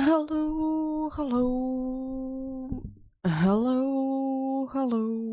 Hello, hello, hello, hello.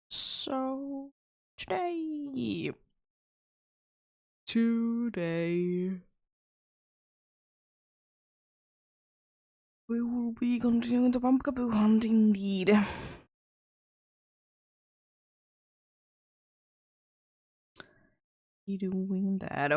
So today we will be continuing the pumpkaboo hunt indeed. Be doing that.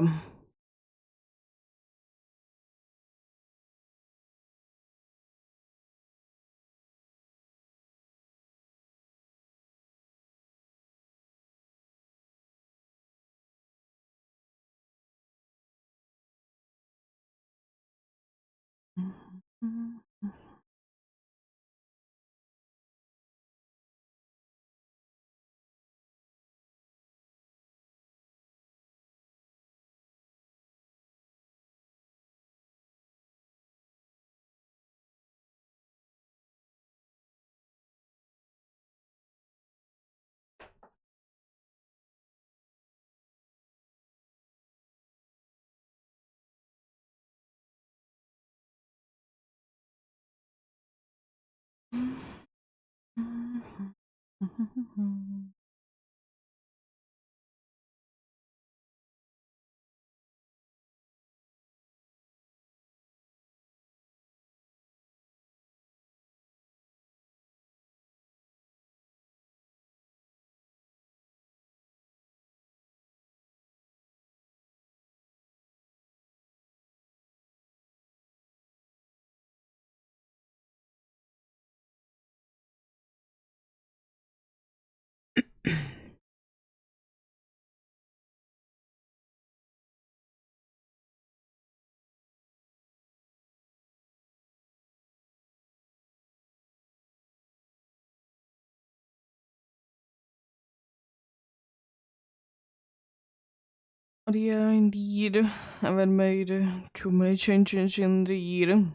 Yeah, indeed. Haven't made too many changes indeed.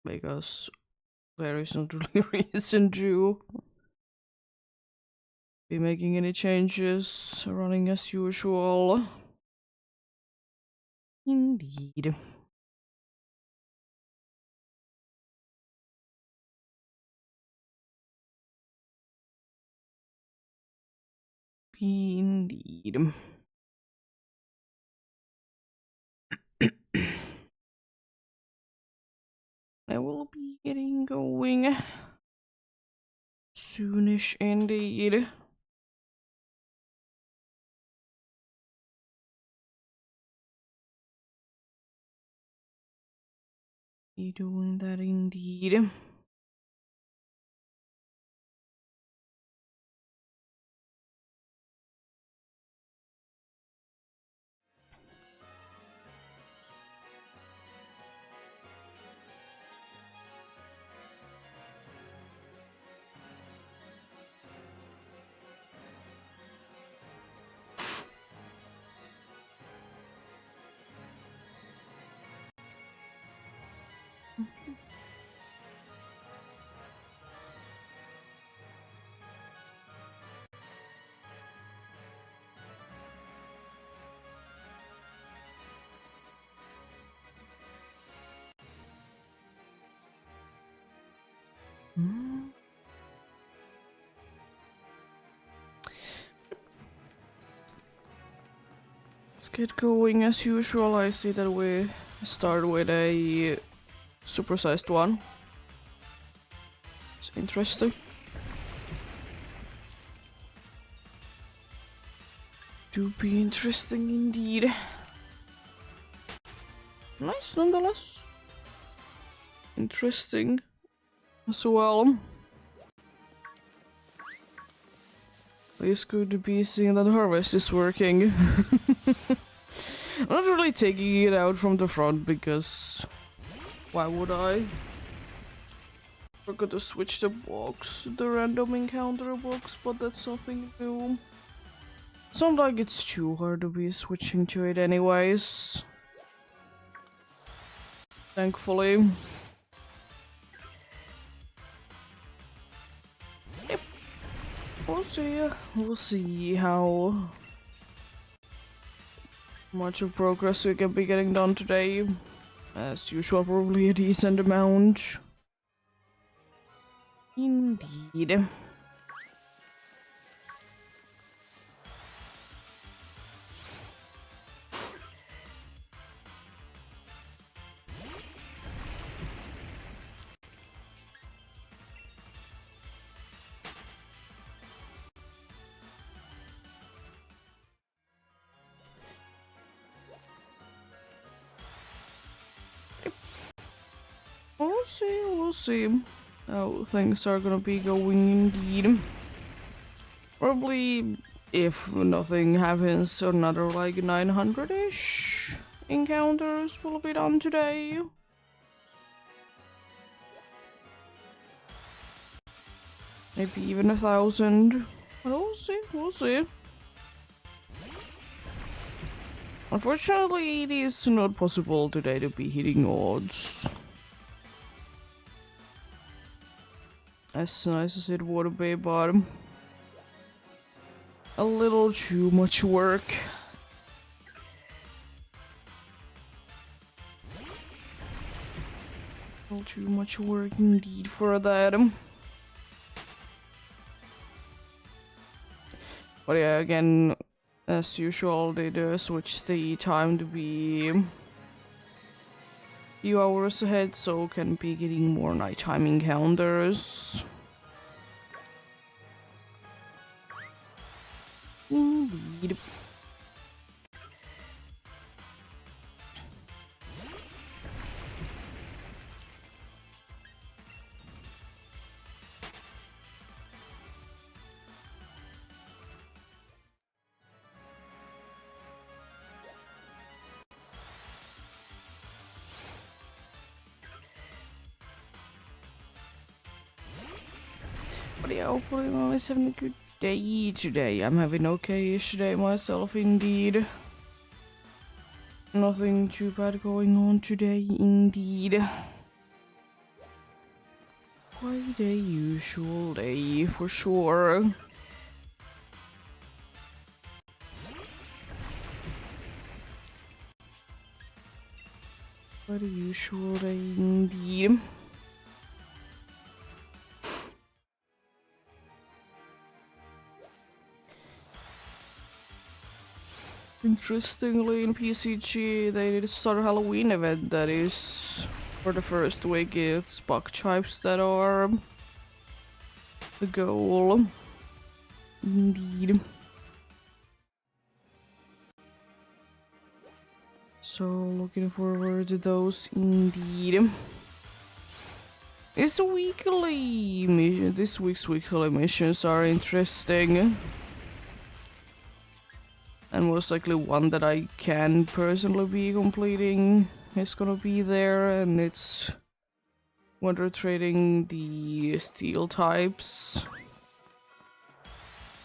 Because there isn't really reason to be making any changes, running as usual. Indeed. Indeed. I will be getting going soonish indeed. Be doing that indeed. get going as usual. I see that we start with a supersized one. It's interesting. Do be interesting indeed. Nice nonetheless. Interesting as well. It's good to be seeing that harvest is working. I'm not really taking it out from the front because why would I? Forgot to switch the box to the random encounter box, but that's something new. It's not like it's too hard to be switching to it anyways. Thankfully. Yep. We'll see how much of progress we can be getting done today. As usual, probably a decent amount. Indeed. We'll see how things are gonna be going indeed. Probably, if nothing happens, another like 900-ish encounters will be done today. Maybe even 1,000. But we'll see. Unfortunately, it is not possible today to be hitting odds. As nice as it would be, but a little too much work. A little too much work indeed for that. But yeah, again, as usual, they switch the time to be a few hours ahead, so can be getting more nighttime encounters. Indeed. But yeah, hopefully I'm always having a good day today. I'm having okay-ish day myself indeed. Nothing too bad going on today indeed. Quite a usual day for sure. Quite a usual day indeed. Interestingly, in PCG, they did start a Halloween event that is for the first week. It's bug types that are the goal. Indeed. So, looking forward to those indeed. This week's weekly missions are interesting. And most likely one that I can personally be completing is gonna be there, and it's wonder trading the steel types.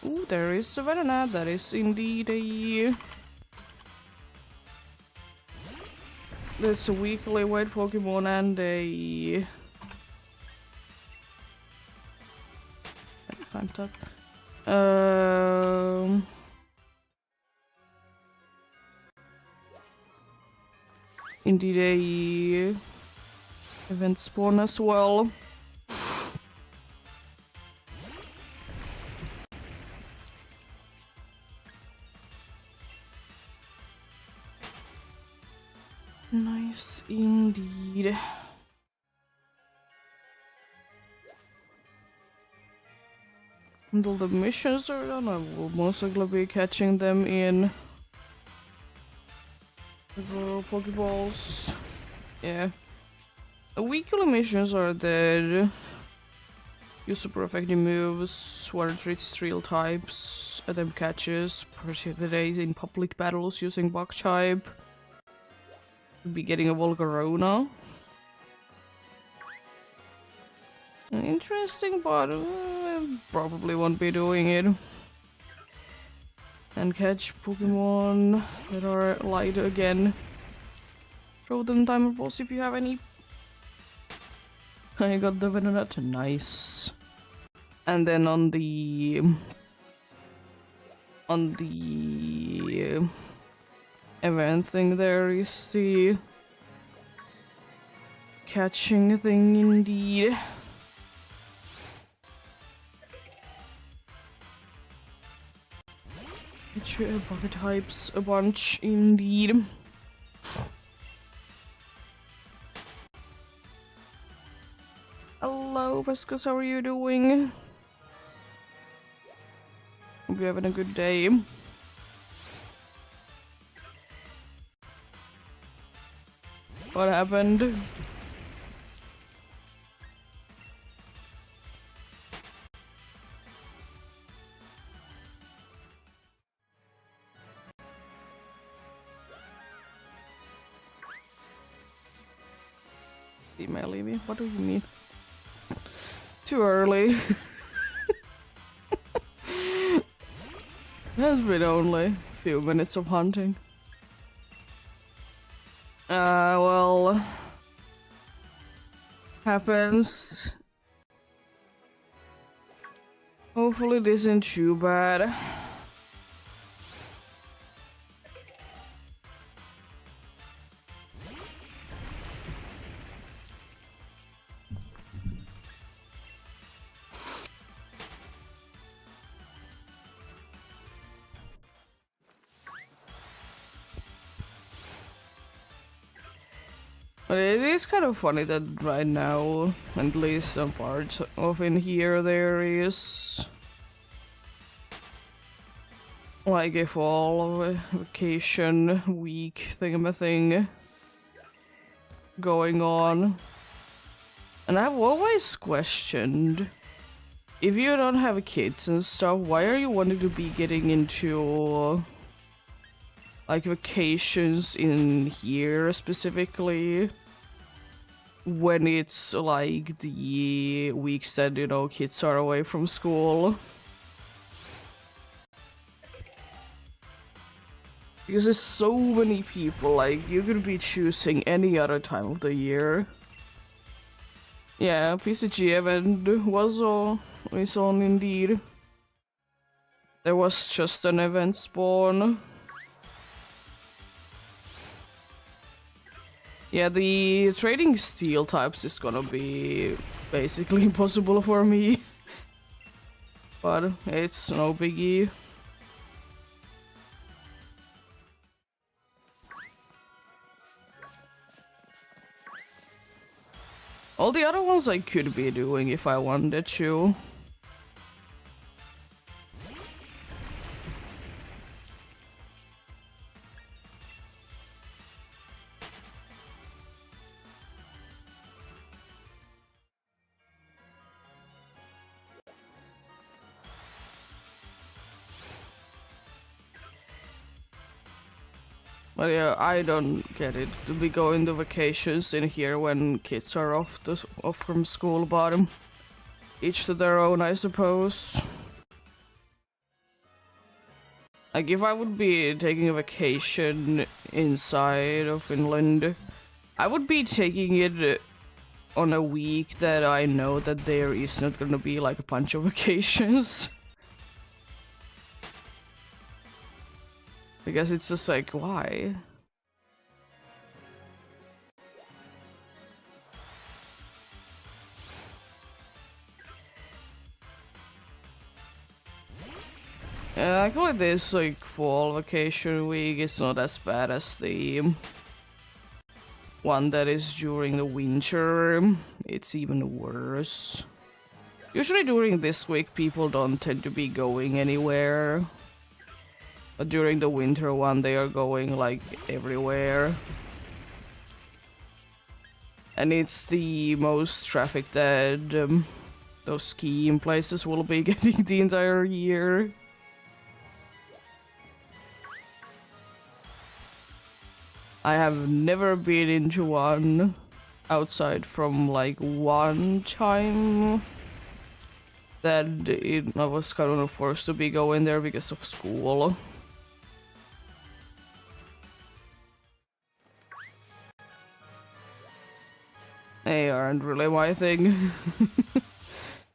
Ooh, there is Savannah. That is indeed a... That's a weekly white Pokemon and a... Phantom. Indeed a event spawn as well. Nice indeed. Until the missions are done, I will most likely be catching them in the Pokeballs. Yeah. The weekly missions are dead. Use super effective moves, water treats drill types, attempt catches, participate in public battles using bug type. We'll be getting a Volcarona. Interesting, but probably won't be doing it. And catch Pokemon that are light again. Throw them timer balls if you have any. I got the Venonat, nice. And then on the event thing there is the catching thing indeed. Catch bucket types a bunch indeed. Hello, Pescos, how are you doing? Hope you're having a good day. What happened? Email me? What do you mean? Too early. It has been only a few minutes of hunting. Well... happens. Hopefully this isn't too bad. But it is kind of funny that right now, at least some parts of in here, there is like a fall vacation week thingamathing going on. And I've always questioned, if you don't have kids and stuff, why are you wanting to be getting into like vacations in here specifically when it's like the weeks that, you know, kids are away from school? Because there's so many people, like, you could be choosing any other time of the year. Yeah, PCG event is on indeed. There was just an event spawn. Yeah, the trading steel types is gonna be basically impossible for me. But it's no biggie. All the other ones I could be doing if I wanted to. But yeah, I don't get it to be going to vacations in here when kids are off from school, but each to their own, I suppose. Like, if I would be taking a vacation inside of Finland, I would be taking it on a week that I know that there is not gonna be like a bunch of vacations. Because it's just like, why? Yeah, I feel like this like fall vacation week is not as bad as the one that is during the winter, it's even worse. Usually during this week, people don't tend to be going anywhere. But during the winter one, they are going like everywhere. And it's the most traffic that those skiing places will be getting the entire year. I have never been into one outside from like one time that I was kind of forced to be going there because of school. They aren't really my thing.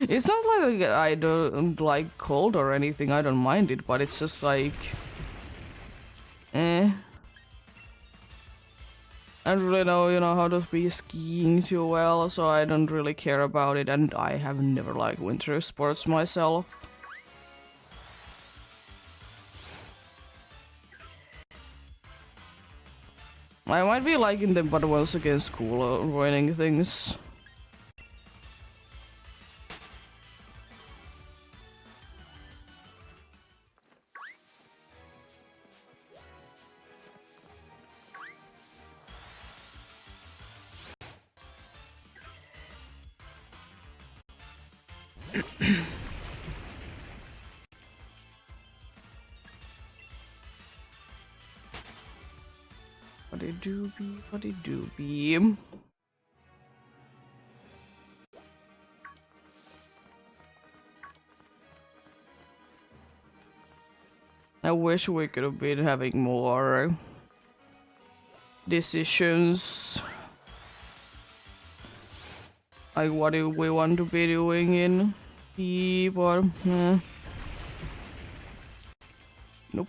It's not like I don't like cold or anything, I don't mind it, but it's just like... eh. I don't really know, how to be skiing too well, so I don't really care about it, and I have never liked winter sports myself. I might be liking them, but once again, school ruining things. What it do be? I wish we could have been having more decisions. Like what do we want to be doing in the but nope.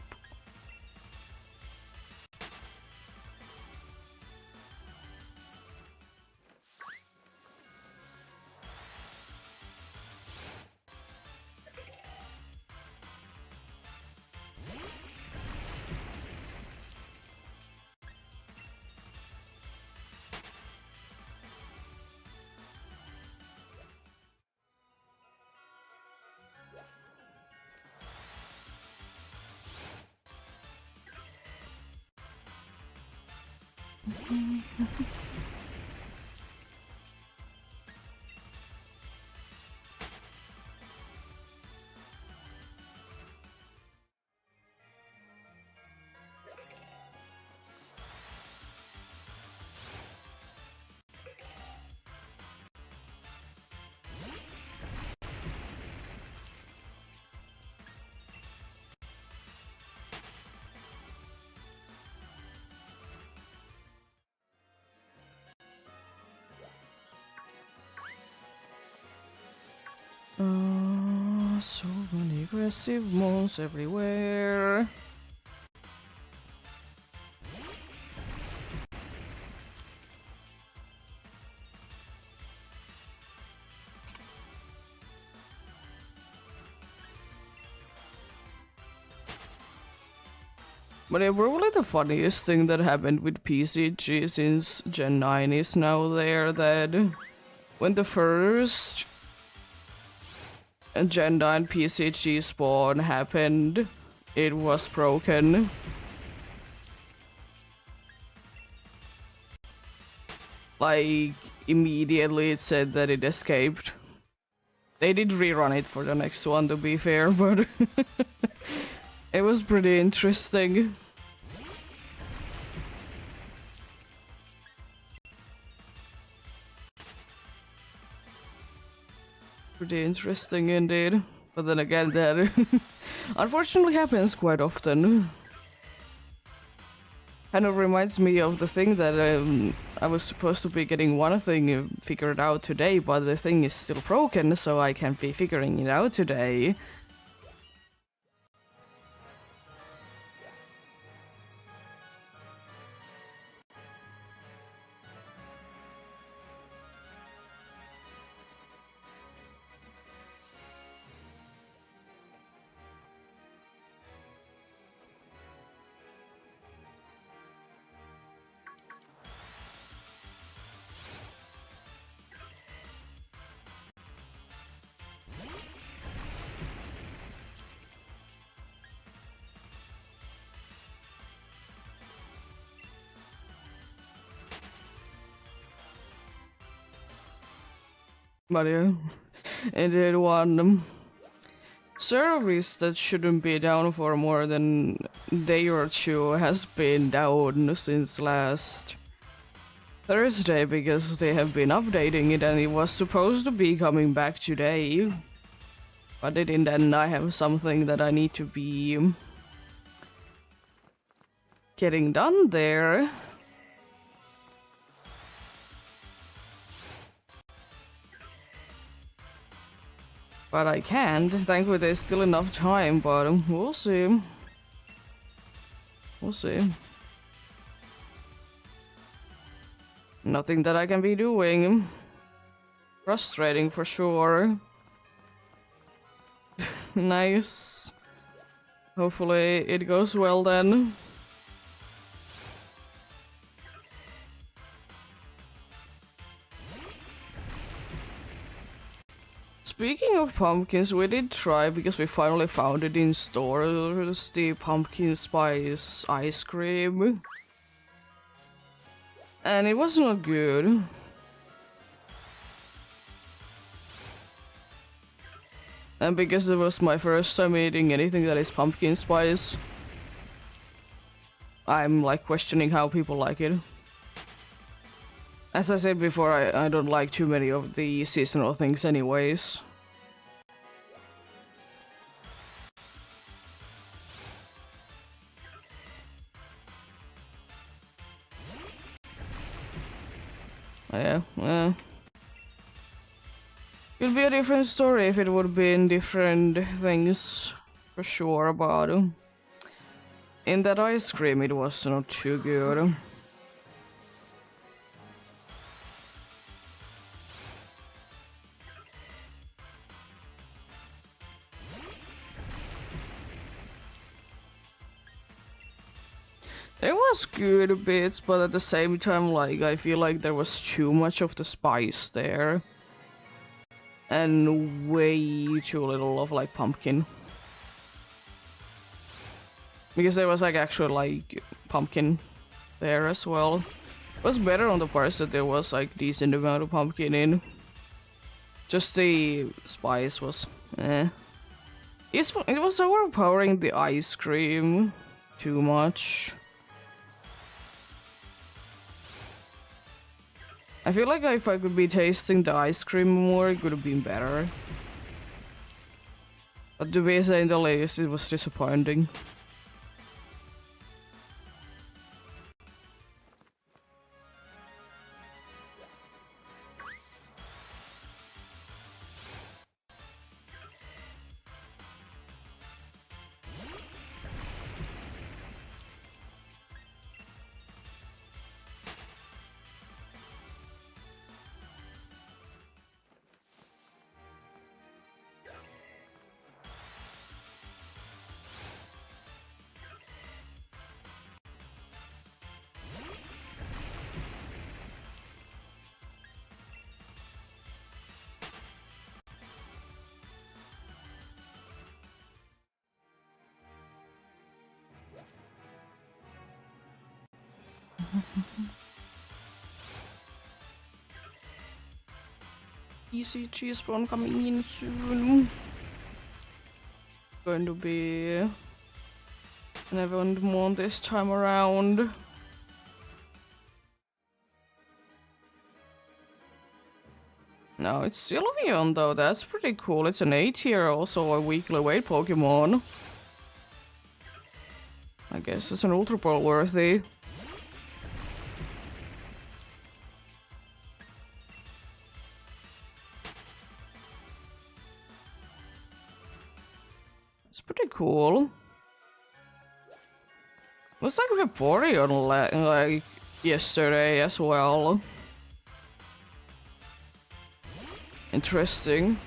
So many aggressive moves everywhere. But probably the funniest thing that happened with PCG since Gen 9 is now there, that when the first Gen 9 PCG spawn happened, it was broken. Like, immediately it said that it escaped. They did rerun it for the next one, to be fair, but it was pretty interesting. Pretty interesting indeed. But then again, that unfortunately happens quite often. Kind of reminds me of the thing that I was supposed to be getting one thing figured out today, but the thing is still broken, so I can't be figuring it out today. But yeah, indeed one service that shouldn't be down for more than a day or two has been down since last Thursday because they have been updating it and it was supposed to be coming back today. But it didn't, and I have something that I need to be getting done there. But I can't. Thankfully there's still enough time, but we'll see. We'll see. Nothing that I can be doing. Frustrating for sure. Nice. Hopefully it goes well then. Speaking of pumpkins, we did try, because we finally found it in stores, the pumpkin spice ice cream. And it was not good. And because it was my first time eating anything that is pumpkin spice, I'm like questioning how people like it. As I said before, I don't like too many of the seasonal things anyways. Yeah. It'd be a different story if it would be in different things, for sure, but in that ice cream it was not too good. It was good bits, but at the same time, like, I feel like there was too much of the spice there. And way too little of, like, pumpkin. Because there was, like, actual, like, pumpkin there as well. It was better on the parts that there was, like, decent amount of pumpkin in. Just the spice was, eh. It was overpowering the ice cream too much. I feel like if I could be tasting the ice cream more, it could have been better. But to be saying the least, it was disappointing. Easy cheese spawn coming in soon. Going to be an event more this time around. No, it's Sylveon though, that's pretty cool. It's an A tier, also a weekly weight Pokemon. I guess it's an Ultra Ball worthy. It's pretty cool. Looks like Vaporeon like yesterday as well. Interesting.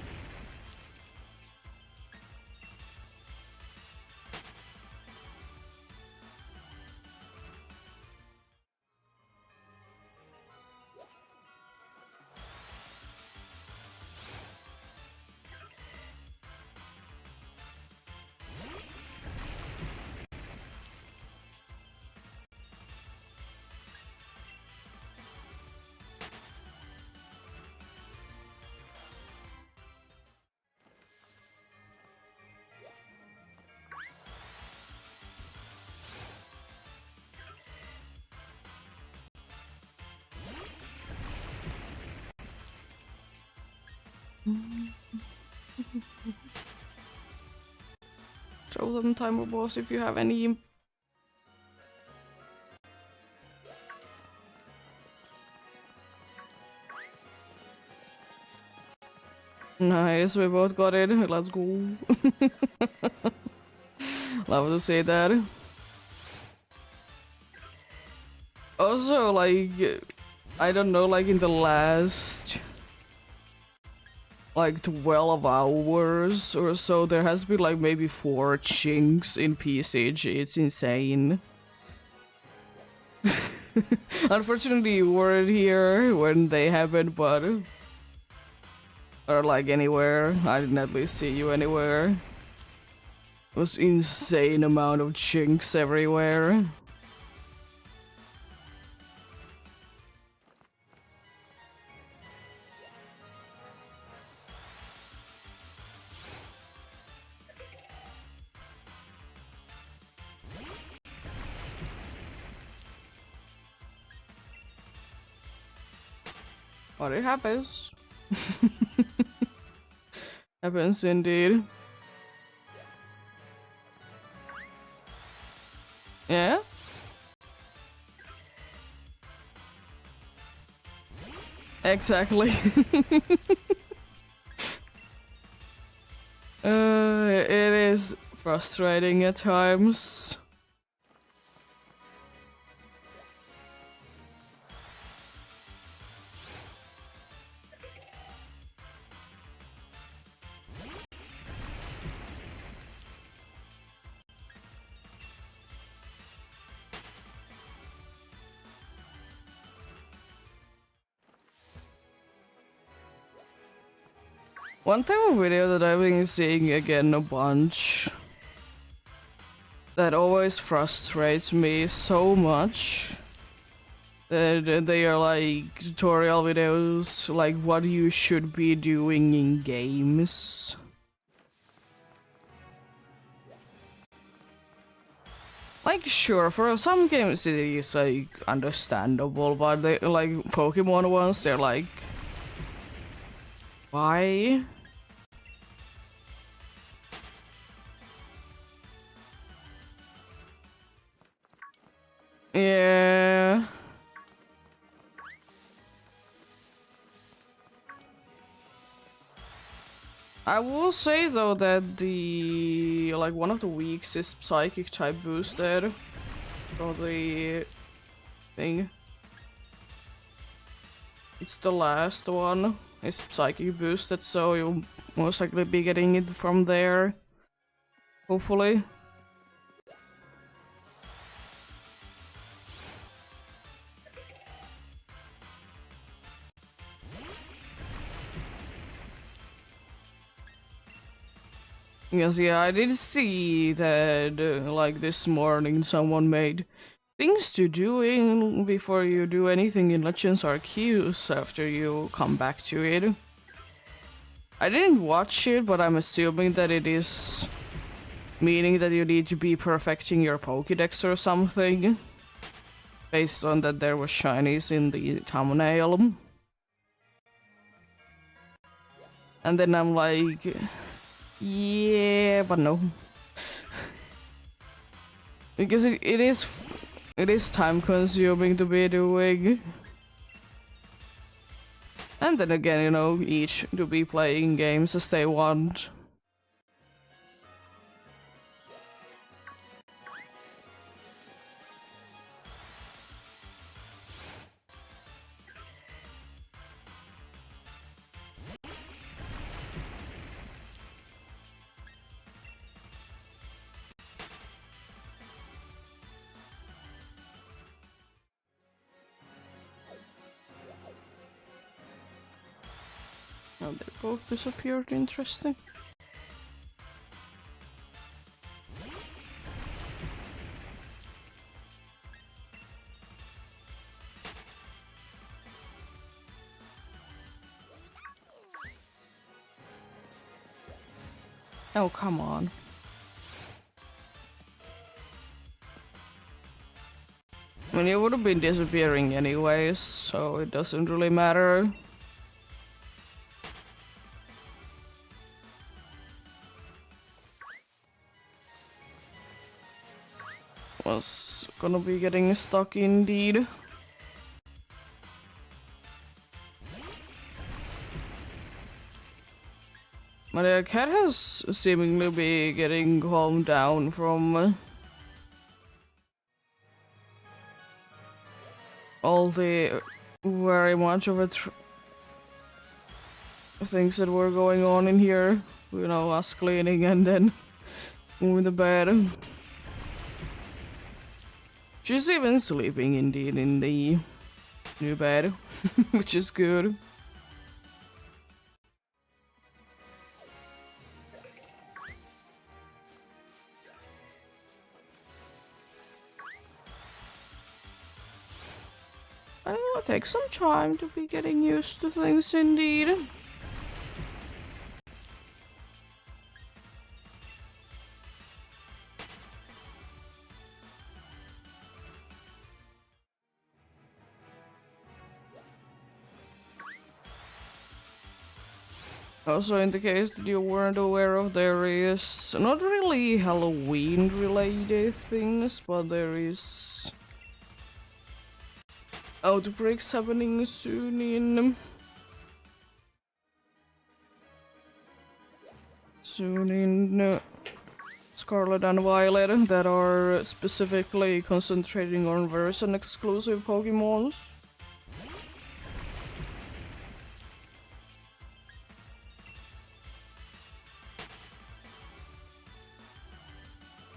Show them timer boss if you have any. Nice, we both got it. Let's go. Love to say that. Also, like, I don't know, like in the last like 12 hours or so, there has been like maybe 4 chinks in PCG. It's insane. Unfortunately, you weren't here when they happened, but or like anywhere. I didn't at least see you anywhere. It was insane amount of chinks everywhere. But it happens. Happens indeed. Yeah? Exactly. It is frustrating at times. One type of video that I've been seeing again a bunch that always frustrates me so much that they are like tutorial videos, like what you should be doing in games. Like sure, for some games it is like understandable, but they like Pokemon ones, they're like, why? Yeah. I will say though that the like one of the weeks is psychic type boosted for the thing. It's the last one. It's psychic boosted, so you'll most likely be getting it from there. Hopefully. Yes, yeah, I did see that, like this morning, someone made things to do in before you do anything in Legends Arceus after you come back to it. I didn't watch it, but I'm assuming that it is meaning that you need to be perfecting your Pokédex or something. Based on that there was shinies in the thumbnail. And then I'm like, yeah, but no. Because it is time consuming to be doing. And then again, you know, each to be playing games as they want. Oh, they both disappeared, interesting. Oh, come on. I mean, it would have been disappearing anyways, so it doesn't really matter. was gonna be getting stuck indeed. My cat has seemingly been getting calmed down from all the very much of it things that were going on in here. You know, us cleaning and then moving the bed. She's even sleeping indeed in the new bed, which is good. And it will take some time to be getting used to things indeed. Also, in the case that you weren't aware of, there is not really Halloween related things, but there is outbreaks happening soon in Scarlet and Violet that are specifically concentrating on version exclusive Pokemons.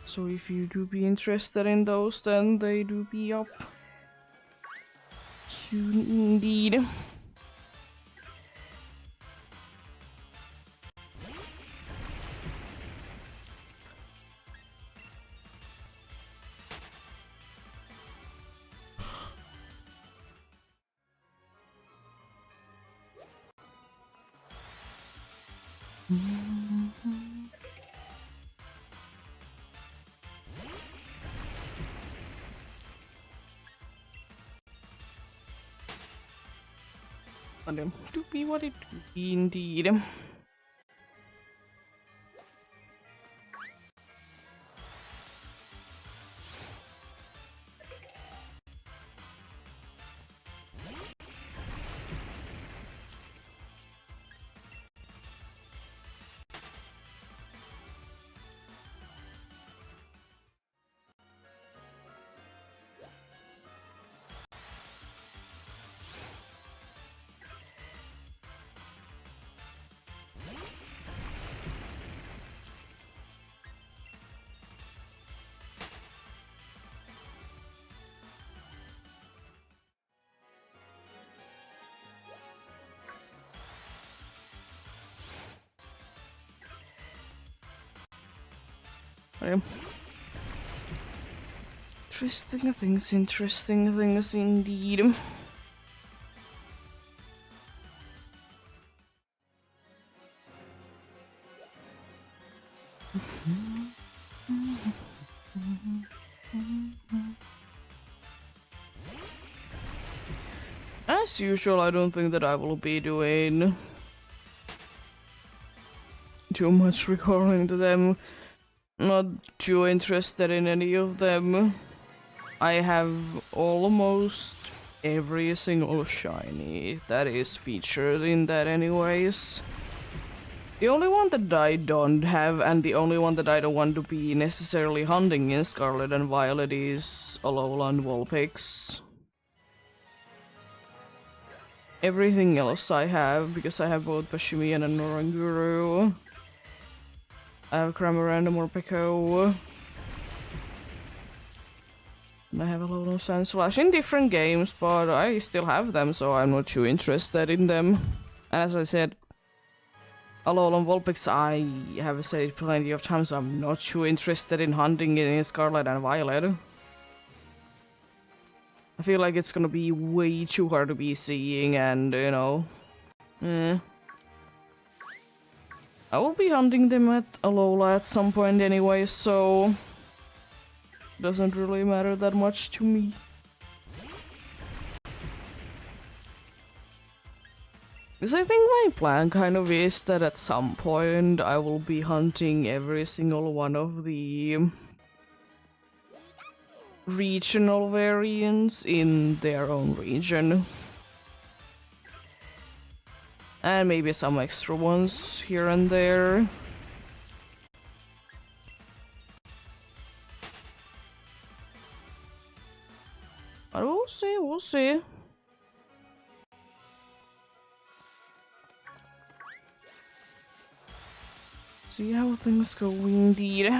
So if you do be interested in those, then they do be up soon indeed. And then to be what it do be indeed. Interesting things indeed. As usual, I don't think that I will be doing too much recording to them. Not too interested in any of them. I have almost every single shiny that is featured in that anyways. The only one that I don't have, and the only one that I don't want to be necessarily hunting in Scarlet and Violet is Alola and Vulpix. Everything else I have, because I have both Pashimian and Oranguru. I have Cramorant and Morpeko. And I have a lot of Sandslash in different games, but I still have them, so I'm not too interested in them. And as I said, Alolan Vulpix, I have said it plenty of times, I'm not too interested in hunting in Scarlet and Violet. I feel like it's gonna be way too hard to be seeing, and you know... I will be hunting them at Alola at some point anyway, so... doesn't really matter that much to me. Because I think my plan kind of is that at some point I will be hunting every single one of the regional variants in their own region. And maybe some extra ones here and there. But we'll see, we'll see. See how things go indeed.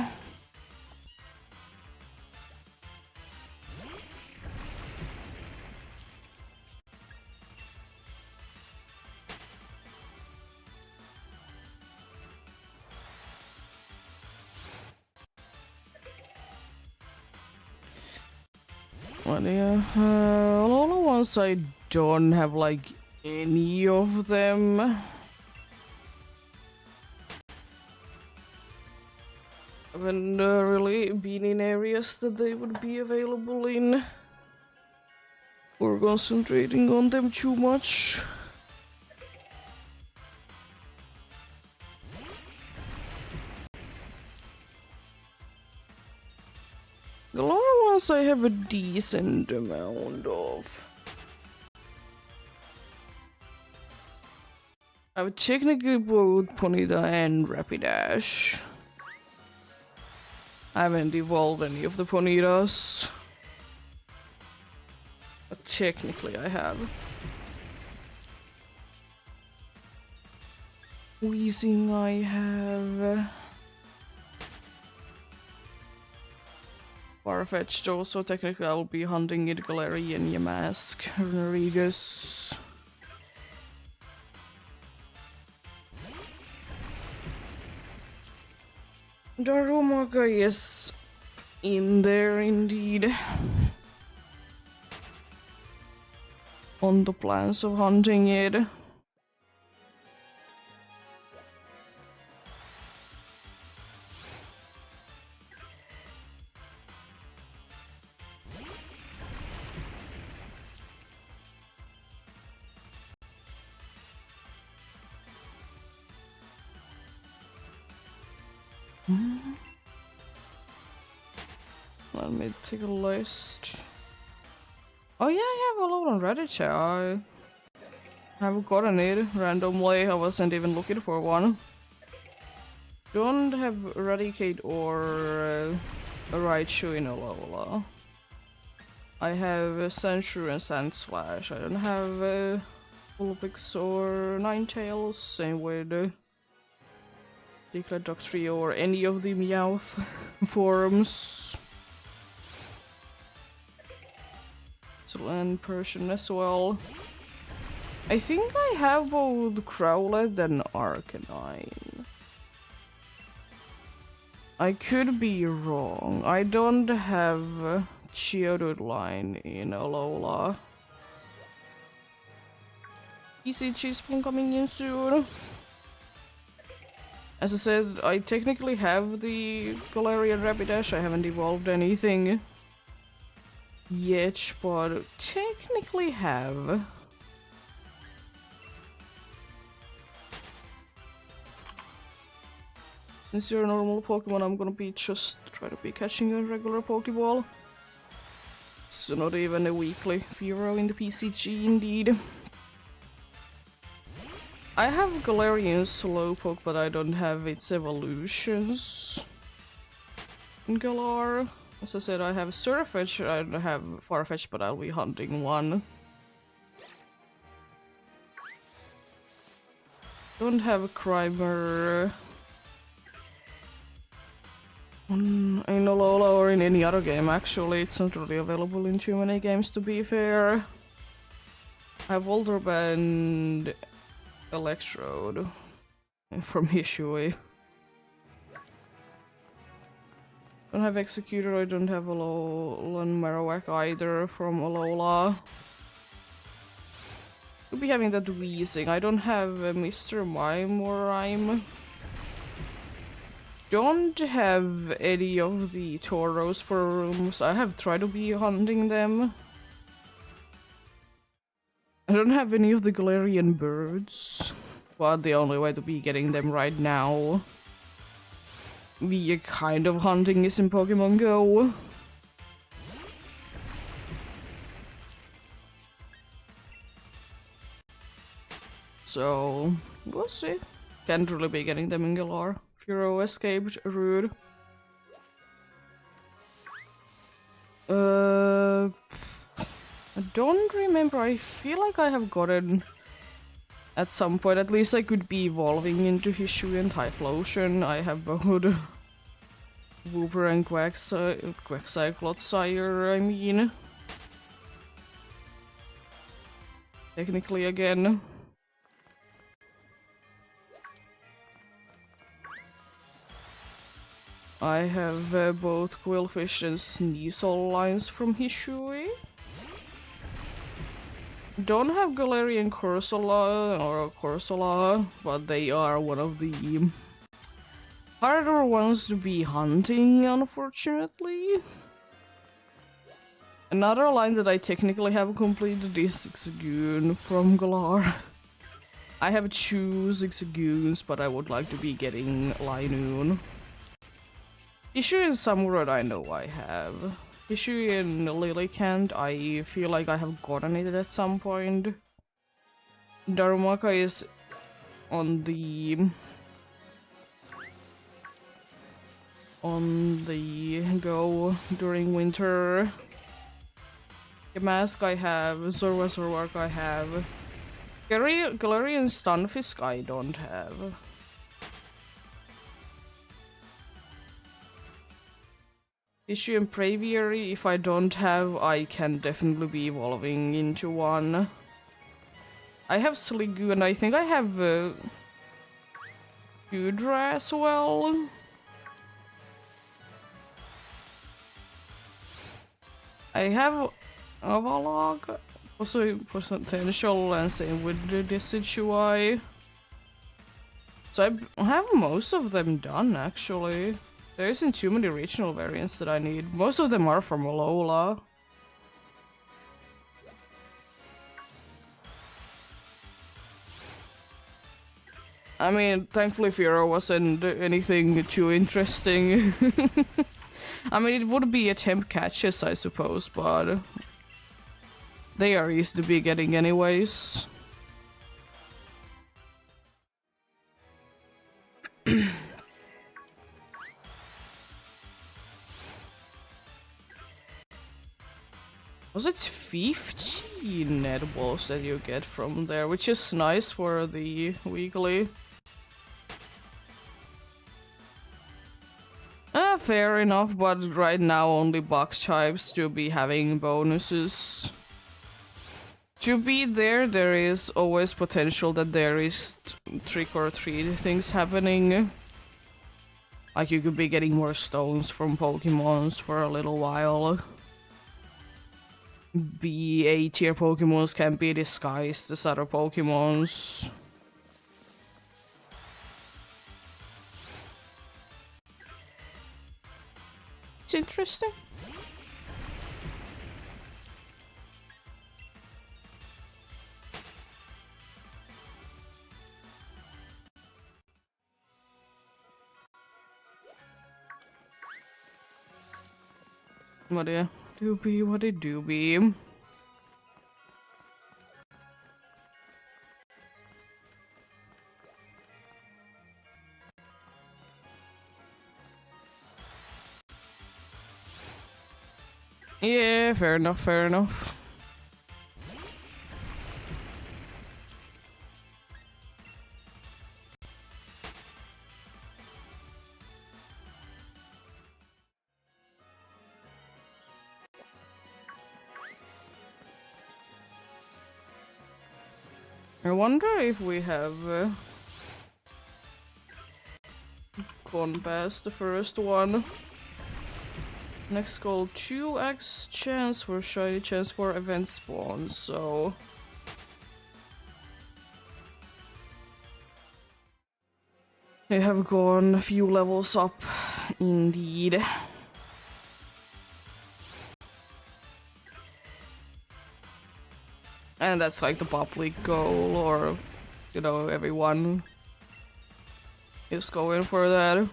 Well, yeah, all the ones I don't have like any of them. Haven't really been in areas that they would be available in. Or concentrating on them too much. The lower ones I have a decent amount of. I would technically both Ponyta and Rapidash. I haven't evolved any of the Ponytas. But technically I have. Weezing I have. Farfetch'd also, technically I will be hunting it, Galarian, Yamask, Regus. Darumaka is in there indeed. On the plans of hunting it. Let me take a list. Oh yeah, I have a lot on Reddit. I haven't gotten it randomly. I wasn't even looking for one. Don't have Eradicate or a Raichu in Alola. I have a Sandshrew and Sandslash. I don't have a Vulpix or Ninetales. Same with Decladox or any of the Meowth forms. And Persian as well. I think I have both Crowlet and Arcanine. I could be wrong. I don't have Geodude line in Alola. ECG Spoon coming in soon. As I said, I technically have the Galarian Rapidash. I haven't evolved anything yet, but technically have. Since you're a normal Pokemon, I'm gonna be just try to be catching a regular Pokeball. So not even a weekly Fearow in the PCG indeed. I have Galarian Slowpoke, but I don't have its evolutions in Galar. As I said, I have Surfetch, I don't have Farfetch, but I'll be hunting one. Don't have a Grimer in Alola or in any other game, actually. It's not really available in too many games, to be fair. I have Voltorb Electrode from Hishui. Don't have Executor, I don't have Alolan Marowak either from Alola. Could be having that Weezing. I don't have Mr. Mime or Rhyme. Don't have any of the Tauros forms. I have tried to be hunting them. I don't have any of the Galarian birds, but the only way to be getting them right now via kind of hunting is in Pokemon Go. So we'll see. Can't really be getting them in Galar. Furo escaped, rude. I don't remember. I feel like I have gotten at some point, at least I could be evolving into Hishui and Typhlosion. I have both Wooper and Quaxcyclotsire, I mean. Technically again. I have both Quillfish and Sneasel lines from Hishui. Don't have Galarian Corsola or Corsola, but they are one of the harder ones to be hunting, unfortunately. Another line that I technically have completed is Zigzagoon from Galar. I have 2 Zigzagoons, but I would like to be getting Linoon. Issue in Samurott I know I have. Issue in Lilycant I feel like I have gotten it at some point. Darumaka is on the go during winter. Mask I have, Zorwak I have. Galarian Stunfisk I don't have. Issue and Braviary, if I don't have, I can definitely be evolving into one. I have Sliggoo and I think I have Gudra as well. I have Avalog, also potential, and same with the Decidueye. So I have most of them done actually. There isn't too many regional variants that I need. Most of them are from Alola. I mean, thankfully Firo wasn't anything too interesting. I mean, it would be attempt catches, I suppose, but they are easy to be getting anyways. Was it 15 net balls that you get from there, which is nice for the weekly. Fair enough, but right now only box types to be having bonuses. To be there, there is always potential that there is trick or treat things happening. Like you could be getting more stones from Pokemons for a little while. A tier Pokemons can be disguised as other Pokemons. It's interesting. What a doobie, what a doobie. Yeah, fair enough, fair enough. I wonder if we have gone past the first one. Next goal, 2x chance for shiny chance for event spawn, so... They have gone a few levels up, indeed. And that's like the pop league goal, or, you know, everyone is going for that.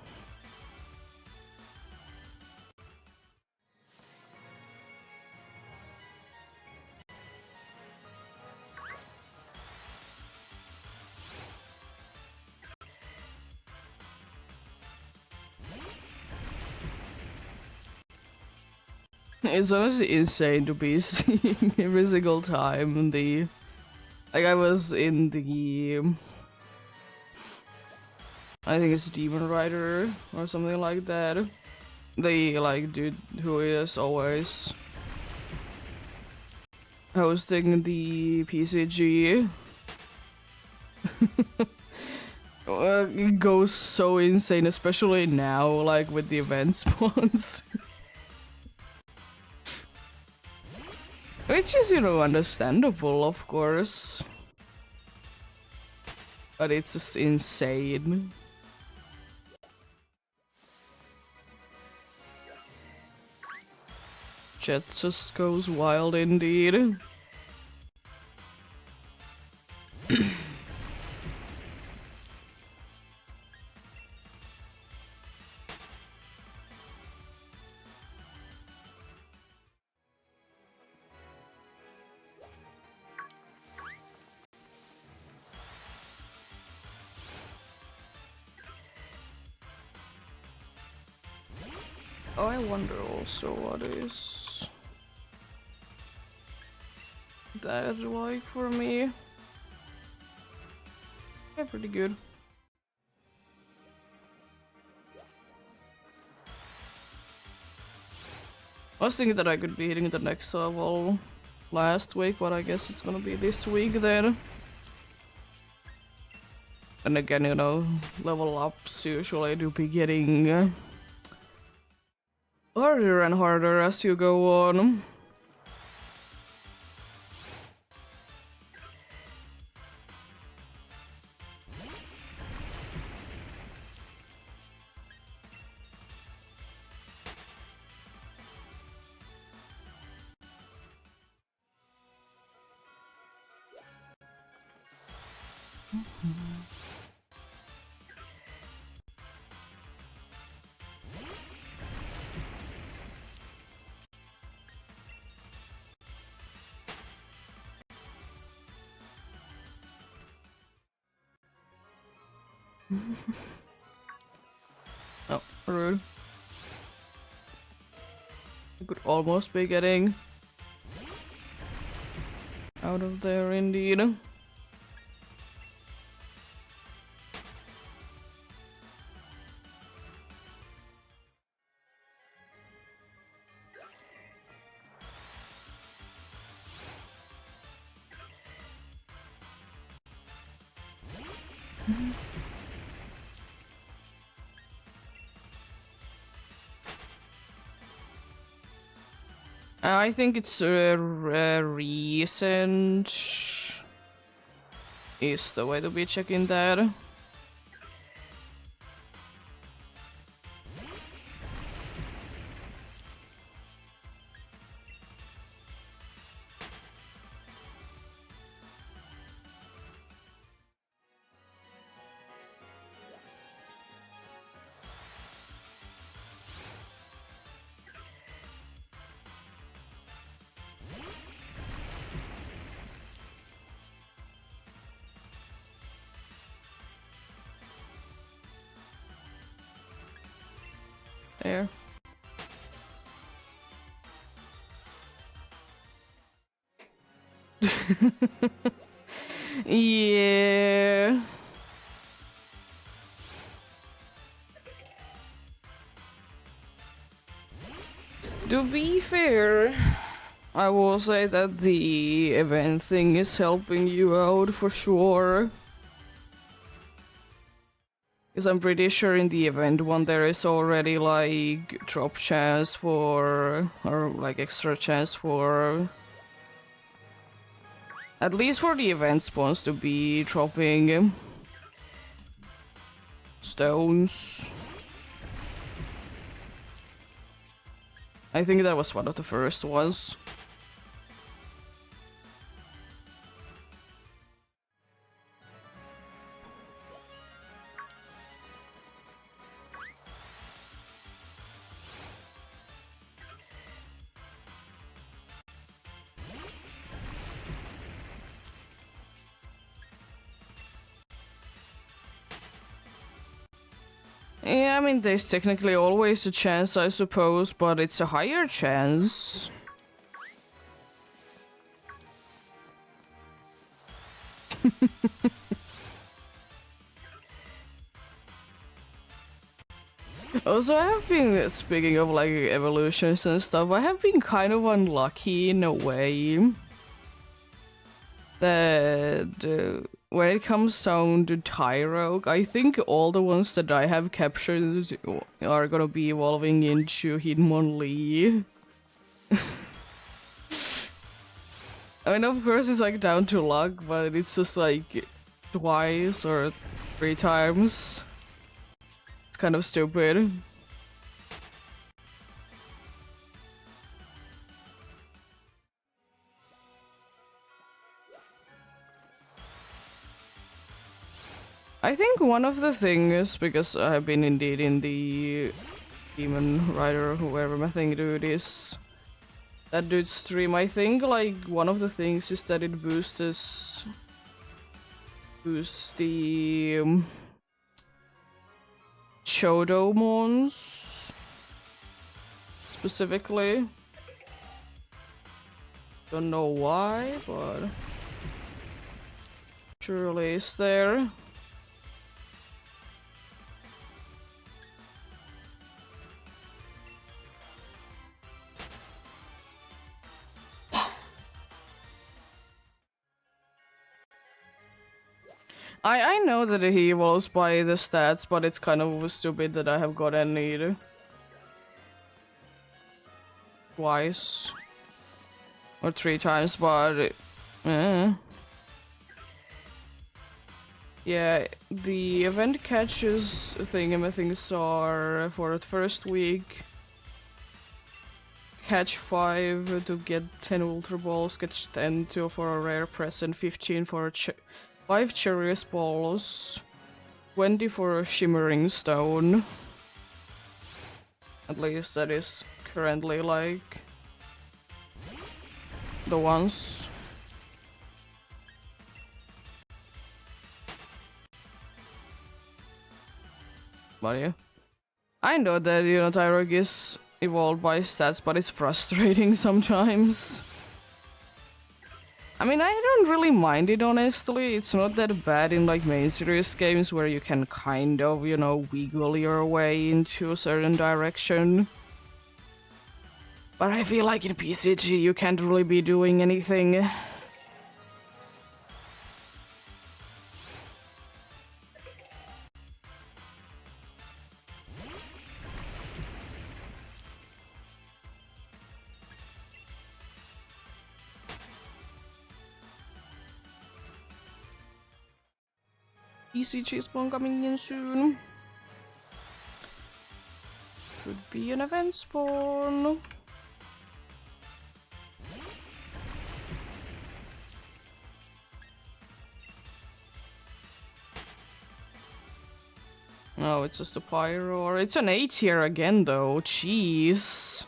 It's honestly insane to be seeing every single time the... Like, I was in the... I think it's Demon Rider or something like that. The, like, dude who is always hosting the PCG. It goes so insane, especially now, like, with the event spawns. Which is, you know, understandable, of course. But it's just insane. Chat just goes wild indeed. Oh, I wonder also what is that like for me? Yeah, pretty good. I was thinking that I could be hitting the next level last week, but I guess it's gonna be this week then. And again, you know, level ups usually do be getting harder and harder as you go on. Oh, rude. I could almost be getting out of there indeed. I think it's recent is the way to be checking that. There. Yeah. To be fair, I will say that the event thing is helping you out for sure. Because I'm pretty sure in the event one there is already like drop chance for, or like extra chance for, at least for the event spawns to be dropping stones. I think that was one of the first ones. Yeah, I mean, there's technically always a chance, I suppose, but it's a higher chance. Also, I have been, speaking of like evolutions and stuff, I have been kind of unlucky in a way that when it comes down to Tyro, I think all the ones that I have captured are gonna be evolving into Hitmonlee. I mean, of course, it's like down to luck, but it's just like twice or 3 times. It's kind of stupid. I think one of the things, because I have been indeed in the Demon Rider or whoever my thing dude is, that dude's stream, I think like one of the things is that it boosts the Chodomons specifically. Don't know why, but surely it's there. I know that he evolves by the stats, but it's kind of stupid that I have gotten it twice or 3 times, but yeah, the event catches things are for the first week. Catch 5 to get 10 Ultra Balls, catch 10 to for a rare present, 15 for 5 Cherries Balls, 20 for a Shimmering Stone. At least that is currently like the ones. But yeah. I know that, you know, Tyrog is evolved by stats, but it's frustrating sometimes. I mean, I don't really mind it, honestly. It's not that bad in, like, main series games where you can kind of, you know, wiggle your way into a certain direction. But I feel like in PCG you can't really be doing anything. PCG spawn coming in soon. Could be an event spawn. No, it's just a Pyro. It's an A tier again, though. Jeez.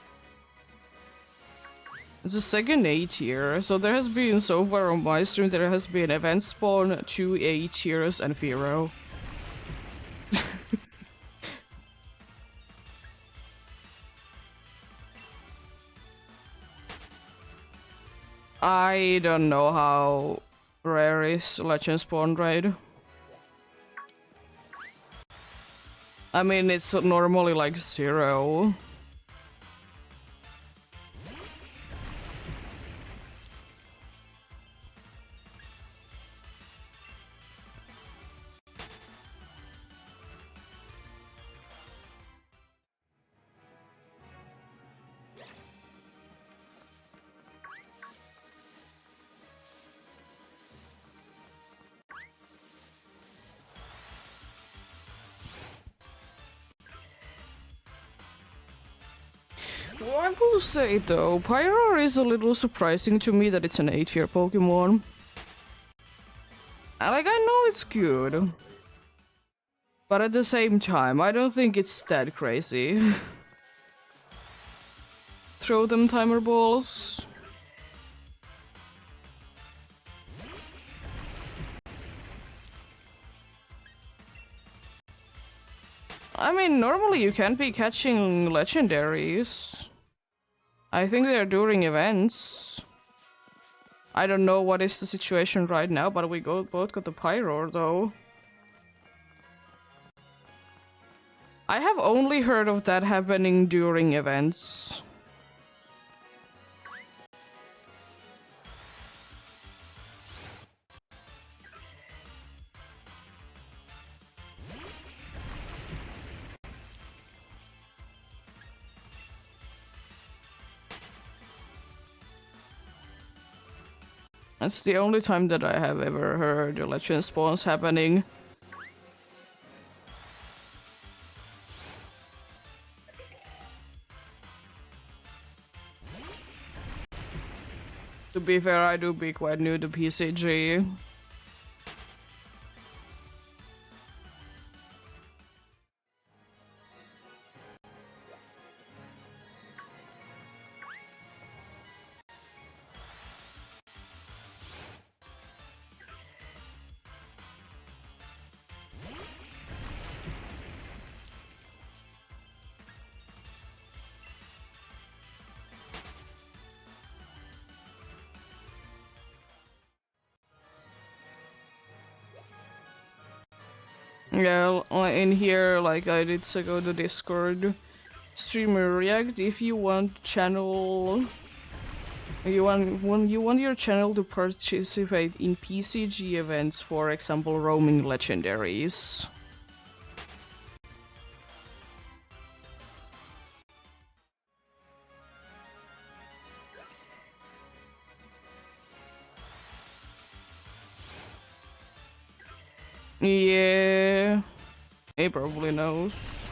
It's a second A tier. So there has been, so far on my stream, there has been event spawn, 2 A tiers, and Firo. I don't know how rare is Legend Spawn raid. I mean, it's normally like 0. Well, I will say though, Pyro is a little surprising to me that it's an A-tier Pokemon. Like, I know it's good. But at the same time, I don't think it's that crazy. Throw them timer balls. I mean, normally you can't be catching legendaries. I think they're during events. I don't know what is the situation right now, but we both got the Pyro though. I have only heard of that happening during events. That's the only time that I have ever heard legend spawns happening. To be fair, I do be quite new to PCG. Yeah, in here, like I did go to Discord. Streamer React, if you want channel... When you want your channel to participate in PCG events, for example, roaming legendaries. Yeah, he probably knows.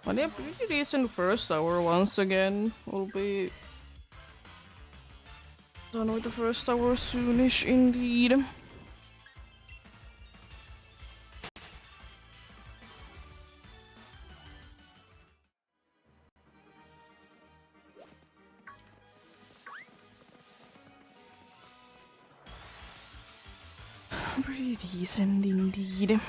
But yeah, pretty decent first hour once again. We'll be done with the first hour soonish indeed. Pretty decent indeed.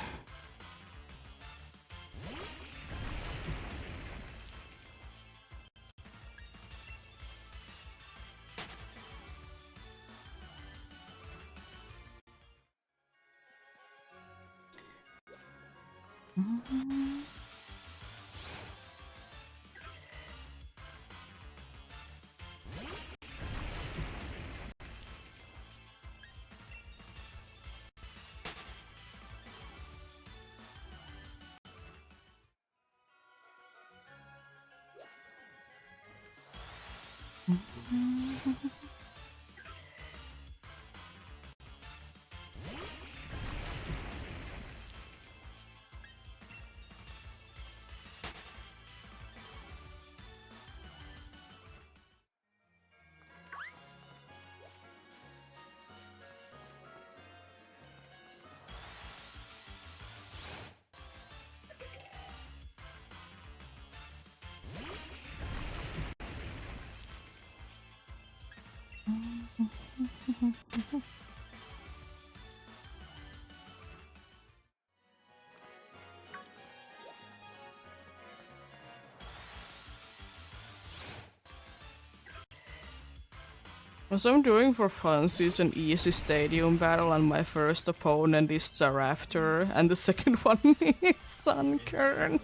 What I'm doing for fun is an easy stadium battle, and my first opponent is the Raptor, and the second one is Sunkern.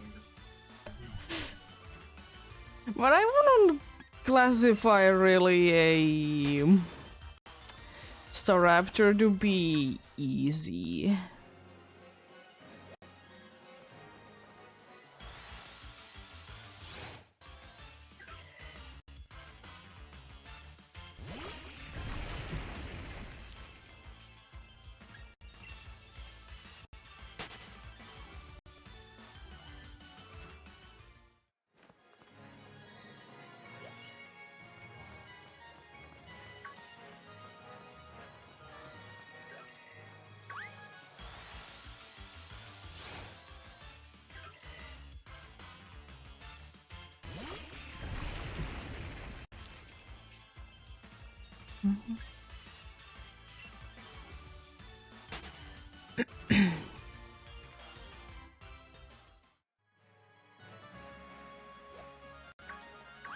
But I wouldn't classify really a Staraptor to be easy.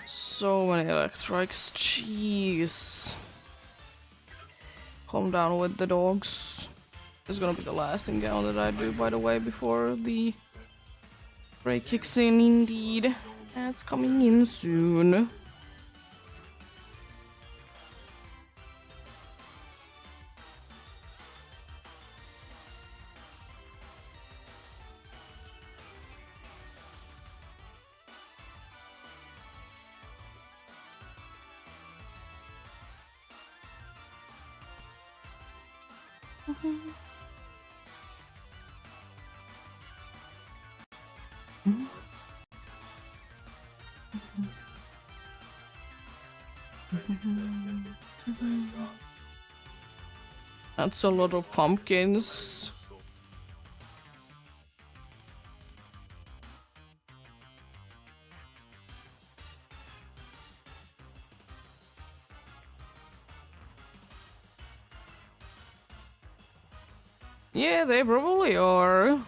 So many electrics, jeez. Calm down with the dogs. This is gonna be the last encounter that I do, by the way, before the break kicks in, indeed. That's coming in soon. That's a lot of pumpkins. Yeah, they probably are.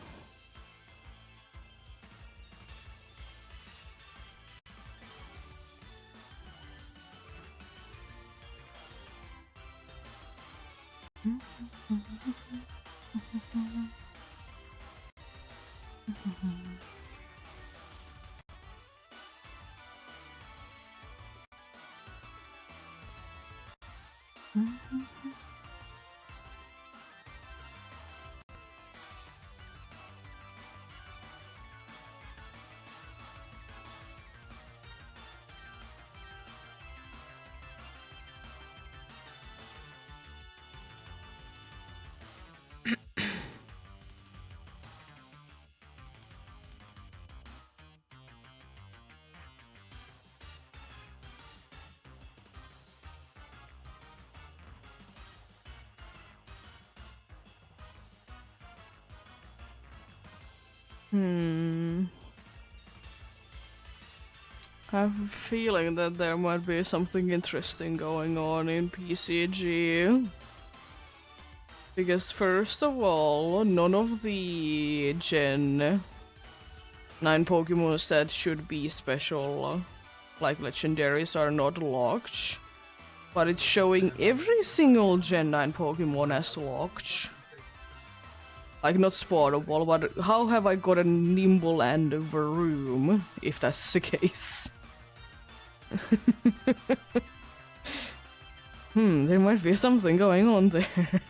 I have a feeling that there might be something interesting going on in PCG. Because first of all, none of the Gen 9 Pokemons that should be special, like legendaries, are not locked. But it's showing every single Gen 9 Pokemon as locked. Like, not spawnable, but how have I got a Nimble and a Varoom, if that's the case? There might be something going on there.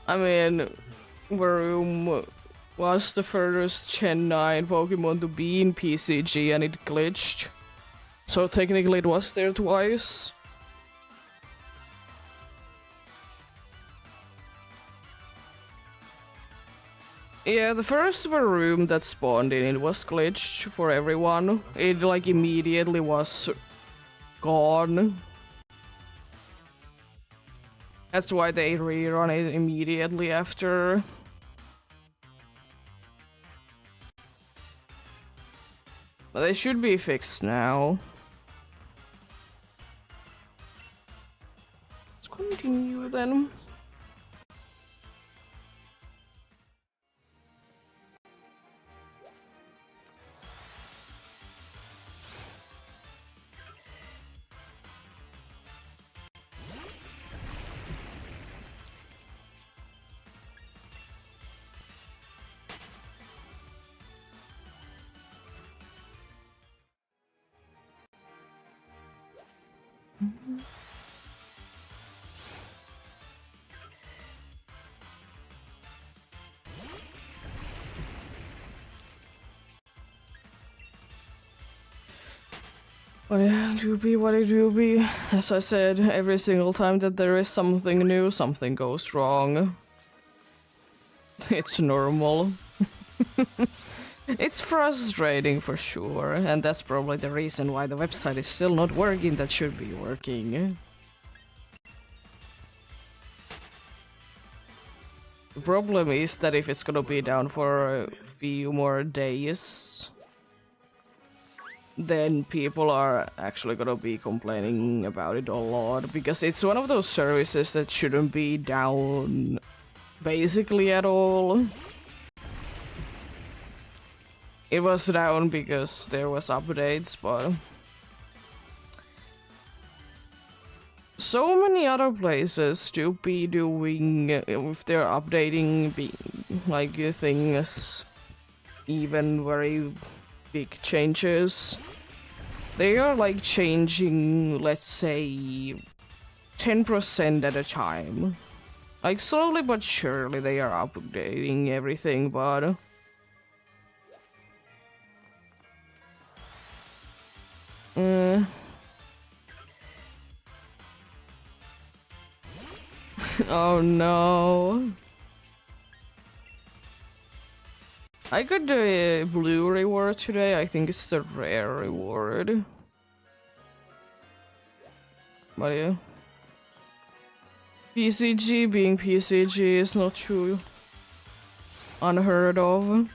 I mean, Varoom was the first Gen 9 Pokemon to be in PCG and it glitched. So technically it was there twice. Yeah, the first Varoom that spawned in it was glitched for everyone. It like immediately was gone. That's why they rerun it immediately after. But they should be fixed now. Let's continue then. What it will be, what it will be. As I said, every single time that there is something new, something goes wrong. It's normal. It's frustrating for sure, and that's probably the reason why the website is still not working that should be working. The problem is that if it's gonna be down for a few more days, then people are actually gonna be complaining about it a lot, because it's one of those services that shouldn't be down basically at all. It was down because there was updates, but so many other places to be doing if they're updating like things, even very big changes. They are like changing, let's say, 10% at a time. Like slowly but surely they are updating everything, but oh no. I got the blue reward today. I think it's the rare reward. But yeah. PCG being PCG is not too unheard of.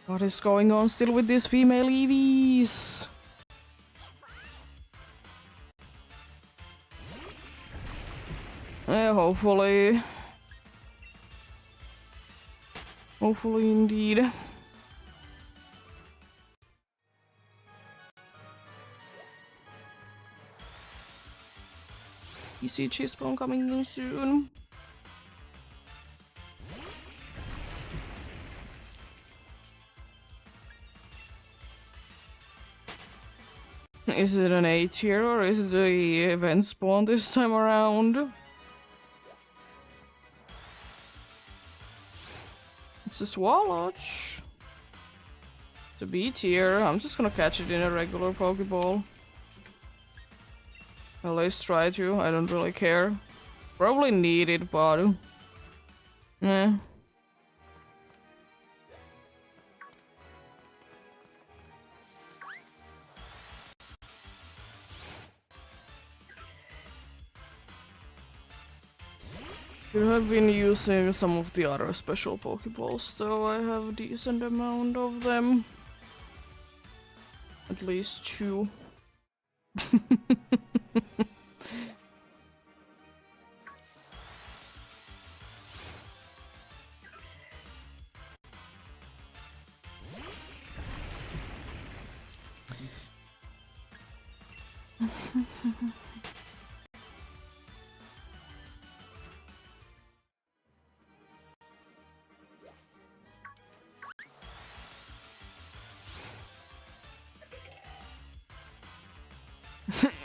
What is going on still with these female EVs? Hopefully. Hopefully indeed. PCG spawn coming in soon. Is it an A tier or is it the event spawn this time around? It's a Swalloch. It's a B tier. I'm just gonna catch it in a regular Pokeball. At least try to. I don't really care. Probably need it, but eh. Could have been using some of the other special Pokeballs, though. I have a decent amount of them. At least 2.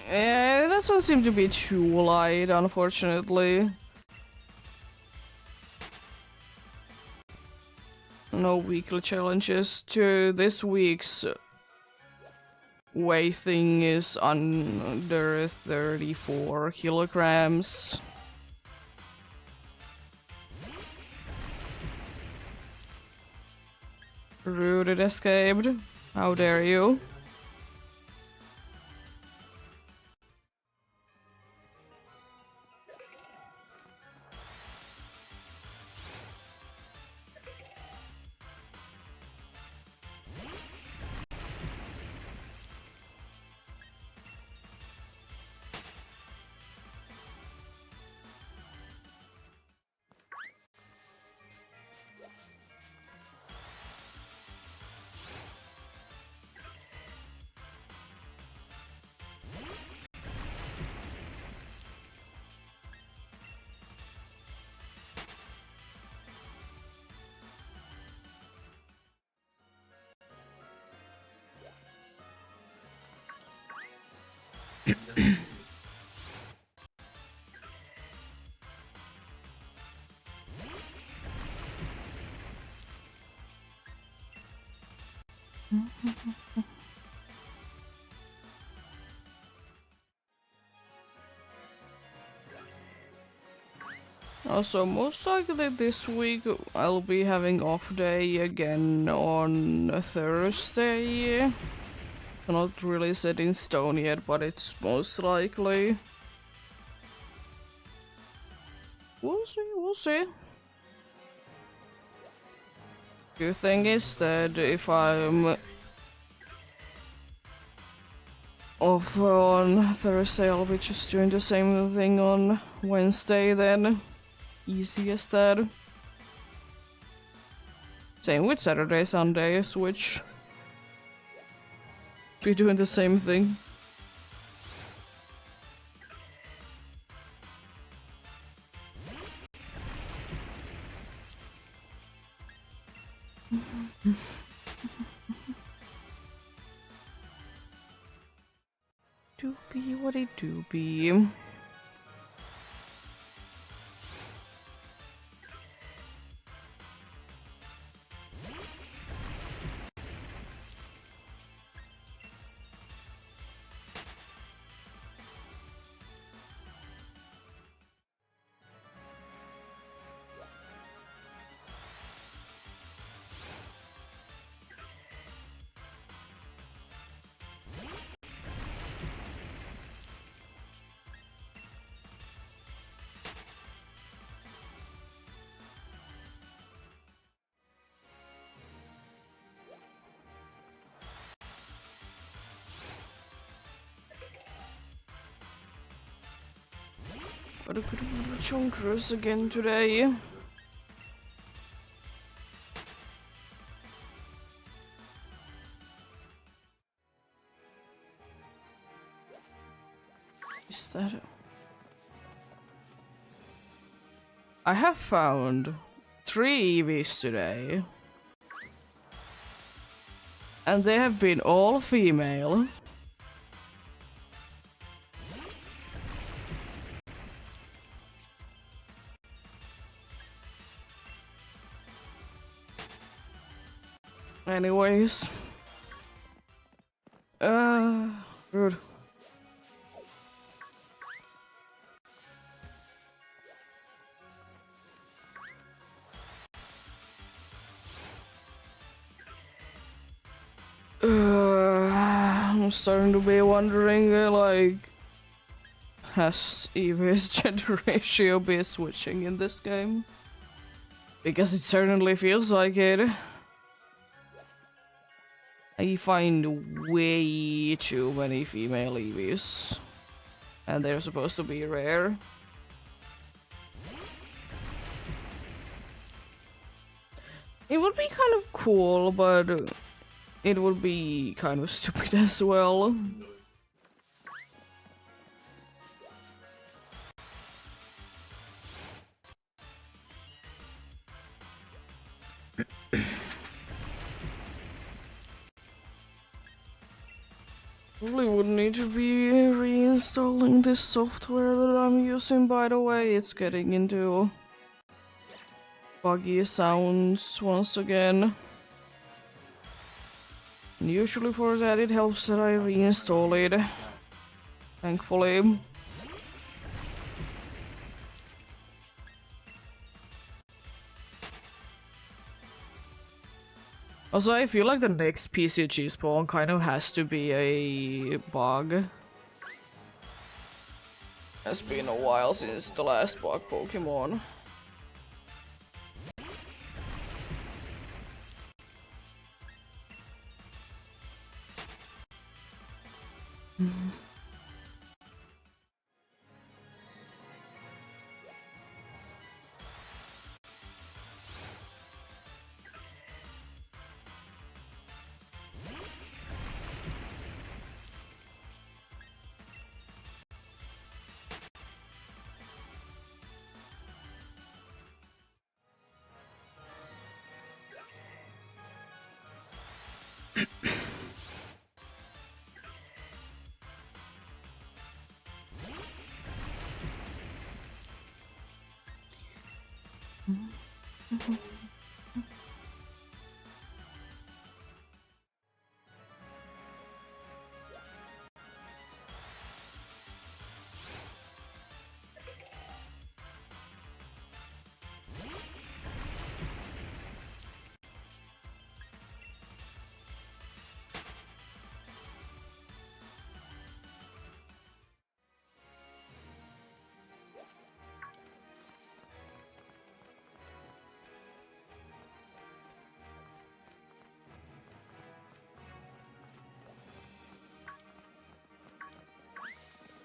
Yeah, it doesn't seem to be too light, unfortunately. No weekly challenges. To this week's weight thing is under 34 kilograms. Rude, it escaped. How dare you? Also, most likely this week I'll be having off day again on a Thursday. Not really set in stone yet, but it's most likely. We'll see, we'll see. Good thing is that if I'm off on Thursday, I'll be just doing the same thing on Wednesday then. Easy as that. Same with Saturday, Sunday, switch. Be doing the same thing. Doopy, what a doopy. But I could have chunkers again today. Is that I have found 3 EVs today. And they have been all female. Anyways. Rude. I'm starting to be wondering, like, has EV's gender ratio been switching in this game? Because it certainly feels like it. I find way too many female EVs. And they're supposed to be rare. It would be kind of cool, but it would be kind of stupid as well. Probably would need to be reinstalling this software that I'm using, by the way. It's getting into buggy sounds once again. And usually for that it helps that I reinstall it. Thankfully. Also, I feel like the next PCG spawn kind of has to be a bug. It's been a while since the last bug Pokemon.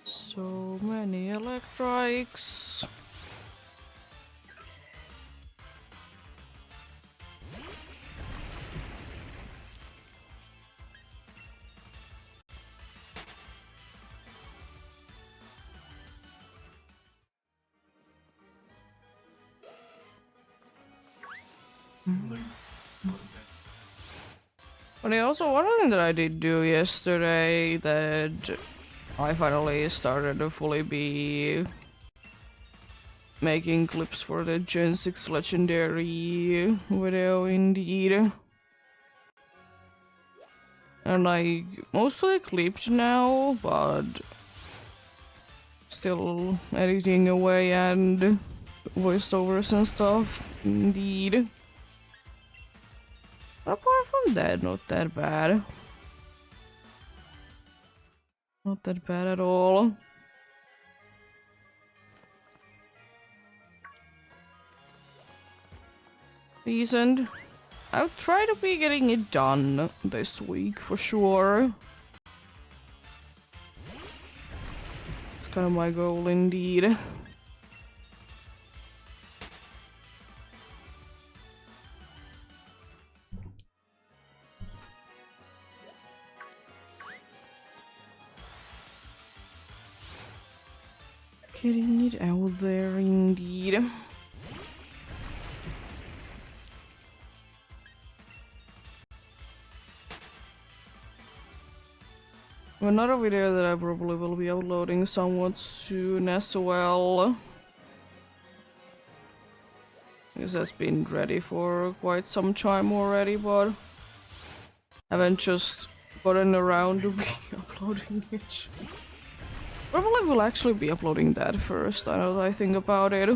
So many electrics. But also one thing that I did do yesterday that I finally started to fully be making clips for the Gen 6 Legendary video indeed. And I mostly clipped now, but still editing away and voiceovers and stuff indeed. Apart from that, not that bad. Not that bad at all. Decent. I'll try to be getting it done this week for sure. It's kind of my goal indeed. Getting it out there indeed. Another video that I probably will be uploading somewhat soon as well. This has been ready for quite some time already, but haven't just gotten around to be uploading it. Probably will actually be uploading that first, I know that I think about it.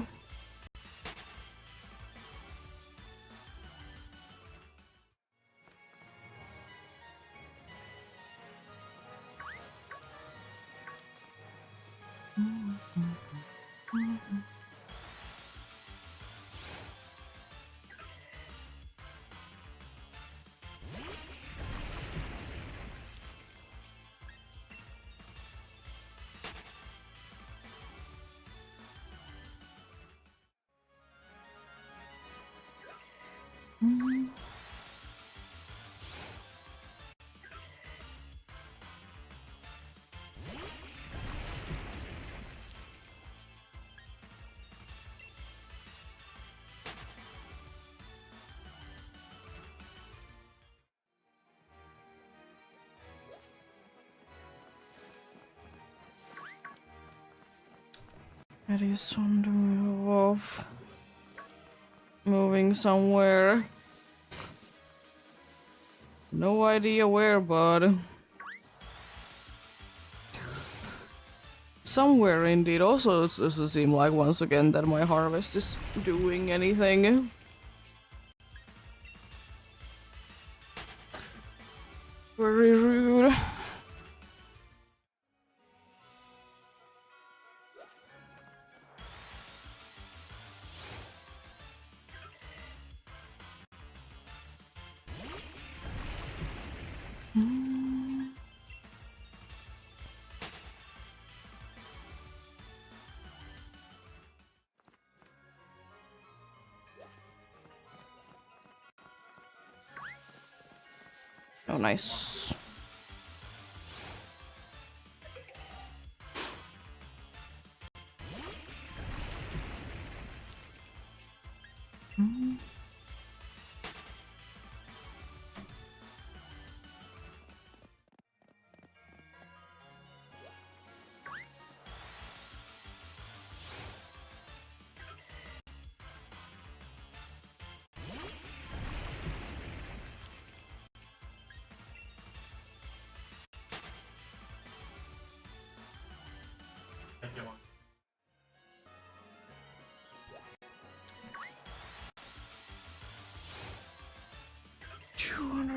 That is on the move of moving somewhere. No idea where, but somewhere indeed. Also, it doesn't seem like once again that my harvest is doing anything. Very rude. Oh, nice.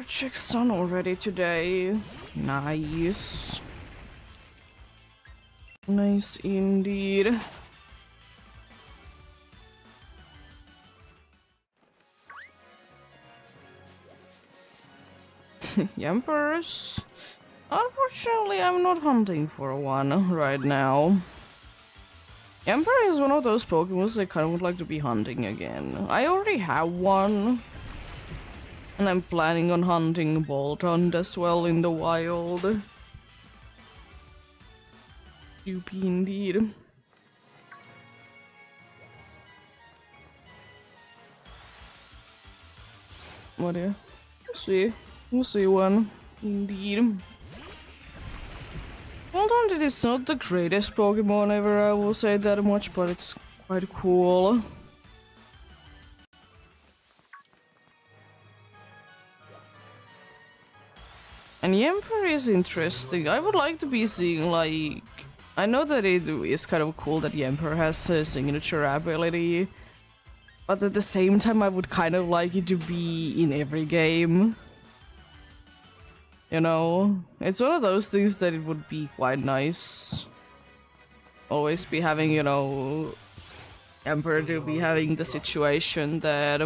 projects done already today. Nice. Nice indeed. Yampers. Unfortunately, I'm not hunting for one right now. Yamper is one of those Pokemon I kind of would like to be hunting again. I already have one. And I'm planning on hunting Boltund as well in the wild. UP indeed. What yeah? We'll see. We'll see one. Indeed. Boltund is not the greatest Pokemon ever, I will say that much, but it's quite cool. And Yamper is interesting. I would like to be seeing, like... I know that it is kind of cool that Yamper has a signature ability. But at the same time, I would kind of like it to be in every game. You know? It's one of those things that it would be quite nice. Always be having, you know... Yamper to be having the situation that...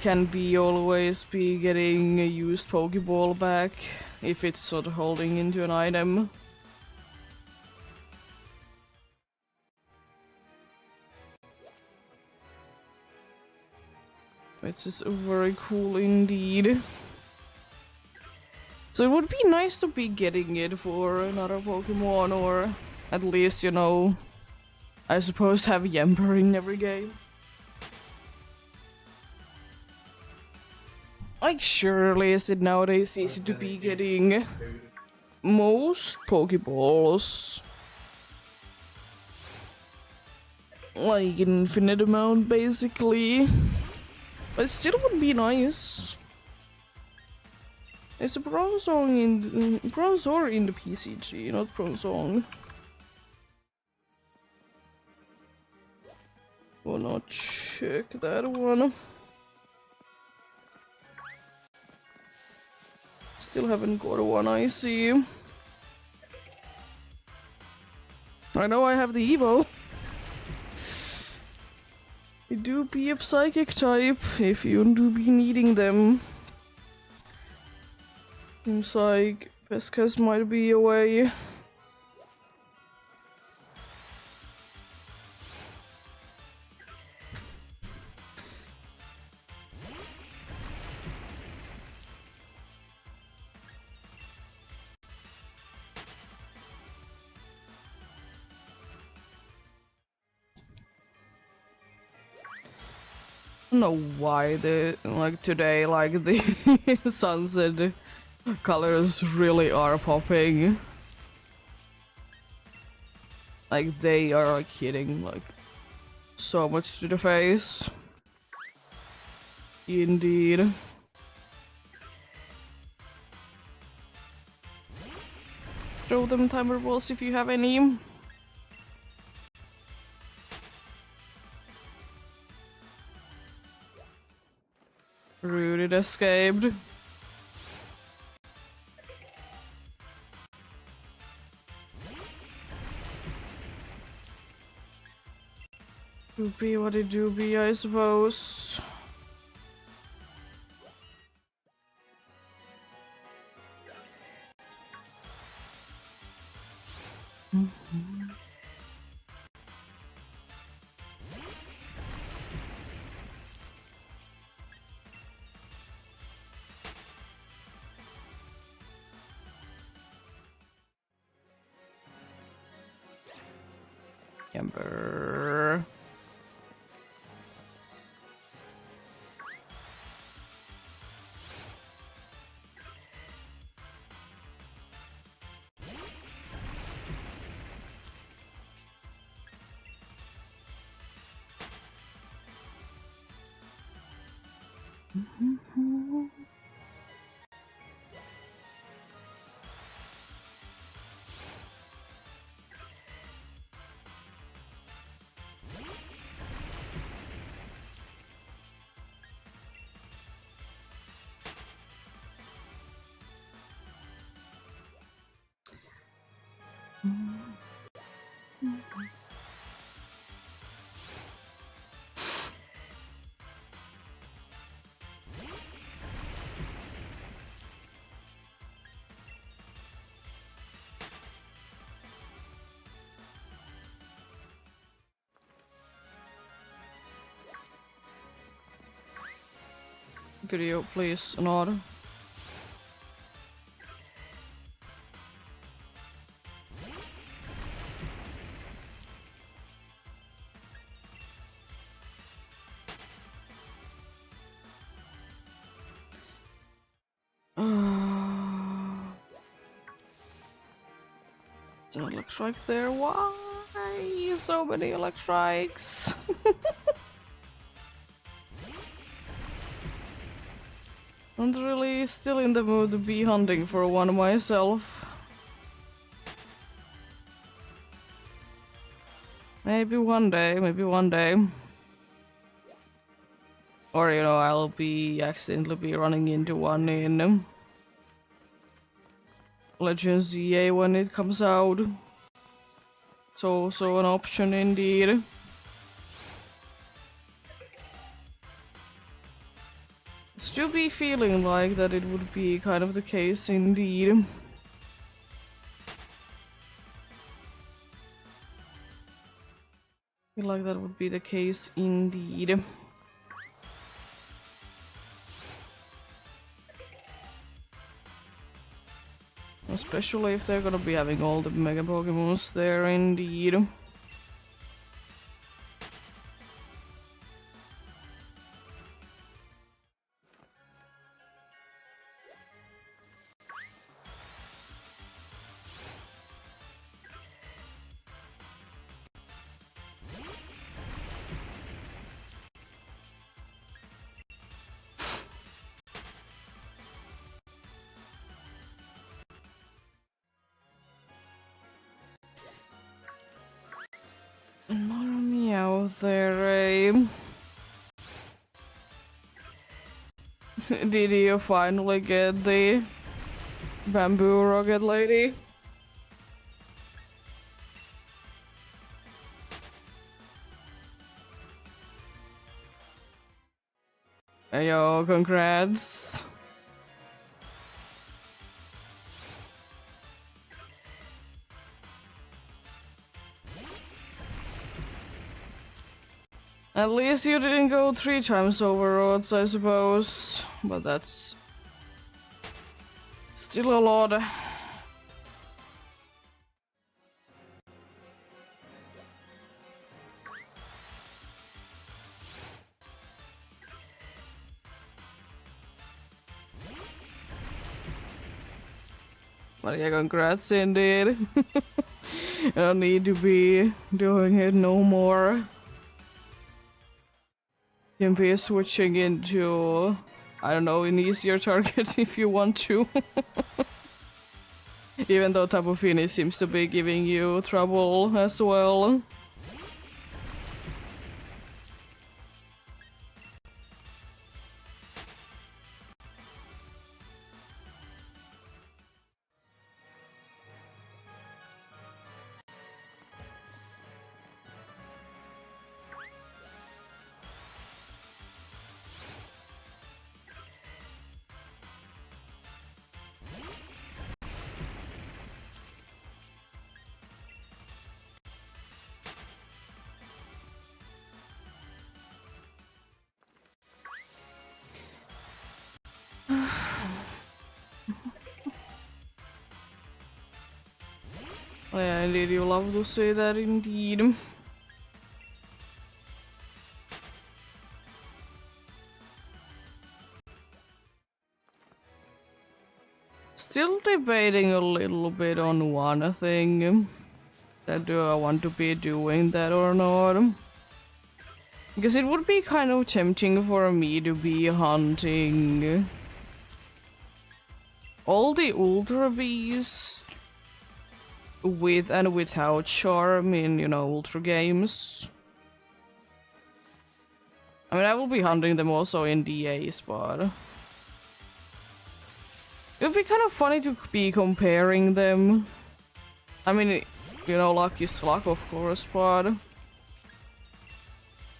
can be always be getting a used Pokeball back if it's sort of holding into an item. It's just very cool indeed. So it would be nice to be getting it for another Pokemon, or at least, you know, I suppose have Yamper in every game. Like, surely is it nowadays easy to be getting most Pokeballs? Like, infinite amount, basically. But it still would be nice. It's a Bronzong in Bronzor in the PCG, not Bronzong. Will not check that one. Still haven't got one, I see. I know I have the Evo. You do be a psychic type if you do be needing them. Seems like Pescas might be away. I don't know why the today the sunset colors really are popping. Like they are like hitting like so much to the face. Indeed. Throw them timer balls if you have any. Rude, it escaped. Do be what it do be, I suppose. Ember. Could you please nod? So electric there. Why so many electrics? I'm really still in the mood to be hunting for one myself. Maybe one day, maybe one day. Or, you know, I'll be accidentally be running into one in Legends EA when it comes out. So an option indeed. Still be feeling like that it would be kind of the case indeed. Feel like that would be the case indeed. Especially if they're gonna be having all the Mega Pokemons there indeed. Another meow there, eh? Did you finally get the bamboo rocket lady? Yo, congrats. At least you didn't go 3 times over roads, I suppose. But that's still a lot. But yeah, congrats indeed. I don't need to be doing it no more. You can be switching into, I don't know, an easier target if you want to. Even though Tapu Fini seems to be giving you trouble as well. Oh yeah, indeed, you love to say that indeed. Still debating a little bit on one thing. That do I want to be doing that or not? Because it would be kind of tempting for me to be hunting all the Ultra Beasts with and without charm in, you know, Ultra games. I mean, I will be hunting them also in DAs, but it would be kind of funny to be comparing them. I mean, you know, luck is luck, of course, but it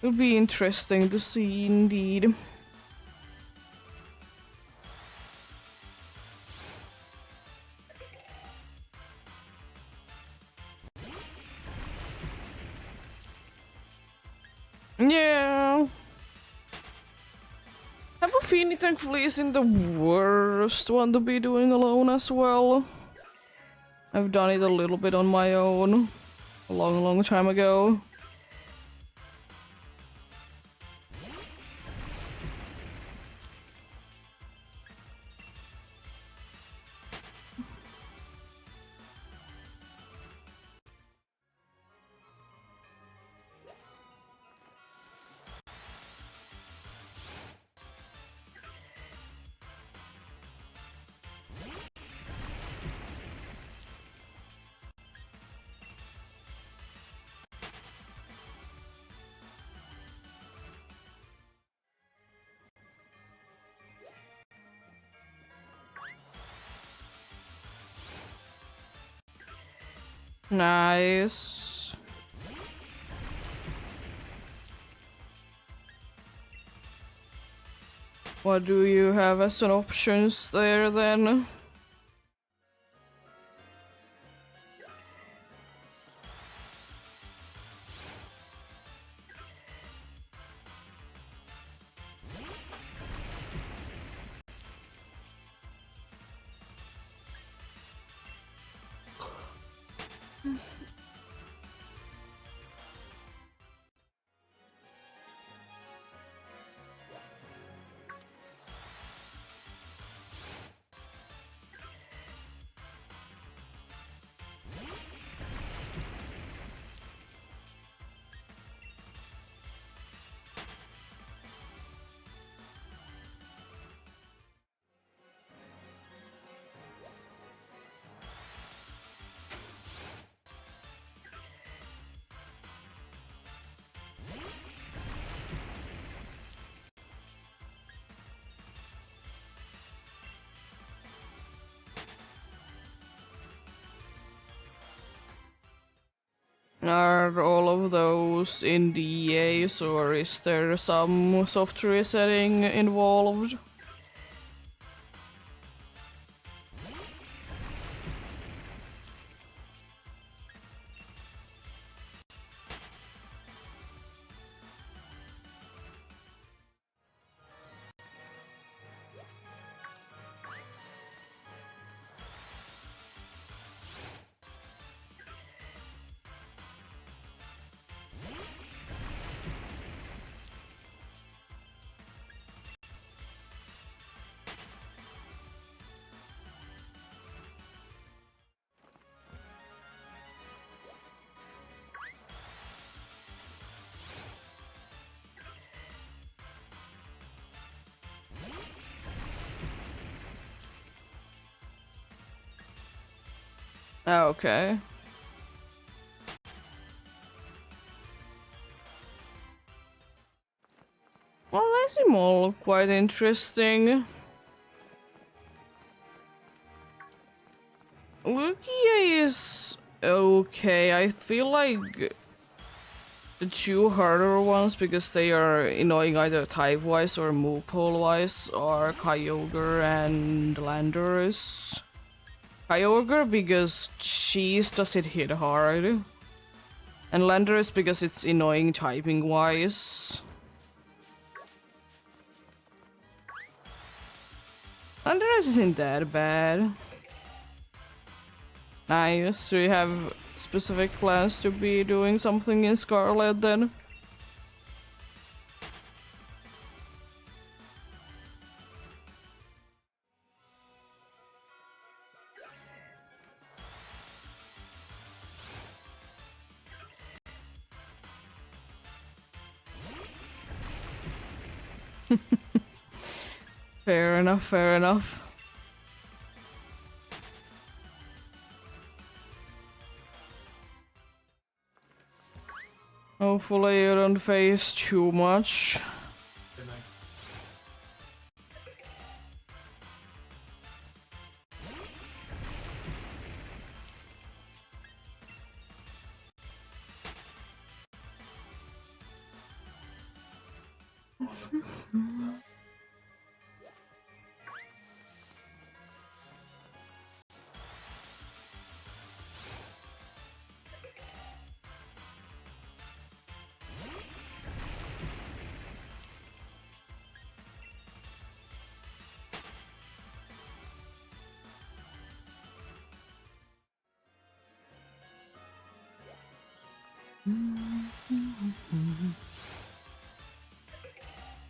would be interesting to see indeed. Yeah. Tapu Fini thankfully isn't the worst one to be doing alone as well. I've done it a little bit on my own a long time ago. Nice. What do you have as an options there then? Are all of those in DAs or is there some software resetting involved? Okay. Well, they seem all quite interesting. Lugia is okay. I feel like the two harder ones, because they are annoying either type-wise or move pool-wise, are Kyogre and Landorus. Kyogre because cheese does it hit hard. And Landorus because it's annoying typing-wise. Landorus isn't that bad. Nice, so you have specific plans to be doing something in Scarlet then? Fair enough, fair enough. Hopefully you don't face too much.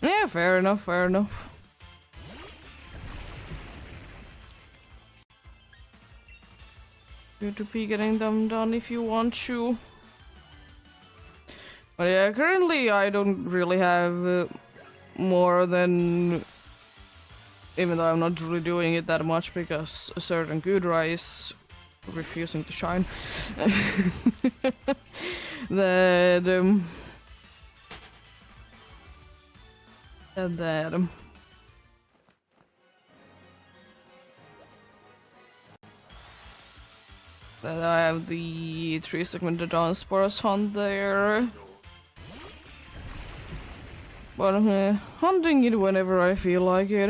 Yeah, fair enough, fair enough. Good to be getting them done if you want to. But yeah, currently I don't really have more than... Even though I'm not really doing it that much because a certain Gudra is refusing to shine. that that I have the 3-segmented dance sports hunt there. But I'm hunting it whenever I feel like it.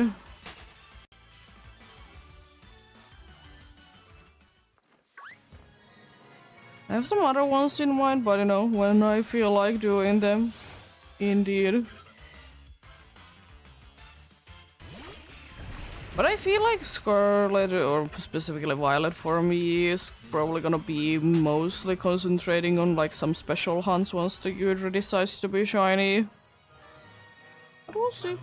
I have some other ones in mind, but you know, when I feel like doing them, indeed. But I feel like Scarlet, or specifically Violet for me, is probably gonna be mostly concentrating on like some special hunts once the Gudra decides to be shiny. But we'll see.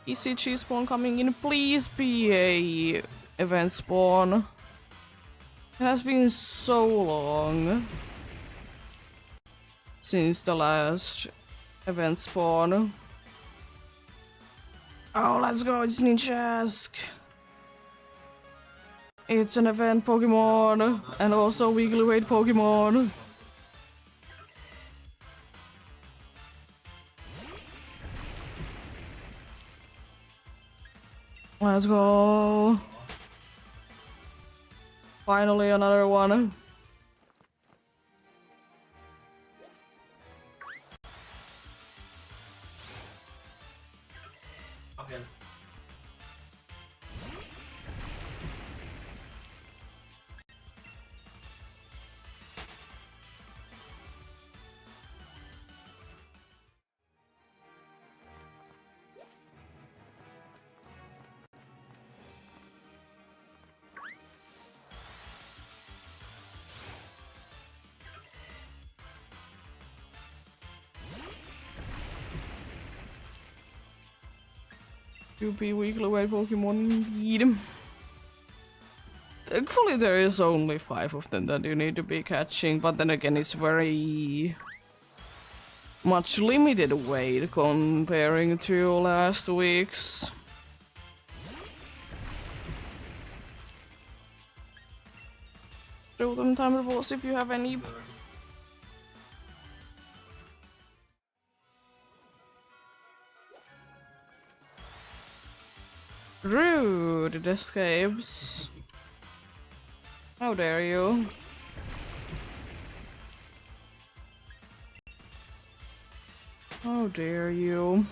ECG spawn coming in, please be a event spawn. It has been so long since the last event spawn. Oh, let's go, it's Ninjask. It's an event Pokemon, and also weekly weight Pokemon. Let's go. Finally another one. Okay. To be weekly weight Pokemon indeed. Thankfully there is only 5 of them that you need to be catching, but then again it's very much limited weight comparing to last week's. Throw them time revolves if you have any. Rude, it escapes. How dare you? How dare you?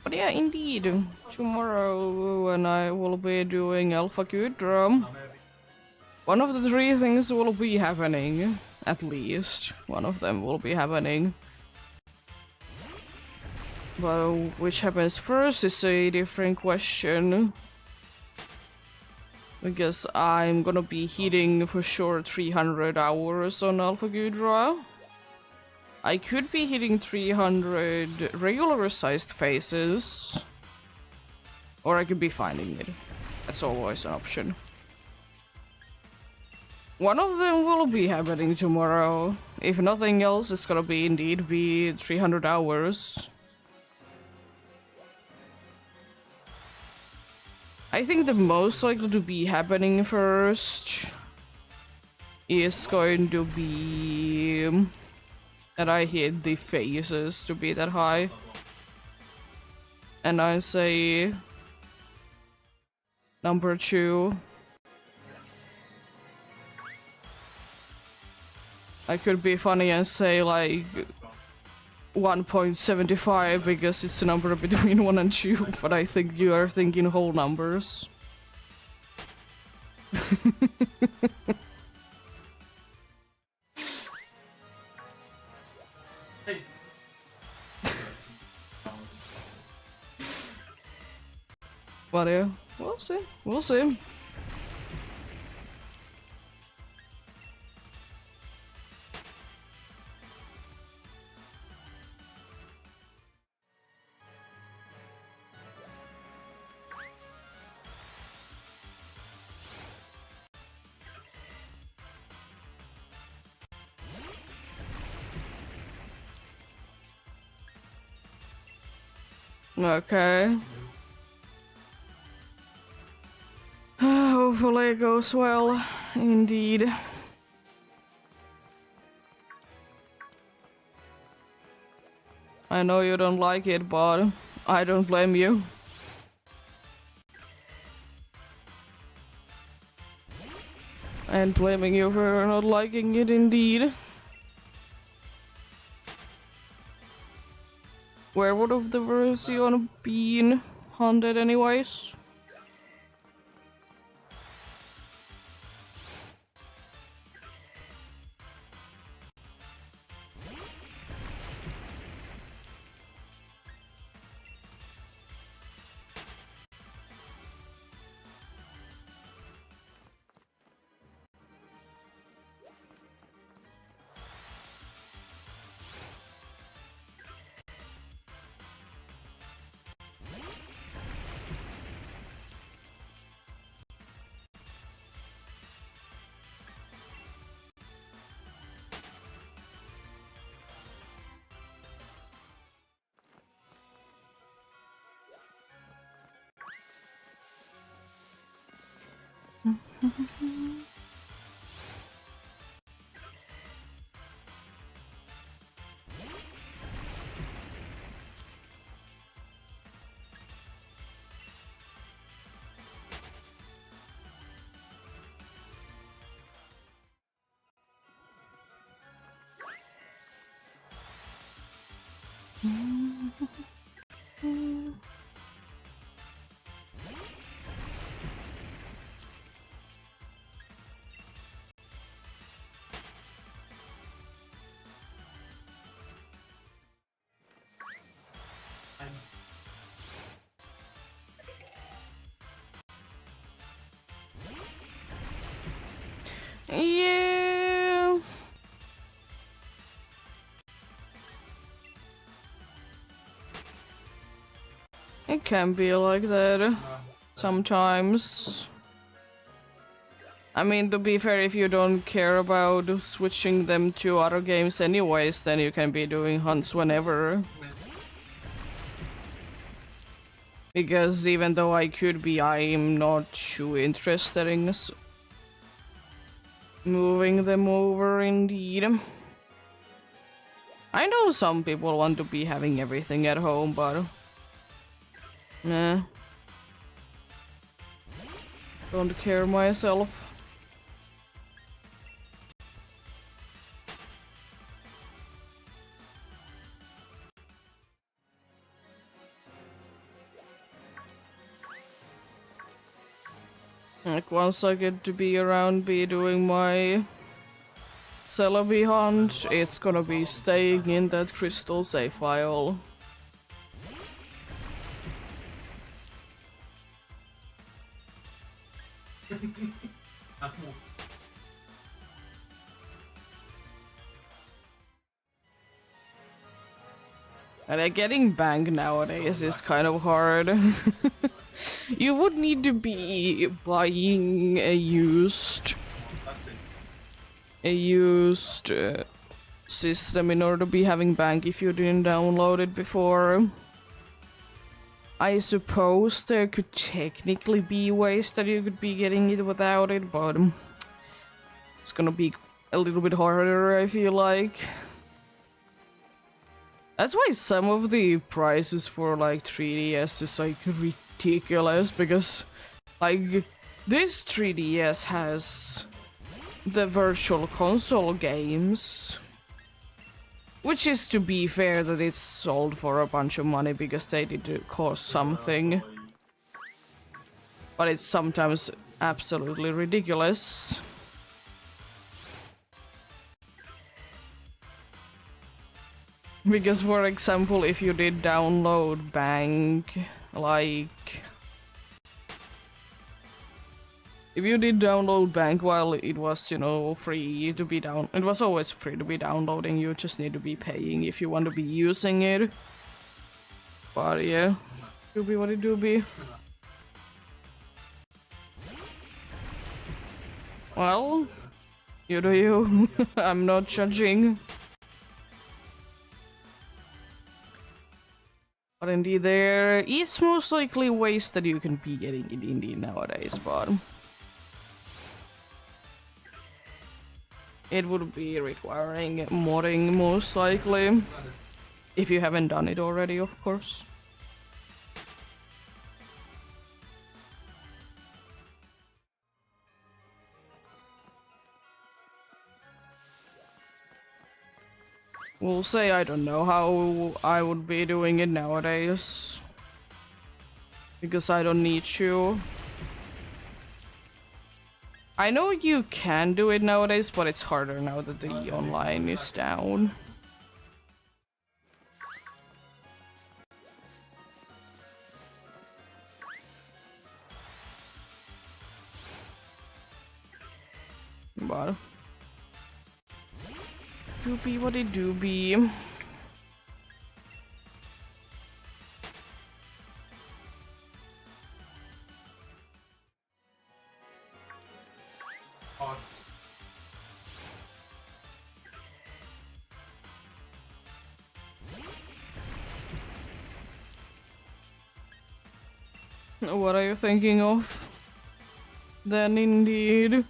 But yeah, indeed, tomorrow when I will be doing Alpha Gudra, one of the 3 things will be happening, at least. One of them will be happening. But which happens first is a different question. Because I'm gonna be hitting for sure 300 hours on Alpha Gudra. I could be hitting 300 regular sized phases. Or I could be finding it. That's always an option. One of them will be happening tomorrow. If nothing else, it's gonna be indeed be 300 hours. I think the most likely to be happening first is going to be that I hit the phases to be that high. and I say number 2. I could be funny and say like 1.75 because it's a number between 1 and 2, but I think you are thinking whole numbers. But yeah, we'll see. We'll see. Okay. Hopefully it goes well, indeed. I know you don't like it, but I don't blame you. And blaming you for not liking it, indeed. Where would have the version been hunted anyways? Yeah. It can be like that sometimes. I mean, to be fair, if you don't care about switching them to other games anyways, then you can be doing hunts whenever. Because even though I could be, I'm not too interested in moving them over, indeed. I know some people want to be having everything at home, but... nah. Don't care myself. Like, once I get to be around, be doing my Celebi hunt, it's gonna be staying in that crystal save file. And getting banged nowadays is kind of hard. You would need to be buying a used system in order to be having bank if you didn't download it before. I suppose there could technically be ways that you could be getting it without it, but it's gonna be a little bit harder, I feel like. That's why some of the prices for like 3DS is like ridiculous, because like this 3DS has the virtual console games, which is, to be fair, that it's sold for a bunch of money because they did cost something. But it's sometimes absolutely ridiculous. Because, for example, if you did download Bank, like... If you did download Bank while it was, you know, free to be down... It was always free to be downloading, you just need to be paying if you want to be using it. But yeah, doobie what it doobie. Well, you do you. I'm not judging. But indeed, there is most likely ways that you can be getting it indie nowadays, but it would be requiring modding most likely. If you haven't done it already, of course. We'll say I don't know how I would be doing it nowadays. Because I don't need to. I know you can do it nowadays, but it's harder now that the online is down. But doobie what it doobie. What are you thinking of? Then indeed.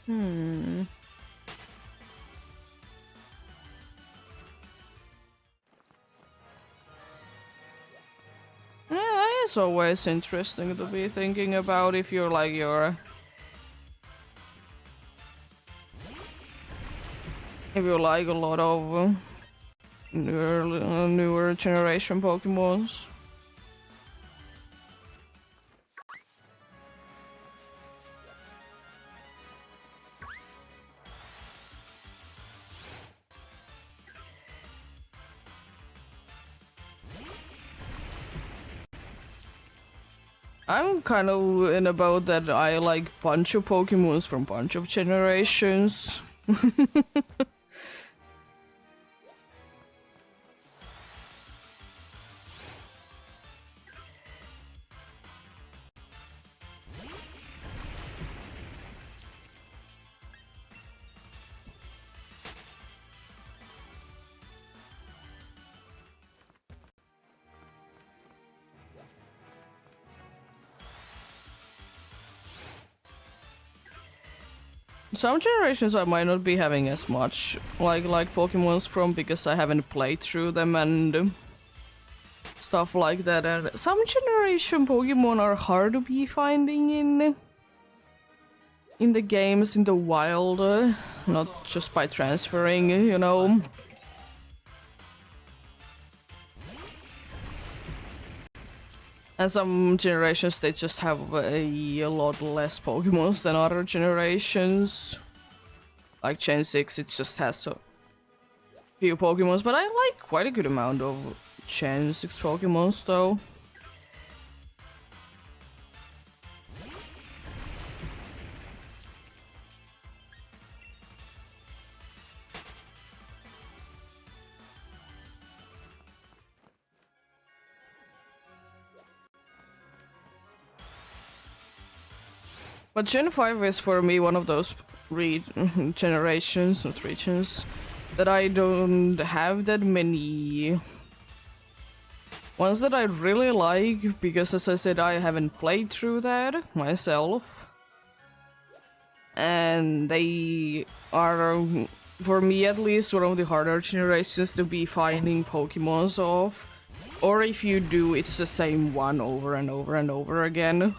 Yeah, it's always interesting to be thinking about if you're like if you like a lot of newer generation Pokemons. I'm kind of in about that I like bunch of Pokemons from bunch of generations. Some generations I might not be having as much like Pokemons from because I haven't played through them and stuff like that. And some generation Pokemon are hard to be finding in the games in the wild, not just by transferring, you know. And some generations they just have a lot less Pokemons than other generations. Like Gen 6, it just has a few Pokemons, but I like quite a good amount of Gen 6 Pokemons though. But Gen 5 is for me one of those generations, not regions, that I don't have that many ones that I really like, because as I said, I haven't played through that myself. And they are, for me at least, one of the harder generations to be finding Pokemons of. Or if you do, it's the same one over and over and over again.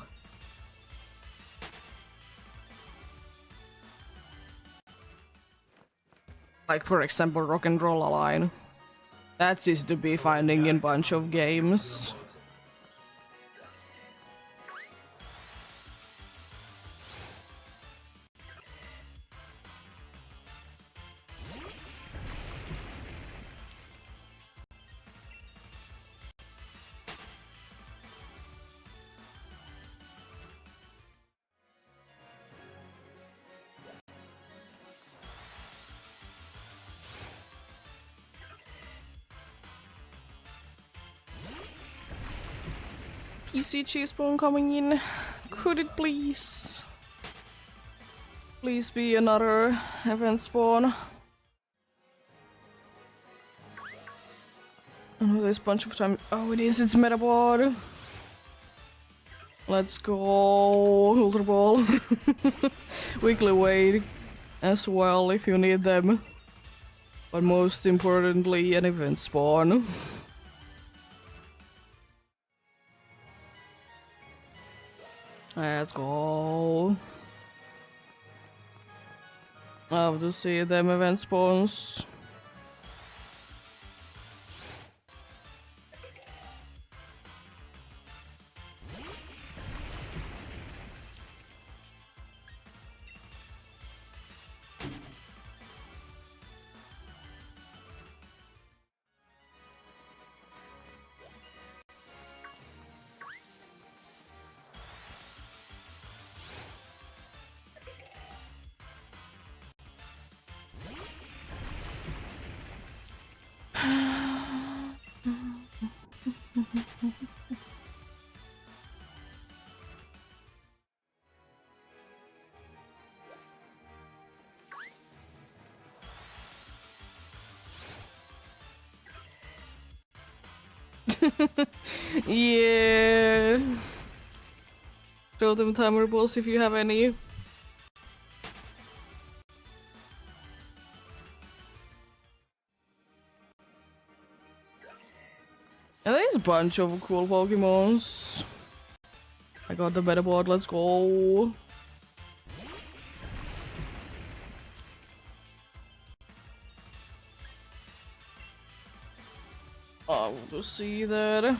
Like for example, Rock and Roll Line. That's easy to be finding in bunch of games. PC cheese bone coming in. Could it please? Please be another event spawn. Oh, there's a bunch of time. Oh, it is, it's Metabot. Let's go, Ultra Ball. Weekly weight as well if you need them. But most importantly, an event spawn. Let's go. Love to see them event spawns. Yeah. Throw them timer balls if you have any. And there's a bunch of cool Pokemons. I got the Metabot, let's go. I want to see that.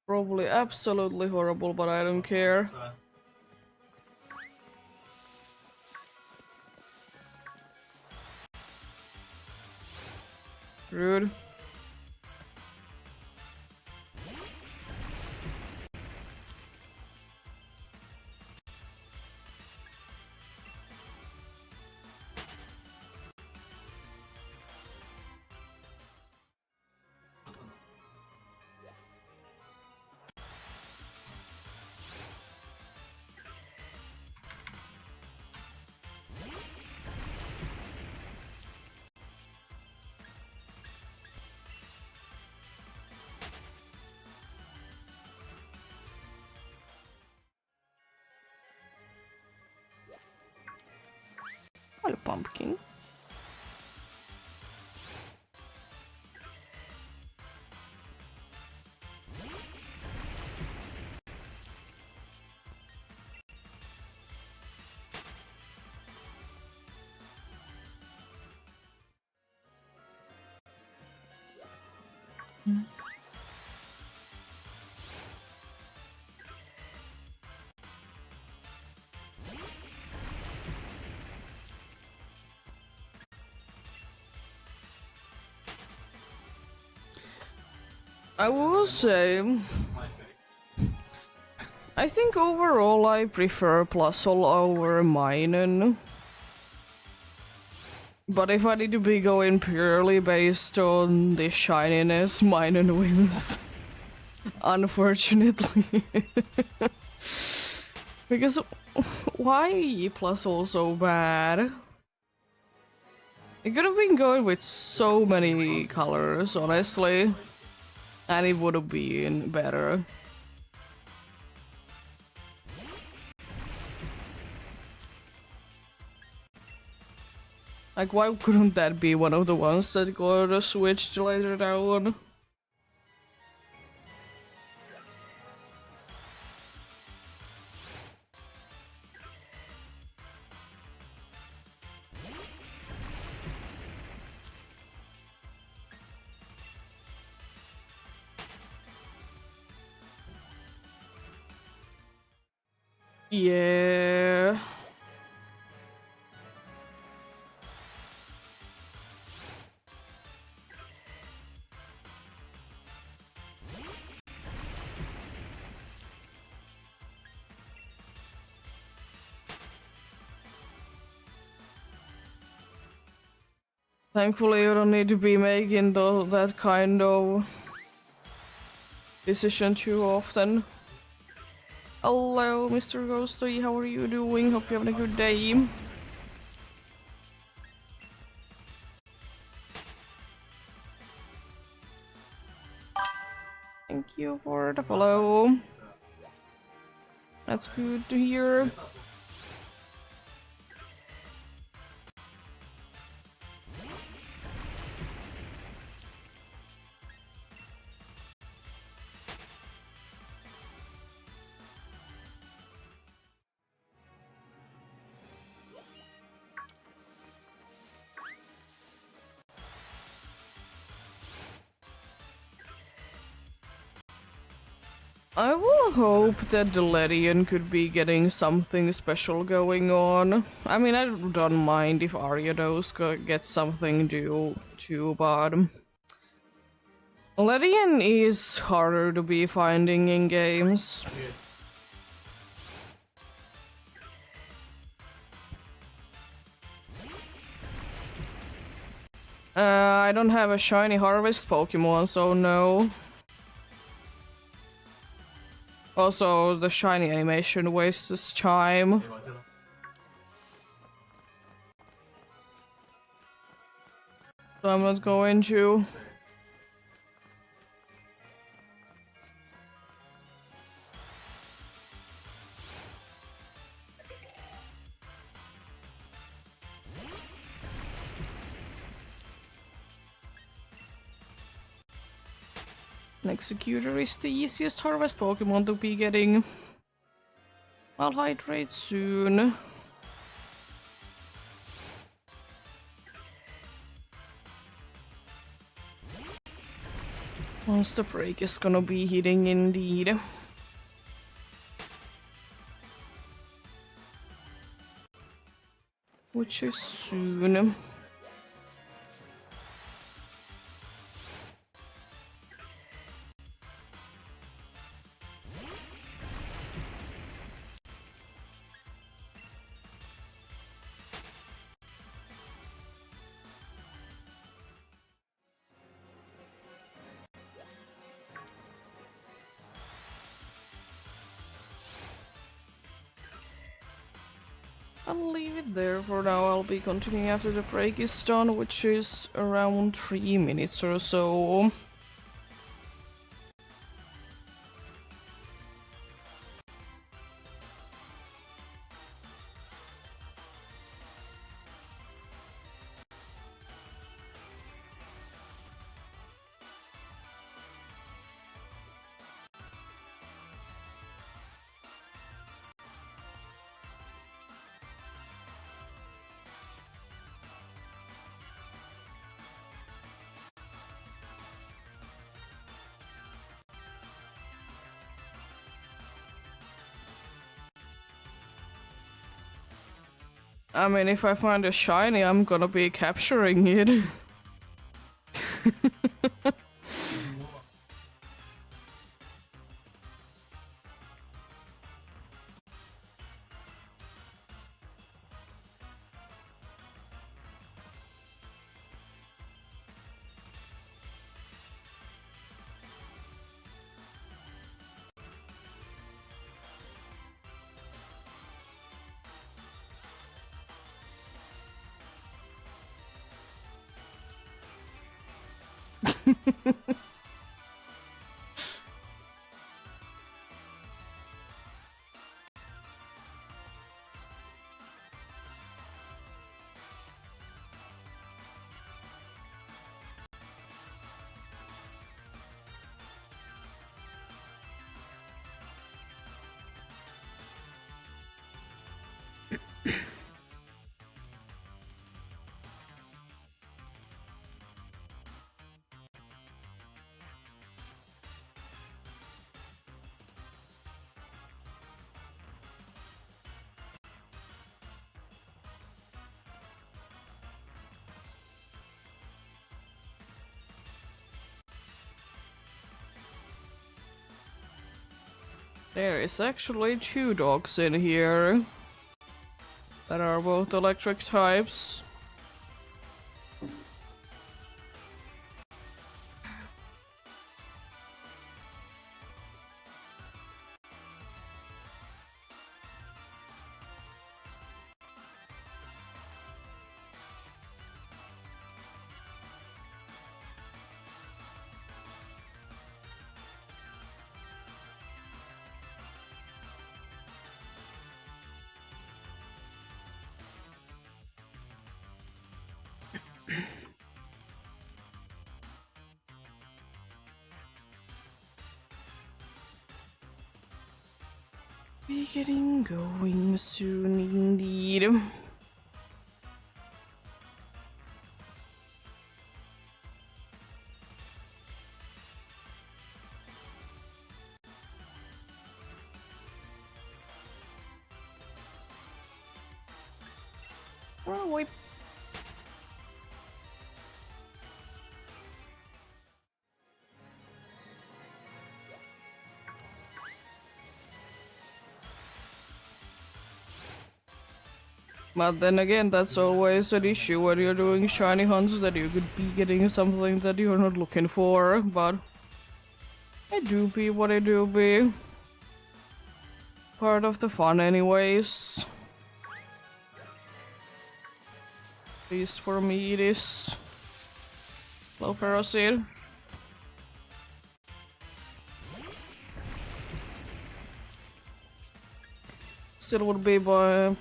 Probably absolutely horrible, but I don't care. Rude. Hello, pumpkin. I will say, I think overall I prefer Plusle over Minun. But if I need to be going purely based on the shininess, Minun wins. Unfortunately. Because why E plus also bad? It could have been going with so many colors, honestly, and it would have been better. Like, why couldn't that be one of the ones that got switched later down? Yeah. Thankfully, you don't need to be making that kind of decision too often. Hello, Mr. Ghostly, how are you doing? Hope you're having a good day. Thank you for the follow. That's good to hear. I will hope that the Ledian could be getting something special going on. I mean, I don't mind if Ariados gets something new too, but Ledian is harder to be finding in games. I don't have a shiny harvest Pokemon, so no. Also, the shiny animation wastes time. So I'm not going to. An Executor is the easiest harvest Pokemon to be getting. I'll hydrate soon. Once the break is gonna be hitting indeed. Which is soon. I'll leave it there for now. I'll be continuing after the break is done, which is around 3 minutes or so. I mean, if I find a shiny, I'm gonna be capturing it. There is actually 2 dogs in here that are both electric types. Be getting going soon indeed. Oh, wait. But then again, that's always an issue when you're doing shiny hunts, that you could be getting something that you're not looking for, but I do be what I do be. Part of the fun anyways. At least for me it is. Low Ferocid. Still would be by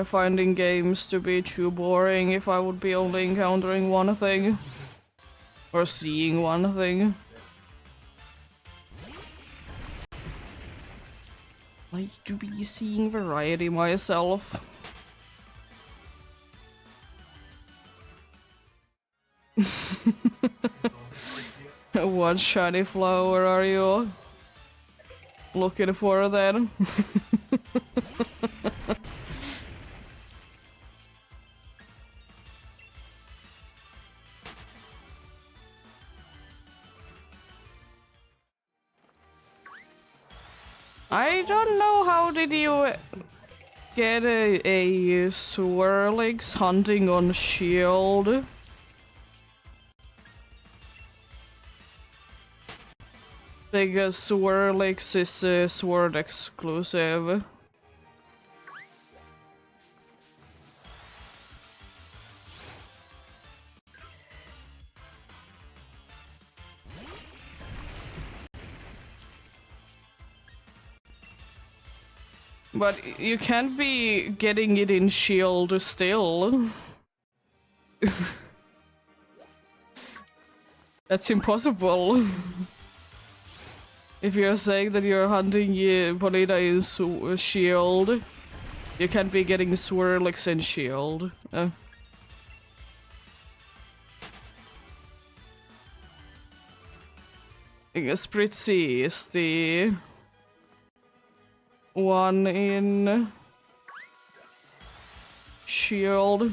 finding games to be too boring if I would be only encountering one thing. Or seeing one thing. I like to be seeing variety myself. What shiny flower are you looking for then? I don't know, how did you get a Swirlix hunting on Shield? Because Swirlix is a Sword exclusive. But you can't be getting it in Shield still. That's impossible. If you're saying that you're hunting Polita in Shield, you can't be getting Swirlix in Shield. I guess Spritzy is the one in Shield.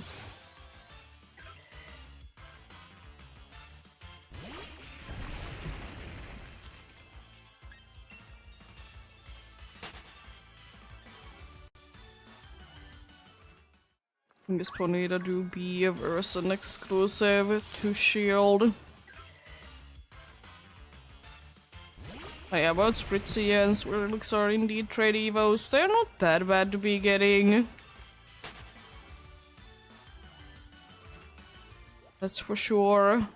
I guess Ponyta do be a version exclusive to Shield. Yeah, about Spritzy and Swirlix are indeed trade evos. They're not that bad to be getting. That's for sure.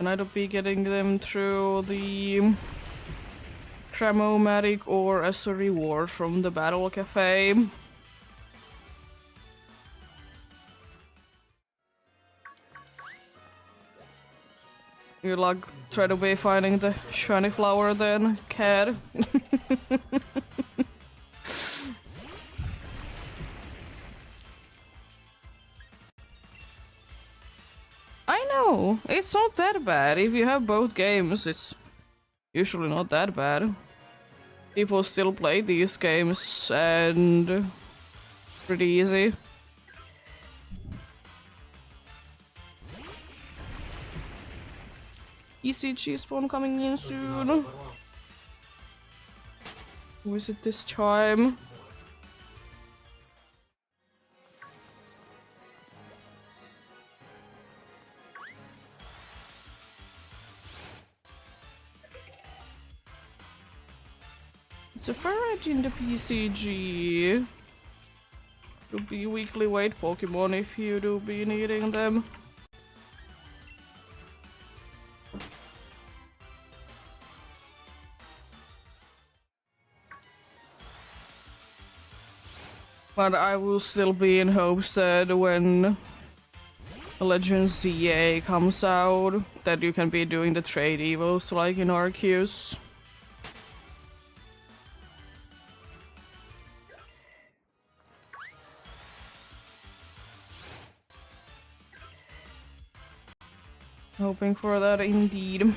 Can either be getting them through the Cramomatic or as a reward from the Battle Cafe. You like try to be finding the shiny flower then, cat? I know, it's not that bad. If you have both games, it's usually not that bad. People still play these games and pretty easy. ECG spawn coming in soon. Who is it this time? It's a ferret in the PCG. Will be weekly weight Pokemon if you do be needing them. But I will still be in hopes that when Legends ZA comes out, that you can be doing the trade evos like in Arceus. Hoping for that indeed.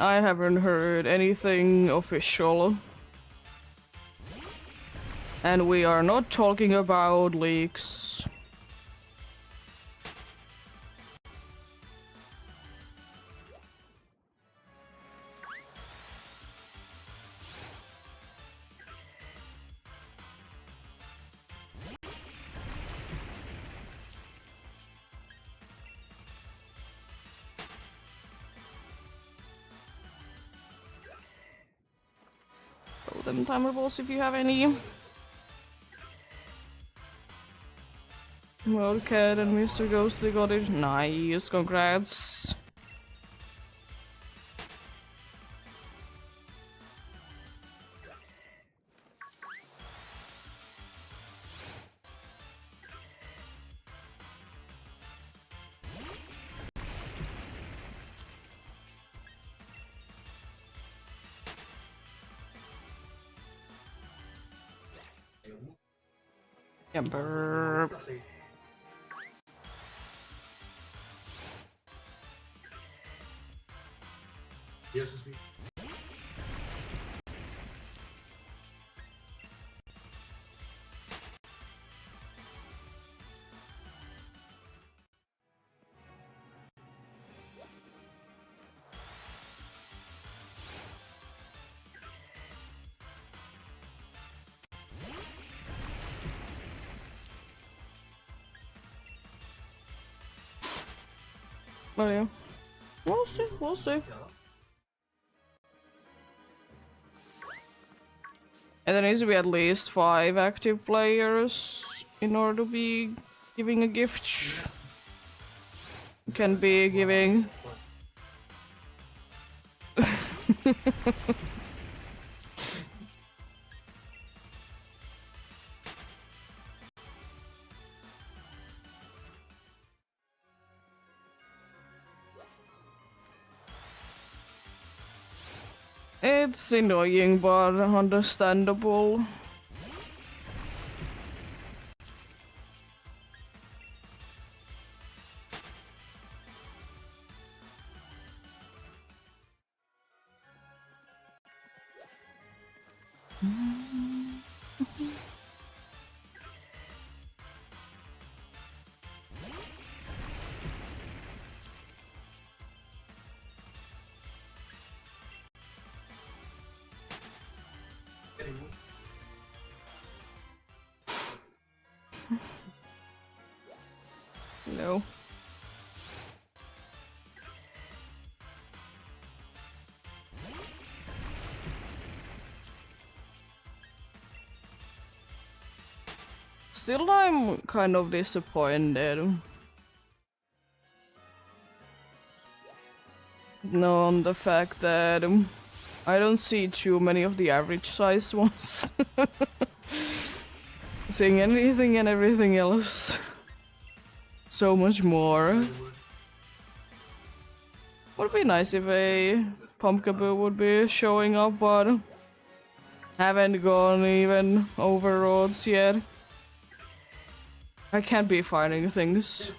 I haven't heard anything official. And we are not talking about leaks. Throw them timer balls if you have any. Wildcat and Mr. Ghostly got it. Nice, congrats. Yeah, burp. Oh yeah. We'll see, we'll see. And there needs to be at least 5 active players in order to be giving a gift. Can be giving. It's annoying, but understandable. No. Still, I'm kind of disappointed. No, on the fact that I don't see too many of the average size ones. Seeing anything and everything else. So much more. Would be nice if a Pumpkaboo would be showing up, but haven't gone even over roads yet. I can't be finding things.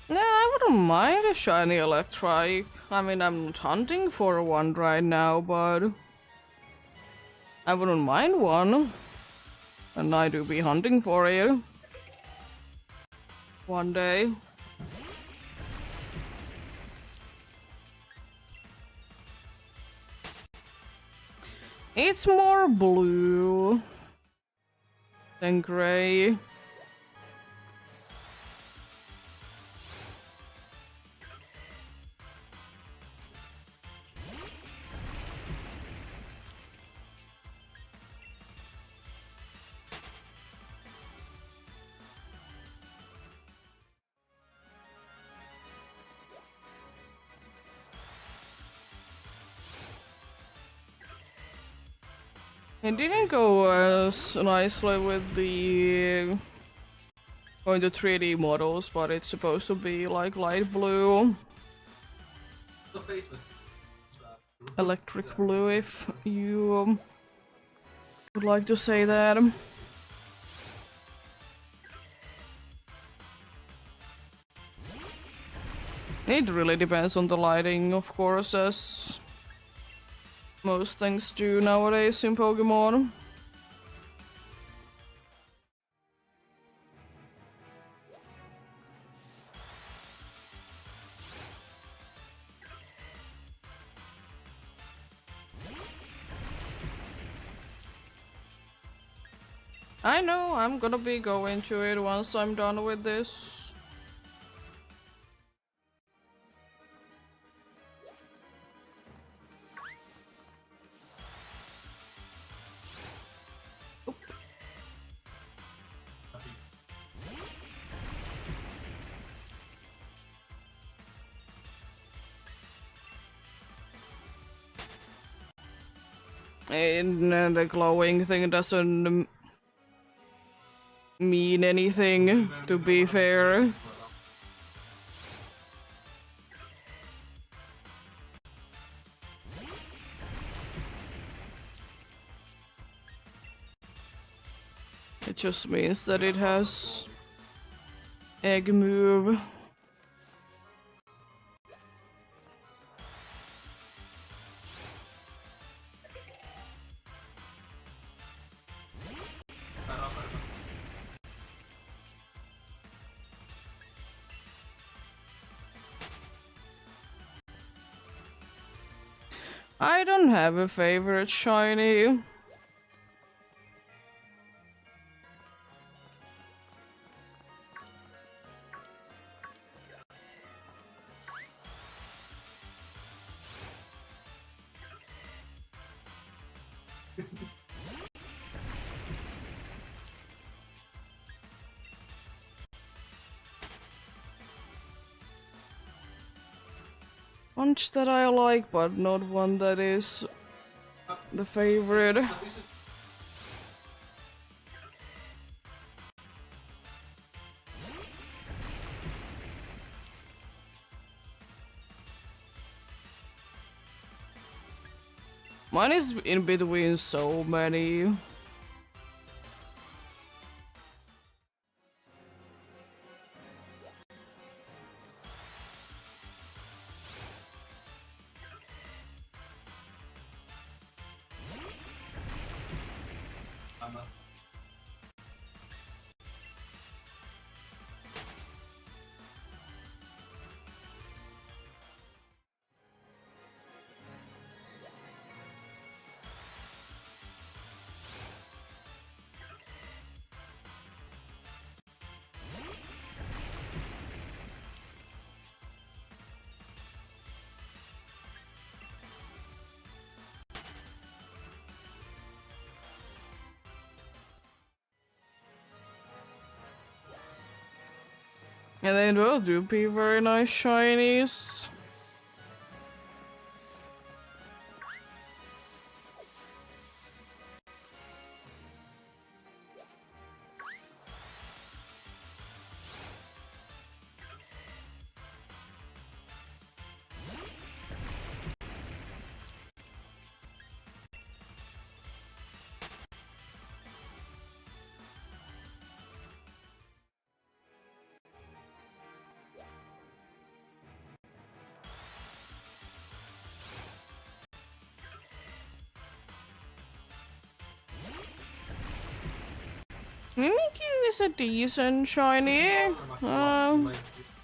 Yeah, I wouldn't mind a shiny Electrike. I mean, I'm not hunting for one right now, but I wouldn't mind one. And I do be hunting for it. One day. It's more blue than gray. It didn't go as nicely with the going to 3D models, but it's supposed to be like light blue. Electric blue, if you would like to say that. It really depends on the lighting, of course, as most things do nowadays in Pokemon. I know, I'm gonna be going to it once I'm done with this. And the glowing thing doesn't mean anything, to be fair. It just means that it has egg move. I don't have a favorite shiny. Bunch that I like, but not one that is the favorite. Mine is in between so many. And they will do be very nice shinies. Mimikyu is a decent shiny.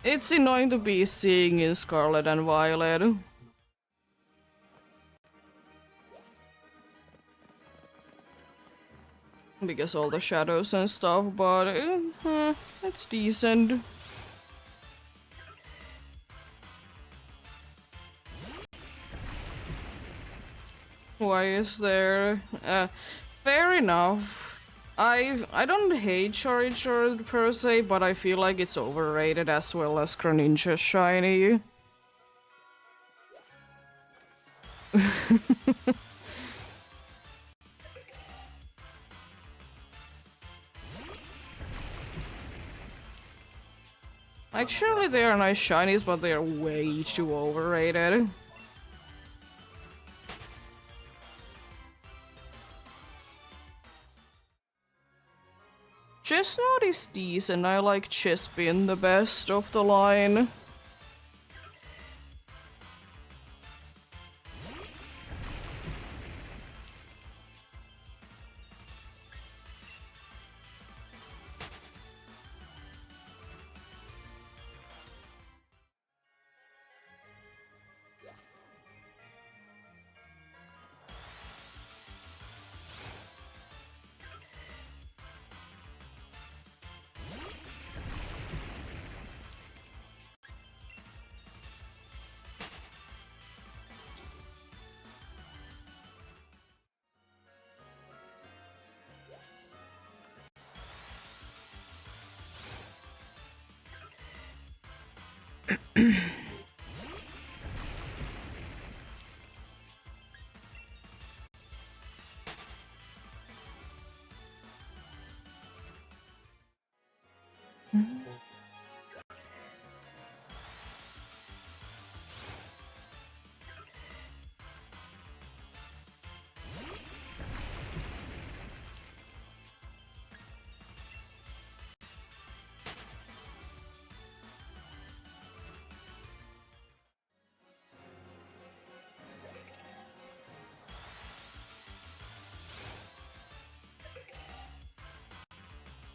It's annoying to be seeing in Scarlet and Violet. Because all the shadows and stuff, but it's decent. Why is there? Fair enough. I don't hate Charizard per se, but I feel like it's overrated as well as Greninja shiny. Actually, they are nice shinies, but they are way too overrated. Chestnut is decent. I like Chespin the best of the line.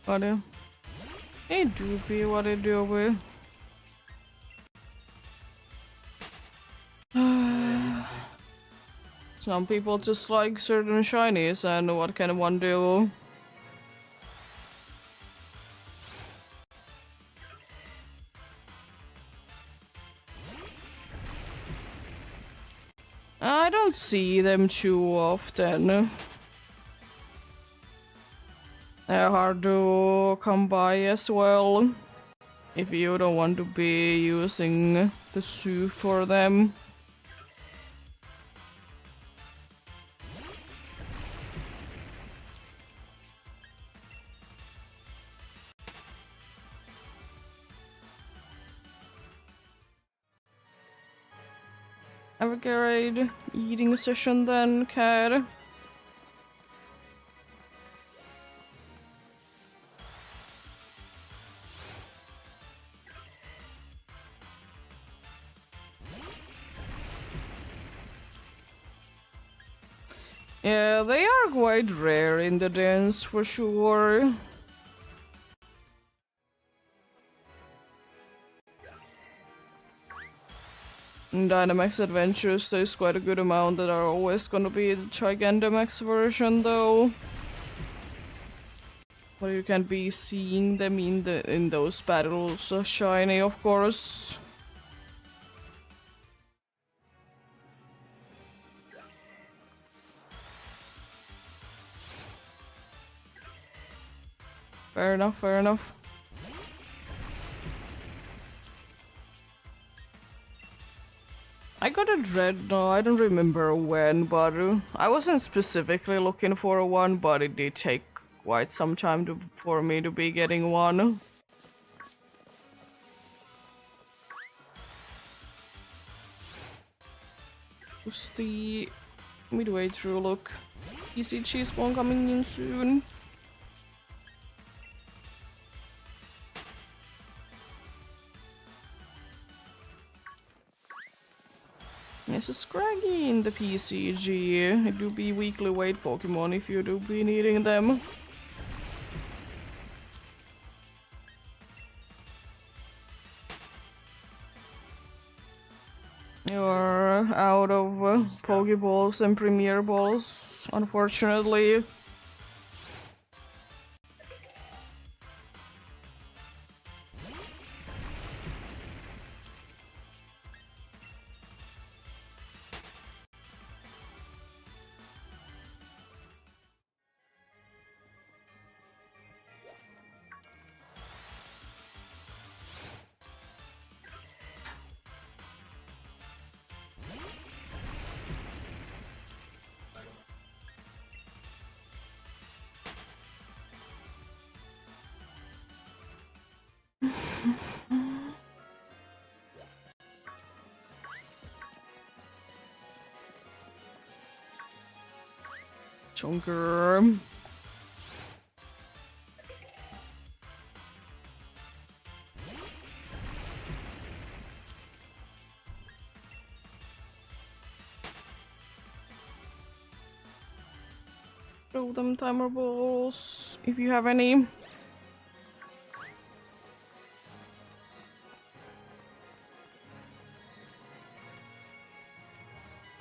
What do? Hey, Doopy, what do you do with? Some people just like certain shinies, and what can one do? I don't see them too often. They're hard to come by as well, if you don't want to be using the soup for them. Have a great eating session then, cat. Yeah, they are quite rare in the dance for sure. In Dynamax Adventures, there's quite a good amount that are always gonna be the Gigantamax version, though. But you can be seeing them in those battles shiny, of course. Fair enough, fair enough. I got a dread. No, I don't remember when, but I wasn't specifically looking for one, but it did take quite some time for me to be getting one. Just the midway through, look. Easy cheese spawn coming in soon. There's a Scraggy in the PCG. It do be weekly weight Pokemon if you do be needing them. You're out of Pokeballs and Premier Balls, unfortunately. Chunker. Throw them timer balls if you have any.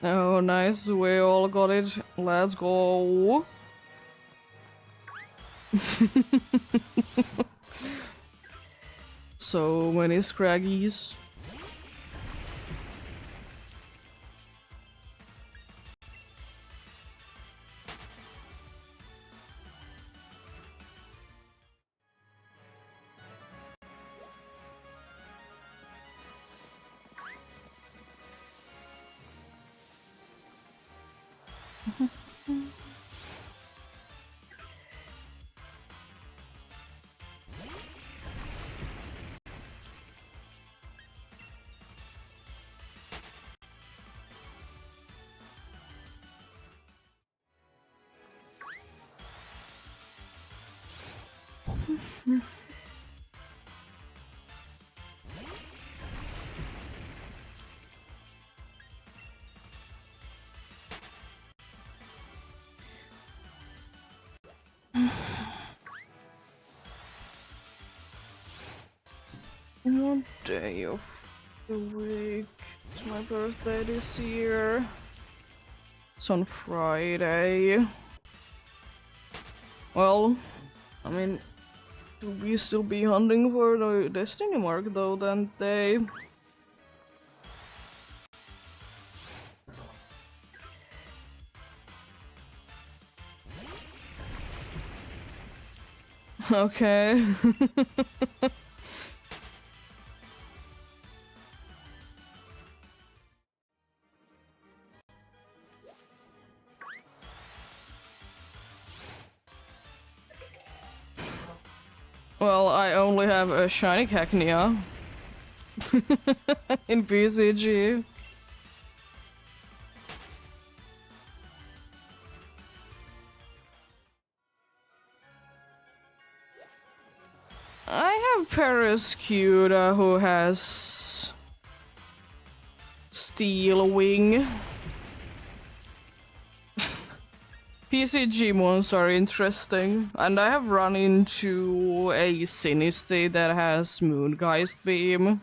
Oh, nice. We all got it. Let's go. So many Scraggies. What day of the week? It's my birthday this year. It's on Friday. Well, I mean, do we still be hunting for the Destiny Mark though that day? Okay. Well, I only have a shiny Cacnea in BCG. I have Periscuda who has Steel Wing. PCG mons are interesting, and I have run into a Sinisty that has Moongeist Beam.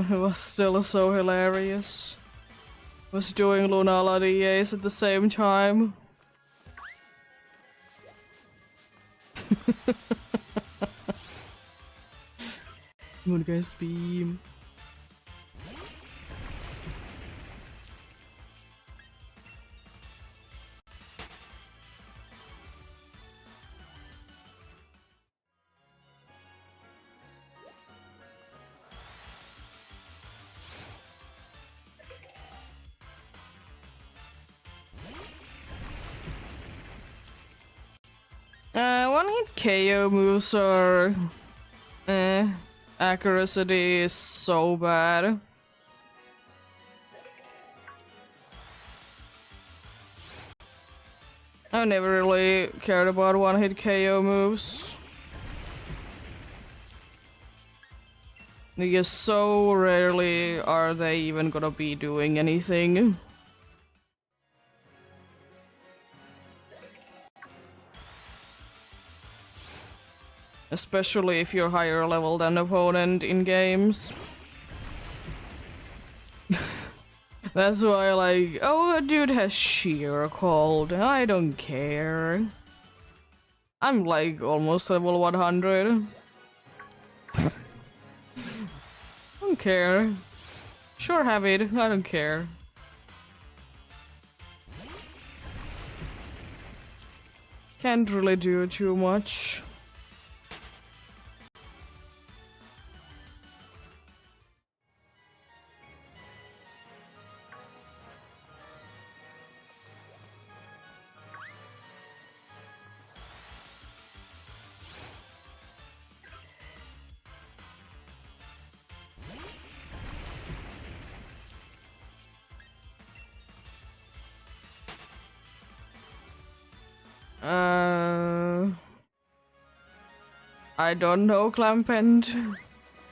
It was still so hilarious. Was doing Lunala DAs at the same time. Moongeist Beam. One-hit KO moves are... Accuracy is so bad. I never really cared about one-hit KO moves. Because so rarely are they even gonna be doing anything. Especially if you're higher level than opponent in games. That's why, like, oh, a dude has sheer cold. I don't care. I'm like almost level 100. Don't care. Sure, have it. I don't care. Can't really do too much. I don't know Clampent.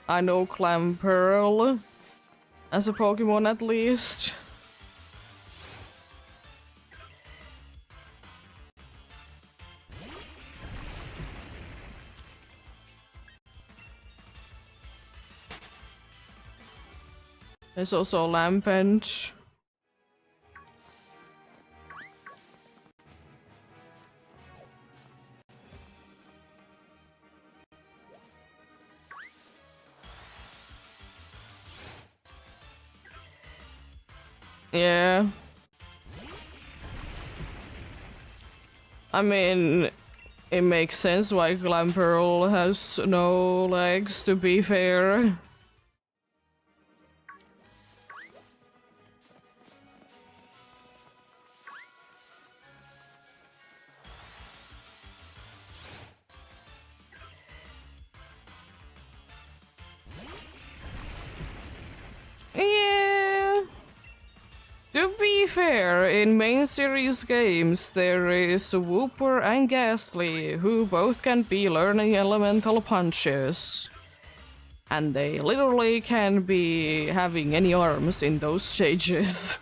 I know Clamperl. As a Pokemon at least. There's also Lampent. Yeah. I mean, it makes sense why Clamperl has no legs, to be fair. Yeah. To be fair, in main series games, there is Wooper and Ghastly, who both can be learning elemental punches. And they literally can be having any arms in those stages.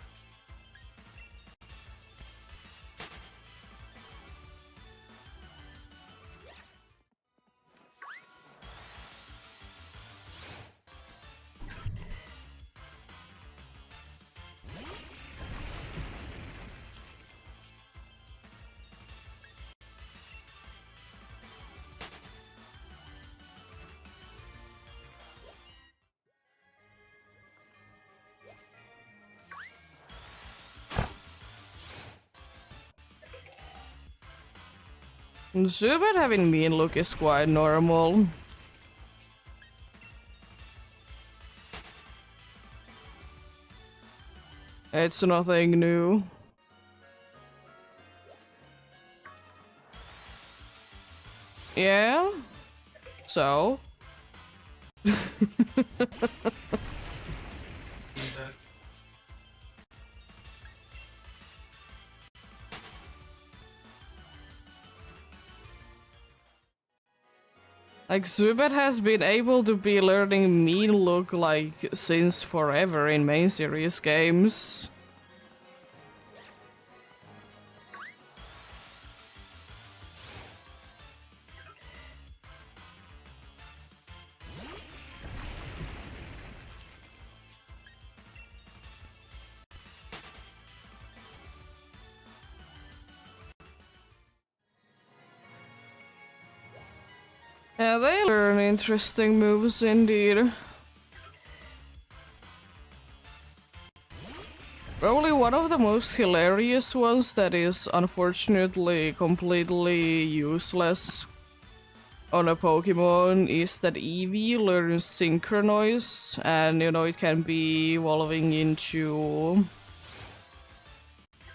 Zubat having mean look is quite normal. It's nothing new. Yeah? So? Like, Zubat has been able to be learning mean look like since forever in main series games. Yeah, they learn interesting moves indeed. Probably one of the most hilarious ones that is unfortunately completely useless on a Pokemon is that Eevee learns Synchronize, and you know it can be evolving into...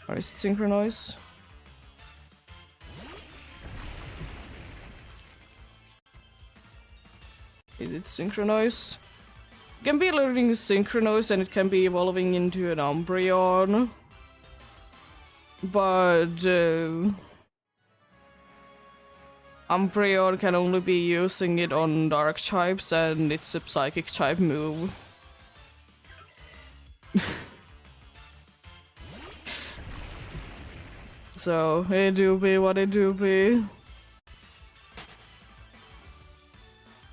Or is it Synchronize? Is it Synchronize? It can be learning Synchronize and it can be evolving into an Umbreon. But Umbreon can only be using it on dark types and it's a psychic type move. So it do be what it do be.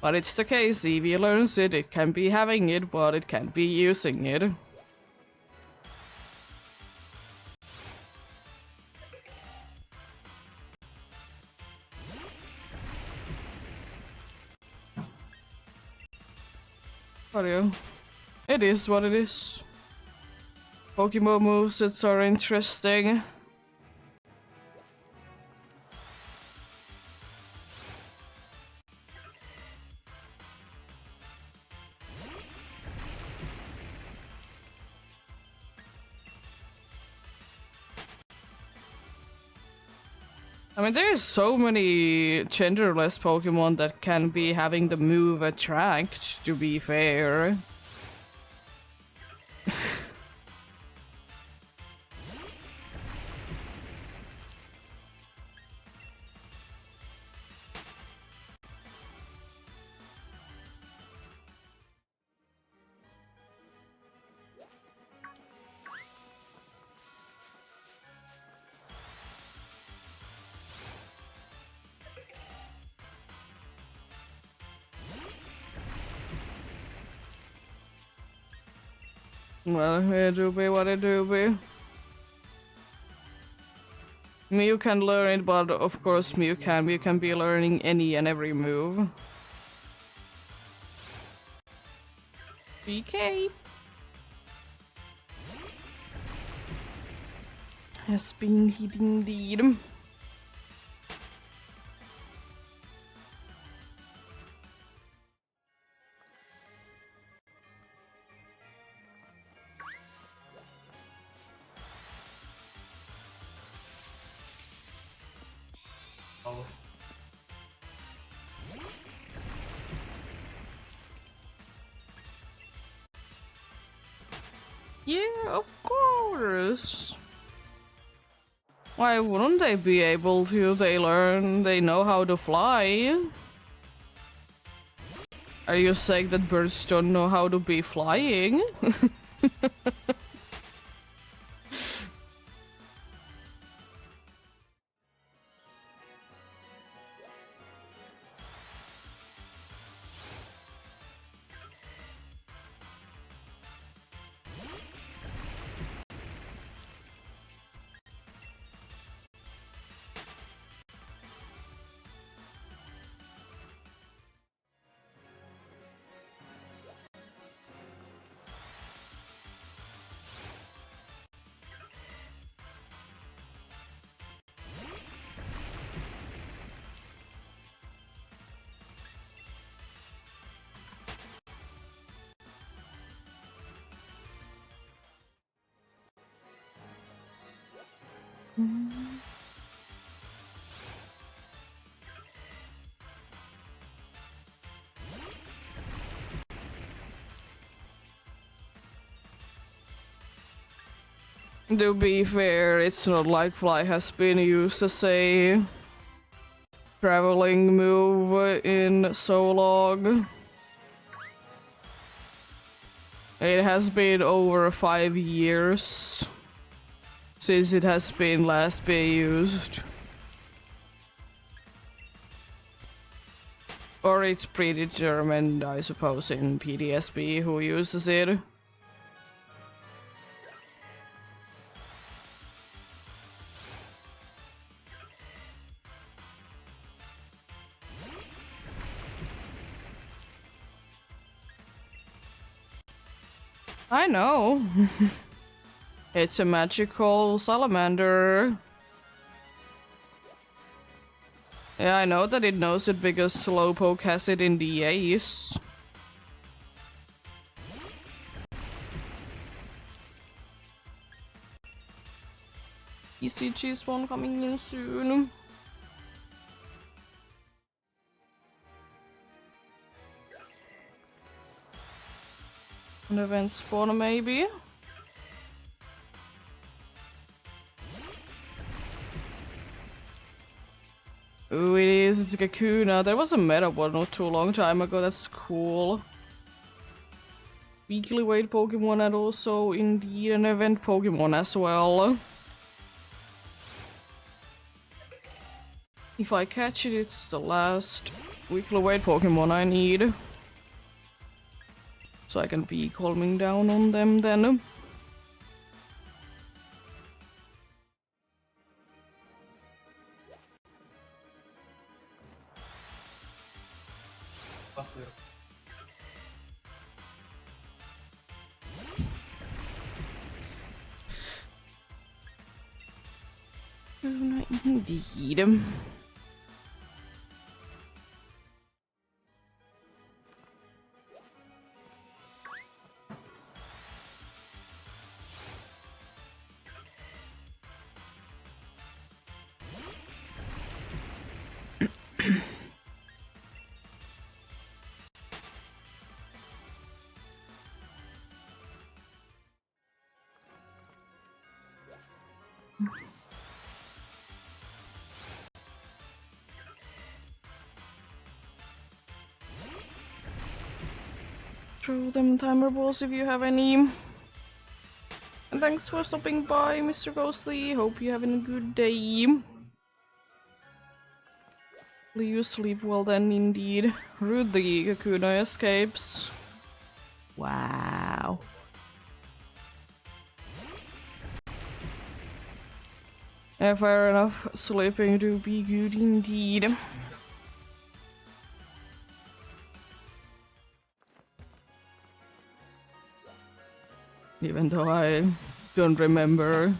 But it's the case, Eevee learns it, it can be having it, but it can't be using it. But it is what it is. Pokemon movesets are interesting. I mean, there's so many genderless Pokemon that can be having the move Attract, to be fair. Well, it do be what it do be. Mew can learn it, but of course Mew can be learning any and every move. BK has been hitting indeed. Yeah, of course. Why wouldn't they be able to? They know how to fly. Are you saying that birds don't know how to be flying? To be fair, it's not like Fly has been used as a traveling move in so long. It has been over 5 years since it has been last been used. Or it's predetermined, I suppose, in PDSB who uses it. I know. It's a magical salamander. Yeah, I know that it knows it because Slowpoke has it in the ace. ECG spawn coming in soon. An event spawn, maybe? Ooh, it is. It's a Kakuna. There was a meta one not too long time ago. That's cool. Weekly weight Pokemon and also indeed an event Pokemon as well. If I catch it, it's the last weekly weight Pokemon I need. So I can be calming down on them then. Indeed. Throw them timer balls if you have any. And thanks for stopping by, Mr. Ghostly. Hope you're having a good day. You sleep well then, indeed. Rude the Kakuna escapes. Wow. Yeah, fair enough. Sleeping to be good indeed. Even though I don't remember.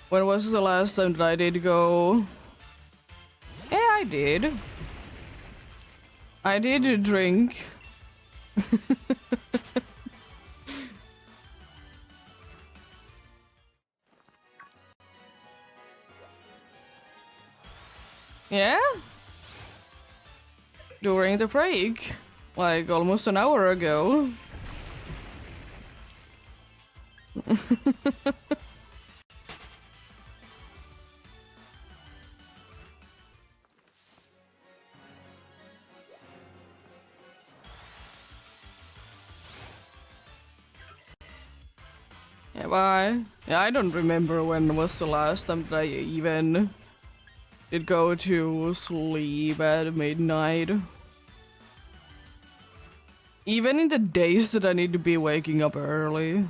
When was the last time that I did go? Yeah, I did. I did drink. Yeah? During the break. Like almost an hour ago. Yeah, bye. Yeah, I don't remember when was the last time that I even did go to sleep at midnight. Even in the days that I need to be waking up early.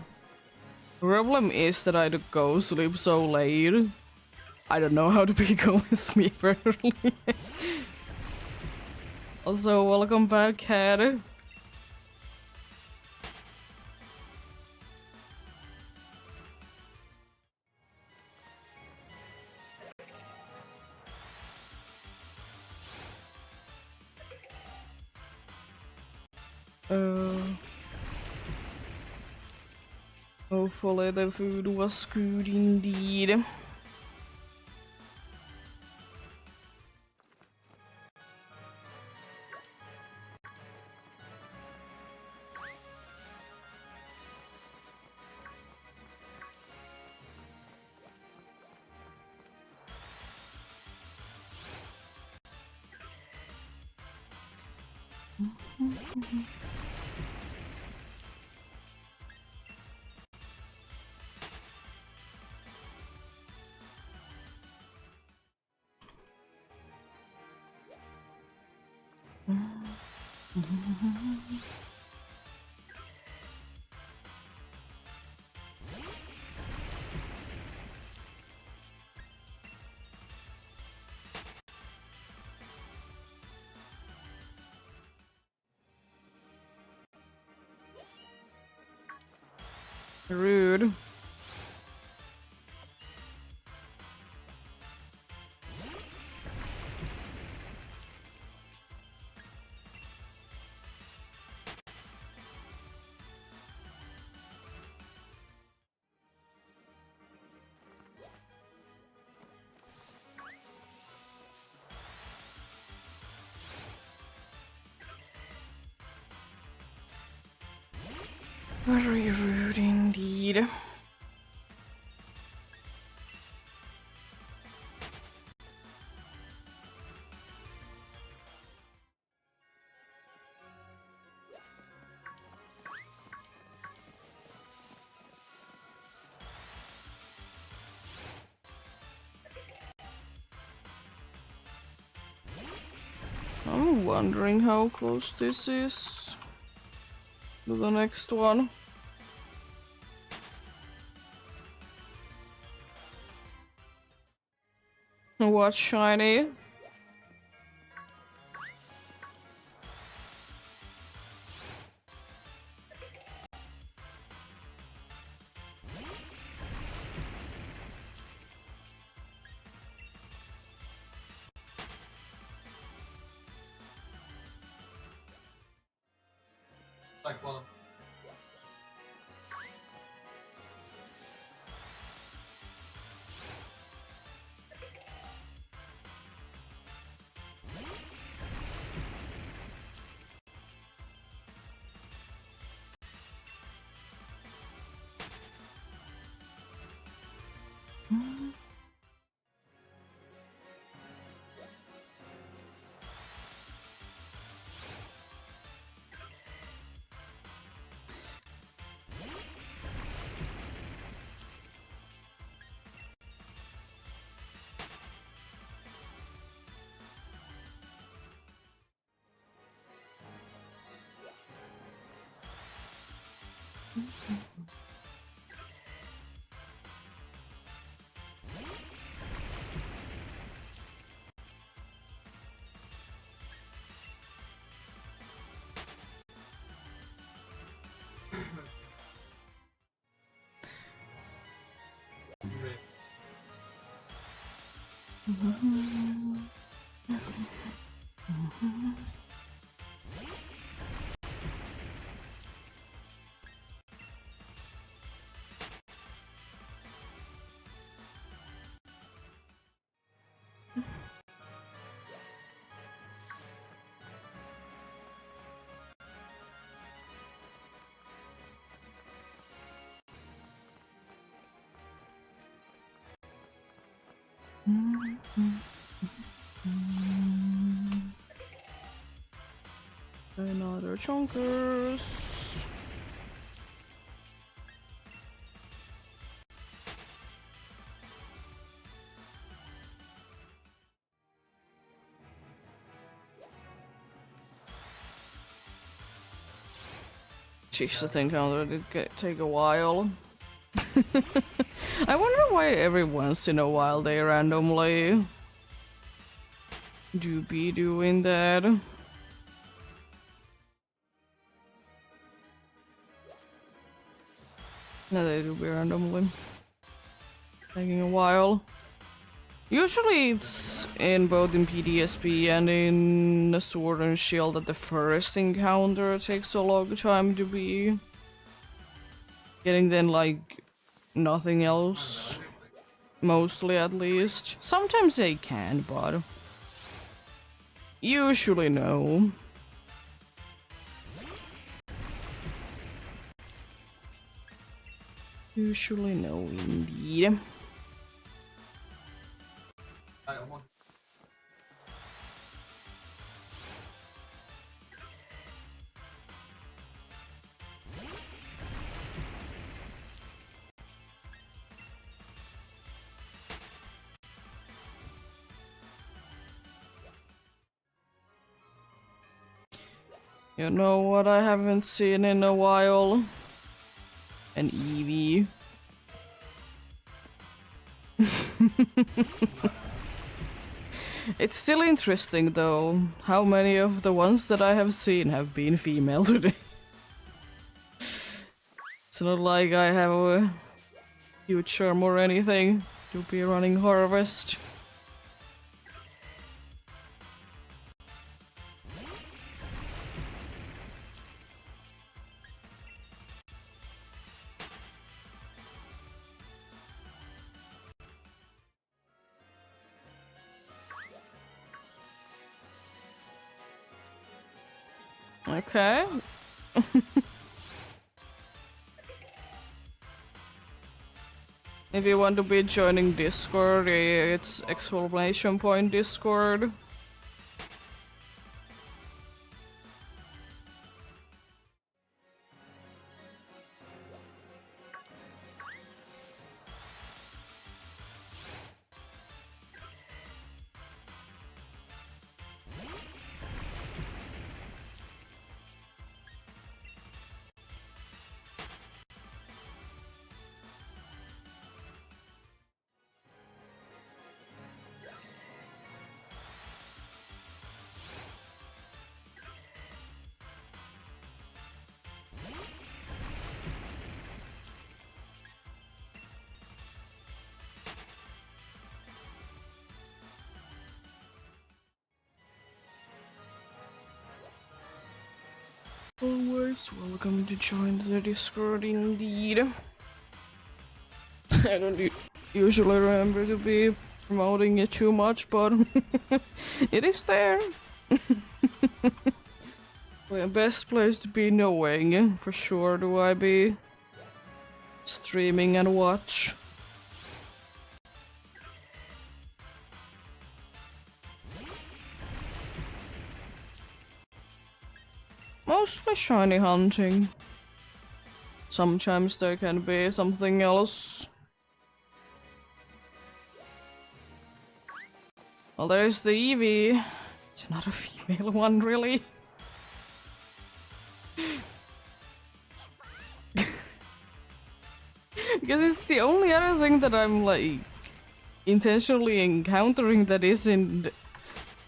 The problem is that I go sleep so late. I don't know how to be going to sleep early. Also, welcome back, Cat. Hopefully the food was good indeed. Rude. Very rude indeed. I'm wondering how close this is to the next one. What shiny? Like one. Another chonkers. Jeez, this encounter did take a while. I wonder why every once in a while they randomly do be doing that. No, they do be randomly taking a while. Usually it's in both in PDSP and in the Sword and Shield that the first encounter takes a long time to be getting, then like nothing else. Mostly at least. Sometimes they can, but usually no. Usually no indeed. I almost. You know what I haven't seen in a while? An Eevee. It's still interesting though, how many of the ones that I have seen have been female today. It's not like I have a huge charm or anything to be running Harvest. Okay. If you want to be joining Discord, it's exclamation point Discord. Always welcome to join the Discord indeed. I don't usually remember to be promoting it too much, but it is there. Well, best place to be knowing, for sure, do I be streaming and watch. Mostly shiny hunting. Sometimes there can be something else. Well, there's the Eevee. It's not a female one, really. Because it's the only other thing that I'm like intentionally encountering that isn't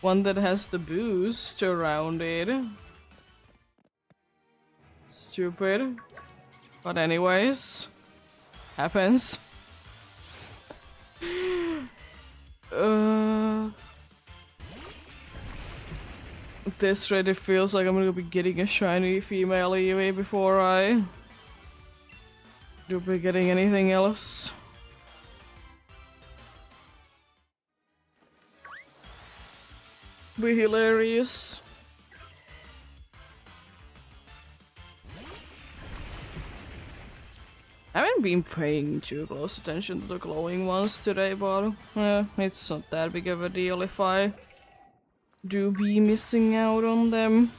one that has the boost around it. Stupid. But anyways, happens. This really feels like I'm gonna be getting a shiny female Eevee before I do be getting anything else. Be hilarious. I haven't been paying too close attention to the glowing ones today, but it's not that big of a deal if I do be missing out on them.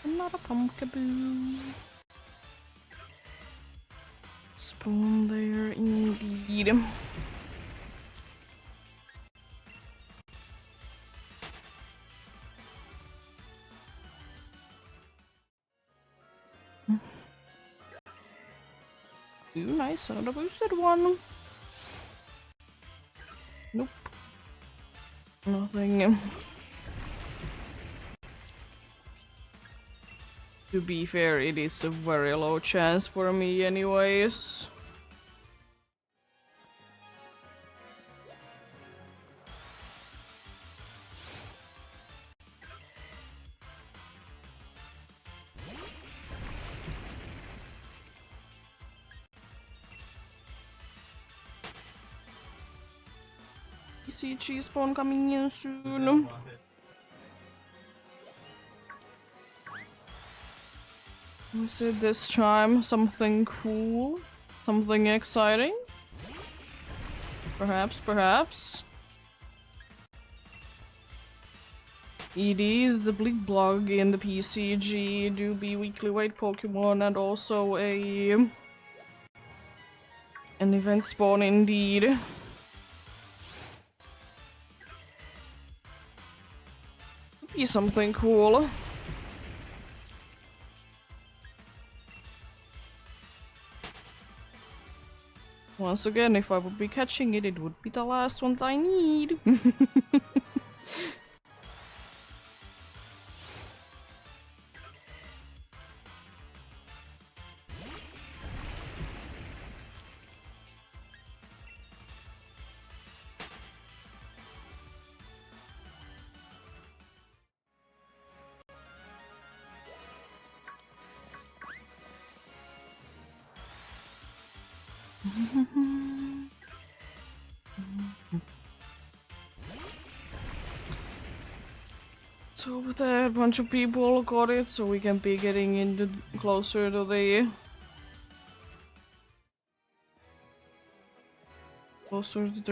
I'm not a pumpkaboo. Spawn there indeed. Ooh, nice, another boosted one. Nope. Nothing. To be fair, it is a very low chance for me anyways. See cheese spawn coming in soon. We see this time something cool, something exciting. Perhaps, perhaps. EDs, the Bleak blog in the PCG, do be weekly white Pokemon and also an event spawn indeed. Be something cool. Once again, if I would be catching it, it would be the last one I need. So hope that a bunch of people got it, so we can be getting into closer to the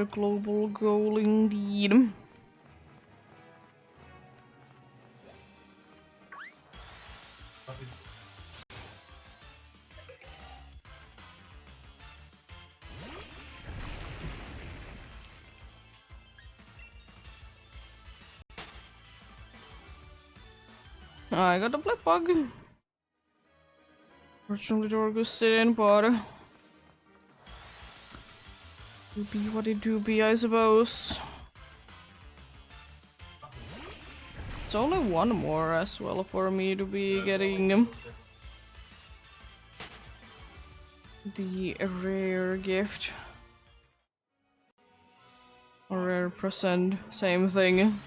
global goal indeed. I got a black bug. Fortunately, the Orgus didn't, but do be what it do be, I suppose. It's only one more as well for me to be getting the rare gift. Or rare present, same thing.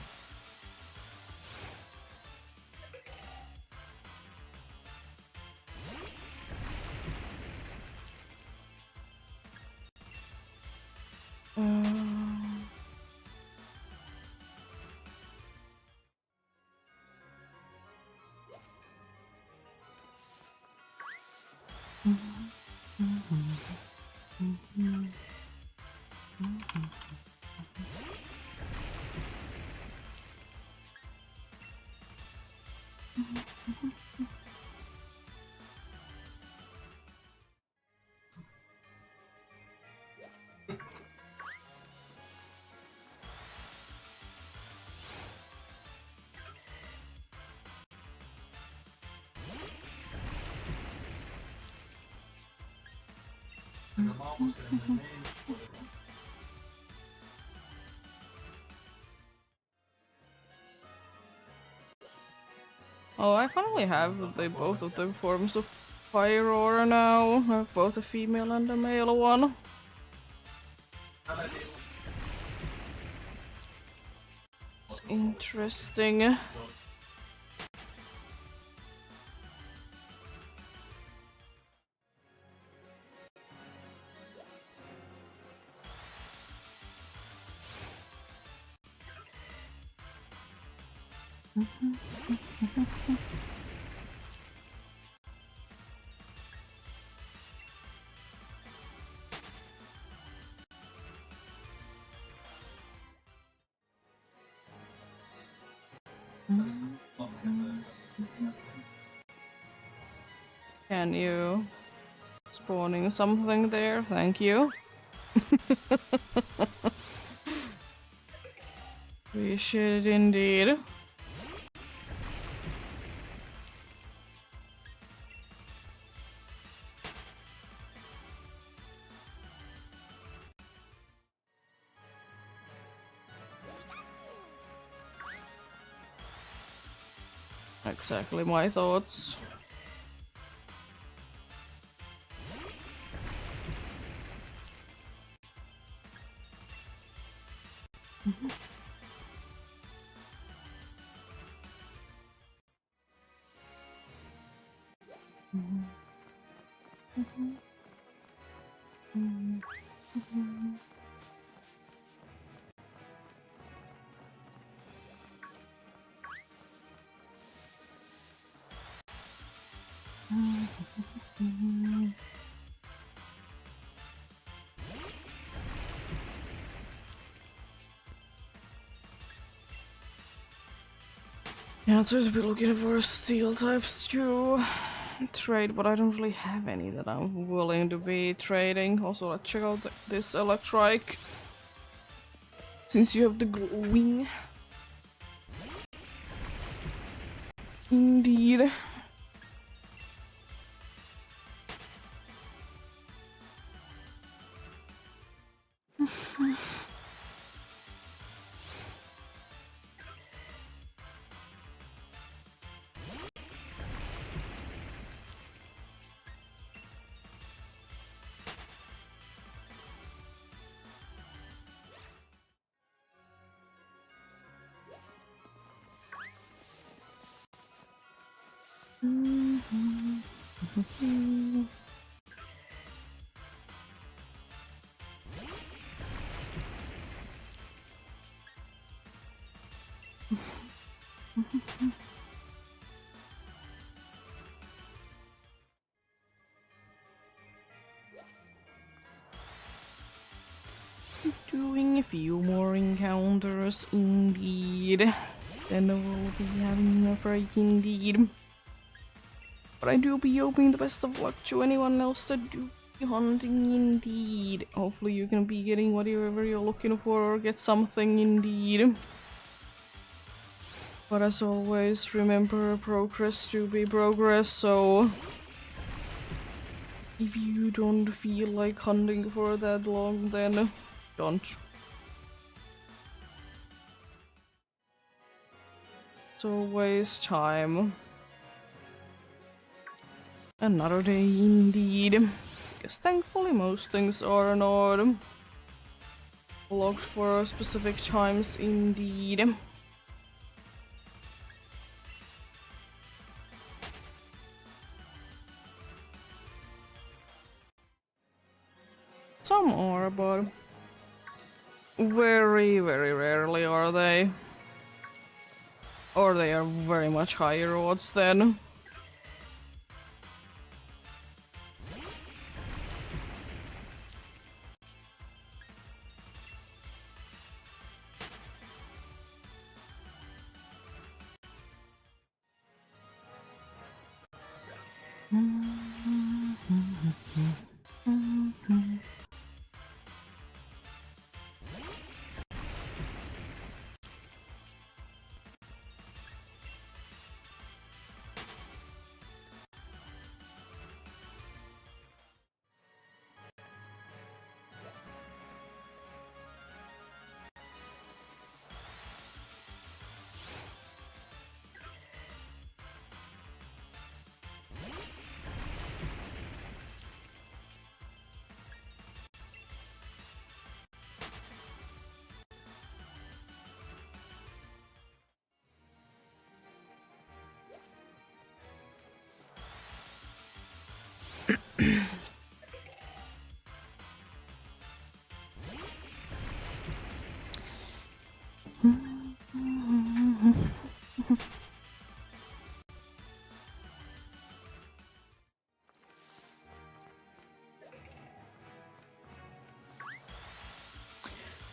Oh, I finally have both of the forms of Fire Aura now. I have both a female and a male one. It's interesting. Can you spawning something there? Thank you. Appreciate it indeed. Exactly my thoughts. Yeah, I'll try to be looking for steel types to trade, but I don't really have any that I'm willing to be trading. Also, let's check out this electric. Since you have the glowing. Indeed. Doing a few more encounters indeed. Then we'll be having a break indeed. But I do be hoping the best of luck to anyone else that do be hunting indeed. Hopefully you can be getting whatever you're looking for or get something indeed. But as always, remember progress to be progress, so if you don't feel like hunting for that long, then don't. It's always time. Another day indeed. Because thankfully most things are not locked for specific times indeed. Some are, but very, very rarely are they. Or they are very much higher odds then.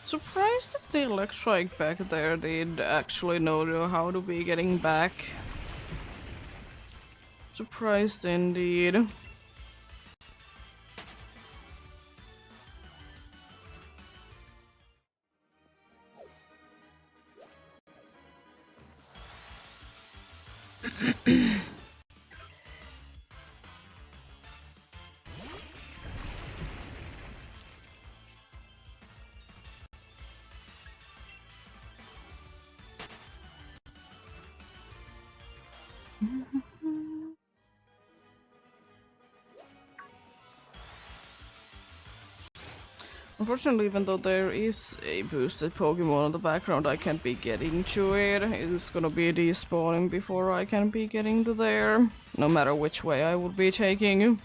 Surprised that the electric back there did actually know how to be getting back. Surprised indeed. Unfortunately, even though there is a boosted Pokemon in the background, I can't be getting to it. It's gonna be despawning before I can be getting to there, no matter which way I would be taking.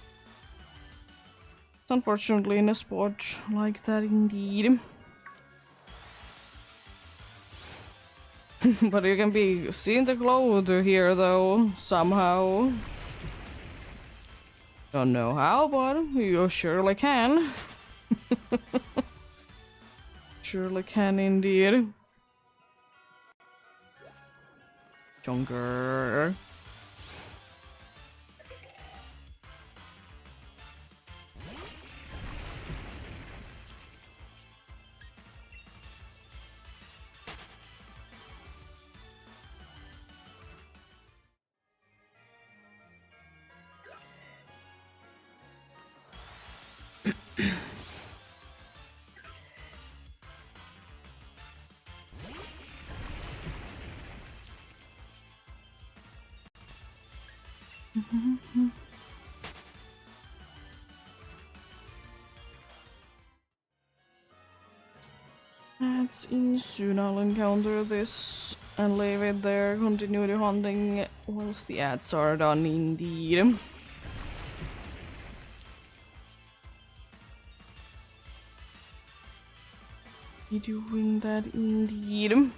It's unfortunately in a spot like that indeed. But you can be seeing the glow to here though, somehow. Don't know how, but you surely can. Surely can indeed. stronger. That's in soon. I'll encounter this and leave it there. Continue the hunting once the ads are done, indeed. Be doing that, indeed.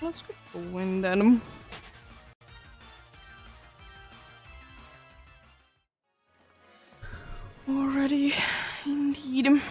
Let's get going then. Already, indeed.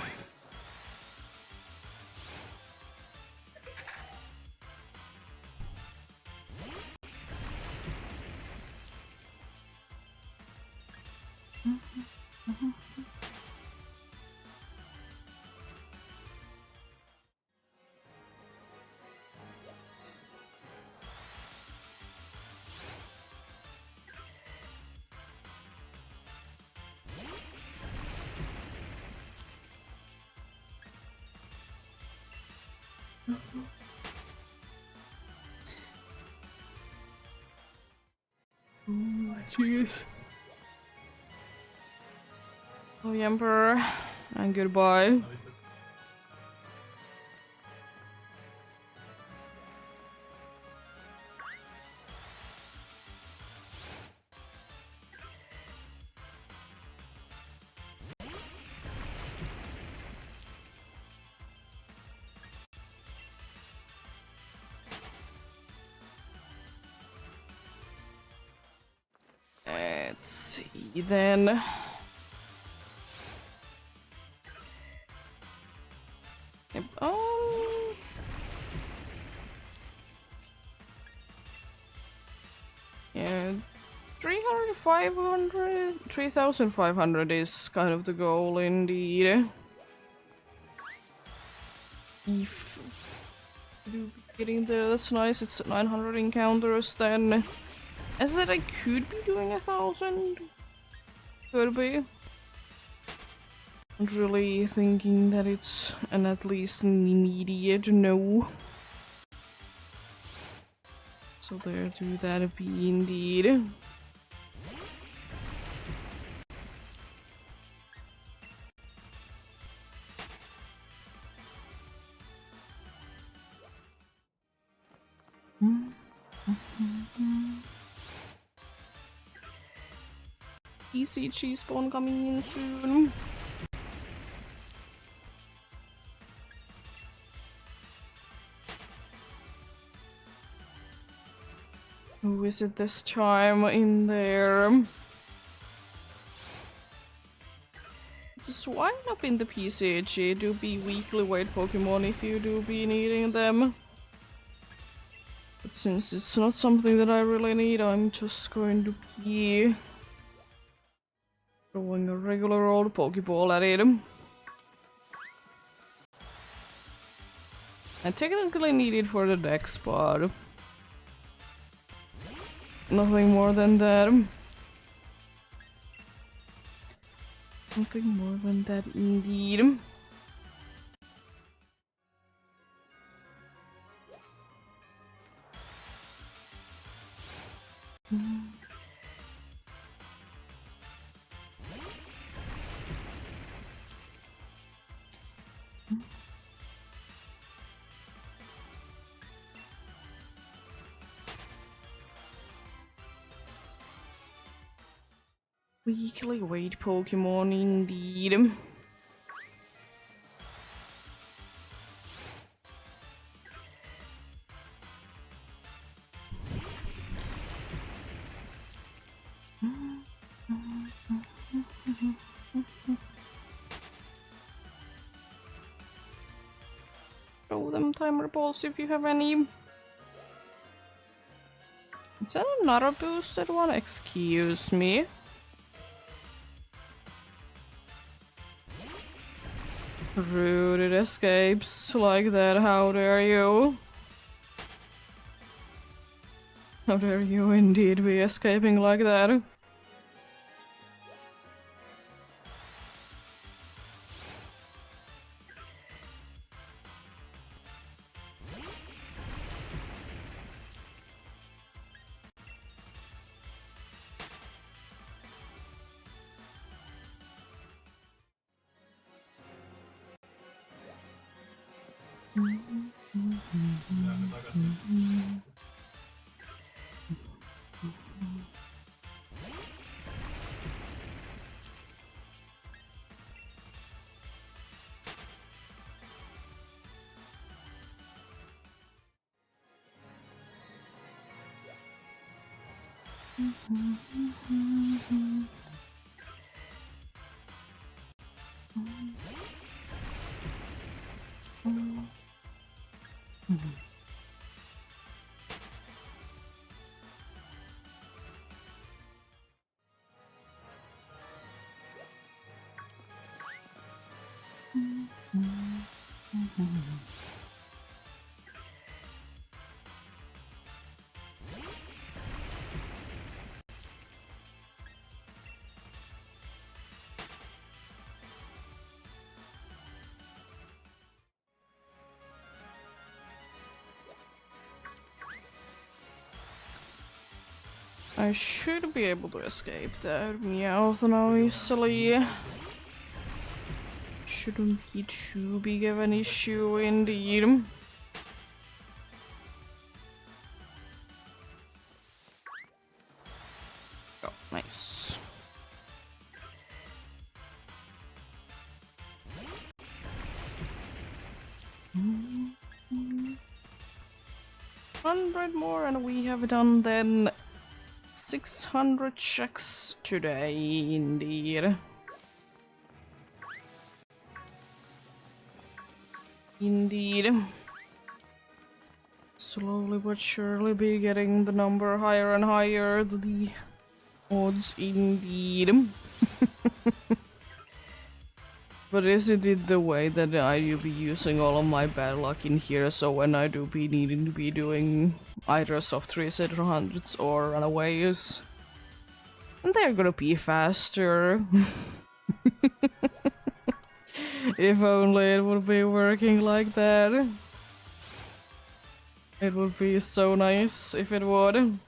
Jeez. Oh, Emperor, and goodbye. Let's see then. Yep. Yeah, 300, 500, 3,500 is kind of the goal indeed. If getting there, that's nice. It's 900 encounters then. I said I could be doing 1,000. Could be. Not really thinking that it's an at least an immediate no. So there do that be indeed. Easy cheese spawn coming in soon. Who is it this time in there? Just wind up in the PCHE do be weekly weight Pokemon if you do be needing them. But since it's not something that I really need, I'm just going to be throwing a regular old Pokeball at it. I technically need it for the dex, but nothing more than that. Nothing more than that indeed. Weekly weight Pokemon indeed. Throw them timer balls if you have any. Is that another boosted one? Excuse me. Rude, it escapes like that. How dare you? How dare you indeed be escaping like that? I should be able to escape that Meowth now easily. Shouldn't be too big of an issue indeed. Oh, nice. Mm-hmm. 100 more and we have done then 600 checks today, indeed. Indeed. Slowly but surely be getting the number higher and higher, the odds indeed. But isn't it the way that I do be using all of my bad luck in here, so when I do be needing to be doing either soft reset or hundreds or runaways, they're gonna be faster. If only it would be working like that. It would be so nice if it would.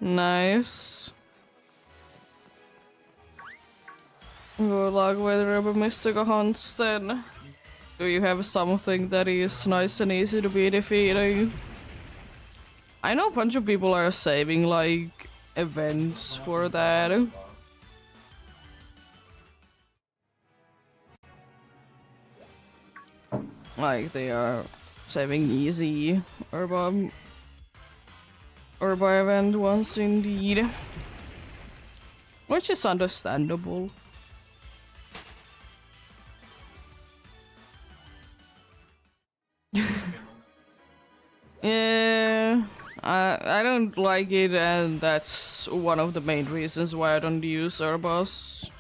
Nice. Good luck with Rebel Mystical hunts then. Do you have something that is nice and easy to be defeating? I know a bunch of people are saving like events for that. Like they are saving easy Urba event ones indeed. Which is understandable. Yeah, I don't like it, and that's one of the main reasons why I don't use Urbos.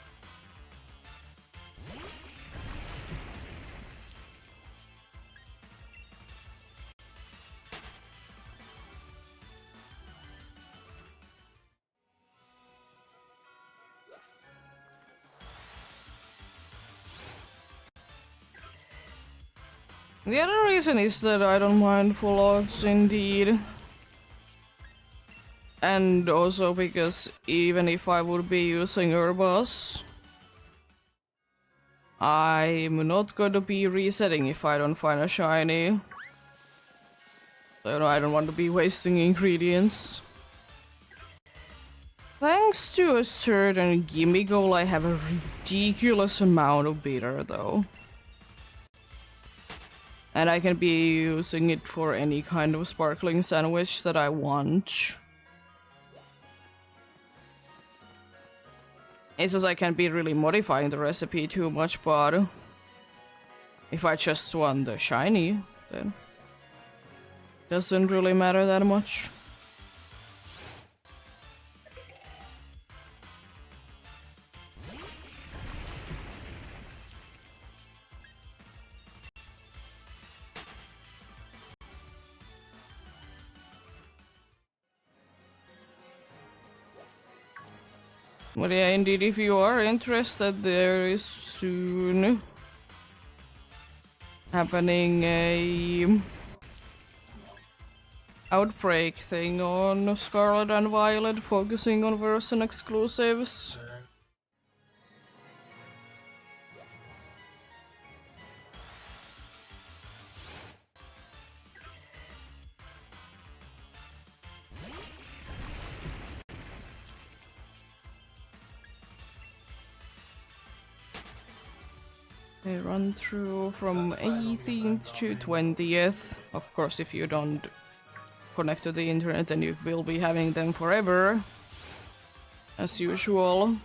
The other reason is that I don't mind full odds indeed. And also because even if I would be using Urbos, I'm not going to be resetting if I don't find a shiny. So I don't want to be wasting ingredients. Thanks to a certain gimme goal, I have a ridiculous amount of bitter though. And I can be using it for any kind of sparkling sandwich that I want. It's just I can't be really modifying the recipe too much, but if I just want the shiny, then doesn't really matter that much. But yeah, indeed, if you are interested, there is soon happening a outbreak thing on Scarlet and Violet, focusing on version exclusives. They run through from 18th to 20th. Of course, if you don't connect to the internet, then you will be having them forever, as usual.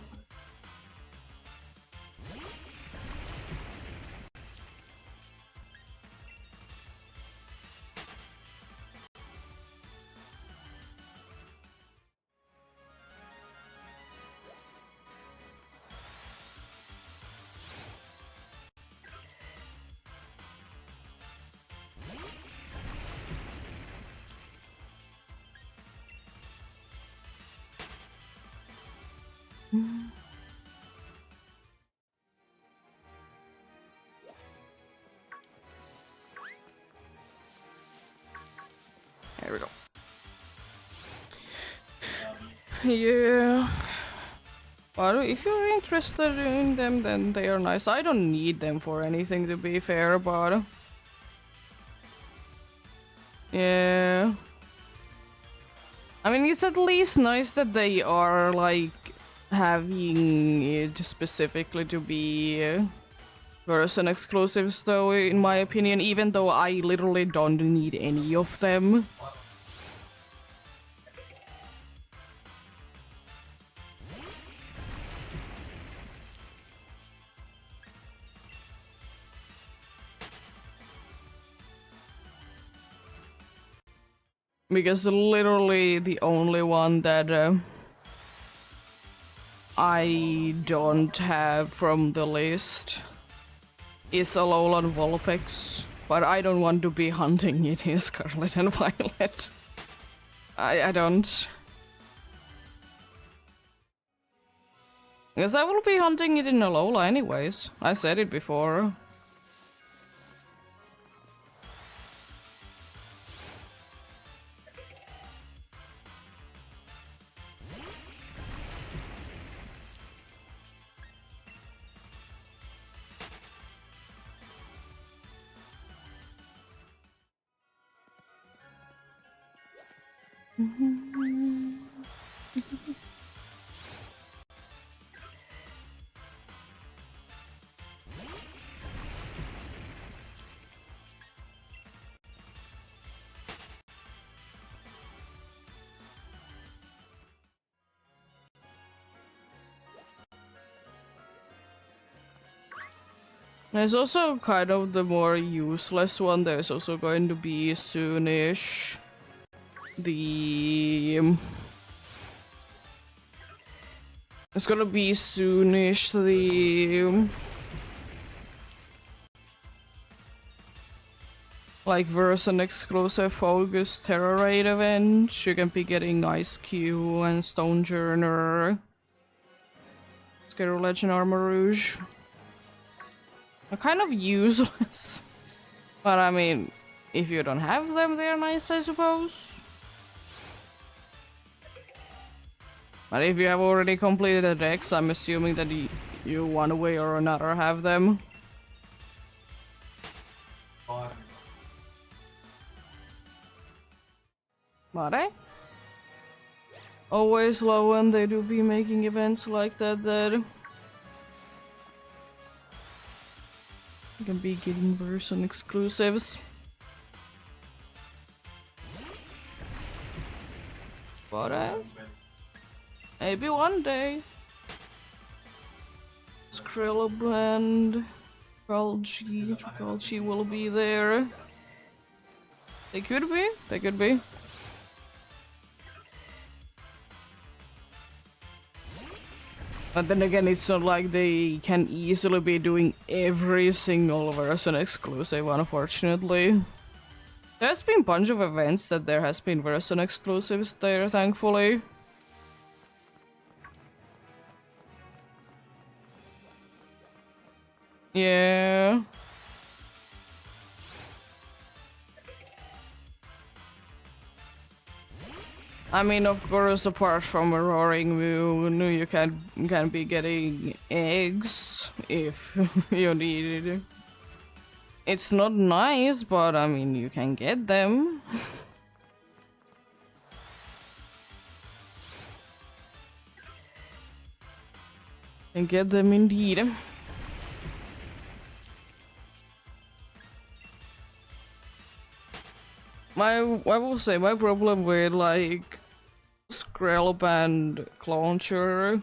There we go. Yeah. But if you're interested in them, then they are nice. I don't need them for anything, to be fair, but yeah. I mean, it's at least nice that they are, like, having it specifically to be version exclusives, though, in my opinion, even though I literally don't need any of them. Because literally the only one that I don't have from the list is Alolan Vulpix, but I don't want to be hunting it in Scarlet and Violet. I don't. Because I will be hunting it in Alola anyways. I said it before. There's also kind of the more useless one. There's also going to be soonish it's gonna be soonish the like version exclusive focus Terra Raid event. You can be getting Ice Q and Stonejourner, Scarecrow Legend Armor Rouge. They're kind of useless. But I mean, if you don't have them, they're nice, I suppose. But if you have already completed a dex, I'm assuming that you one way or another have them. But always low when they do be making events like that you can be getting version exclusives. But maybe one day. Skrillub and Tralchi will be there. They could be. They could be. But then again, it's not like they can easily be doing every single version exclusive, unfortunately. There's been a bunch of events that there has been version exclusives there, thankfully. Yeah. I mean, of course, apart from a roaring moon, you can be getting eggs if you need it. It's not nice, but I mean, you can get them. And get them indeed. I will say my problem with like Skrelp and Clauncher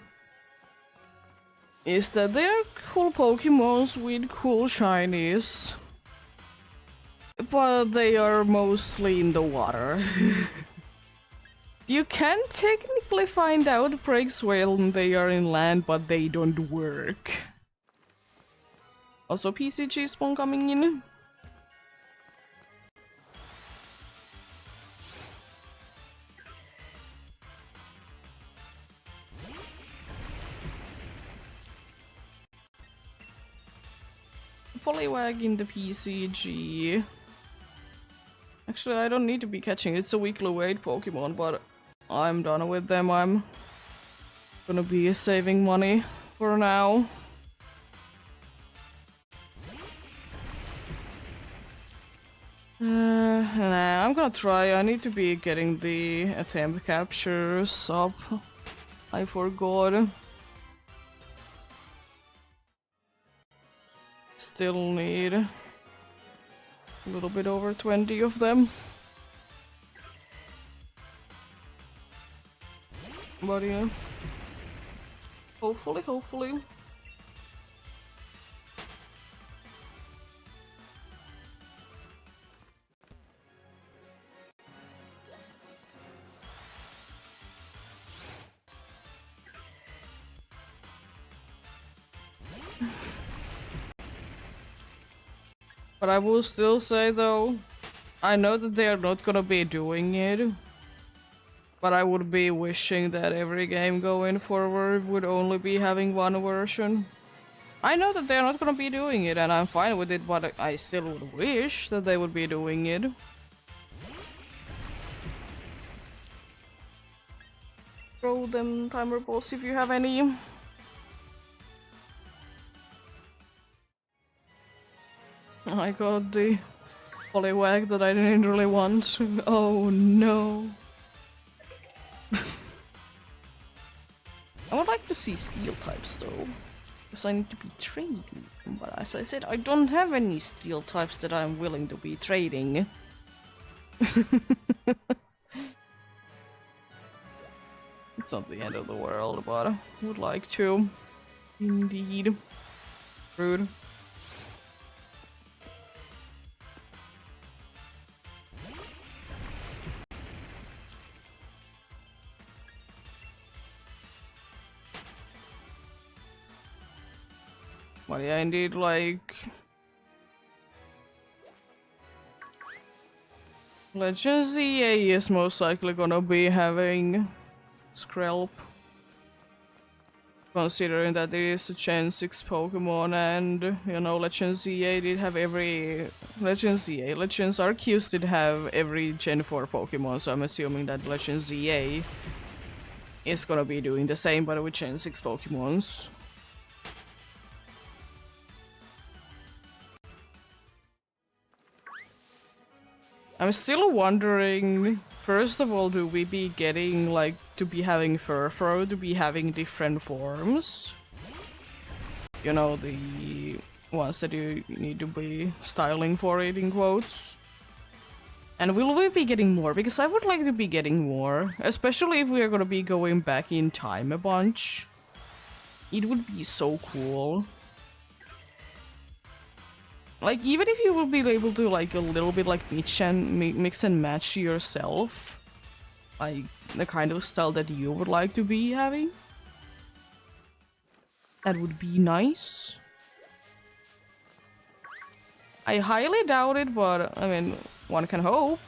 is that they're cool Pokemons with cool shinies, but they are mostly in the water. You can technically find outbreaks when they are in land, but they don't work. Also PCG spawn coming in. Poliwag in the PCG. Actually, I don't need to be catching. It's a weekly wait Pokemon, but I'm done with them. I'm gonna be saving money for now. Nah, I'm gonna try. I need to be getting the attempt captures up. I forgot. Still need a little bit over 20 of them. But yeah. Hopefully. But I will still say though, I know that they are not gonna be doing it. But I would be wishing that every game going forward would only be having one version. I know that they're not gonna be doing it and I'm fine with it, but I still would wish that they would be doing it. Throw them timer balls if you have any. I got the Poliwag that I didn't really want. Oh no. I would like to see steel types though. Because I need to be trading. But as I said, I don't have any steel types that I'm willing to be trading. It's not the end of the world, but I would like to. Indeed. Rude. But yeah, indeed, like... Legend ZA is most likely gonna be having Skrelp. Considering that it is a Gen 6 Pokemon and, you know, Legend ZA did have every... Legends Arceus did have every Gen 4 Pokemon, so I'm assuming that Legend ZA is gonna be doing the same, but with Gen 6 Pokemons. I'm still wondering, first of all, do we be getting, like, to be having Furfrou, to be having different forms? You know, the ones that you need to be styling for it, in quotes. And will we be getting more? Because I would like to be getting more, especially if we are gonna be going back in time a bunch. It would be so cool. Like, even if you will be able to, like, a little bit, like, mix and match yourself, like, the kind of style that you would like to be having, that would be nice. I highly doubt it, but, I mean, one can hope.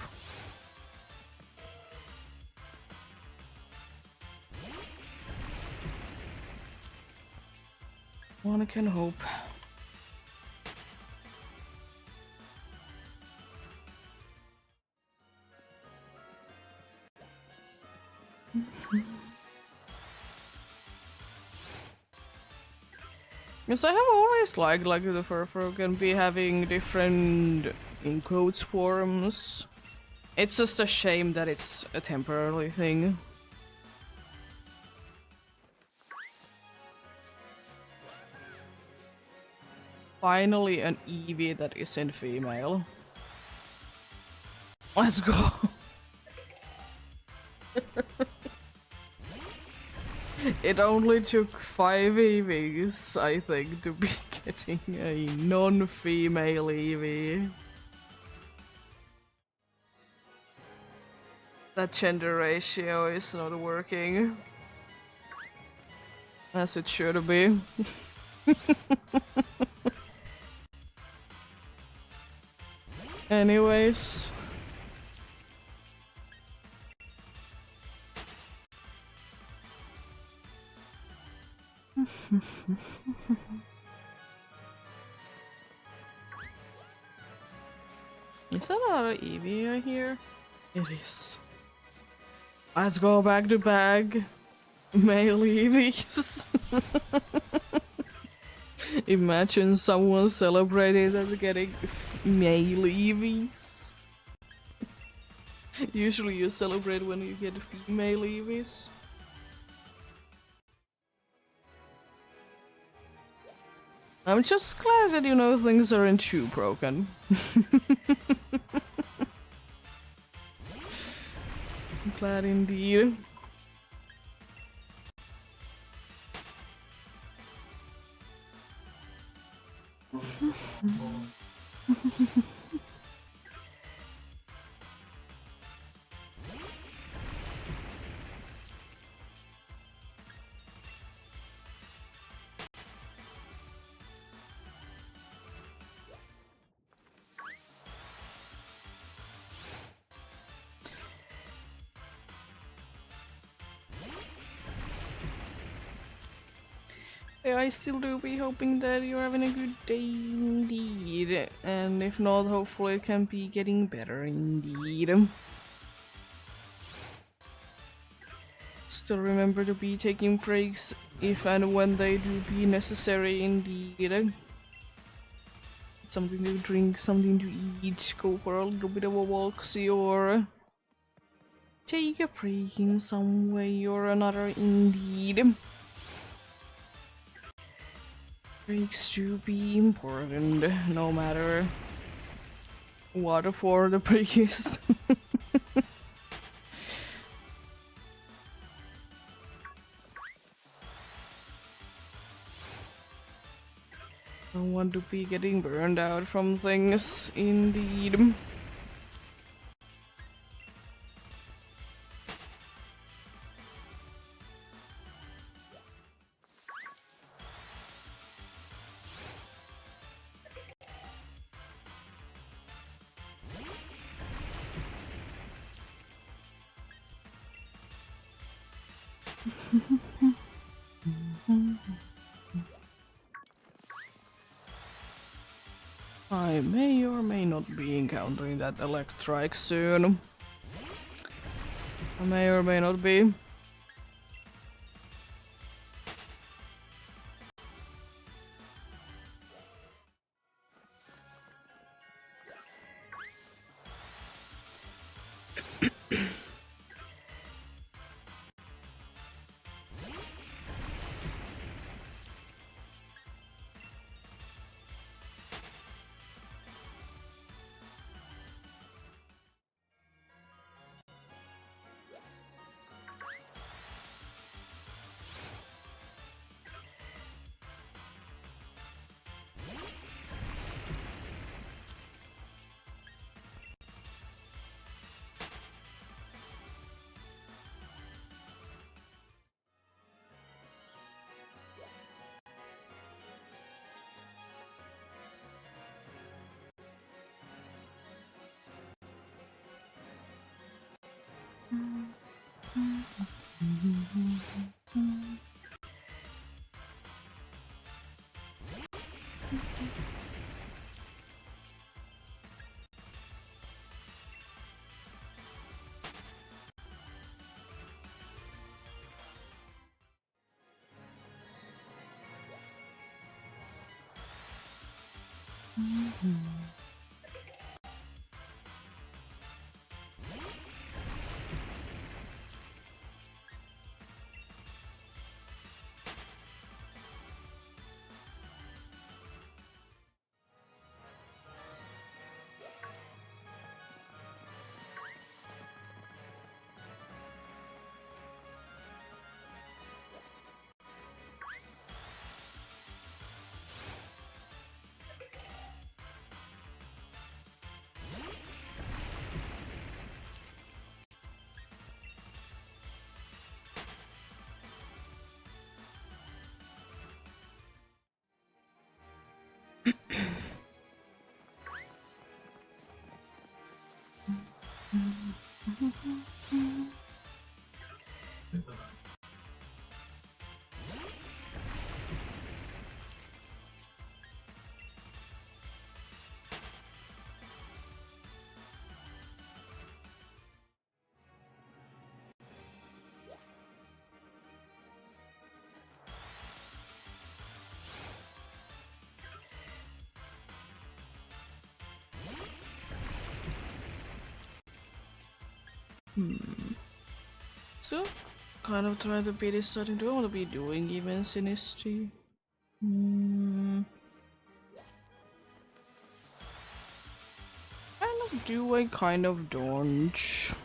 One can hope. Yes, I have always liked like the Furfrou can be having different in quotes forms. It's just a shame that it's a temporary thing. Finally an Eevee that isn't female. Let's go. It only took 5 EVs, I think, to be getting a non-female Eevee. That gender ratio is not working. As it should be. Anyways. Is that another Eevee I hear? It is. Let's go back to back. Male Eevees. Imagine someone celebrating as getting male Eevees. Usually you celebrate when you get female EVs. I'm just glad that you know things aren't too broken. I'm glad indeed. Yeah, I still do be hoping that you're having a good day indeed. And if not, hopefully it can be getting better indeed. Still remember to be taking breaks if and when they do be necessary indeed. Something to drink, something to eat, go for a little bit of a walk, see, or take a break in some way or another indeed. Breaks to be important, no matter what for the break is. Don't want to be getting burned out from things, indeed. I may or may not be encountering that electrike soon. I may or may not be. So, kind of trying to be deciding, do I want to be doing events in EEST? Kind of do, I kind of don't.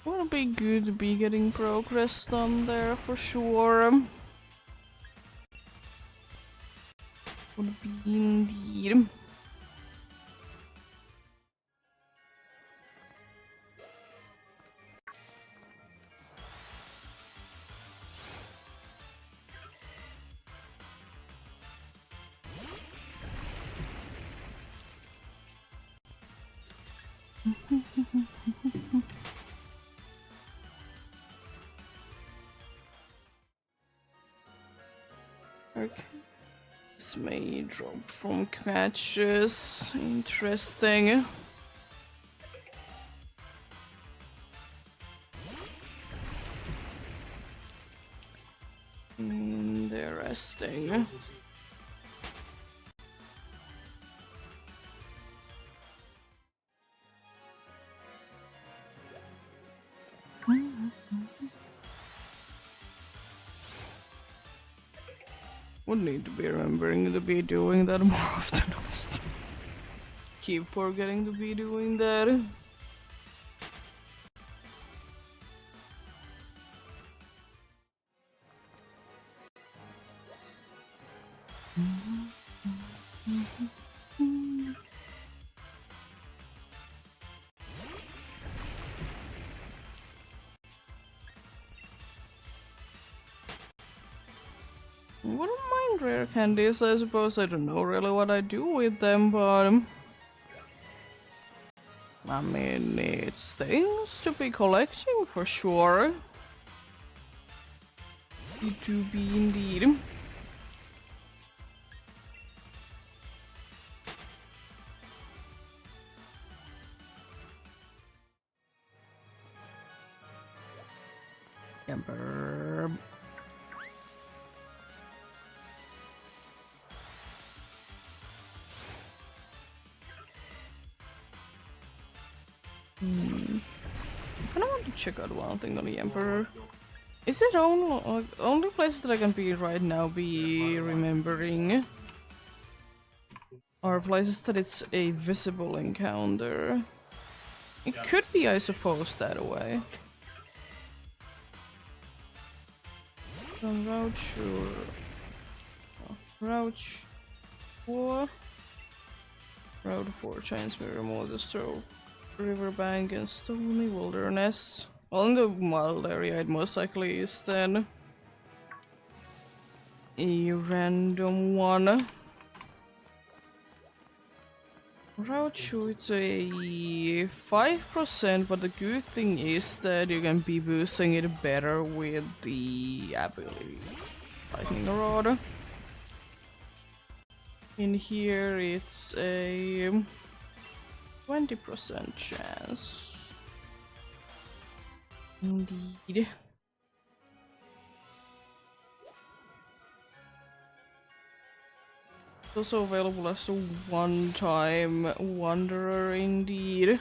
Would be good to be getting progress done there for sure. Would be indeed. Okay. This may drop from catches. Interesting. Interesting. Would need to be remembering to be doing that more often. Honestly. Keep forgetting to be doing that. Wouldn't mind rare candies, I suppose. I don't know really what I do with them, but I mean, it's things to be collecting for sure. It to be indeed. Ember. I kinda want to check out one thing on the Emperor. Is it only places that I can be right now be remembering? Or places that it's a visible encounter? It could be, I suppose, that way. Route 4. Route 4 chains mirror models through riverbank and stony wilderness. Well, in the wild area, it most likely is then a random one. Route 2, it's a 5%, but the good thing is that you can be boosting it better with the ability Lightning Rod. In here, it's a 20% chance. Indeed. It's also available as a one-time wanderer, indeed.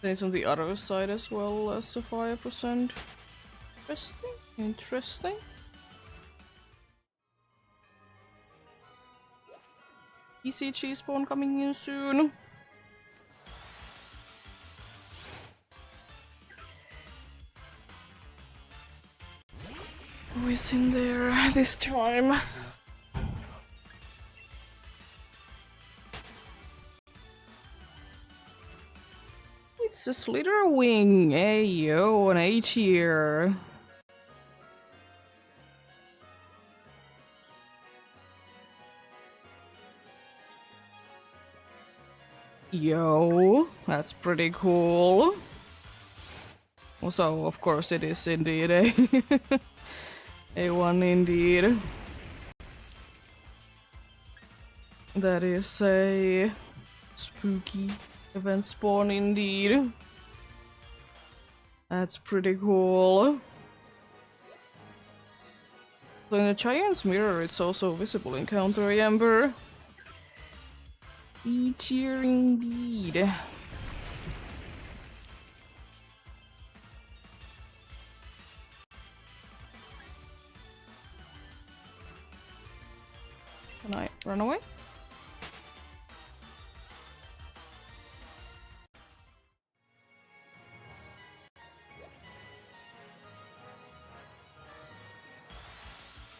Then it's on the other side as well as a 5%. Interesting, interesting. ECG spawn coming in soon. Who is in there this time? It's a Slitherwing. Hey yo, an 8 here. Yo, that's pretty cool. So of course it is indeed a a one indeed. That is a spooky event spawn indeed. That's pretty cool. So in the Giant's Mirror it's also visible in Counter Ember. B tier indeed. Can I run away?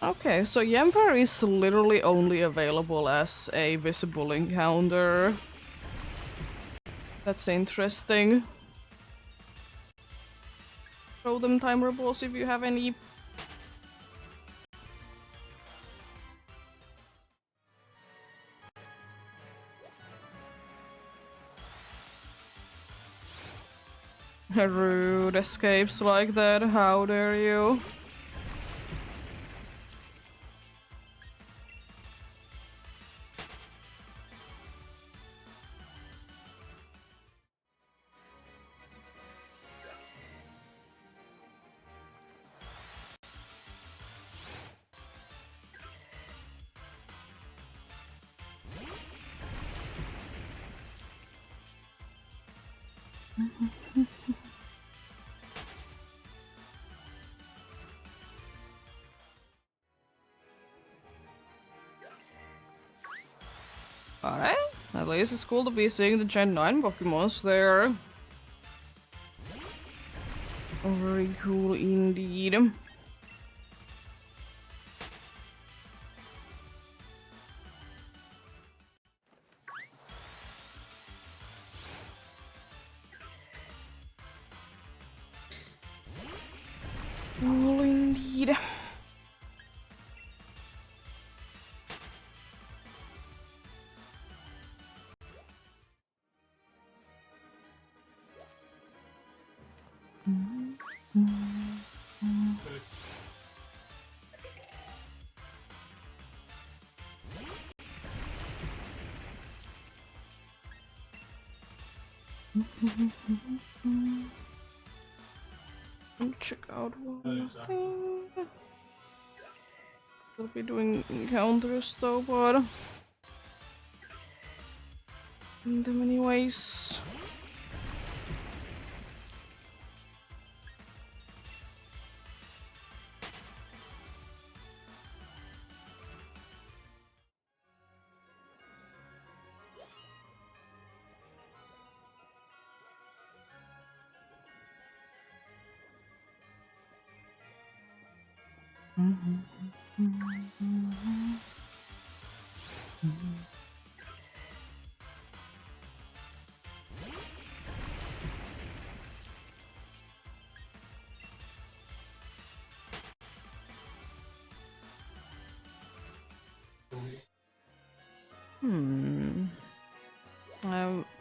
Okay, so Yamper is literally only available as a visible encounter. That's interesting. Throw them timer balls if you have any. Rude escapes like that, how dare you? Alright, at least it's cool to be seeing the Gen 9 Pokemons there. Very cool indeed. Cool indeed. Check out one thing. We'll be doing encounters though, but in them anyways.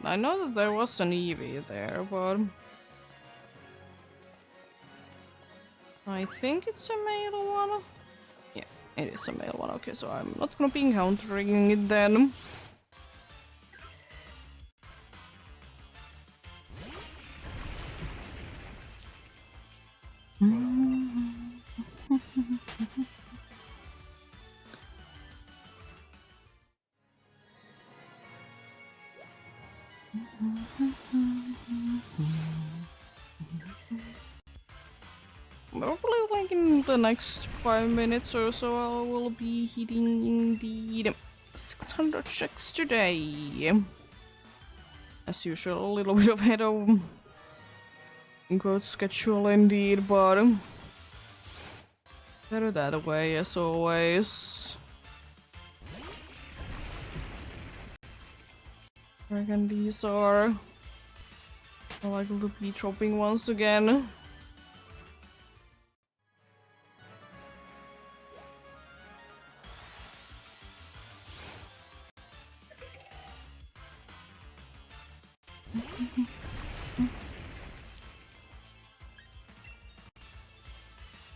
I know that there was an Eevee there, but I think it's a male one. Yeah, it is a male one. Okay, so I'm not gonna be encountering it then. Probably like in the next 5 minutes or so I will be hitting indeed 600 checks today. As usual, a little bit ahead of in quote schedule indeed, but better that way as always. I reckon these are likely to be dropping once again.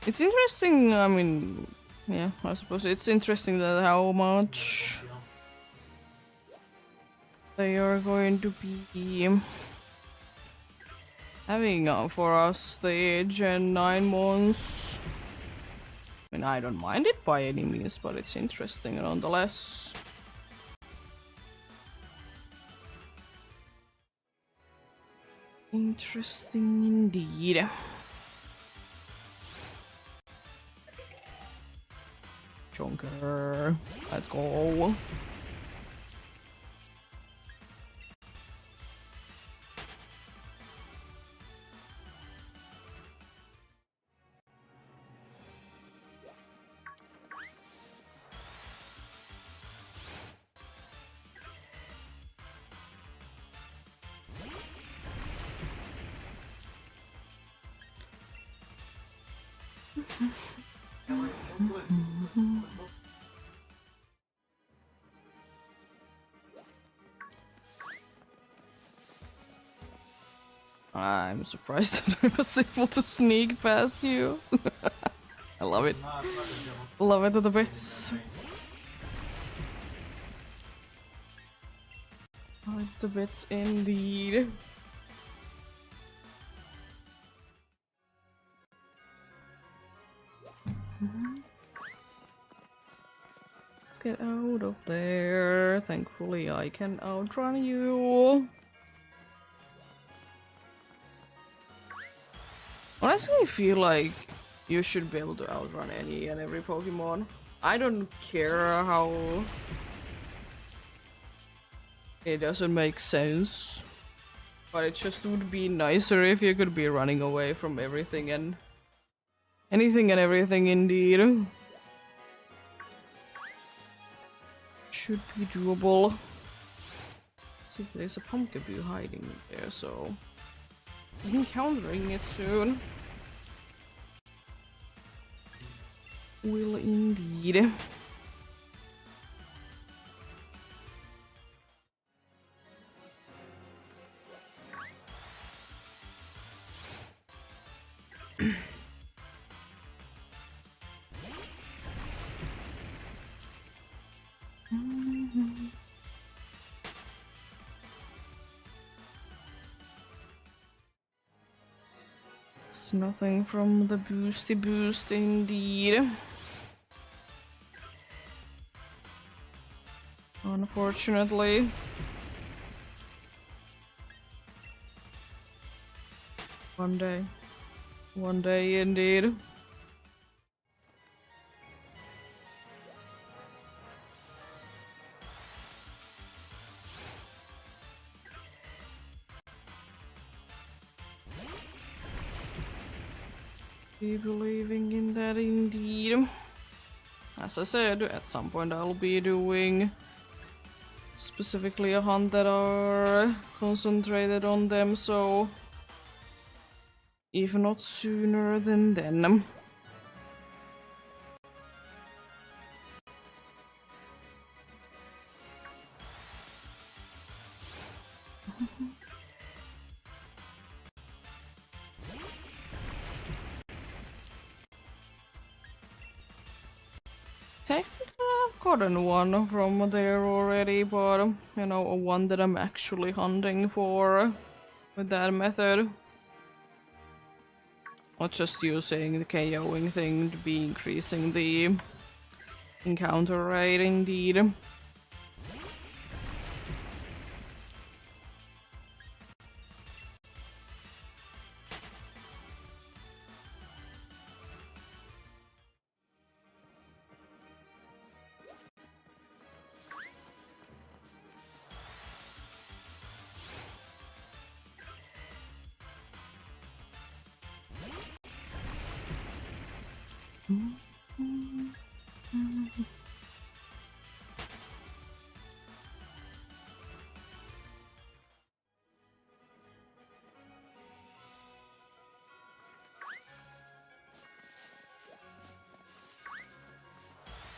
It's interesting, I mean, yeah, I suppose it's interesting that how much they are going to be having for us the Gen 9 ones. I mean, I don't mind it by any means, but it's interesting nonetheless. Interesting indeed. Chunker, let's go. I'm surprised that I was able to sneak past you. I love it. Love it to the bits. Love it to the bits indeed. Let's get out of there. Thankfully I can outrun you. Honestly, I feel like you should be able to outrun any and every Pokemon. I don't care how it doesn't make sense, but it just would be nicer if you could be running away from everything and anything and everything indeed. Should be doable. Let's see if there's a Pumpkaboo hiding there, so encountering it soon. Will indeed. It's nothing from the boosty boost indeed. Unfortunately. One day. One day indeed. Be believing in that indeed. As I said, at some point I'll be doing specifically a hunt that are concentrated on them, so if not sooner than then. Technically, I've gotten one from there already, but you know, one that I'm actually hunting for with that method. Not just using the KOing thing to be increasing the encounter rate, indeed.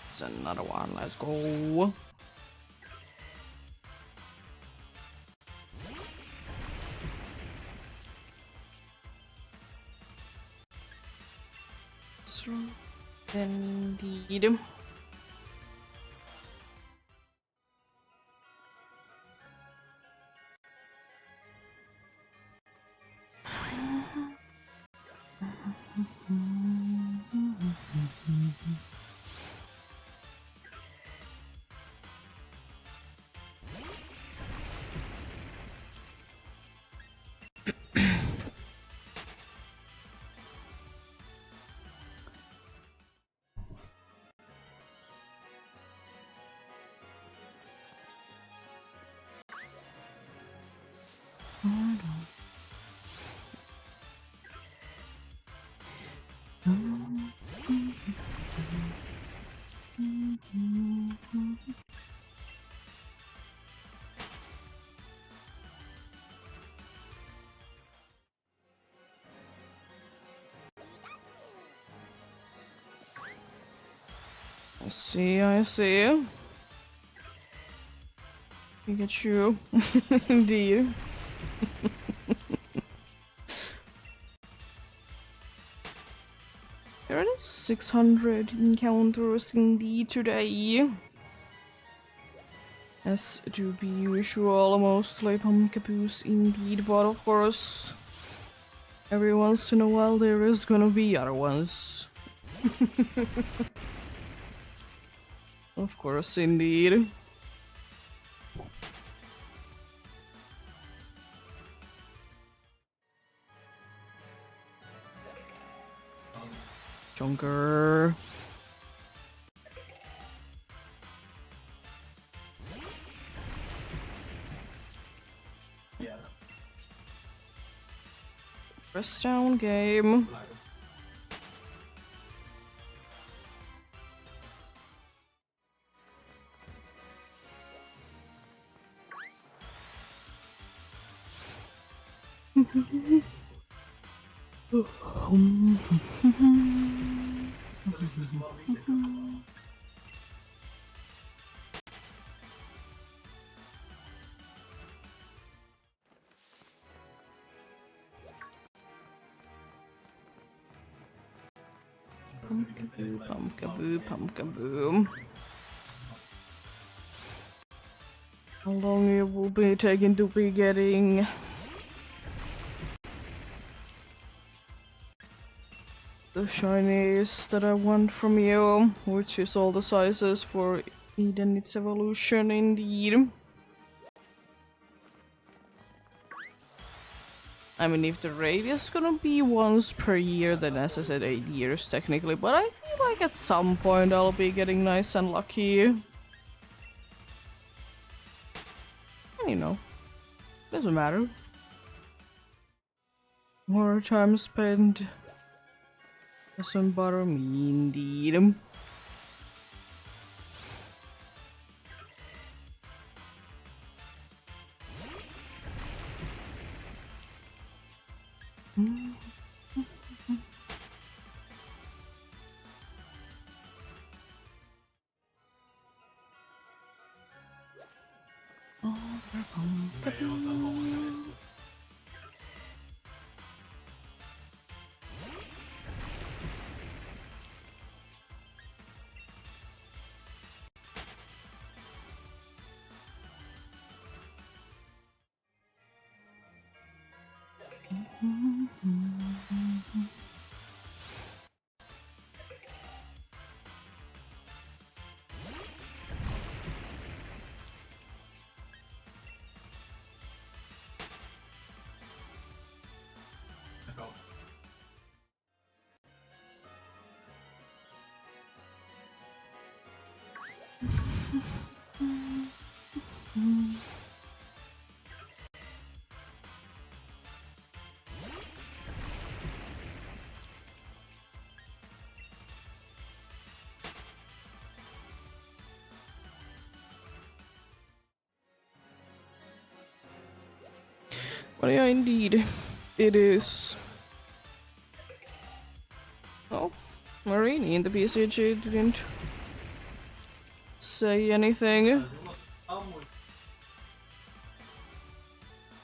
It's another one, let's go. Let's Indeed. I see. Pikachu. Indeed. There are 600 encounters indeed today. As to be usual, mostly pumpkapoos indeed, but of course, every once in a while there is gonna be other ones. Of course, indeed. Junker. Yeah. Press down game. Pumpkaboo, pumpkaboo, pumpkaboo. How long it will be taking to be getting the shinies that I want from you, which is all the sizes for Eden its evolution indeed. I mean, if the raid is gonna be once per year, then as I said, 8 years technically, but I feel like at some point I'll be getting nice and lucky. And you know, doesn't matter. More time spent doesn't bother me indeed. But yeah, indeed, it is. Oh, Marini in the PCG didn't say anything.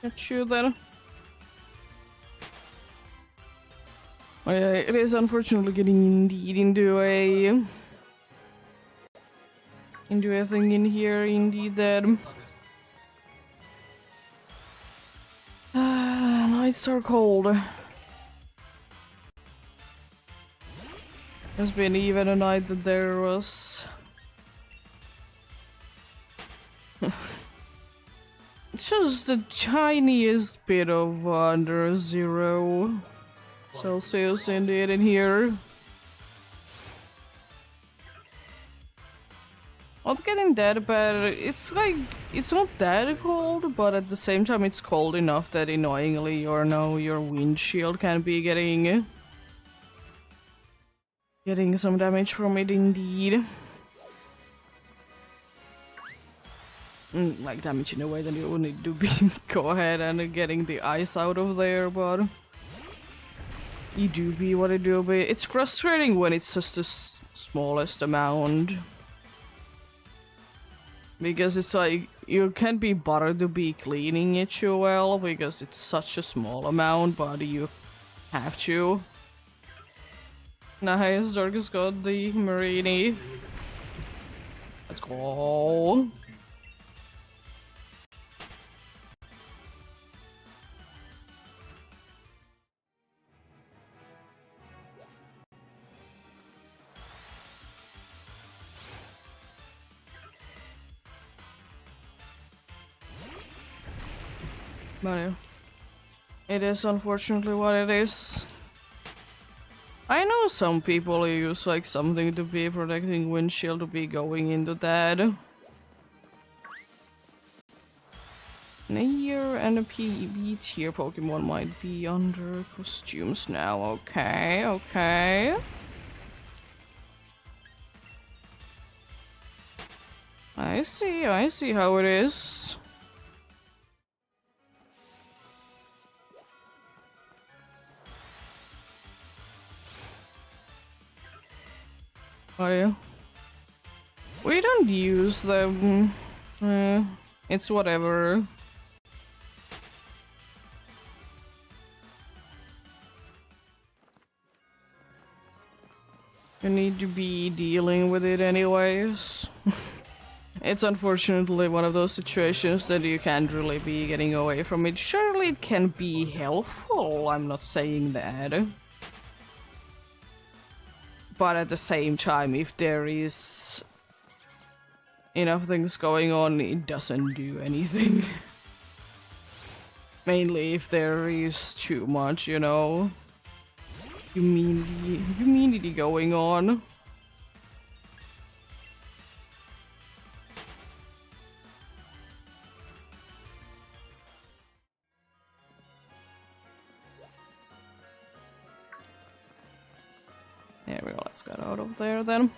At you then. It is unfortunately getting indeed into a thing in here, indeed that nights are cold. There's been even a night that there was it's just the tiniest bit of under 0 Celsius indeed in here. Not getting that bad. It's like, it's not that cold, but at the same time it's cold enough that annoyingly your windshield can be getting some damage from it indeed. Like damage in a way that you would need to be go ahead and getting the ice out of there, but it do be what it do be. It's frustrating when it's just the smallest amount. Because it's like, you can't be bothered to be cleaning it too well, because it's such a small amount, but you have to. Nice, Darkus got the Marini. Let's go. But yeah, it is unfortunately what it is. I know some people use like something to be protecting windshield to be going into that. And a year and a PB tier Pokemon might be under costumes now. Okay, okay. I see how it is. What do you? We don't use them. It's whatever. You need to be dealing with it anyways. It's unfortunately one of those situations that you can't really be getting away from it. Surely it can be helpful, I'm not saying that. But at the same time, if there is enough things going on, it doesn't do anything. Mainly if there is too much, you know, humidity going on. There we go, let's get out of there then.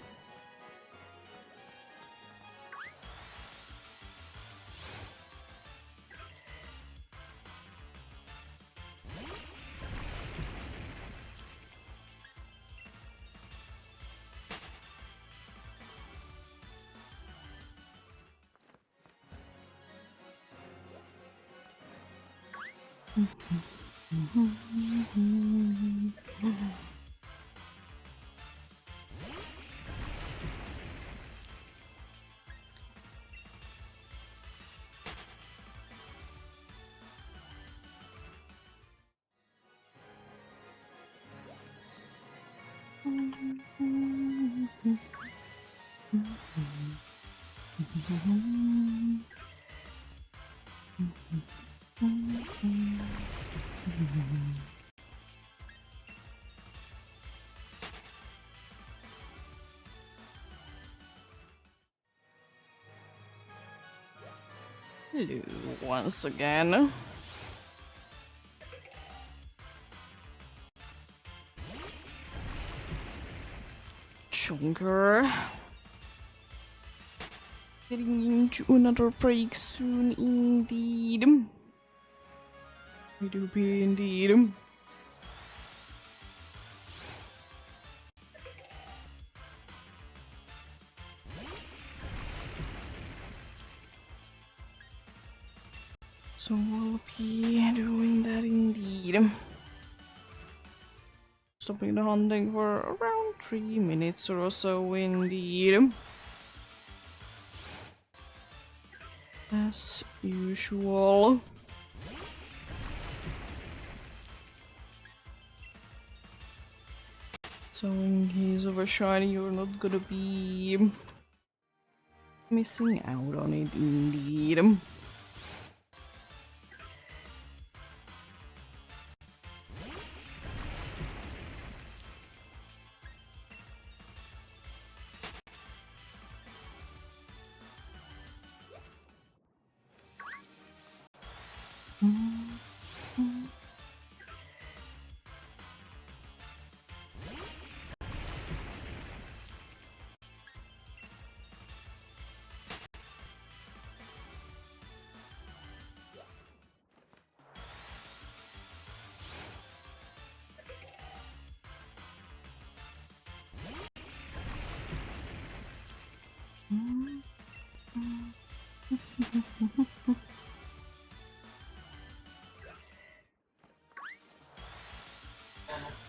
Hello, once again. Chunker. Getting into another break soon, indeed. We do be indeed. So we'll be doing that indeed. stopping the hunting for around 3 minutes or so indeed. As usual. So in case of a shiny, you're not gonna be missing out on it indeed.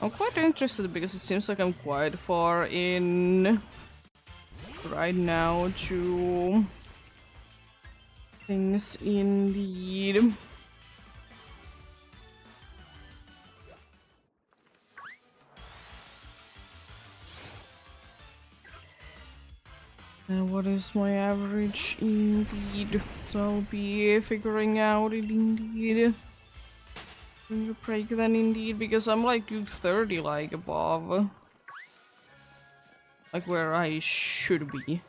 I'm quite interested because it seems like I'm quite far in right now to things indeed. And what is my average indeed? So I'll be figuring out it indeed. Bring a break then indeed, because I'm like 30 like above. Like where I should be.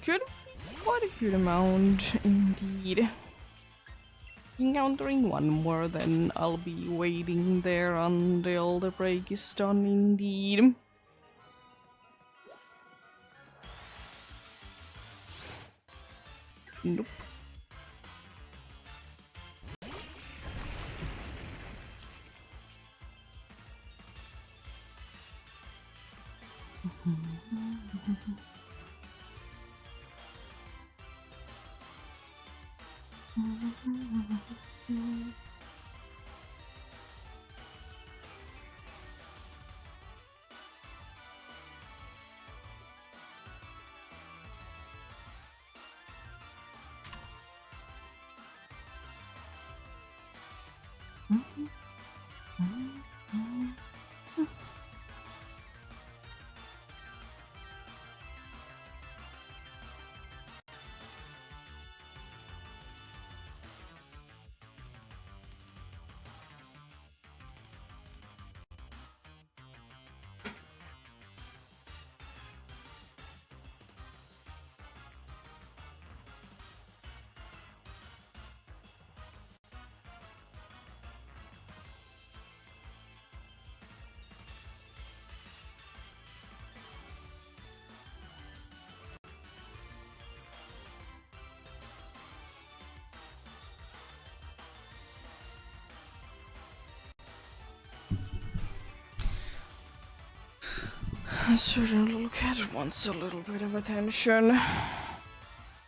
Could be quite a good amount indeed. Encountering one more, then I'll be waiting there until the break is done indeed. Nope. A certain little cat wants a little bit of attention.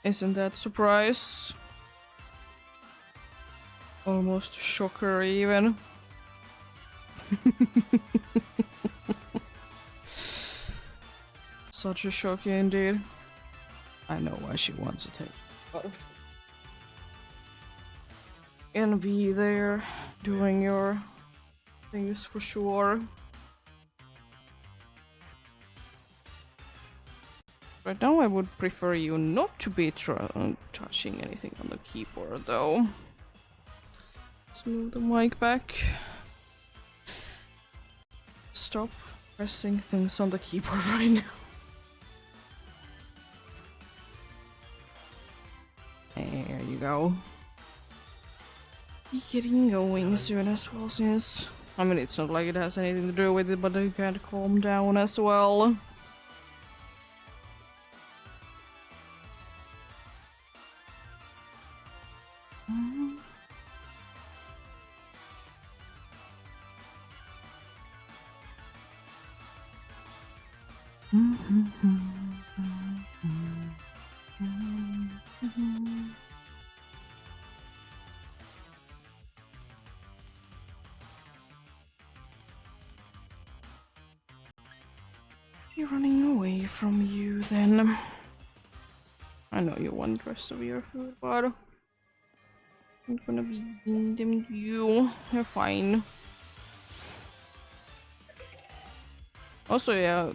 Isn't that a surprise? Almost a shocker even. Such a shock indeed. I know why she wants attention. But gonna be there doing your things for sure. Right now I would prefer you not to be touching anything on the keyboard though. Let's move the mic back. Stop pressing things on the keyboard right now. There you go. Be getting going soon as well, since I mean it's not like it has anything to do with it, but you can't calm down as well. be running away from you then. I know you want the rest of your food, but I'm gonna be giving them to you. You're fine. Also, yeah,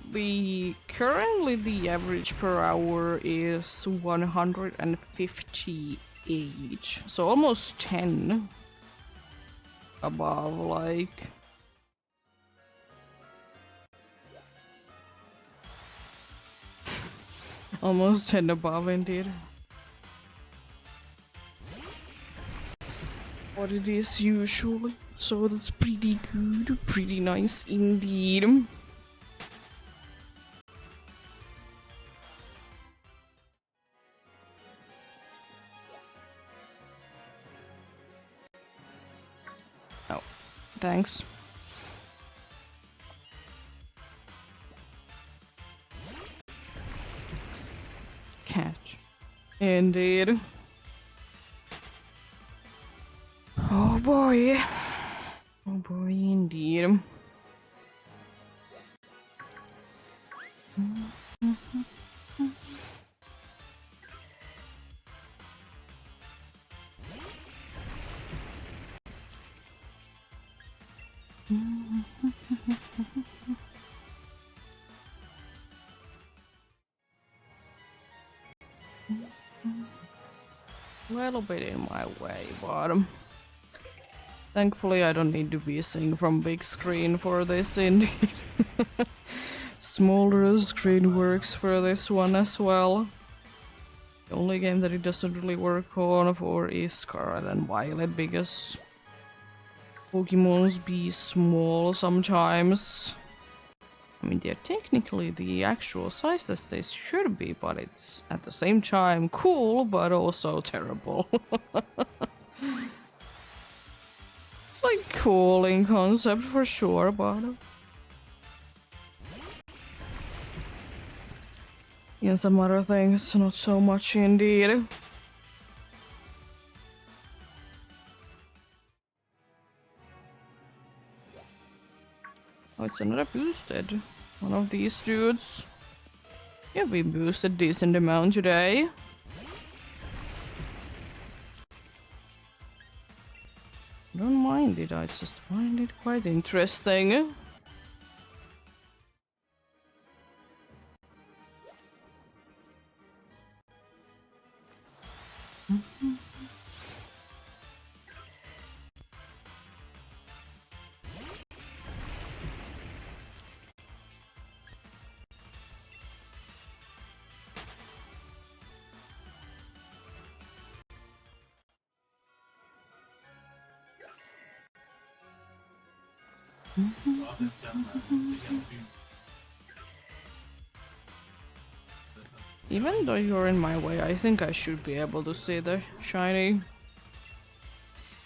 currently the average per hour is 150 each, so almost 10 above, like. Almost 10 above, indeed. What it is usually, so that's pretty good, pretty nice indeed. Oh, thanks. Catch. Indeed. Oh boy. Oh boy, indeed. A little bit in my way, but thankfully I don't need to be seeing from big screen for this indeed. Smaller screen works for this one as well. The only game that it doesn't really work on for is Scarlet and Violet because Pokemons be small sometimes. I mean, they're technically the actual size that they should be, but it's at the same time cool, but also terrible. It's like cool in concept for sure, but in some other things, not so much indeed. Oh, it's another boosted. One of these dudes. Yeah, we boosted decent amount today. Don't mind it, I just find it quite interesting. Even though you're in my way, I think I should be able to see the shiny.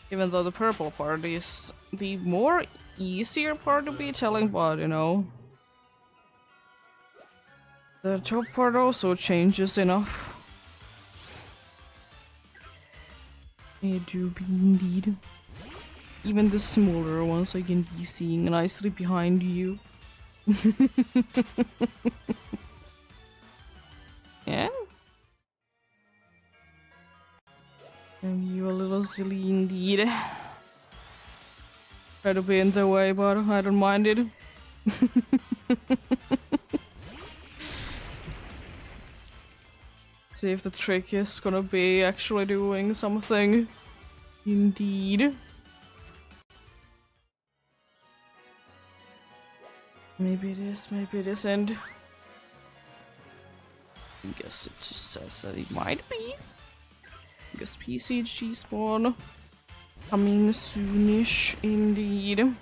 Even though the purple part is the more easier part to be telling, but you know. The top part also changes enough. It do be indeed. Even the smaller ones I can be seeing nicely behind you. Yeah? And you a little silly indeed. Try to be in the way, but I don't mind it. See if the trick is gonna be actually doing something. Indeed. Maybe it is, maybe it isn't. I guess it just says that it might be. I guess PCG spawn coming soonish indeed.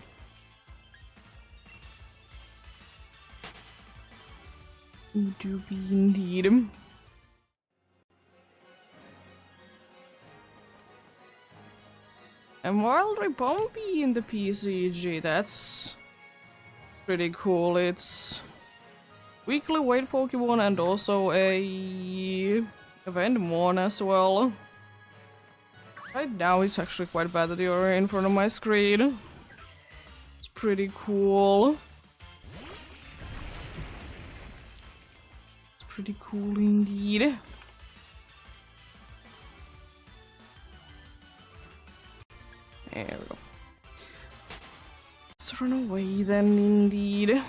It do be indeed. And Wildly Bumpy in the PCG, that's pretty cool. It's weekly weight Pokemon and also a event one as well. Right now it's actually quite bad that you're in front of my screen. It's pretty cool. pretty cool indeed. There we go. Let's run away then, indeed.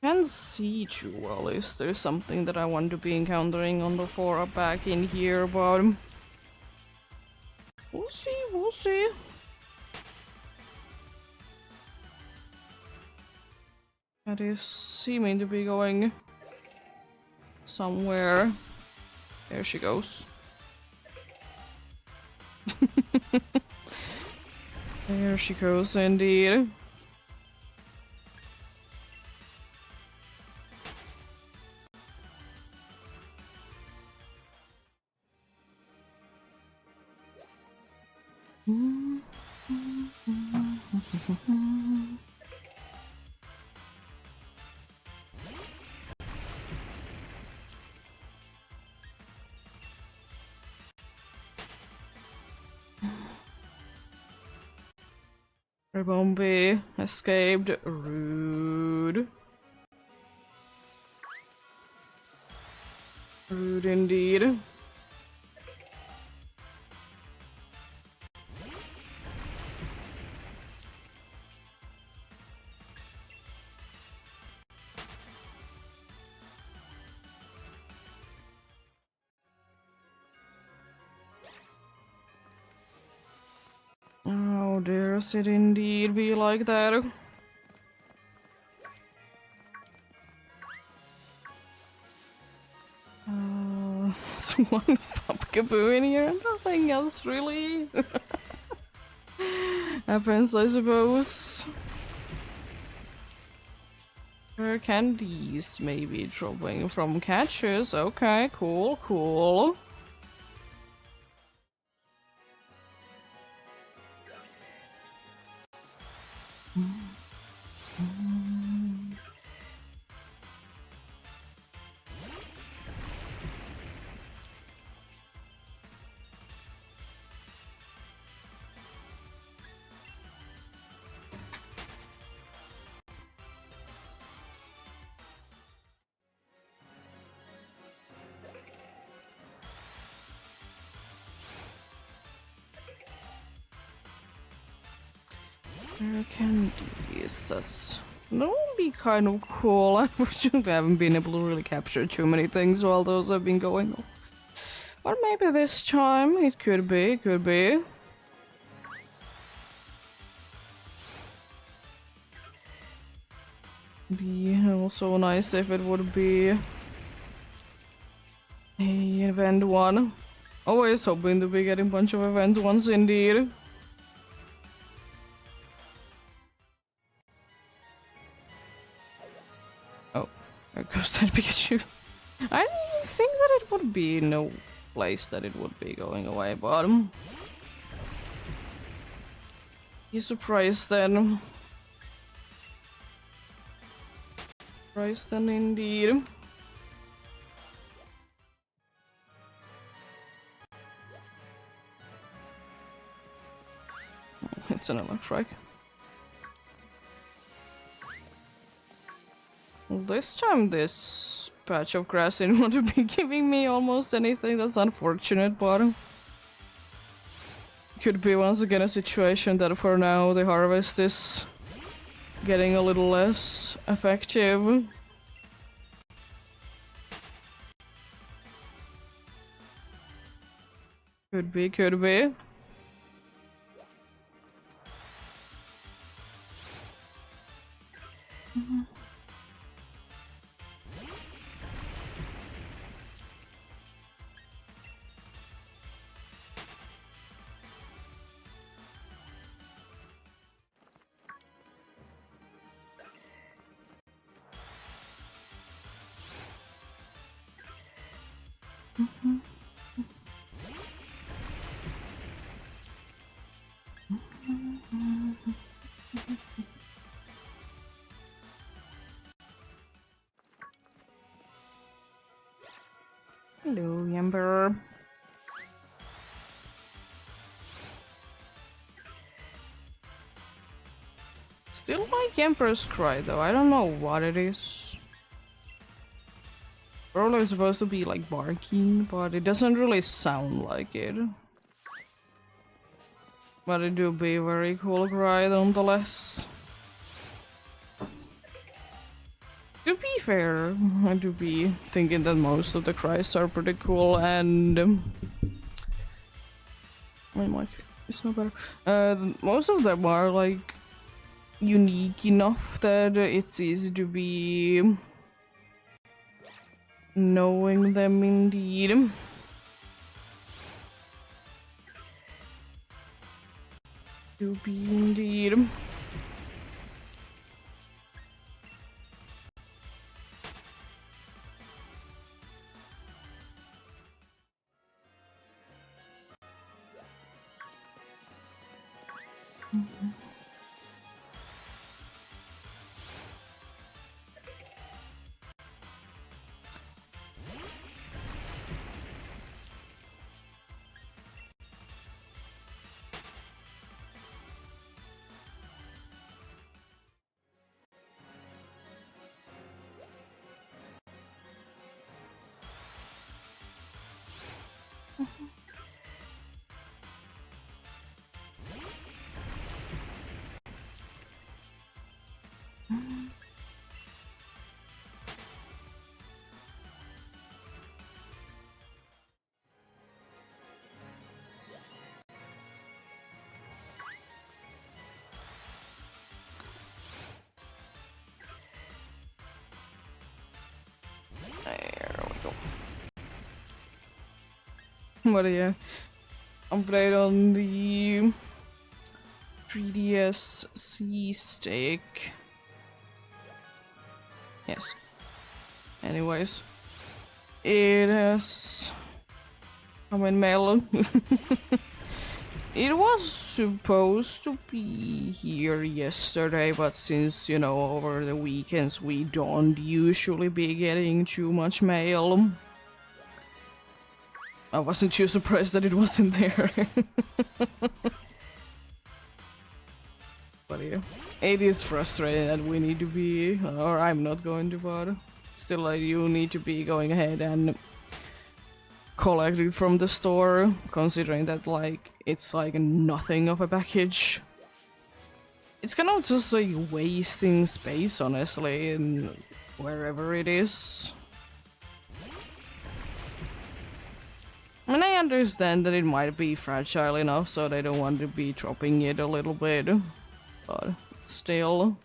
Can't see too well. Is there something that I want to be encountering on the floor back in here, but we'll see, we'll see. That is seeming to be going somewhere. There she goes. There she goes, indeed. Rebombi escaped. Rude. Rude indeed. Oh, dares it indeed be like that? It's one pumpkaboo in here and nothing else really happens, I suppose. Rare candies maybe dropping from catches. Okay, cool, cool. Rare candies. That would be kind of cool. Unfortunately, I haven't been able to really capture too many things while those have been going on. But maybe this time it could be, could be. Be also nice if it would be a event one. Always hoping to be getting a bunch of event ones indeed. Oh, there goes that Pikachu. I didn't think that it would be no place that it would be going away, but you surprised then. Surprised then indeed. It's an electric. This time this patch of grass didn't want to be giving me almost anything. That's unfortunate, but could be once again a situation that for now the harvest is getting a little less effective. Could be, could be. Hello, Yamper. still like Emperor's Cry though. I don't know what it is. Probably supposed to be like barking, but it doesn't really sound like it. But it do be very cool cry nonetheless. To be fair, I do be thinking that most of the cries are pretty cool and my mic is no better. Most of them are like unique enough that it's easy to be knowing them indeed. To be indeed. There we go. But yeah, I'm played on the 3DS C-Stick. Yes. Anyways, it has come in mail. It was supposed to be here yesterday, but since, you know, over the weekends we don't usually be getting too much mail, I wasn't too surprised that it wasn't there. But yeah, it is frustrating that we need to be, or I'm not going to, but still like you need to be going ahead and collect it from the store, considering that like it's like nothing of a package. It's kind of just like wasting space, honestly, in wherever it is. I mean, I understand that it might be fragile enough, so they don't want to be dropping it a little bit, but still.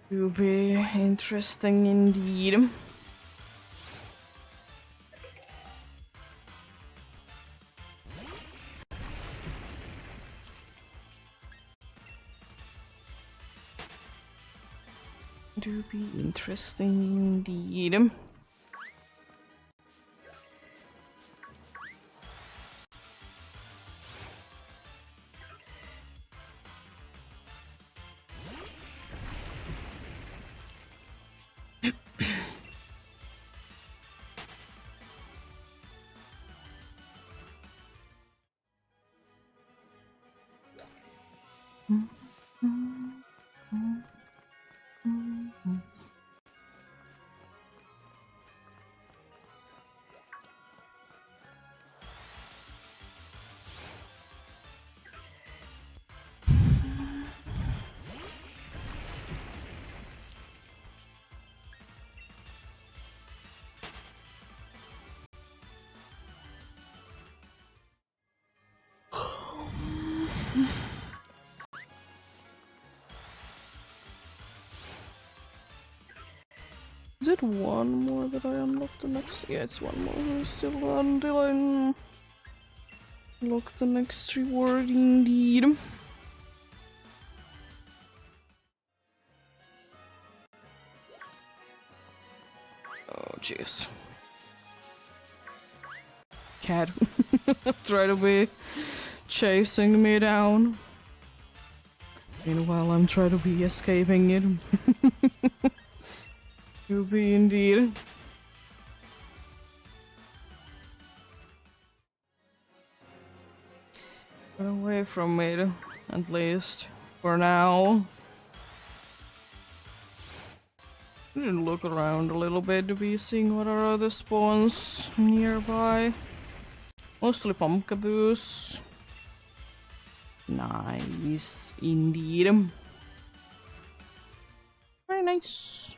It will be interesting indeed. Do be interesting indeed. Is it one more that I unlocked the next? Yeah, it's one more. Still until I unlock the next reward indeed. Oh jeez. Cat. Try to be chasing me down. Meanwhile, I'm trying to be escaping it. You be indeed. Get away from it. at least for now. I should look around a little bit to be seeing what are other spawns nearby. Mostly pumpkaboos. Nice indeed. Very nice.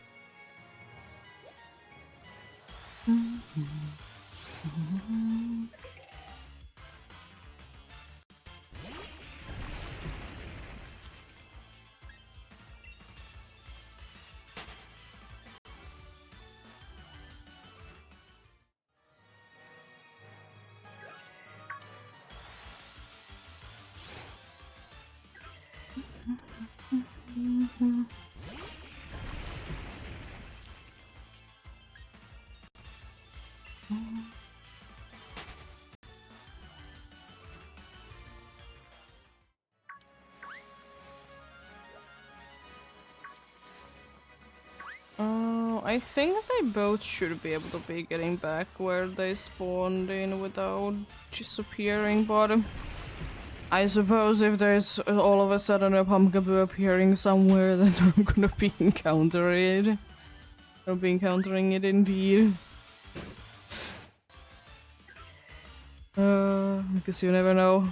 I think they both should be able to be getting back where they spawned in without disappearing, but I suppose if there's all of a sudden a pumpkaboo appearing somewhere, then I'm gonna be encountering it. I'll be encountering it indeed. Because you never know.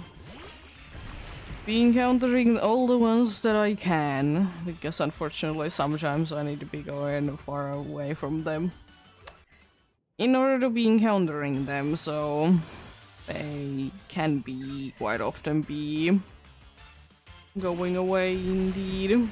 Be encountering all the ones that I can, because unfortunately sometimes I need to be going far away from them in order to be encountering them, so they can be quite often be going away indeed.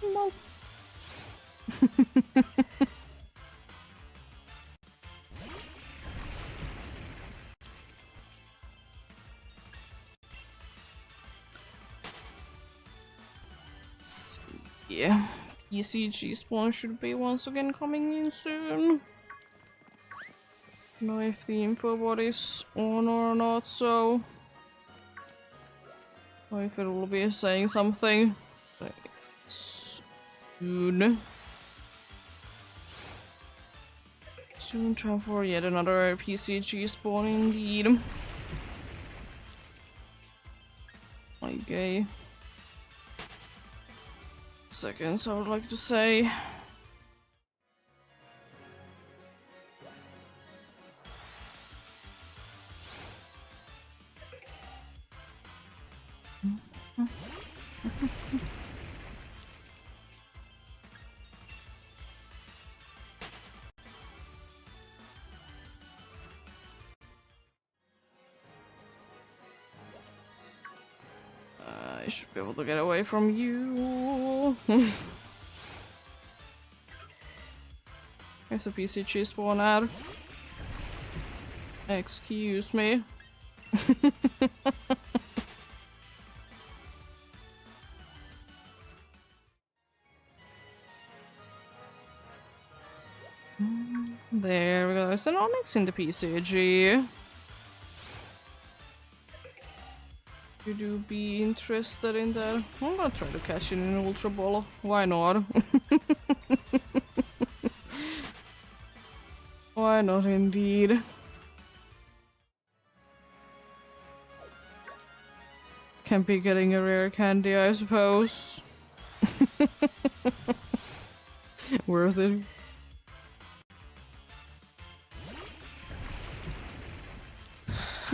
No. Yeah, ECG spawn should be once again coming in soon. Know if the info bot is on or not, so or if it will be saying something soon. Soon time for yet another PCG spawn indeed. Okay. Seconds, I would like to say. I should be able to get away from you. There's a PCG spawn ad. Excuse me. There we go. There's an Onyx in the PCG. You do be interested in that? I'm gonna try to catch it in an Ultra Ball. Why not? Why not indeed? Can be getting a rare candy, I suppose. Worth it.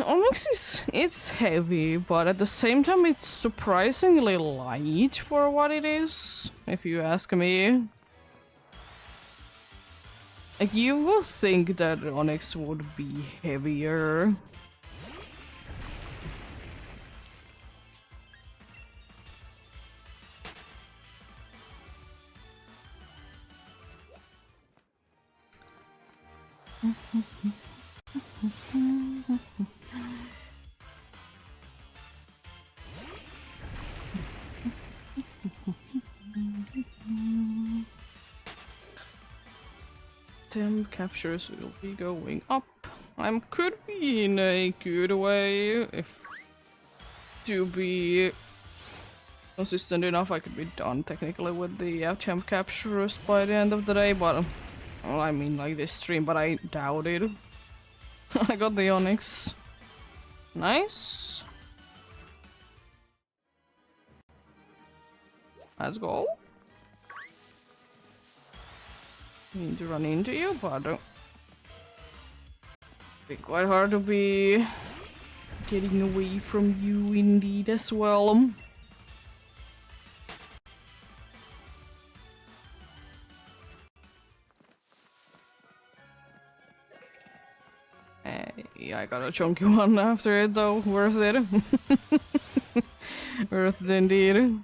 Onyx it's heavy, but at the same time it's surprisingly light for what it is, if you ask me. Like, you would think that Onyx would be heavier. Temp captures will be going up. I could be in a good way if to be consistent enough. I could be done technically with the temp captures by the end of the day, but well, I mean like this stream, but I doubt it. I got the Onyx. Nice. Let's go. Need to run into you, but it'd be quite hard to be getting away from you indeed as well. Yeah, I got a chunky one after it though, worth it. Worth it indeed.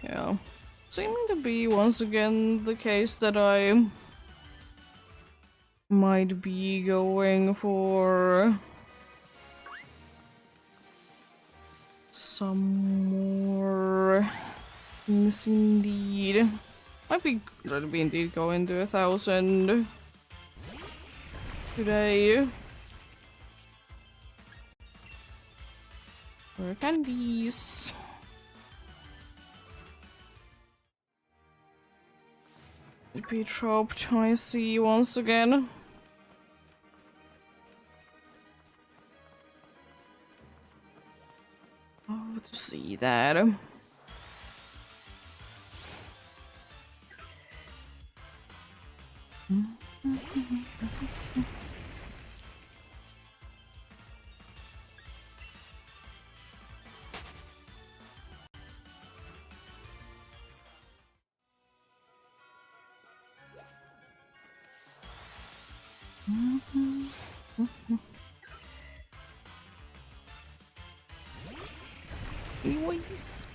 Yeah. Seeming to be once again the case that I might be going for some more things indeed. Might be good to be indeed going to 1,000 today. Where can these? Be dropped, I see once again. Oh, to see that. Anyways.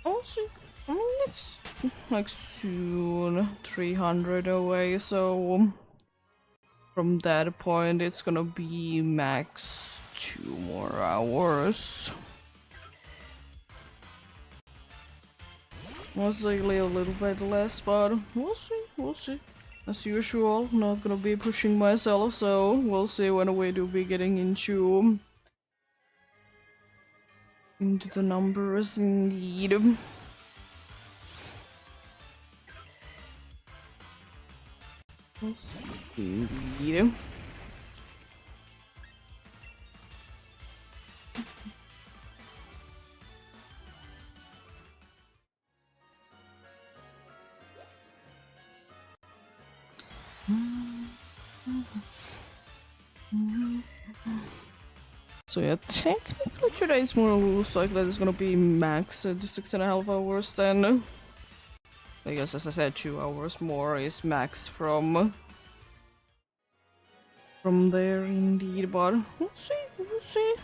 Also, I mean, it's like soon 300 away, so from that point it's gonna be max 2 more hours. Most likely a little bit less, but we'll see, we'll see. As usual, not gonna be pushing myself, so we'll see when we do be getting into the numbers indeed. We'll see indeed. So yeah, technically today's more loose, like that is gonna be max 6.5 hours then. I guess as I said, 2 hours more is max from there indeed, but we'll see, we'll see.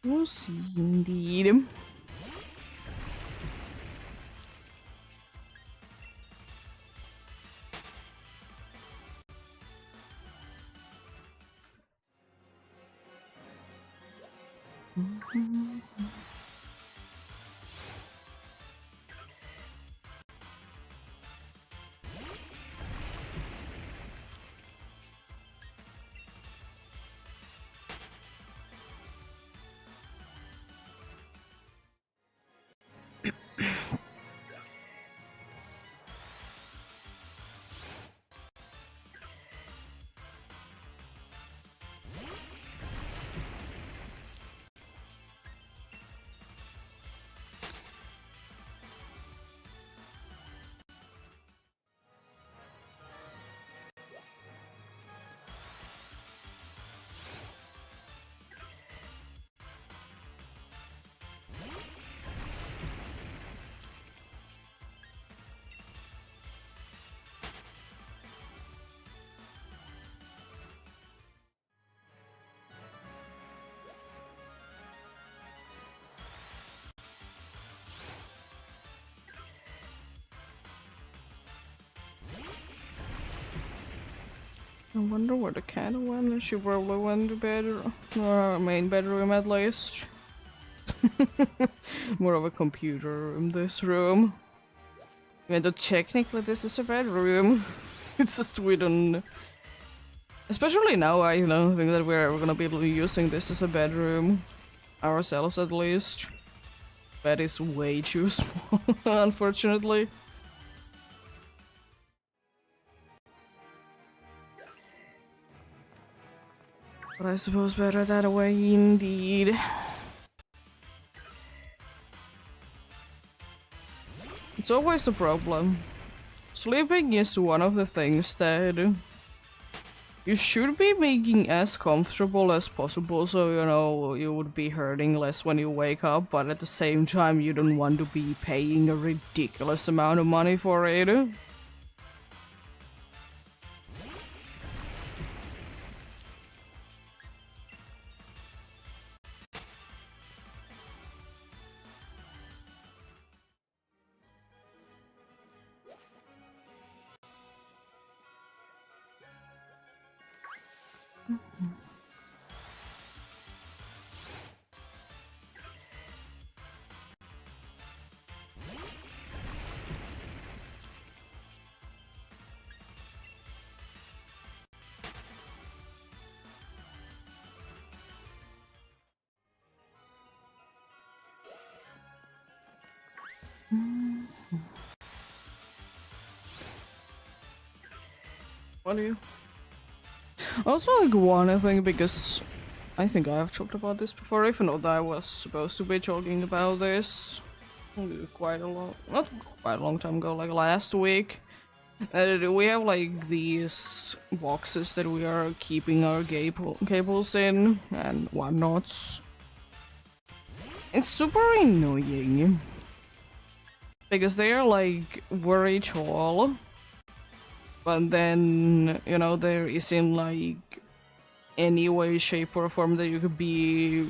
We'll see indeed. I wonder where the cat went. She probably went to bed, or main bedroom at least. More of a computer room, this room. Even though technically this is a bedroom. It's just we don't... Especially now, I don't think that we're ever gonna be using this as a bedroom. Ourselves at least. Bed is way too small, unfortunately. But I suppose better that way indeed. It's always a problem. Sleeping is one of the things that you should be making as comfortable as possible, so you know you would be hurting less when you wake up, but at the same time you don't want to be paying a ridiculous amount of money for it. What do you? Also, like one thing, because I think I have talked about this before, even though I was supposed to be talking about this quite a long, not quite a long time ago, like last week. We have like these boxes that we are keeping our cables in and whatnots. It's super annoying because they are like very tall, but then you know there isn't like any way, shape, or form that you could be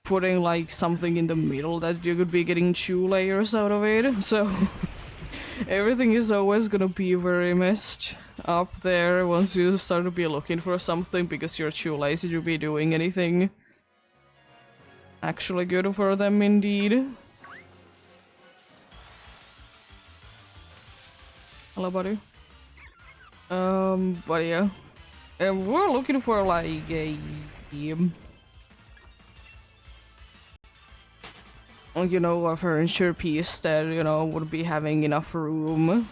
putting like something in the middle that you could be getting 2 layers out of it, so everything is always gonna be very messed up there once you start to be looking for something because you're too lazy to be doing anything actually good for them indeed. Hello, buddy. But yeah. We're looking for like a you know, a furniture piece that, you know, would be having enough room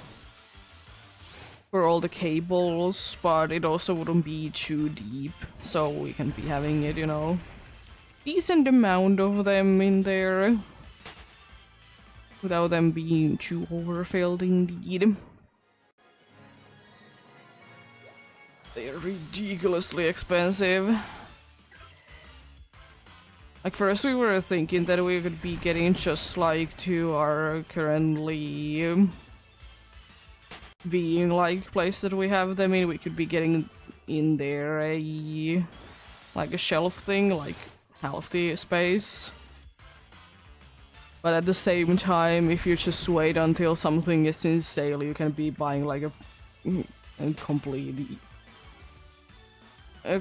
for all the cables, but it also wouldn't be too deep, so we can be having it, you know, decent amount of them in there without them being too overfilled indeed. They're ridiculously expensive. Like, first we were thinking that we could be getting just like to our currently being like place that we have them in, we could be getting in there like a shelf thing, like half the space. But at the same time, if you just wait until something is in sale, you can be buying like a complete a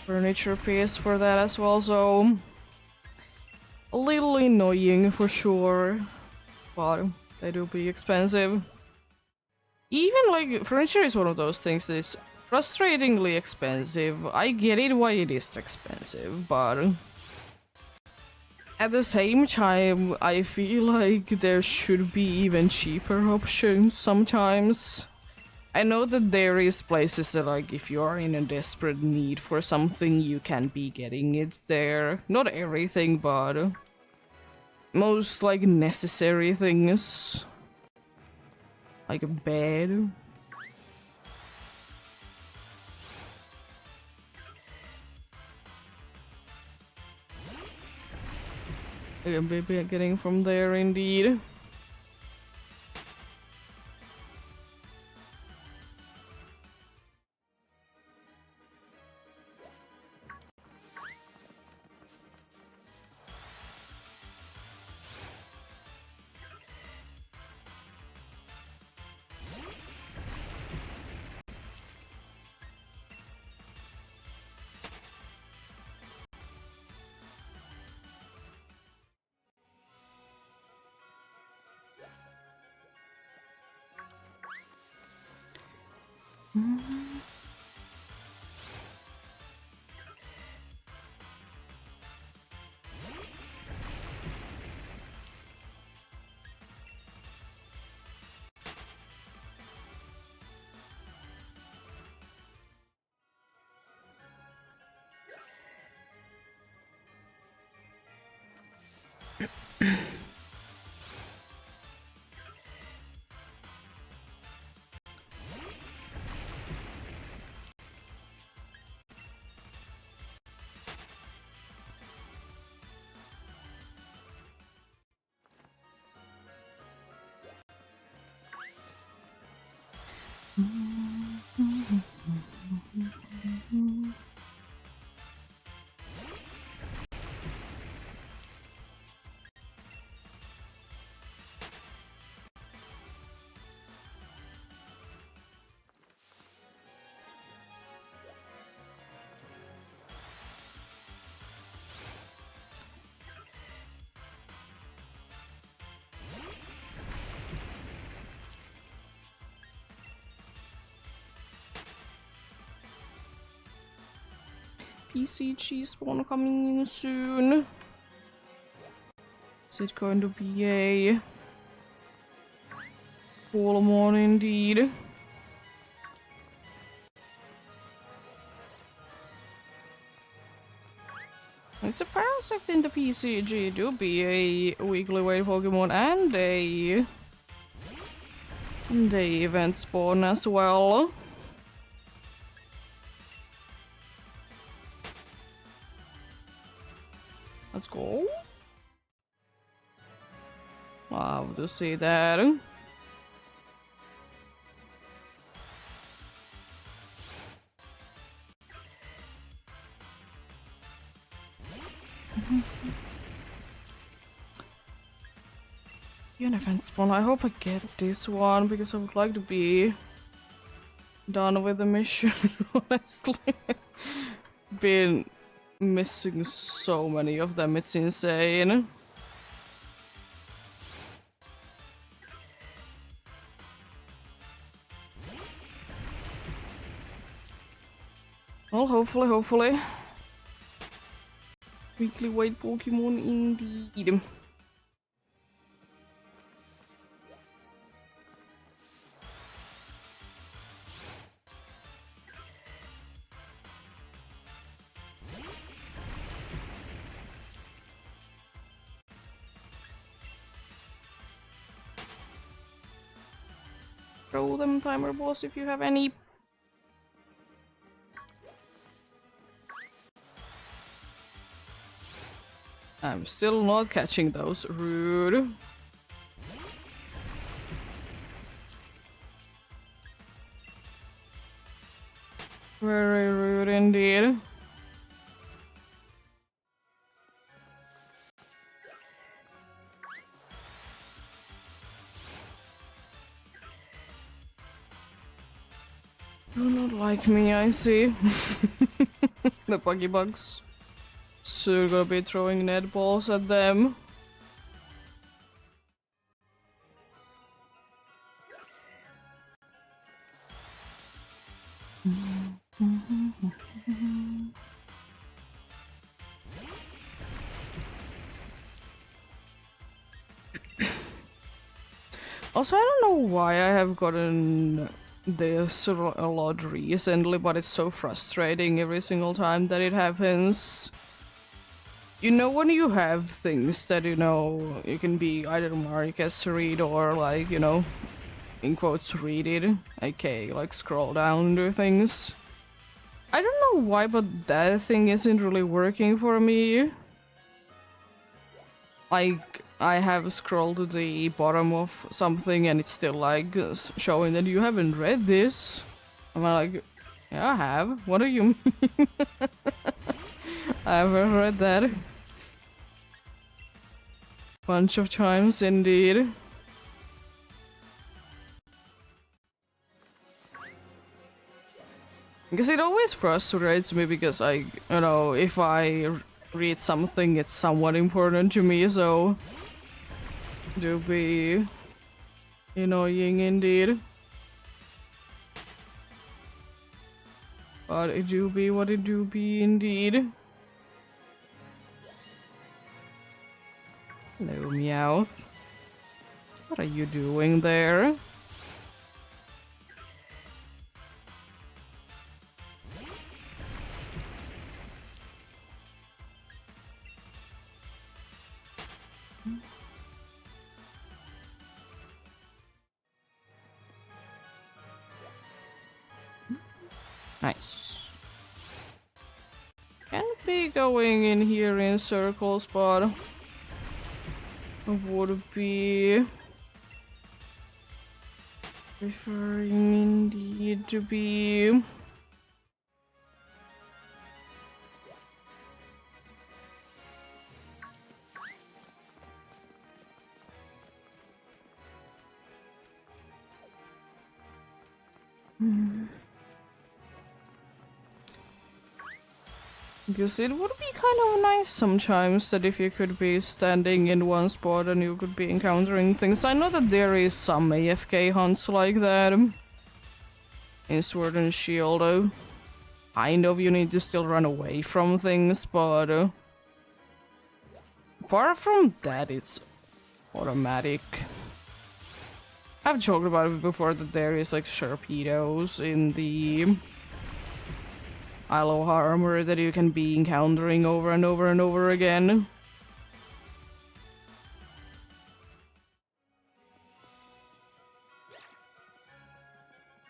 furniture piece for that as well, so a little annoying for sure, but they do be expensive. Even like furniture is one of those things that's frustratingly expensive. I get it why it is expensive, but at the same time, I feel like there should be even cheaper options sometimes. I know that there is places that, like, if you are in a desperate need for something, you can be getting it there. Not everything, but most, like, necessary things. Like a bed. You can be getting from there, indeed. PCG spawn coming in soon. Is it going to be a full moon indeed? It's a parasect in the PCG, do be a weekly weight Pokemon and a event spawn as well. Let's go. Love to see that. An event spawn. I hope I get this one because I would like to be done with the mission, honestly. Been missing so many of them, it's insane. Well, hopefully. Weekly white Pokemon indeed. Throw them timer balls if you have any. I'm still not catching those. Rude. Very rude indeed. Do not like me, I see. The buggy bugs. Soon gonna be throwing net balls at them. Also, I don't know why I have gotten this a lot recently, but it's so frustrating every single time that it happens. You know, when you have things that, you know, you can be either Marcus read or, like, you know, in quotes, read it, aka, like, scroll down to things. I don't know why, but that thing isn't really working for me. Like, I have scrolled to the bottom of something and it's still, like, showing that you haven't read this. I'm like, yeah, I have. What do you mean? I haven't read that. Bunch of times, indeed. Because it always frustrates me because I, you know, if I read something, it's somewhat important to me, so do be annoying indeed. But it do be what it do be indeed. Hello, Meowth. What are you doing there? Nice. Can't be going in here in circles, but would be preferring indeed to be. Because it would be kind of nice sometimes that if you could be standing in one spot and you could be encountering things. I know that there is some AFK hunts like that in Sword and Shield. Kind of, you need to still run away from things, but apart from that, it's automatic. I've talked about it before that there is like Sharpedos in the Aloha armor that you can be encountering over and over and over again.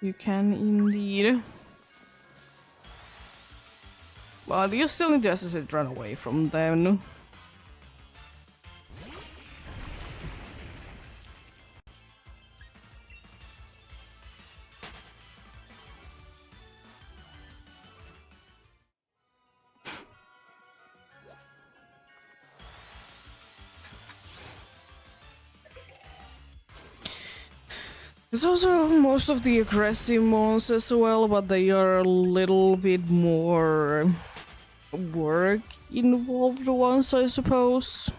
You can indeed. But you still need to, as I said, run away from them. There's also most of the aggressive mons as well, but they are a little bit more work involved ones, I suppose.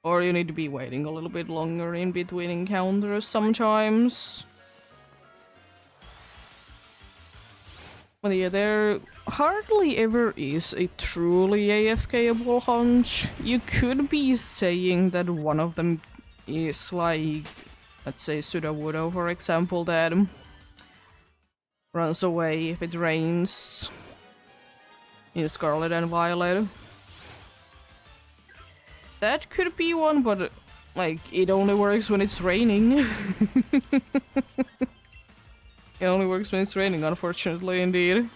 Or you need to be waiting a little bit longer in between encounters sometimes. But yeah, there hardly ever is a truly AFK-able hunch. You could be saying that one of them is like, let's say Sudowoodo, for example, that runs away if it rains in Scarlet and Violet. That could be one, but like it only works when it's raining. It only works when it's raining, unfortunately, indeed.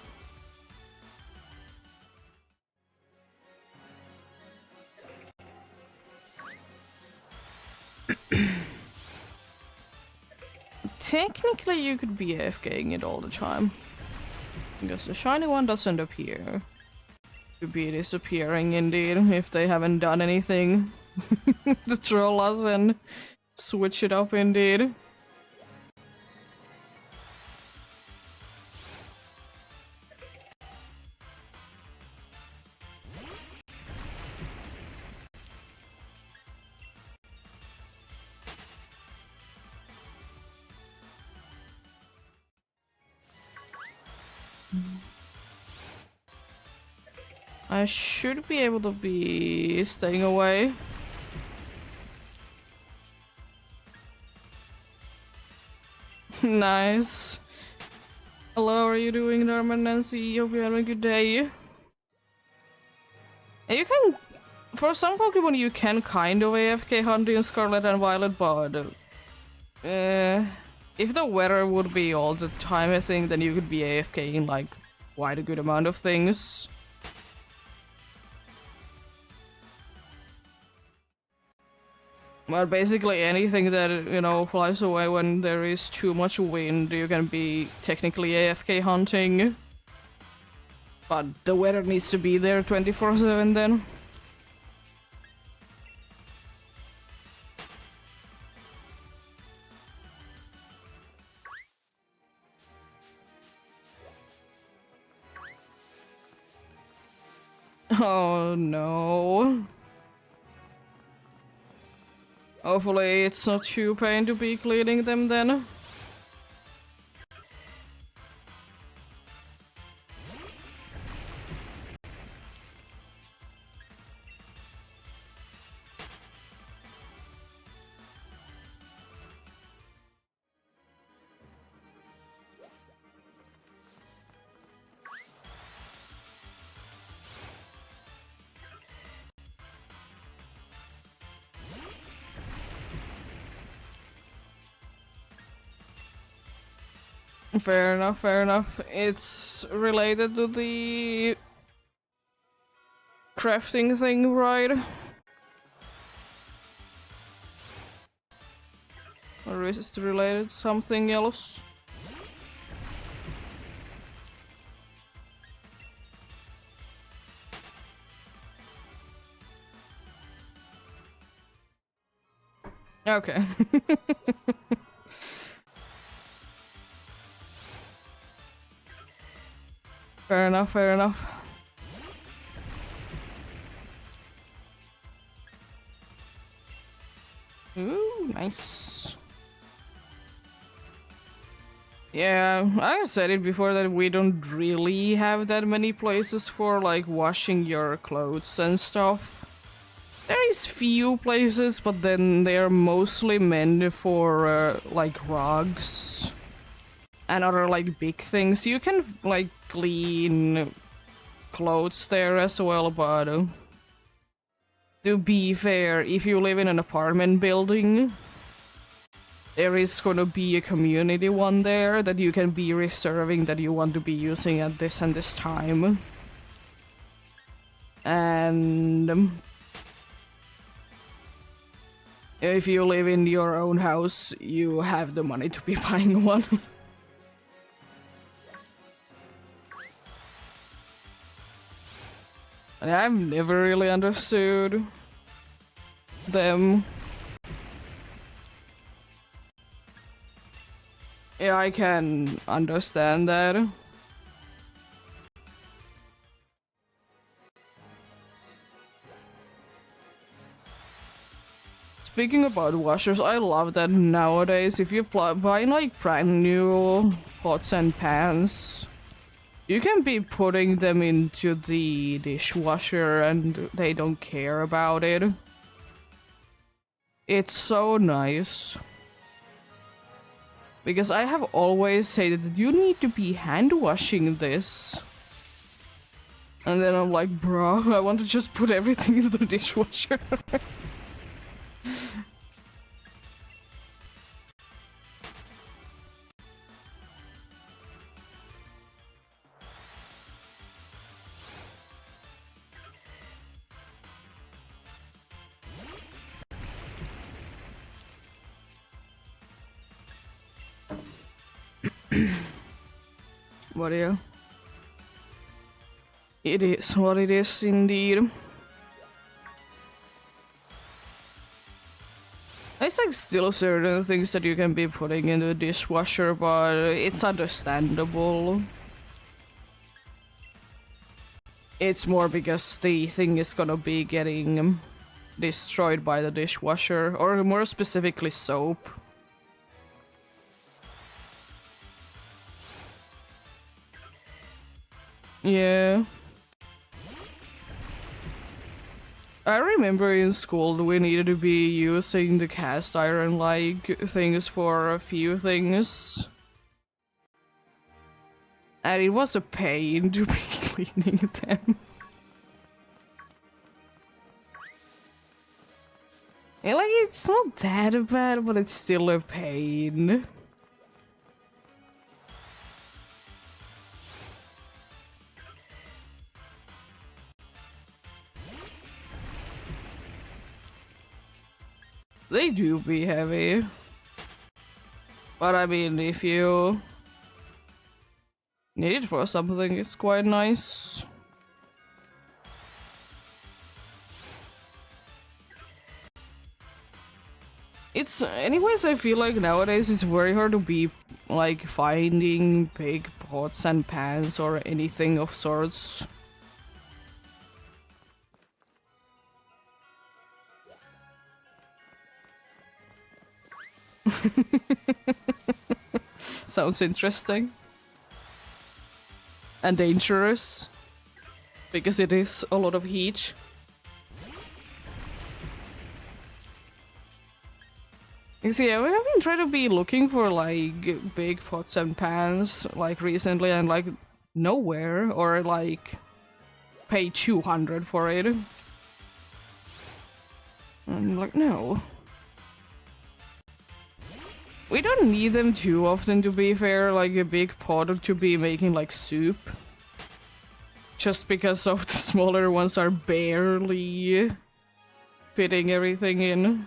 Technically, you could be AFKing it all the time. Because the shiny one doesn't appear. Could be disappearing, indeed, if they haven't done anything to troll us and switch it up, indeed. I should be able to be staying away. Nice. Hello, how are you doing, Norman Nancy? Hope you're having a good day. And you can, for some Pokemon, you can kind of AFK hunt in Scarlet and Violet, but if the weather would be all the time, I think, then you could be AFK in like quite a good amount of things. Well, basically anything that, you know, flies away when there is too much wind, you can be technically AFK hunting. But the weather needs to be there 24/7 then. Oh no. Hopefully it's not too pain to be cleaning them then. Fair enough, fair enough. It's related to the crafting thing, right? Or is it related to something else? Okay. Fair enough, fair enough. Ooh, nice. Yeah, I said it before that we don't really have that many places for like washing your clothes and stuff. There is few places, but then they're mostly meant for like rugs and other like big things. You can like clean clothes there as well, but to be fair, if you live in an apartment building, there is gonna be a community one there that you can be reserving that you want to be using at this and this time. And if you live in your own house, you have the money to be buying one. And I've never really understood them. Yeah, I can understand that. Speaking about washers, I love that nowadays if you buy like brand new pots and pans, you can be putting them into the dishwasher and they don't care about it. It's so nice. Because I have always said that you need to be hand washing this. And then I'm like, bro, I want to just put everything into the dishwasher. What do you? It is what it is indeed. It's like still certain things that you can be putting in the dishwasher, but it's understandable. It's more because the thing is gonna be getting destroyed by the dishwasher, or more specifically soap. Yeah. I remember in school we needed to be using the cast iron like things for a few things. And it was a pain to be cleaning them. And like, it's not that bad, but it's still a pain. They do be heavy. But I mean, if you need it for something, it's quite nice. It's, anyways, I feel like nowadays it's very hard to be like finding big pots and pans or anything of sorts. Sounds interesting. And dangerous. Because it is a lot of heat. You see, yeah, we have been trying to be looking for like big pots and pans like recently and like nowhere, or like pay 200 for it. And I'm like, no. We don't need them too often, to be fair, like a big pot to be making like soup. Just because of the smaller ones are barely fitting everything in.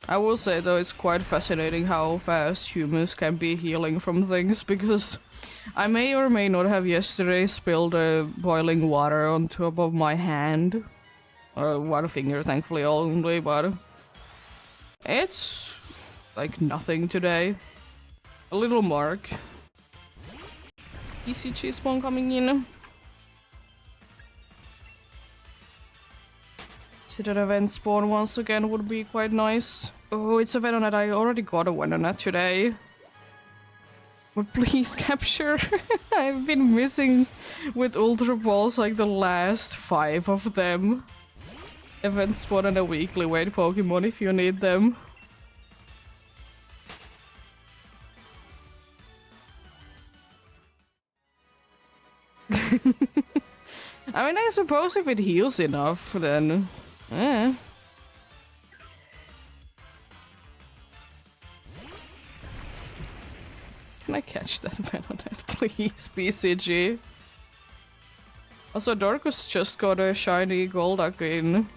I will say though, it's quite fascinating how fast humans can be healing from things, because I may or may not have yesterday spilled boiling water on top of my hand. Or one finger, thankfully only, but it's like nothing today. A little mark. PC cheese bone coming in. See that event spawn once again would be quite nice. Oh, it's a Venonet. I already got a Venonet today. But please capture. I've been missing with Ultra Balls like the last 5 of them. Event spawn and a weekly wait Pokemon if you need them. I mean, I suppose if it heals enough, then... eh. Can I catch that Venonat, please, BCG? Also, Dorcus just got a shiny Golduck in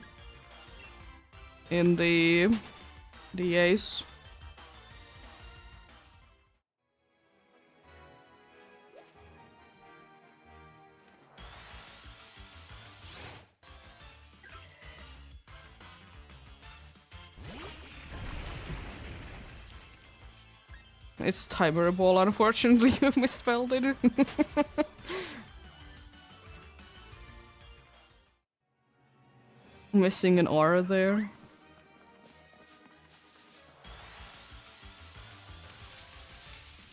the Ace. It's Timer Ball, unfortunately, you misspelled it. Missing an R there.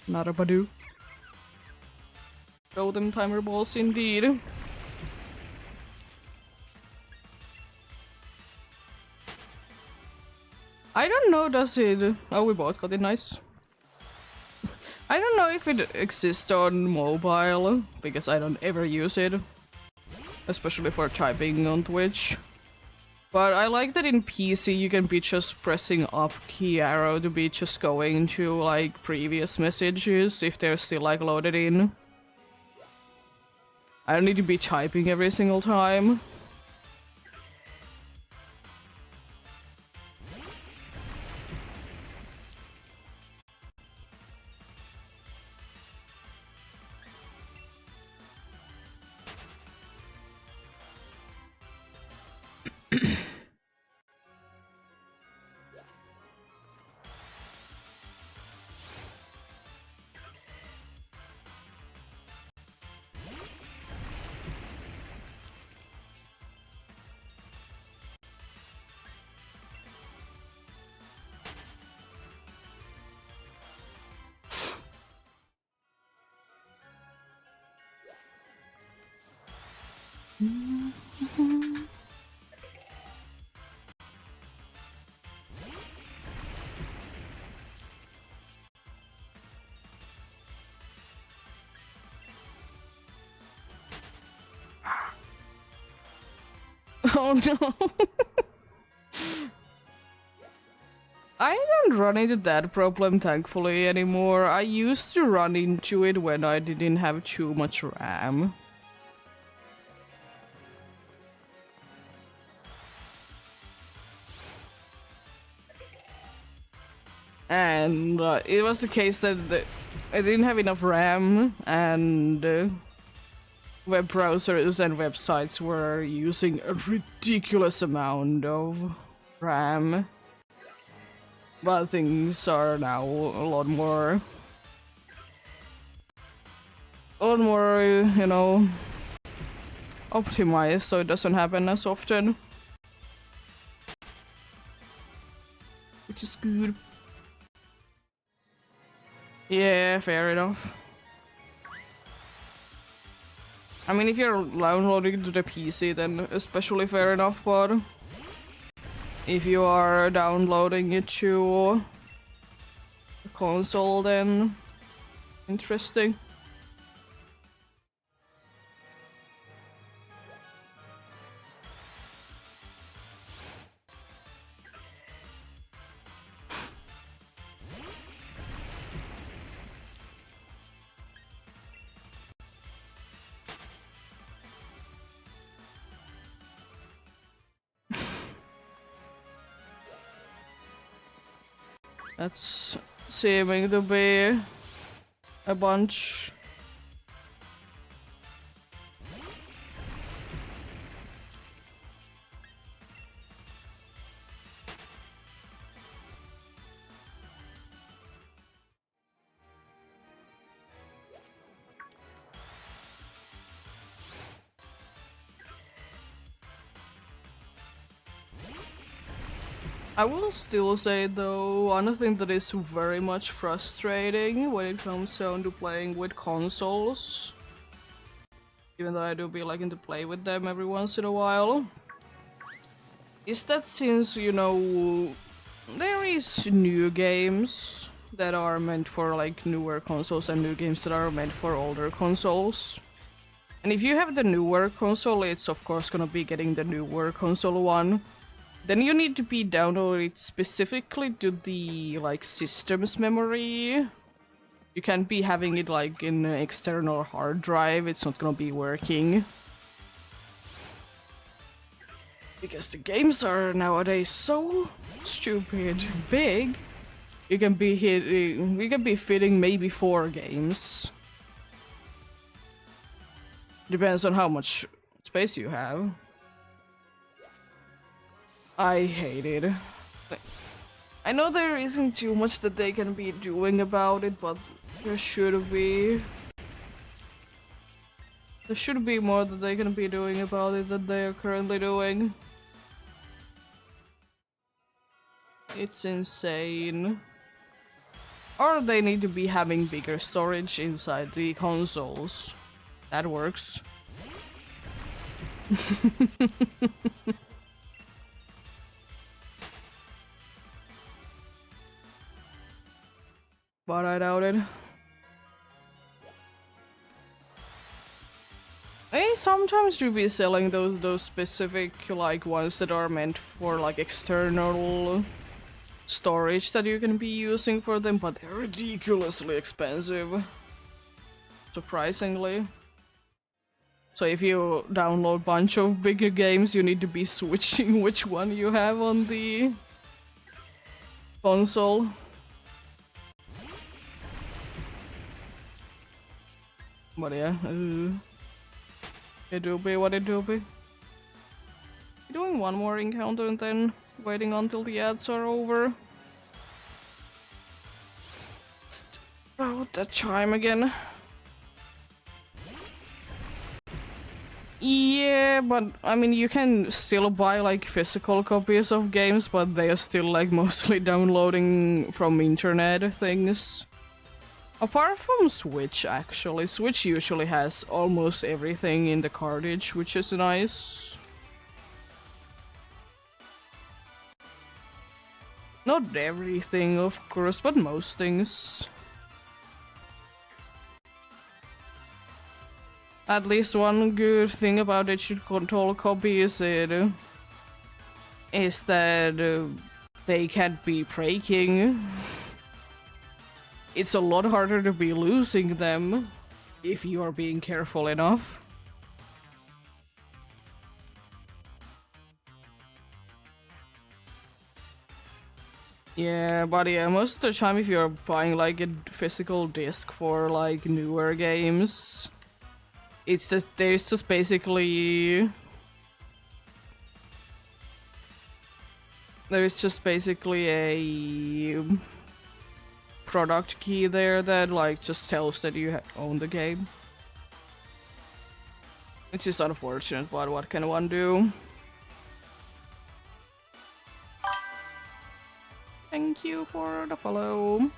Not a Badoo. Throw them Timer Balls indeed. I don't know, does it... Oh, we both got it, nice. I don't know if it exists on mobile, because I don't ever use it. Especially for typing on Twitch. But I like that in PC you can be just pressing up key arrow to be just going to like previous messages if they're still like loaded in. I don't need to be typing every single time. Oh no. I don't run into that problem thankfully anymore. I used to run into it when I didn't have too much RAM. And it was the case that I didn't have enough RAM and web browsers and websites were using a ridiculous amount of RAM. But things are now a lot more, you know, optimized, so it doesn't happen as often. Which is good. Yeah, fair enough. I mean, if you're downloading to the PC, then especially fair enough, but if you are downloading it to the console, then interesting. That's seeming to be a bunch. I will still say though, one thing that is very much frustrating when it comes down to playing with consoles, even though I do be liking to play with them every once in a while, is that since, you know, there is new games that are meant for like newer consoles and new games that are meant for older consoles. And if you have the newer console, it's of course gonna be getting the newer console one. Then you need to be downloaded specifically to the like system's memory You can't be having it like in an external hard drive, it's not gonna be working. Because the games are nowadays so stupid big. You can be hitting, we can be fitting maybe 4 games. Depends on how much space you have. I hate it. I know there isn't too much that they can be doing about it, but there should be. There should be more that they can be doing about it than they are currently doing. It's insane. Or they need to be having bigger storage inside the consoles. That works. But I doubt it. They sometimes do be selling those specific like ones that are meant for like external storage that you can be using for them, but they're ridiculously expensive. Surprisingly. So if you download a bunch of bigger games, you need to be switching which one you have on the console. But yeah, it will be what it will be. Doing one more encounter and then waiting until the ads are over. It's about that time again. Yeah, but I mean, you can still buy like physical copies of games, but they are still like mostly downloading from internet things. Apart from Switch, actually. Switch usually has almost everything in the cartridge, which is nice. Not everything, of course, but most things. At least one good thing about Digital Control copies is that they can't be breaking. It's a lot harder to be losing them if you are being careful enough. Yeah, but yeah, most of the time if you're buying like a physical disc for like newer games, it's just there's just basically a product key there that like just tells that you own the game. It's just unfortunate, but what can one do? Thank you for the follow.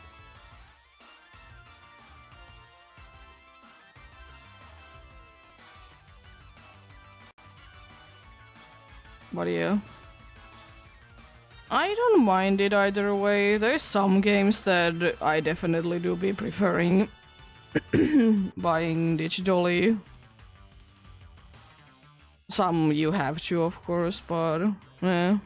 But yeah, I don't mind it either way. There's some games that I definitely do be preferring buying digitally. Some you have to, of course, but yeah.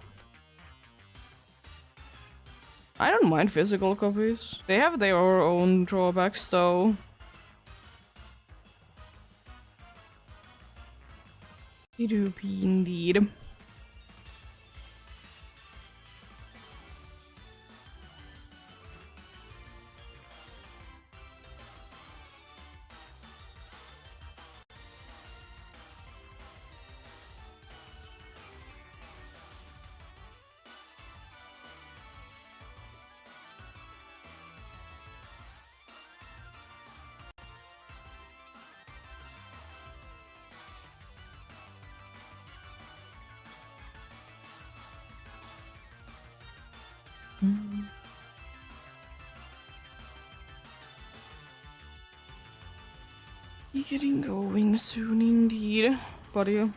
I don't mind physical copies. They have their own drawbacks though. They do be indeed. Be getting going soon indeed, but yeah,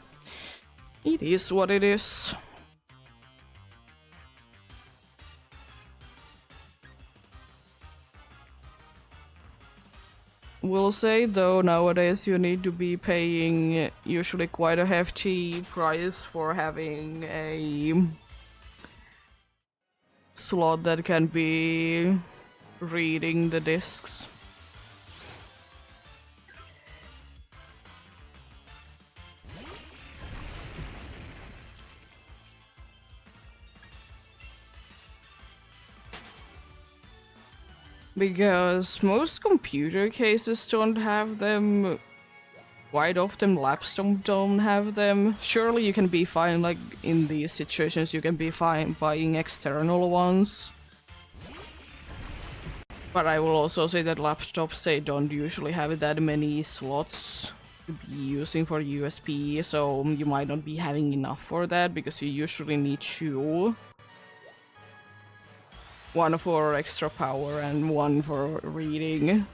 it is what it is. Will say though, nowadays you need to be paying usually quite a hefty price for having a slot that can be reading the discs. Because most computer cases don't have them. Quite often laps don't have them. Surely you can be fine, like in these situations you can be fine buying external ones. But I will also say that laptops, they don't usually have that many slots to be using for USB, so you might not be having enough for that because you usually need two. One for extra power and one for reading.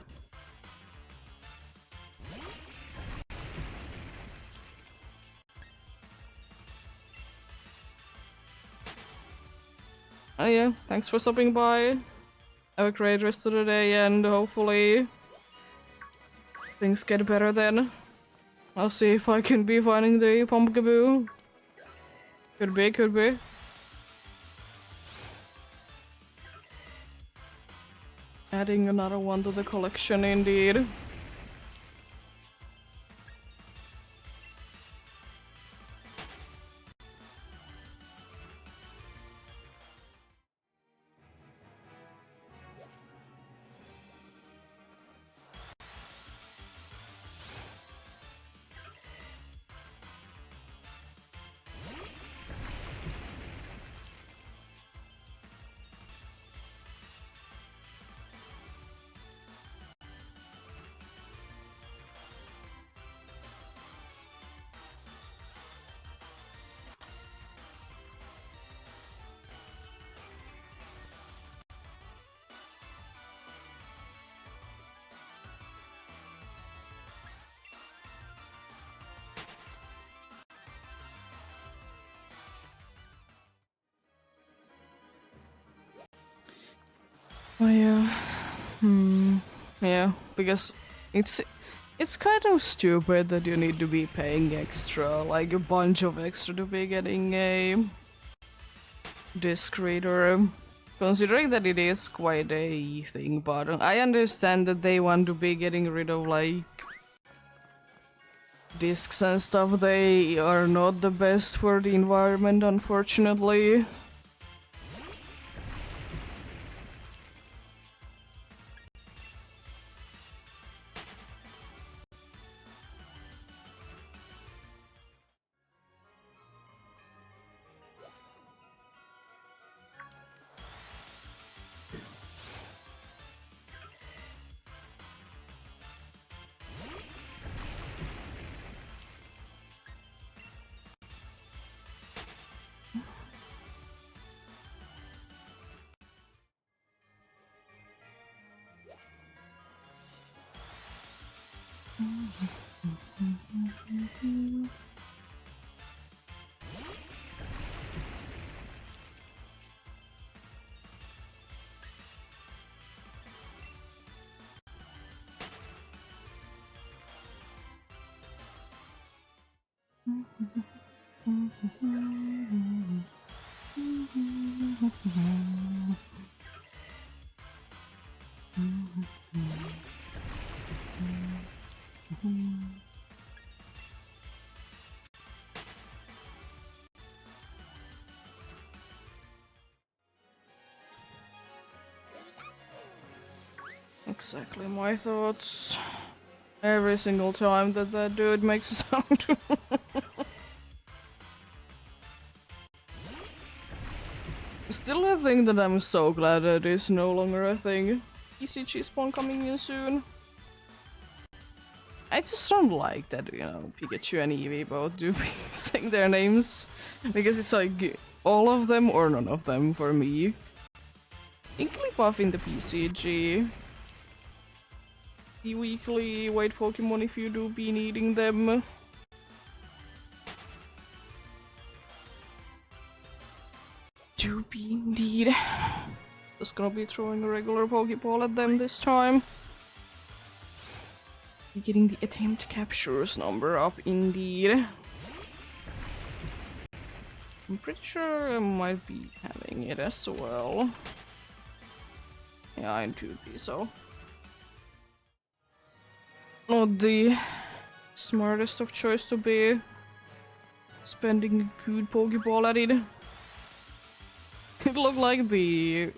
Oh yeah, thanks for stopping by. Have a great rest of the day and hopefully things get better then. I'll see if I can be finding the pumpkaboo. Could be, could be. Adding another one to the collection indeed. Oh yeah. Yeah, because it's kind of stupid that you need to be paying extra, like a bunch of extra to be getting a disc reader. Considering that it is quite a thing, but I understand that they want to be getting rid of like discs and stuff. They are not the best for the environment, unfortunately. Exactly my thoughts. Every single time that that dude makes a sound. Still a thing that I'm so glad that is no longer a thing. ECG spawn coming in soon. I just don't like that, you know, Pikachu and Eevee both do be saying their names. Because it's like all of them or none of them for me. Inklypuff in the PCG. The weekly white Pokemon if you do be needing them. Do be indeed. Just gonna be throwing a regular Pokeball at them this time. Getting the attempt captures number up indeed. I'm pretty sure I might be having it as well. Yeah, I'm 2B, so not the smartest of choice to be spending a good Pokeball at it. It looked like the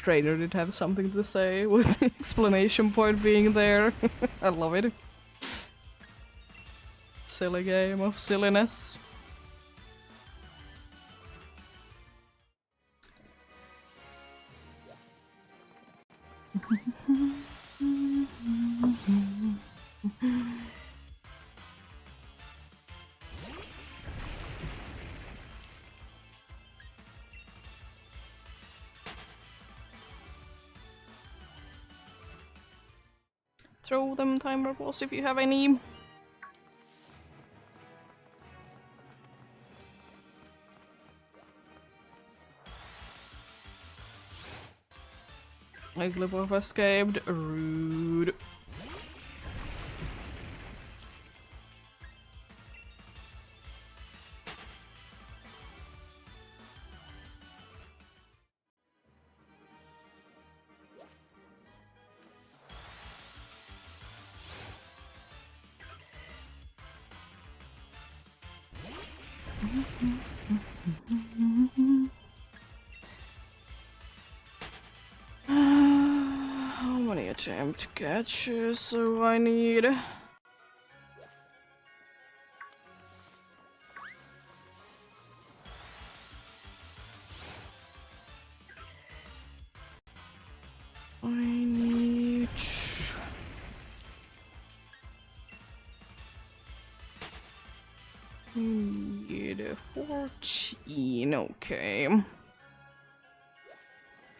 trainer did have something to say with the explanation point being there. I love it. Silly game of silliness. Throw them timer balls if you have any. Igglybuff escaped. Rude. How many attempt catches do I need? I need 14, okay. I'm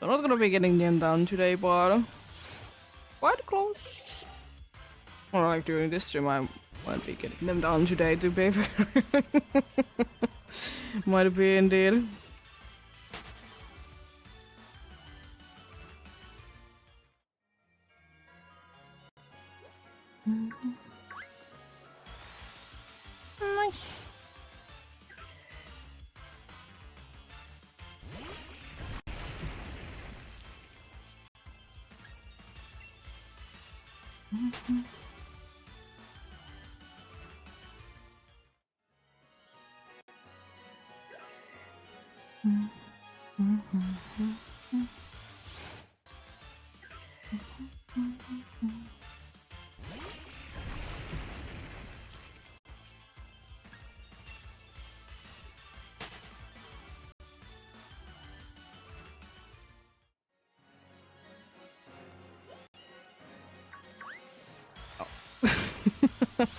not gonna be getting them done today, but quite close. Or like during this stream, I might be getting them done today, to be fair. Might be indeed. Nice.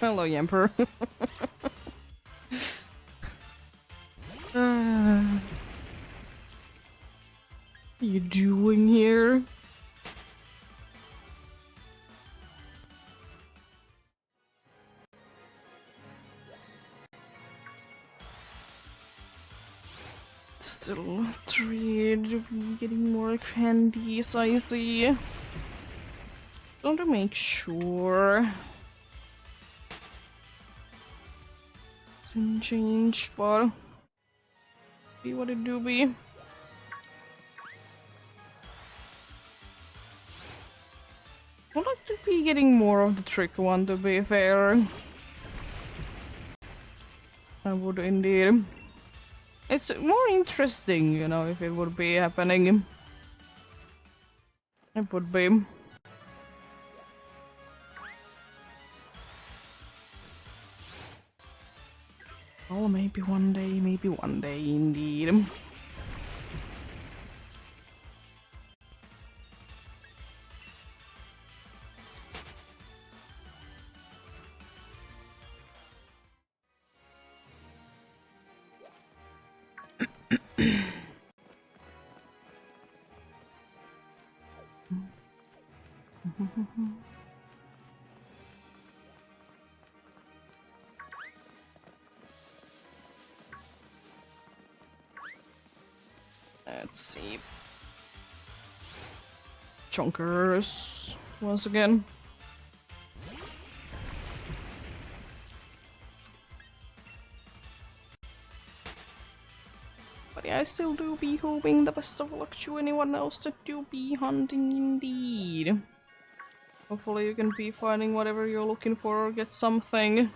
Hello, Yamper. What are you doing here? Still 3 to be getting more candies, I see. Want to make sure it's in change, but be what it do be. I'd like to be getting more of the trick one, to be fair. I would indeed. It's more interesting, you know, if it would be happening. It would be. Oh, maybe one day, indeed. Let's see. Chunkers once again. But yeah, I still do be hoping the best of luck to anyone else that do be hunting indeed. Hopefully you can be finding whatever you're looking for or get something.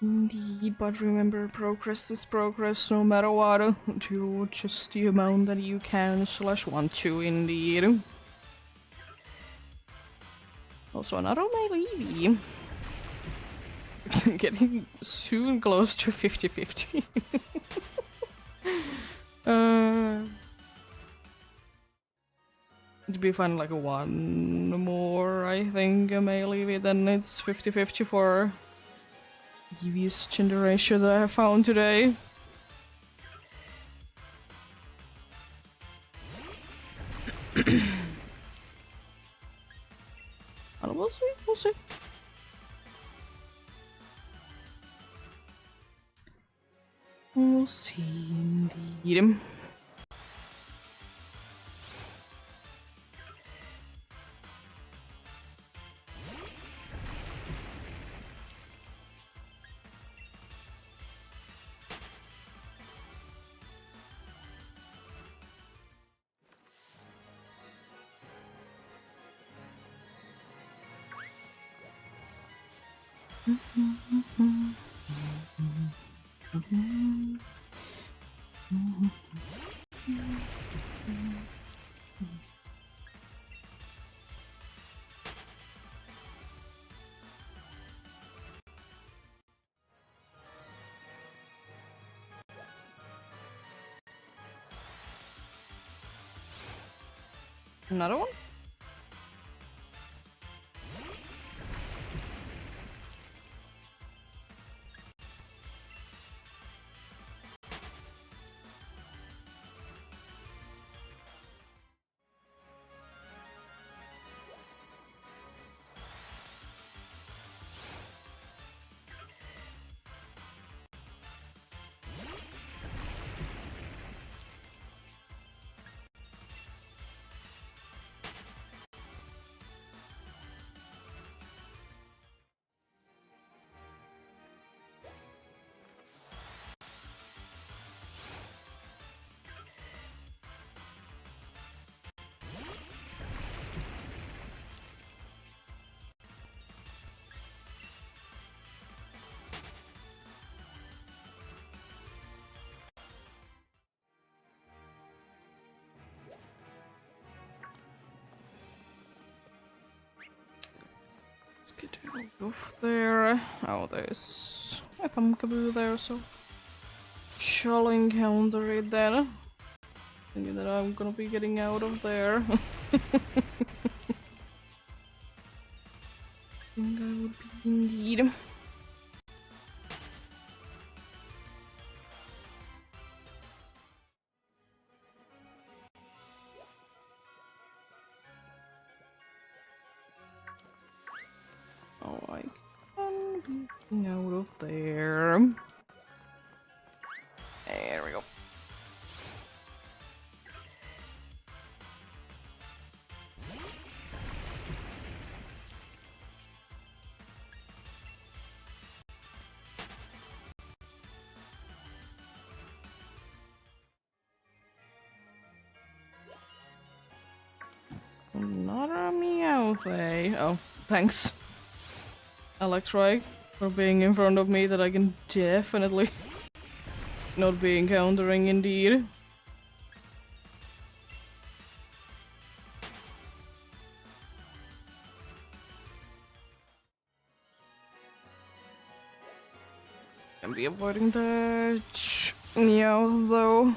Indeed, but remember, progress is progress no matter what. Do just the amount that you can / want to, indeed. Also, another melee. Getting soon close to 50-50. It'd be fun like a one more, I think, a melee, then it's 50-50 for EV's gender ratio that I have found today. And we'll see, we'll see. We'll see, indeed. Another one? Let's get out of there. Oh, there's a pumpkaboo there, so shall encounter it then. Thinking that I'm gonna be getting out of there. think I would be indeed. Oh, I can be getting out of there. There we go. Another Meowth. Oh, thanks, Electrike, for being in front of me that I can definitely not be encountering indeed. Can be avoiding the Meowth though.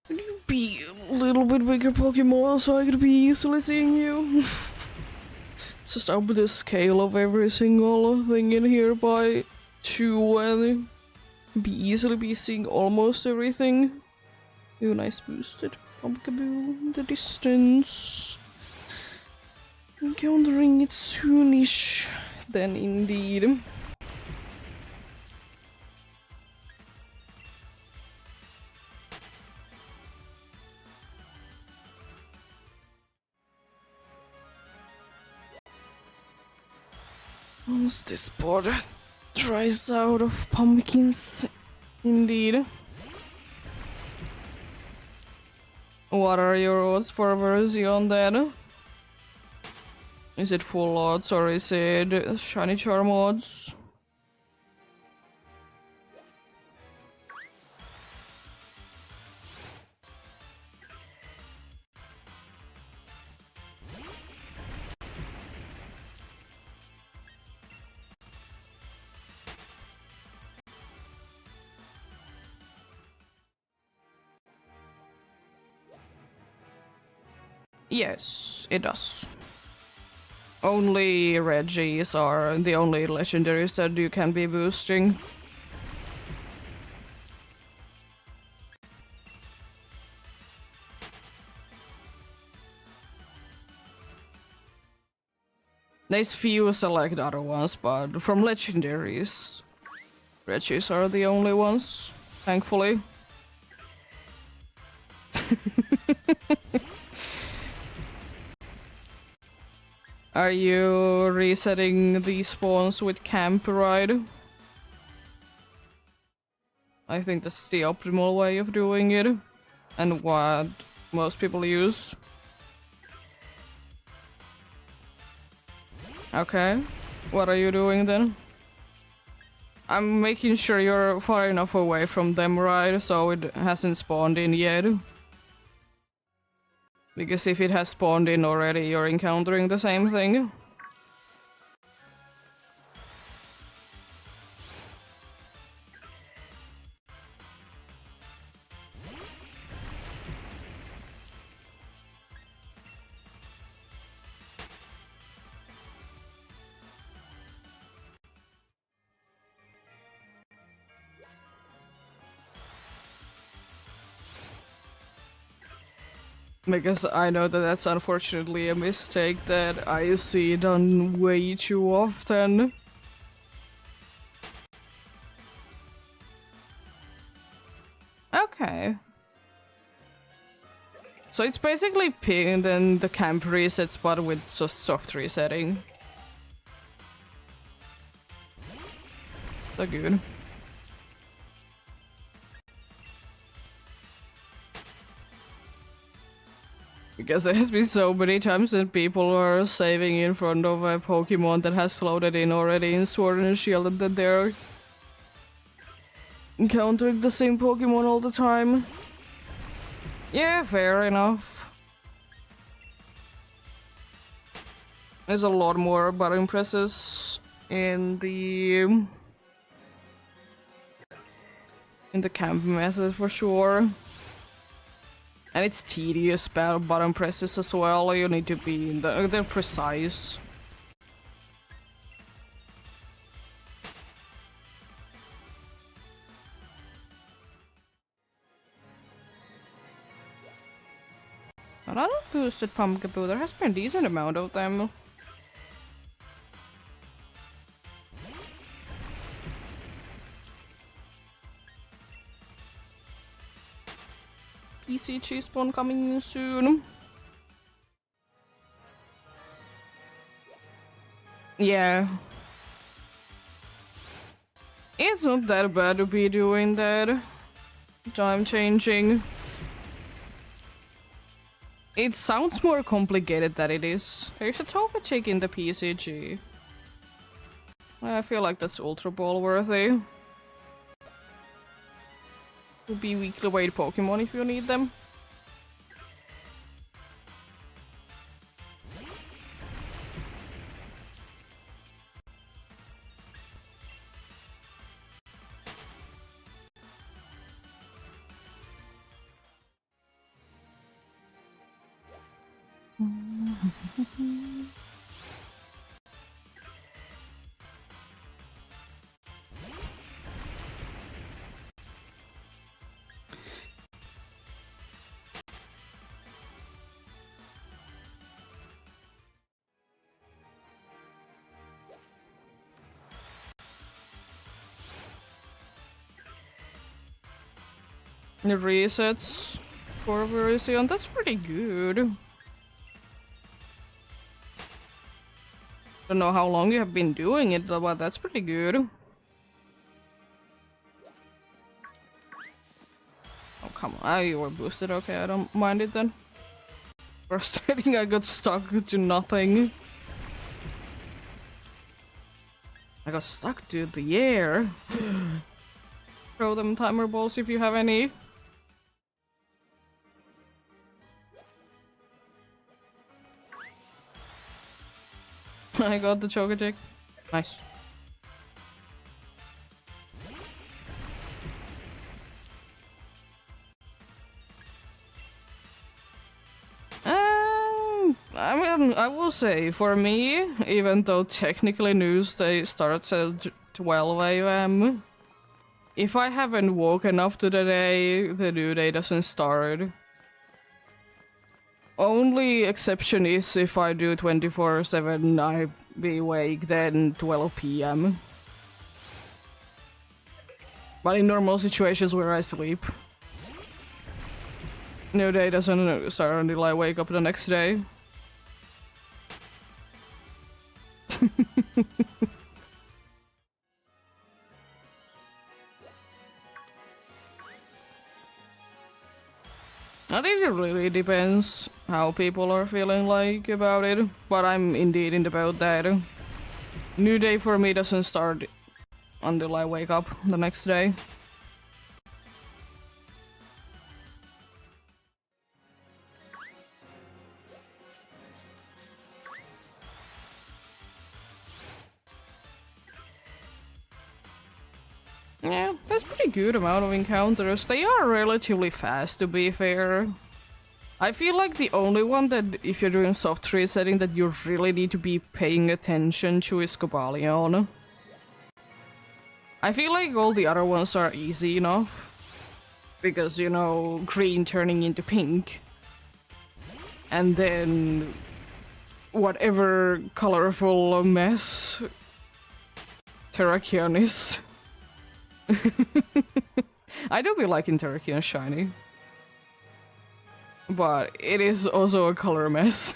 Could you be a little bit bigger Pokemon so I could be easily seeing you? Just up the scale of every single thing in here by 2 and easily be seeing almost everything. Ooh, nice boosted pumpkaboo in the distance. Encountering it soonish, then indeed. Once this border dries out of pumpkins, indeed. What are your odds for Verzi on that? Is it full odds or is it shiny charm odds? Yes, it does. Only Reggies are the only legendaries that you can be boosting. There's few select other ones, but from legendaries, Reggies are the only ones, thankfully. Are you resetting the spawns with camp ride? I think that's the optimal way of doing it, and what most people use. Okay, what are you doing then? I'm making sure you're far enough away from them, right? So it hasn't spawned in yet. Because if it has spawned in already, you're encountering the same thing. Because I know that that's unfortunately a mistake that I see done way too often. Okay. So it's basically pinged and the camp reset spot with just soft resetting. So good. Because there has been so many times that people are saving in front of a Pokemon that has loaded in already in Sword and Shield and that they're encountering the same Pokemon all the time. Yeah, fair enough. There's a lot more button presses in the camp method for sure. And it's tedious button presses as well. You need to be they're precise. A lot of boosted pumpkaboo. There has been a decent amount of them. PCG spawn coming soon. Yeah. It's not that bad to be doing that. Time changing. It sounds more complicated than it is. There's a Togetic in the PCG. I feel like that's Ultra Ball worthy. Would be weekly weight Pokemon if you need them. The resets for Virizion, that's pretty good. Don't know how long you have been doing it, but that's pretty good. Oh, come on. You were boosted. Okay, I don't mind it then. Frustrating, I got stuck to nothing. I got stuck to the air. Throw them timer balls if you have any. I got the choke attack. Nice. I mean, I will say, for me, even though technically Newsday starts at 12 AM, if I haven't woken up to the day, the new day doesn't start. Only exception is if I do 24/7, I be awake then 12 PM. But in normal situations where I sleep, new day doesn't start until I wake up the next day. I think it really depends how people are feeling like about it, but I'm indeed in the boat that new day for me doesn't start until I wake up the next day. Yeah, that's pretty good amount of encounters. They are relatively fast, to be fair. I feel like the only one that, if you're doing soft resetting, that you really need to be paying attention to is Cobalion. I feel like all the other ones are easy enough. Because, you know, green turning into pink. And then whatever colorful mess Terrakion is. I do be liking Terrakion shiny. But it is also a color mess.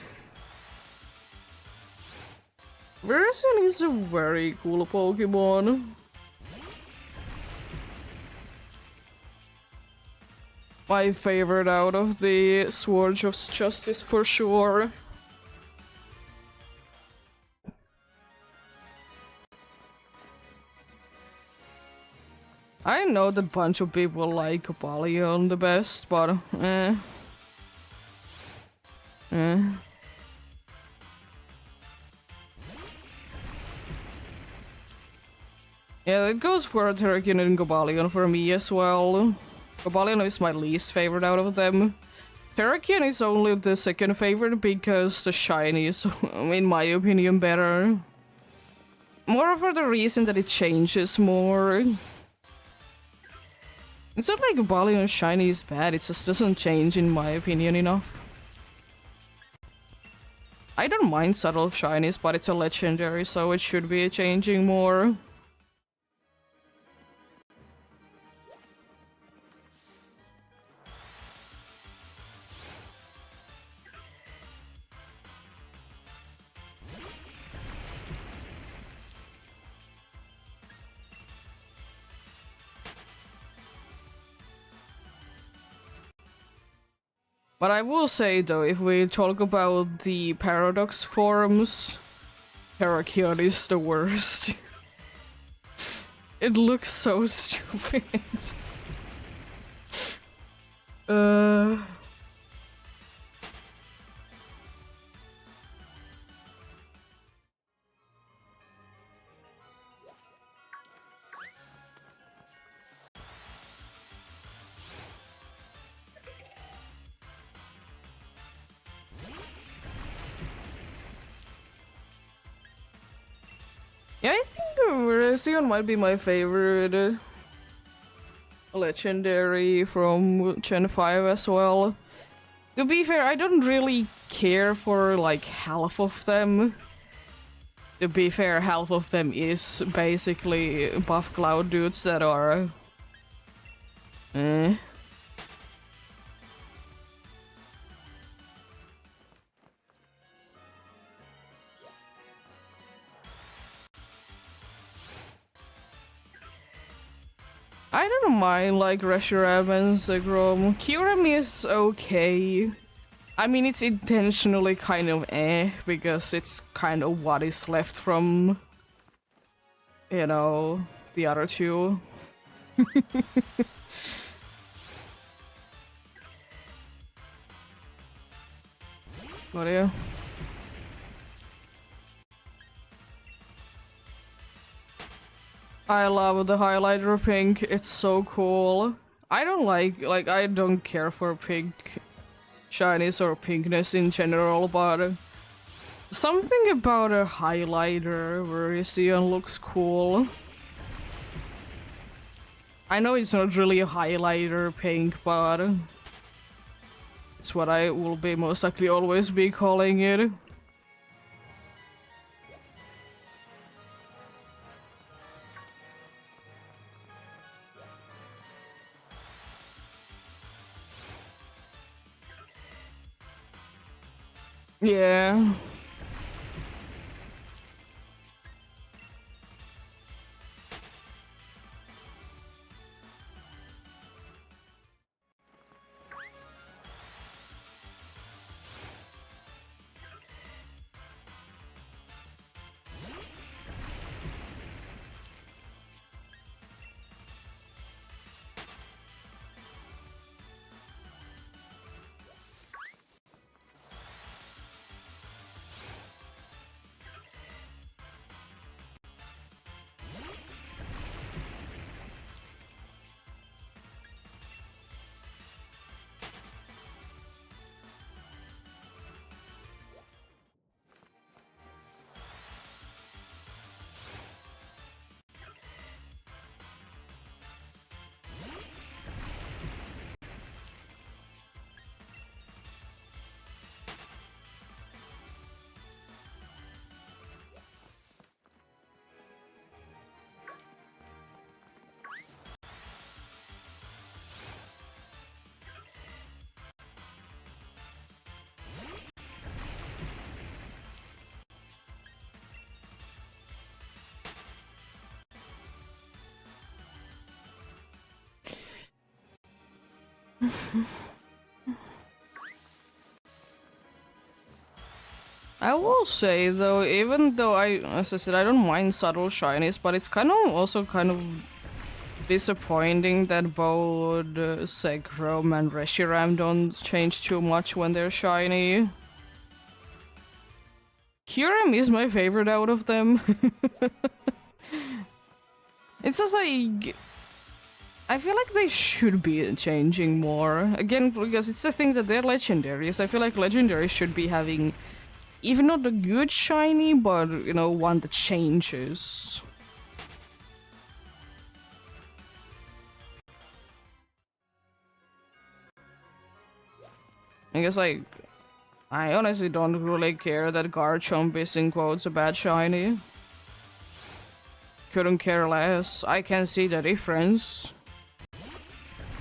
Virizion is a very cool Pokemon. My favorite out of the Swords of Justice for sure. I know that a bunch of people like Cobalion the best, but Yeah, it goes for Terrakion and Cobalion for me as well. Cobalion is my least favorite out of them. Terrakion is only the second favorite because the shiny is, in my opinion, better. More for the reason that it changes more. It's not like Cobalion shiny is bad, it just doesn't change in my opinion enough. I don't mind subtle shinies, but it's a legendary, so it should be changing more. But I will say though, if we talk about the paradox forms, Terrakion is the worst. It looks so stupid. Yeah, I think Virizion might be my favorite legendary from Gen 5 as well. To be fair, I don't really care for like half of them. To be fair, half of them is basically buff cloud dudes that are I don't mind like Reshiram and Zegrom. Kyurem is okay. I mean, it's intentionally kind of because it's kind of what is left from, you know, the other two. But yeah. I love the highlighter pink, it's so cool. I don't I don't care for pink shinies or pinkness in general, but something about a highlighter where you see it looks cool. I know it's not really a highlighter pink, but it's what I will be most likely always be calling it. Yeah. I will say though, even though as I said, I don't mind subtle shinies, but it's kind of also kind of disappointing that both Zekrom and Reshiram don't change too much when they're shiny. Kyurem is my favorite out of them. It's just like I feel like they should be changing more. Again, because it's the thing that they're legendaries. I feel like legendaries should be having even not a good shiny, but you know, one that changes. I guess like I honestly don't really care that Garchomp is in quotes a bad shiny. Couldn't care less. I can see the difference.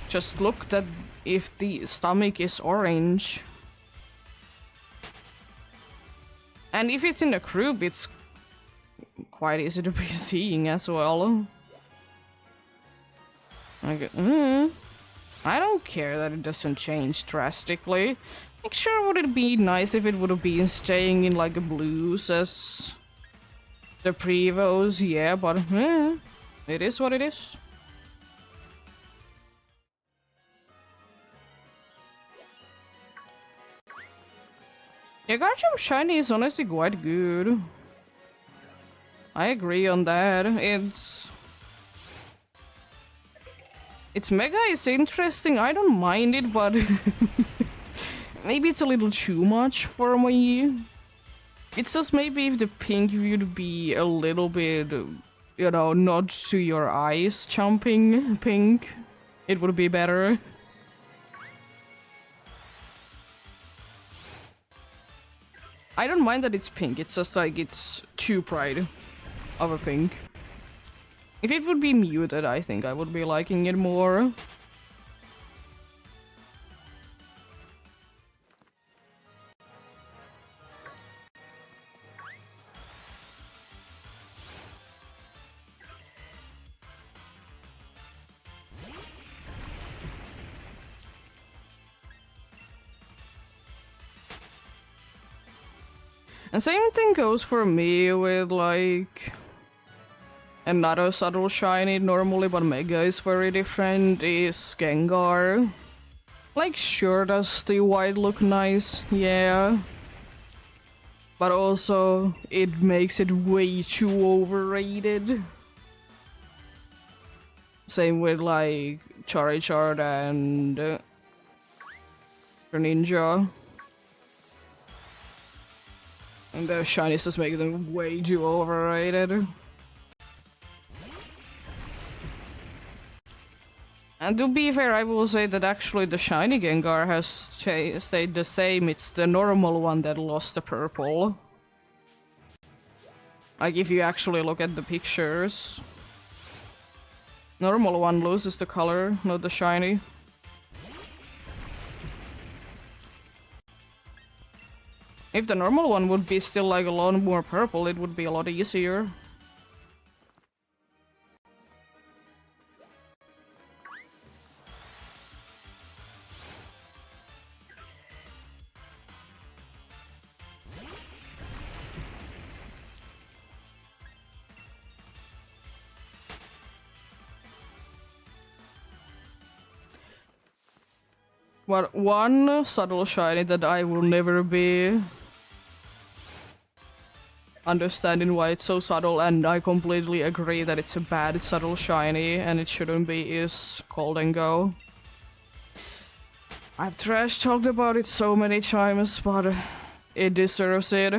Just look that if the stomach is orange. And if it's in a group, it's quite easy to be seeing as well. Like, I don't care that it doesn't change drastically. Like, sure, would it be nice if it would have been staying in like a blues as the prevos? Yeah, but it is what it is. Yeah, Garchomp Shiny is honestly quite good. I agree on that. It's mega is interesting. I don't mind it, but maybe it's a little too much for me. It's just maybe if the pink would be a little bit, you know, not to your eyes jumping pink, it would be better. I don't mind that it's pink, it's just like it's too bright of a pink. If it would be muted, I think I would be liking it more. And same thing goes for me with like another subtle shiny normally, but Mega is very different, is Gengar. Like, sure, does the white look nice? Yeah. But also, it makes it way too overrated. Same with like Charizard and Greninja. And the shinies just make them way too overrated. And to be fair, I will say that actually the shiny Gengar has stayed the same. It's the normal one that lost the purple. Like, if you actually look at the pictures. Normal one loses the color, not the shiny. If the normal one would be still like a lot more purple, it would be a lot easier. But one subtle shiny that I will never be understanding why it's so subtle, and I completely agree that it's a bad subtle shiny and it shouldn't be, is Cold and Go. I've trash talked about it so many times, but it deserves it.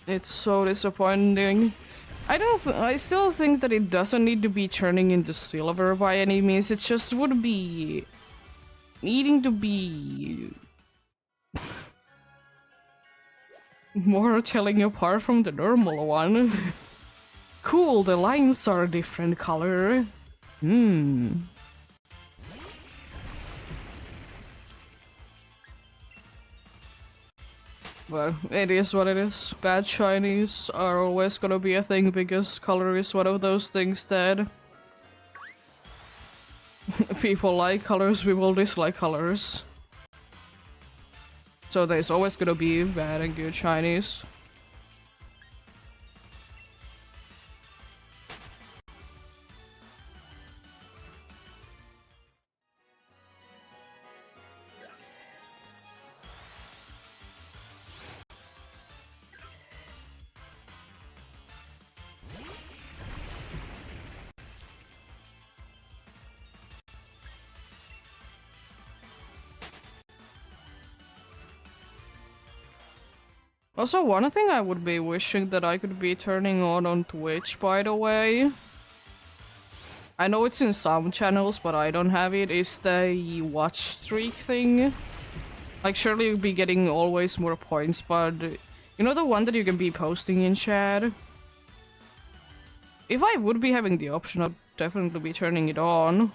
It's so disappointing. I still think that it doesn't need to be turning into silver by any means. It just would be needing to be more telling apart from the normal one. Cool, the lines are a different color. But it is what it is. Bad shinies are always gonna be a thing because color is one of those things that people like colors, people dislike colors. So there's always gonna be bad and good shinies. Also, one thing I would be wishing that I could be turning on Twitch, by the way. I know it's in some channels, but I don't have it, is the watch streak thing. Like, surely you'll be getting always more points, but you know the one that you can be posting in chat? If I would be having the option, I'd definitely be turning it on.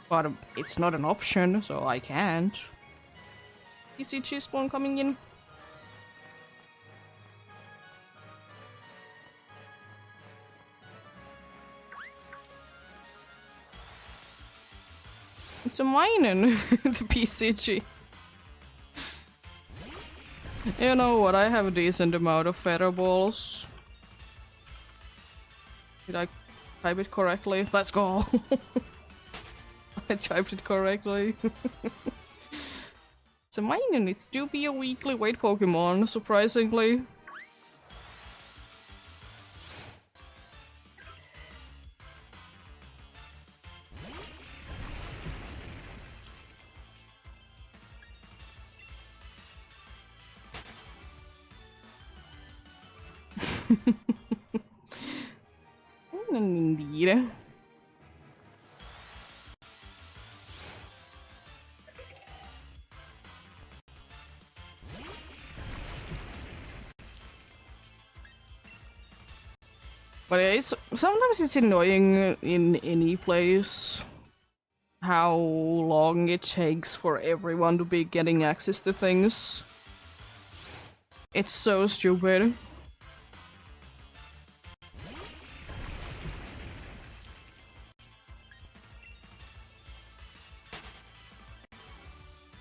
But it's not an option, so I can't. You see cheese spawn coming in? It's a mining, the PCG. You know what, I have a decent amount of feather balls. Did I type it correctly? Let's go! I typed it correctly. It's a mining, it's to be a weekly weight Pokemon, surprisingly. Indeed. But yeah, sometimes it's annoying in any place how long it takes for everyone to be getting access to things. It's so stupid.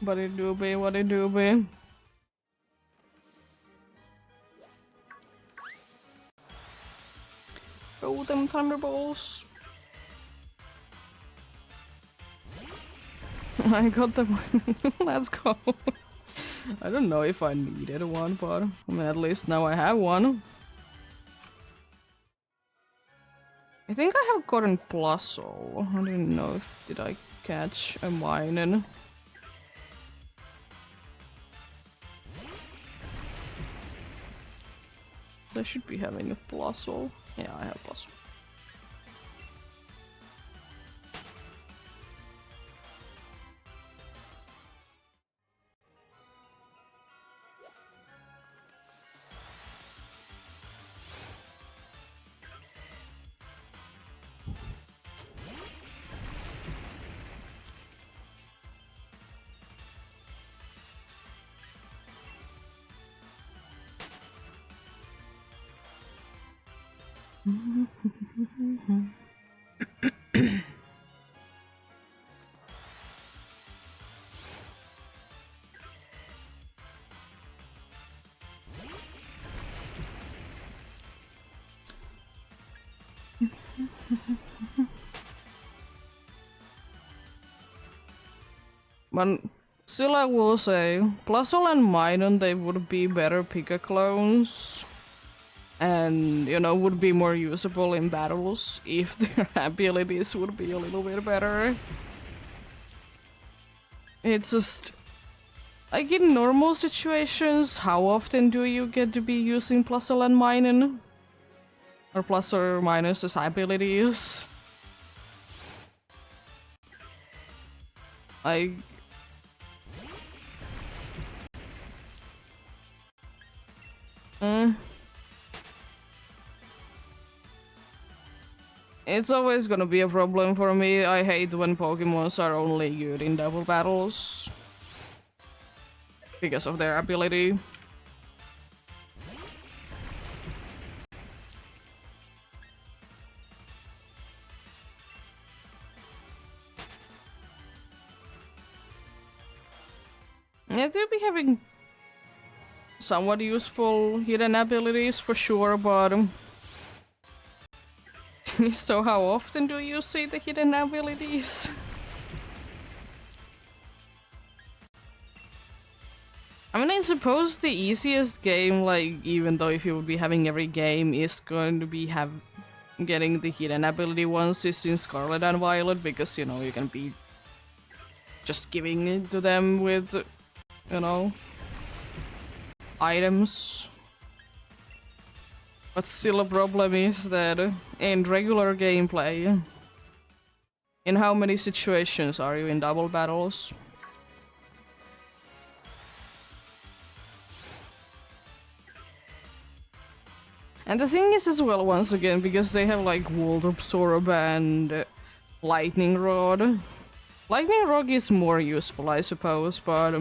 But it do be what it do be. Oh, them thunderbolts. I got them. Let's go. I don't know if I needed one, but I mean, at least now I have one. I think I have gotten Plusso. I didn't know if did I catch a mine. I should be having a Plusso. Yeah, I have Plusso. But still I will say, Plusle and Minun, they would be better Pika clones. And, you know, would be more usable in battles if their abilities would be a little bit better. It's just... like in normal situations, how often do you get to be using Plusle and Minun? Or plus or minus his abilities? I... It's always gonna be a problem for me. I hate when Pokemons are only good in double battles. Because of their ability. Yeah, they'll be having somewhat useful hidden abilities for sure, but so how often do you see the hidden abilities? I mean, I suppose the easiest game, like, even though if you would be having every game, is going to be getting the hidden ability ones is in Scarlet and Violet, because, you know, you can be just giving it to them with, you know, items. But still a problem is that in regular gameplay, in how many situations are you in double battles? And the thing is as well, once again, because they have like Volt Absorb and Lightning Rod. Lightning Rod is more useful, I suppose, but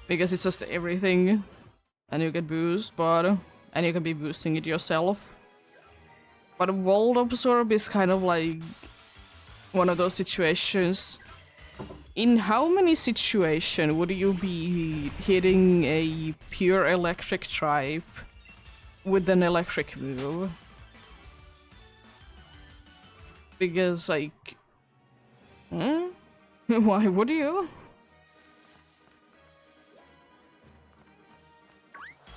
because it's just everything and you get boost, but and you can be boosting it yourself. But Volt Absorb is kind of like one of those situations. In how many situations would you be hitting a pure electric type with an electric move? Because, like... why would you?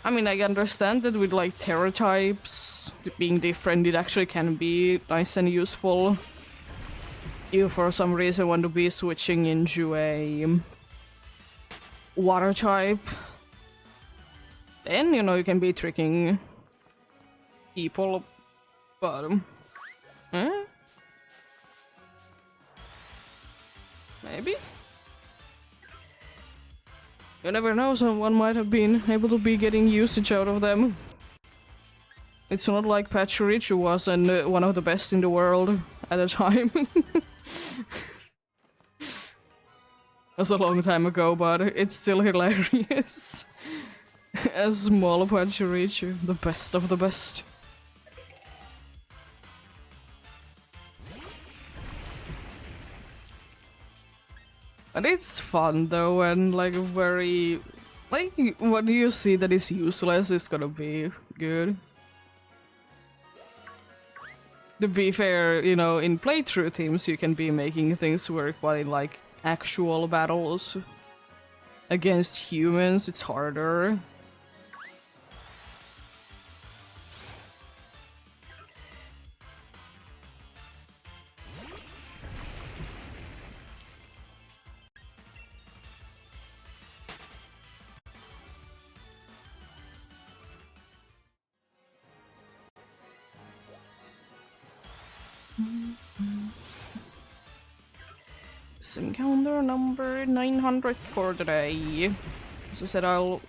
I mean, I understand that with, like, Terra types being different, it actually can be nice and useful. You, for some reason, want to be switching into a water type. Then, you know, you can be tricking people, but... maybe? You never know, someone might have been able to be getting usage out of them. It's not like Pachirichu wasn't one of the best in the world at the time. Was a long time ago, but it's still hilarious. A small Pachirichu, the best of the best. But it's fun though, and like very, like when you see that it's useless, it's gonna be good. To be fair, you know, in playthrough teams you can be making things work, but in like actual battles against humans, it's harder. Encounter number 900 for today. As I said, I'll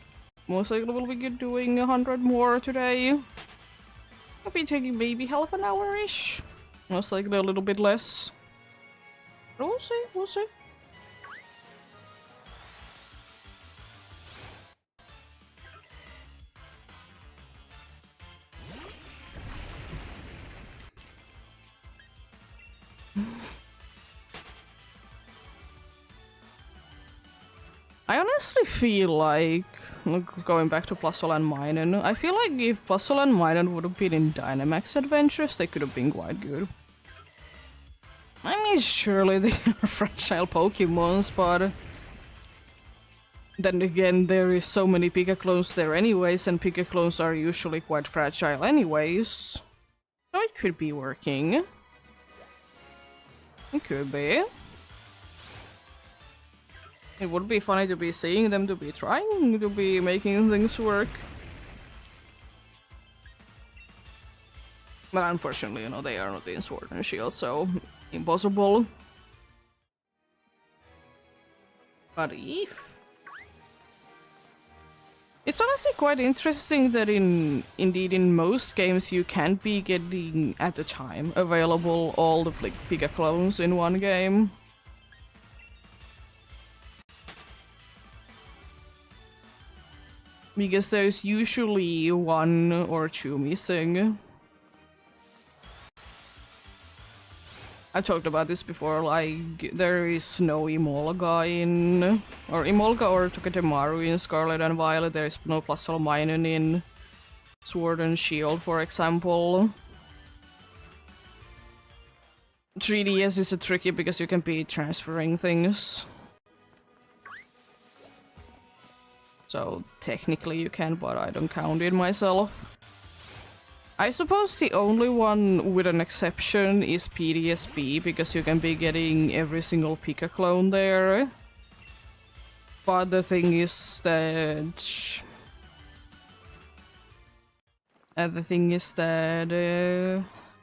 most likely will be doing 100 more today. I'll be taking maybe half an hour-ish. Most likely a little bit less. But we'll see, we'll see. I honestly feel like, going back to Puzzle and Minen, I feel like if Puzzle and Minen would have been in Dynamax Adventures, they could have been quite good. I mean, surely they are fragile Pokemons, but then again, there is so many Pika clones there anyways, and Pika clones are usually quite fragile anyways. So it could be working. It could be. It would be funny to be seeing them, to be trying to be making things work. But unfortunately, you know, they are not in Sword and Shield, so impossible. But if... It's honestly quite interesting that indeed in most games you can't be getting, at the time, available all the Pika clones in one game. Because there's usually one or two missing. I talked about this before, like, there is no Emolga in... or Emolga or Togedemaru in Scarlet and Violet, there is no Plusle in Sword and Shield, for example. 3DS is a tricky because you can be transferring things. So technically you can, but I don't count it myself. I suppose the only one with an exception is PDSB, because you can be getting every single Pika clone there. But the thing is that... the thing is that...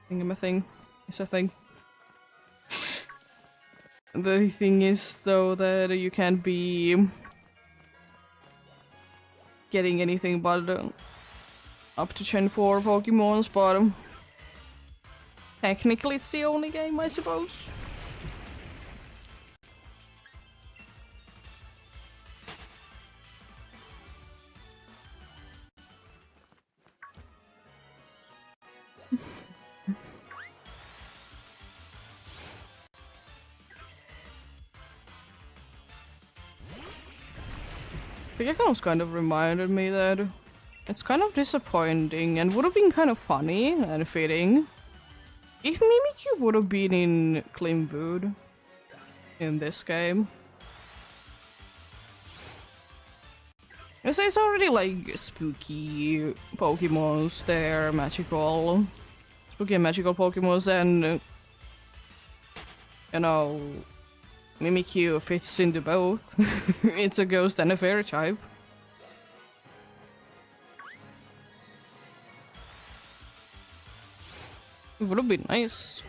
Thingamathing is a thing. The thing is, though, that you can't be... getting anything but up to Gen 4 Pokemons, but technically it's the only game, I suppose. Pikachu's kind of reminded me that it's kind of disappointing and would have been kind of funny and fitting if Mimikyu would have been in Klimwood in this game. Because there's already like spooky Pokemons there, spooky and magical Pokemons, and you know, Mimikyu fits into both. It's a ghost and a fairy type. It would have been nice.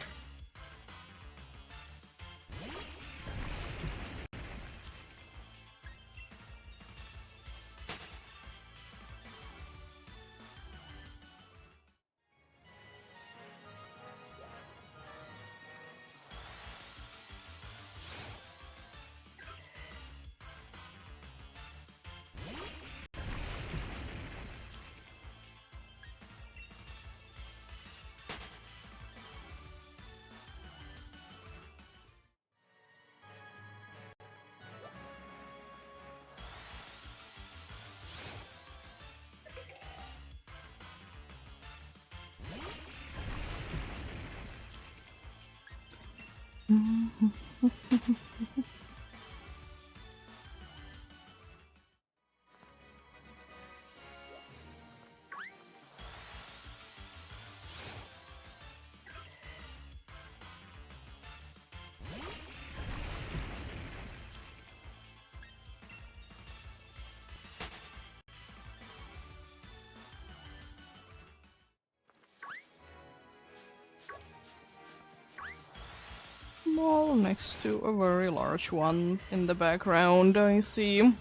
small next to a very large one in the background, I see.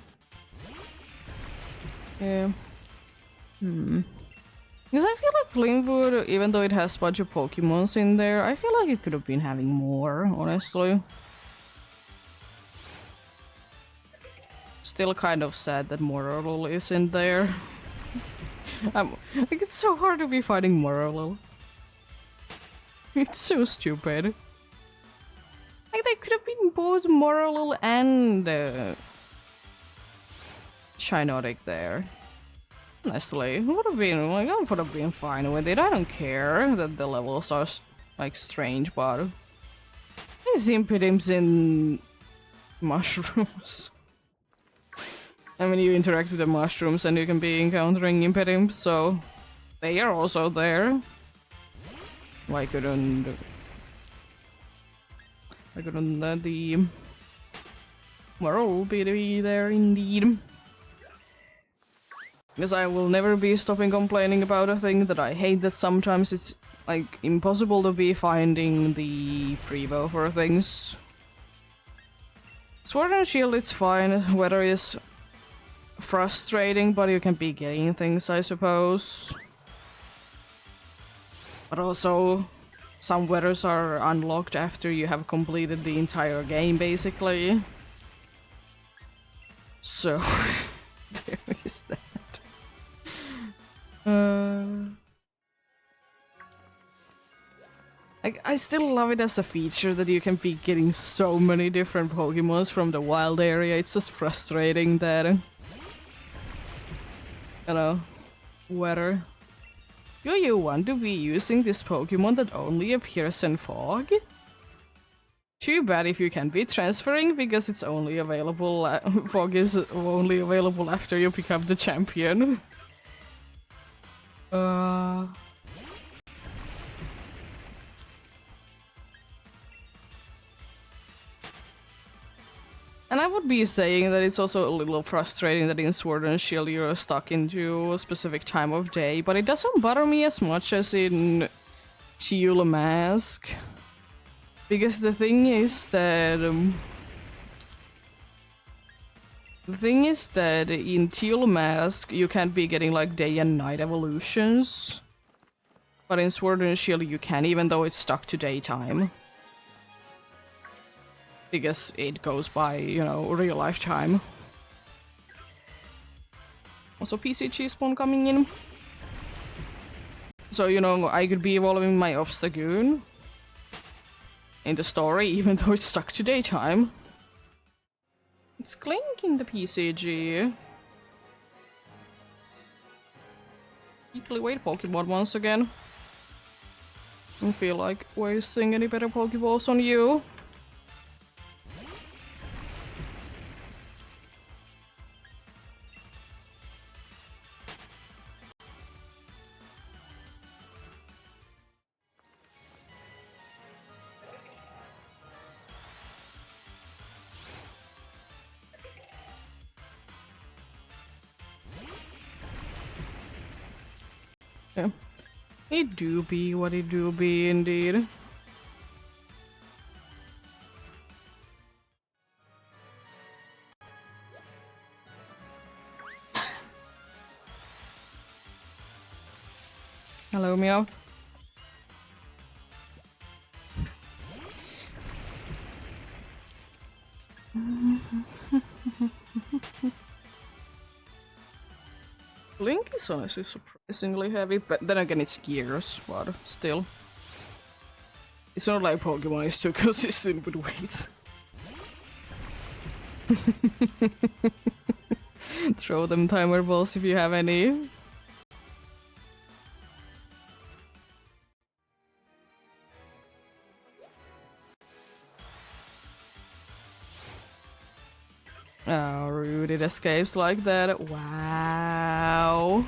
Yeah. Because I feel like Linwood, even though it has a bunch of Pokemons in there, I feel like it could have been having more, honestly. Still kind of sad that Morolul isn't there. Like, it's so hard to be fighting Morolul. It's so stupid. Like, they could have been both Morolul and Shinotic there. Honestly, it would have been like, I would have been fine with it. I don't care that the levels are like strange, but these Impidimps in mushrooms. I mean, you interact with the mushrooms and you can be encountering Impidimps, so they are also there. Why couldn't the Morol be there indeed? Because I will never be stopping complaining about a thing that I hate, that sometimes it's like impossible to be finding the Prevo for things. Sword and Shield, it's fine, weather is frustrating, but you can be getting things, I suppose. But also, some weathers are unlocked after you have completed the entire game, basically. So, there is that. I still love it as a feature that you can be getting so many different Pokemons from the wild area. It's just frustrating that, you know, weather. Do you want to be using this Pokemon that only appears in fog? Too bad if you can be transferring, because it's only available, fog is only available after you pick up the champion. And I would be saying that it's also a little frustrating that in Sword and Shield you're stuck into a specific time of day, but it doesn't bother me as much as in Teal Mask. Because the thing is that in Teal Mask you can't be getting like day and night evolutions. But in Sword and Shield you can, even though it's stuck to daytime. Because it goes by, you know, real life time. Also PCG spawn coming in. So, you know, I could be evolving my Obstagoon in the story, even though it's stuck to daytime. It's Clink in the PCG. Weekly wait Pokemon once again. Don't feel like wasting any better Pokeballs on you. Yeah. It do be what it do be, indeed. Hello, Meow. Link is honestly surprisingly heavy, but then again it's gears, but still. It's not like Pokemon is too consistent with weights. Throw them timer balls if you have any. Oh, rude, it escapes like that. Wow.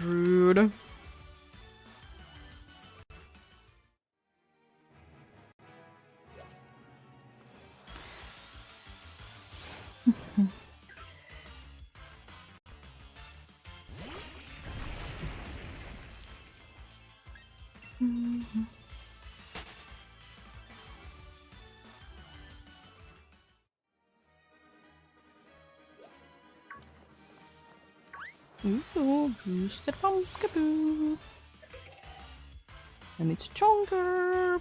Rude. Ooh, boosted pumpkaboo. And it's Chonker.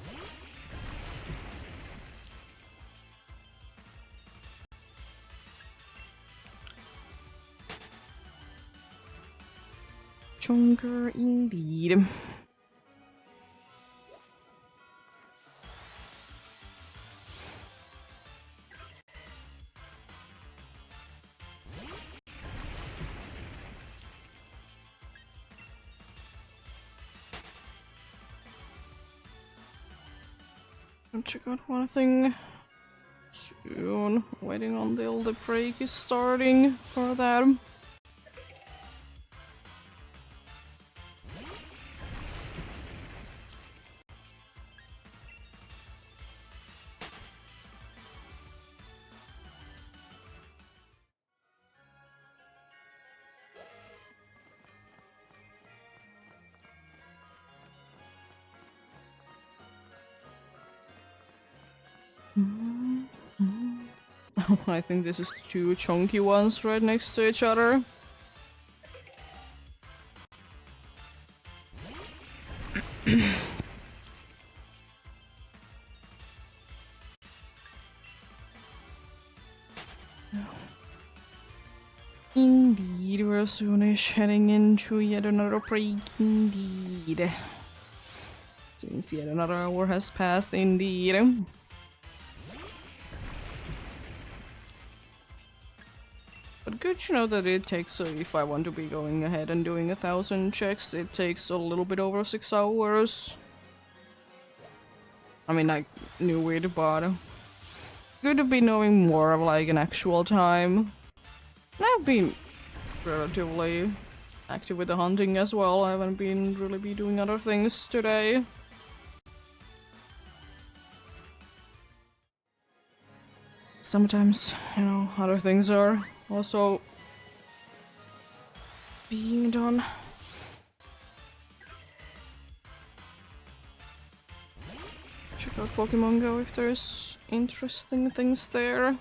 Chonker indeed. I'll check out one thing soon. Waiting until the break is starting for that. I think this is two chunky ones right next to each other. Indeed, we're soonish heading into yet another break, indeed. Since yet another hour has passed, indeed. But good to know that it takes, if I want to be going ahead and doing 1,000 checks, it takes a little bit over 6 hours. I mean, I knew it, but good to be knowing more of like an actual time. And I've been relatively active with the hunting as well. I haven't been really doing other things today. Sometimes, you know, other things are also being done. Check out Pokemon Go if there's interesting things there.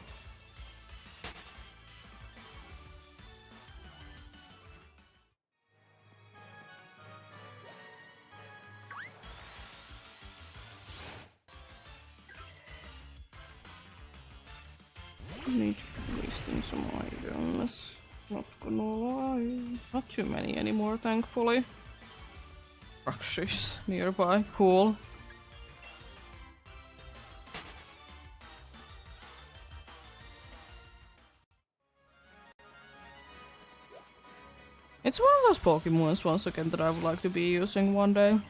Need to be wasting some items. Not gonna lie. Not too many anymore, thankfully. Rakshis nearby, cool. It's one of those Pokemons once again that I would like to be using one day.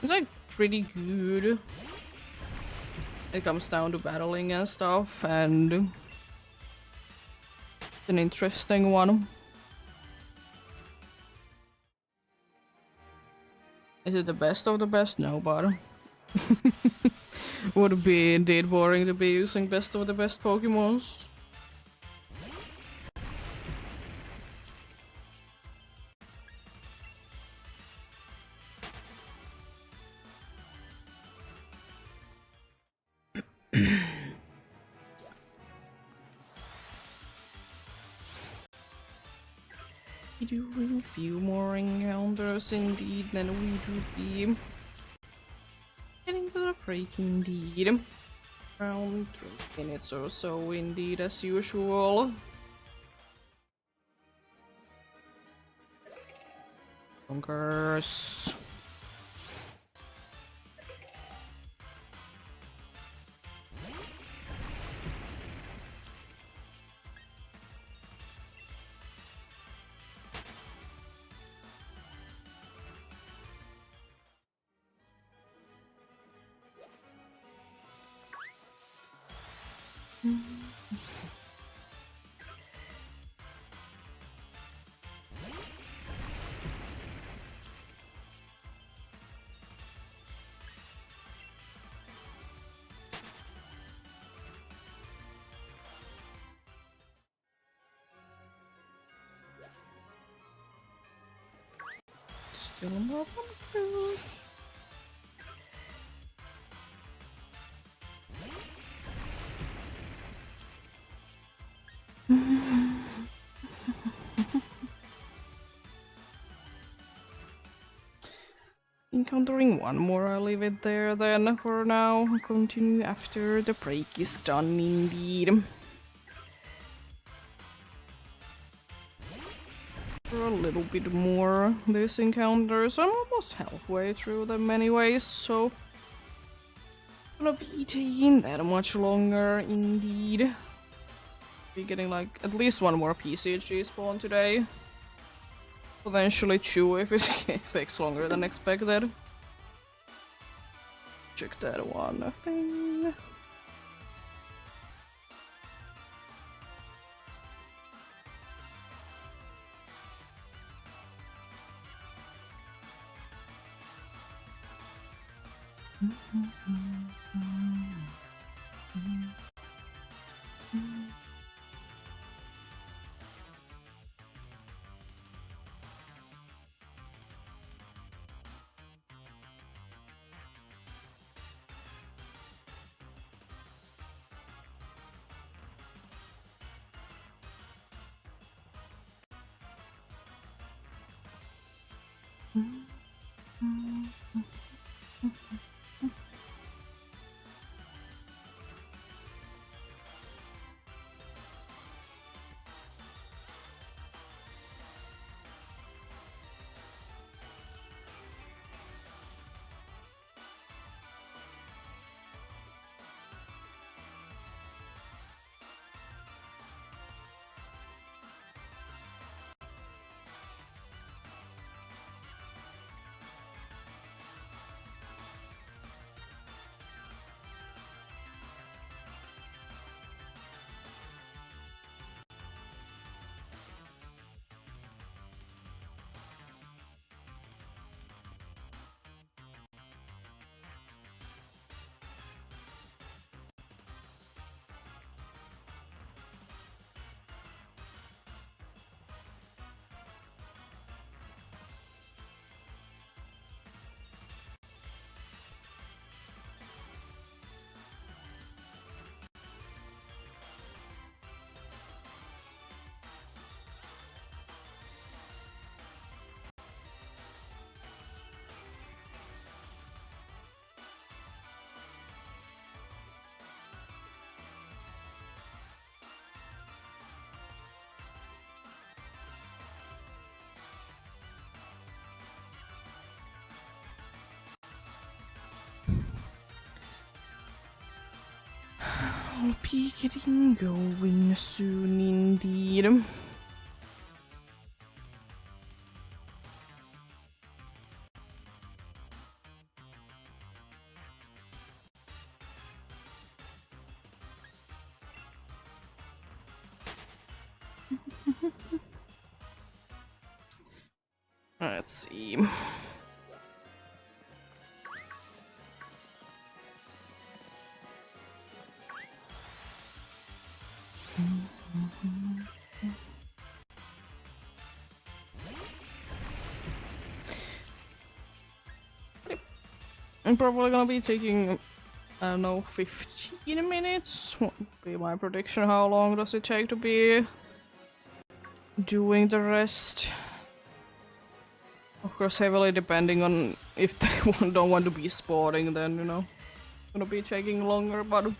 It's like pretty good. It comes down to battling and stuff, and it's an interesting one. Is it the best of the best? No, but would be indeed boring to be using best of the best Pokemons. Doing a few more encounters indeed, then we would be getting to the break indeed. Around 3 minutes or so indeed, as usual. Bonkers. Still more pumpkins. encountering one more. I'll leave it there then for now. Continue after the break is done indeed. For a little bit more this encounters. I'm almost halfway through them anyways, so gonna be taking that much longer indeed. Be getting like at least one more PCG spawn today. Potentially 2 if it takes longer than expected. Check that one thing. I'll be getting going soon indeed. Let's see. I'm probably gonna be taking, I don't know, 15 minutes. What would be my prediction? How long does it take to be doing the rest? Of course, heavily depending on if they don't want to be spawning, then, you know, gonna be taking longer, but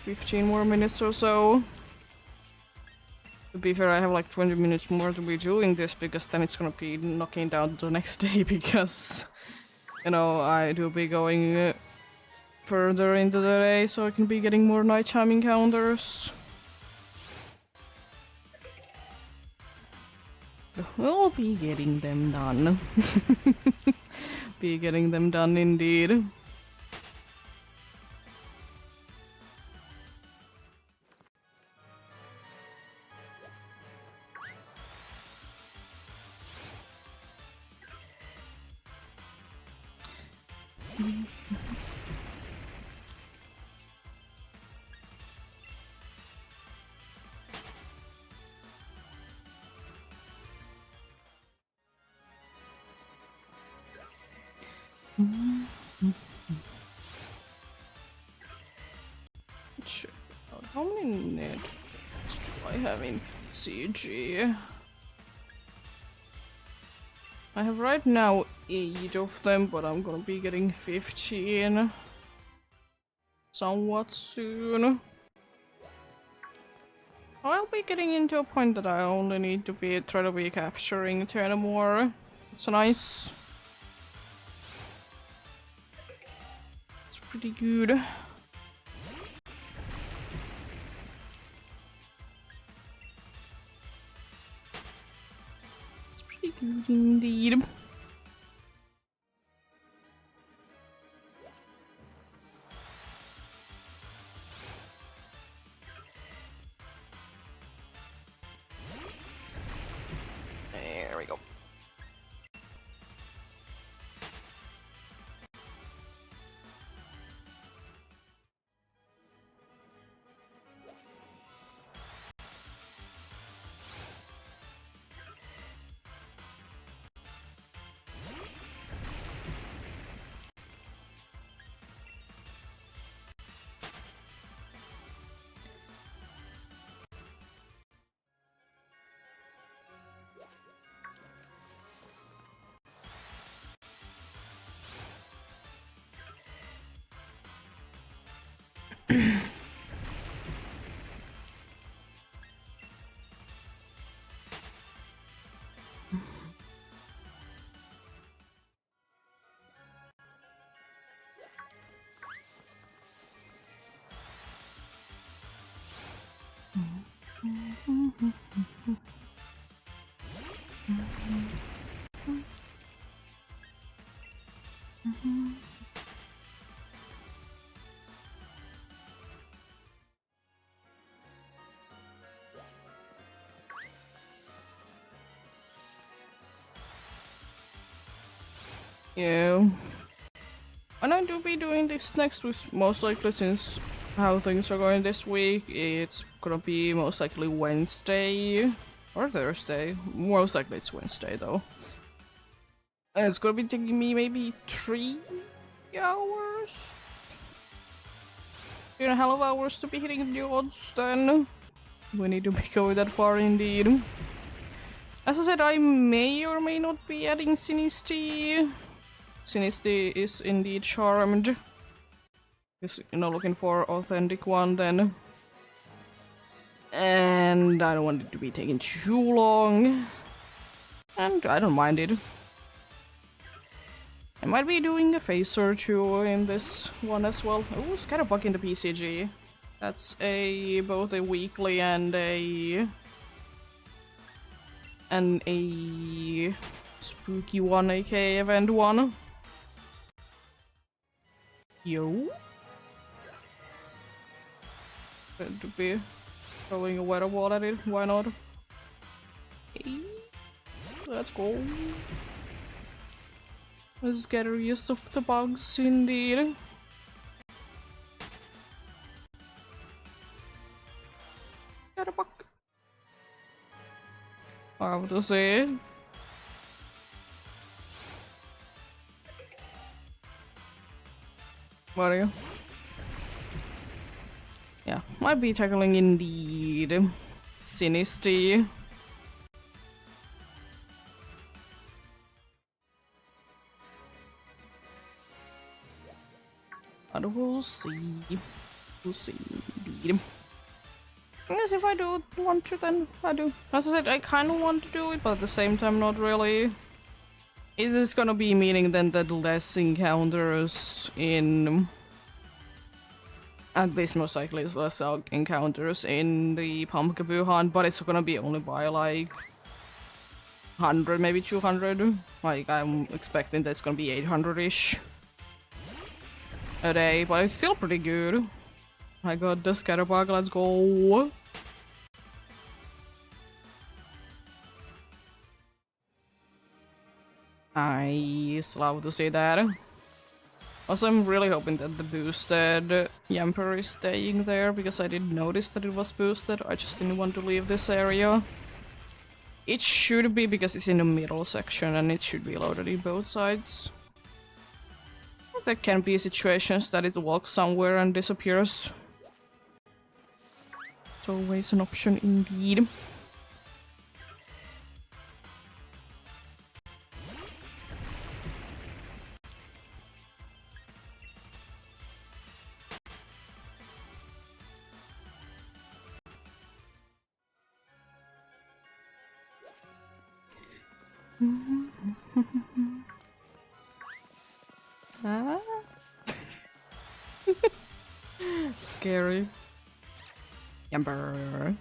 15 more minutes or so. To be fair, I have like 20 minutes more to be doing this, because then it's gonna be knocking down the next day, because, you know, I do be going further into the day, so I can be getting more nighttime encounters. We'll be getting them done. Be getting them done indeed. Check out how many networks do I have in CG? I have right now 8 of them, but I'm gonna be getting 15 somewhat soon. I'll be getting into a point that I only need to try to be capturing 10 more. It's nice. It's pretty good. It's pretty good indeed. There we go. Yeah. And I do be doing this next week, most likely, since how things are going this week. It's gonna be most likely Wednesday or Thursday. Most likely it's Wednesday though. And it's gonna be taking me maybe 3 hours. 3.5 hours to be hitting the odds then. We need to be going that far indeed. As I said, I may or may not be adding Sinisty. Sinisty is indeed charmed. Just, looking for authentic one then. And I don't want it to be taking too long. And I don't mind it. I might be doing a phase or two in this one as well. Oh, Scatterbug in the PCG. That's both a weekly and a spooky one, aka event one. Yo. Going to be throwing a weather wall at it, why not? Hey, let's go. Let's get rid of the bugs indeed. Got a bug. I have to say. Mario. Yeah, might be tackling indeed. Sinisty. But we'll see. We'll see indeed. I guess if I do want to, then I do. As I said, I kind of want to do it, but at the same time, not really. Is this gonna be meaning then that less encounters in... At least most likely it's less encounters in the Pumpkaboo hunt, but it's gonna be only by like 100, maybe 200. Like, I'm expecting that's gonna be 800-ish a day, but it's still pretty good. I got the Scatterbug, let's go. Nice, love to see that. Also, I'm really hoping that the boosted Yamper is staying there, because I did notice that it was boosted. I just didn't want to leave this area. It should be, because it's in the middle section, and it should be loaded in both sides. But there can be situations that it walks somewhere and disappears. It's always an option indeed. Ah. Scary. Yumber.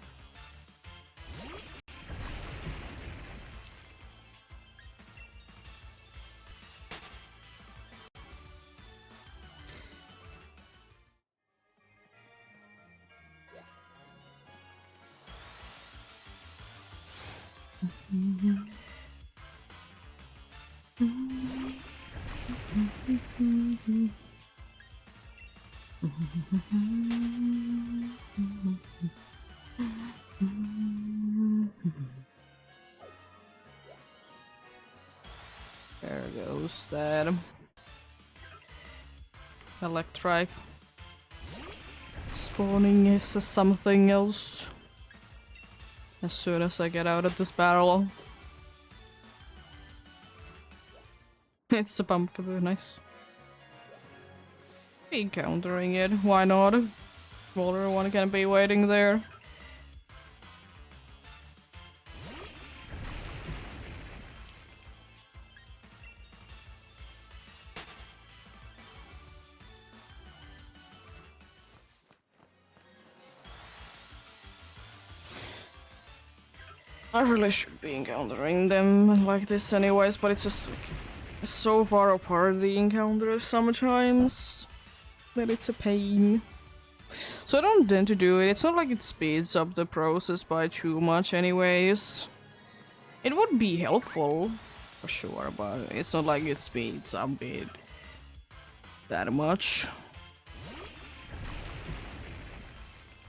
There goes that electric. Spawning is something else. As soon as I get out of this barrel. It's a pumpkin, nice. Encountering it, why not? Everyone can be waiting there. I really should be encountering them like this anyways, but it's just like, so far apart the encounters sometimes that it's a pain. So I don't tend to do it. It's not like it speeds up the process by too much anyways. It would be helpful for sure, but it's not like it speeds up it that much.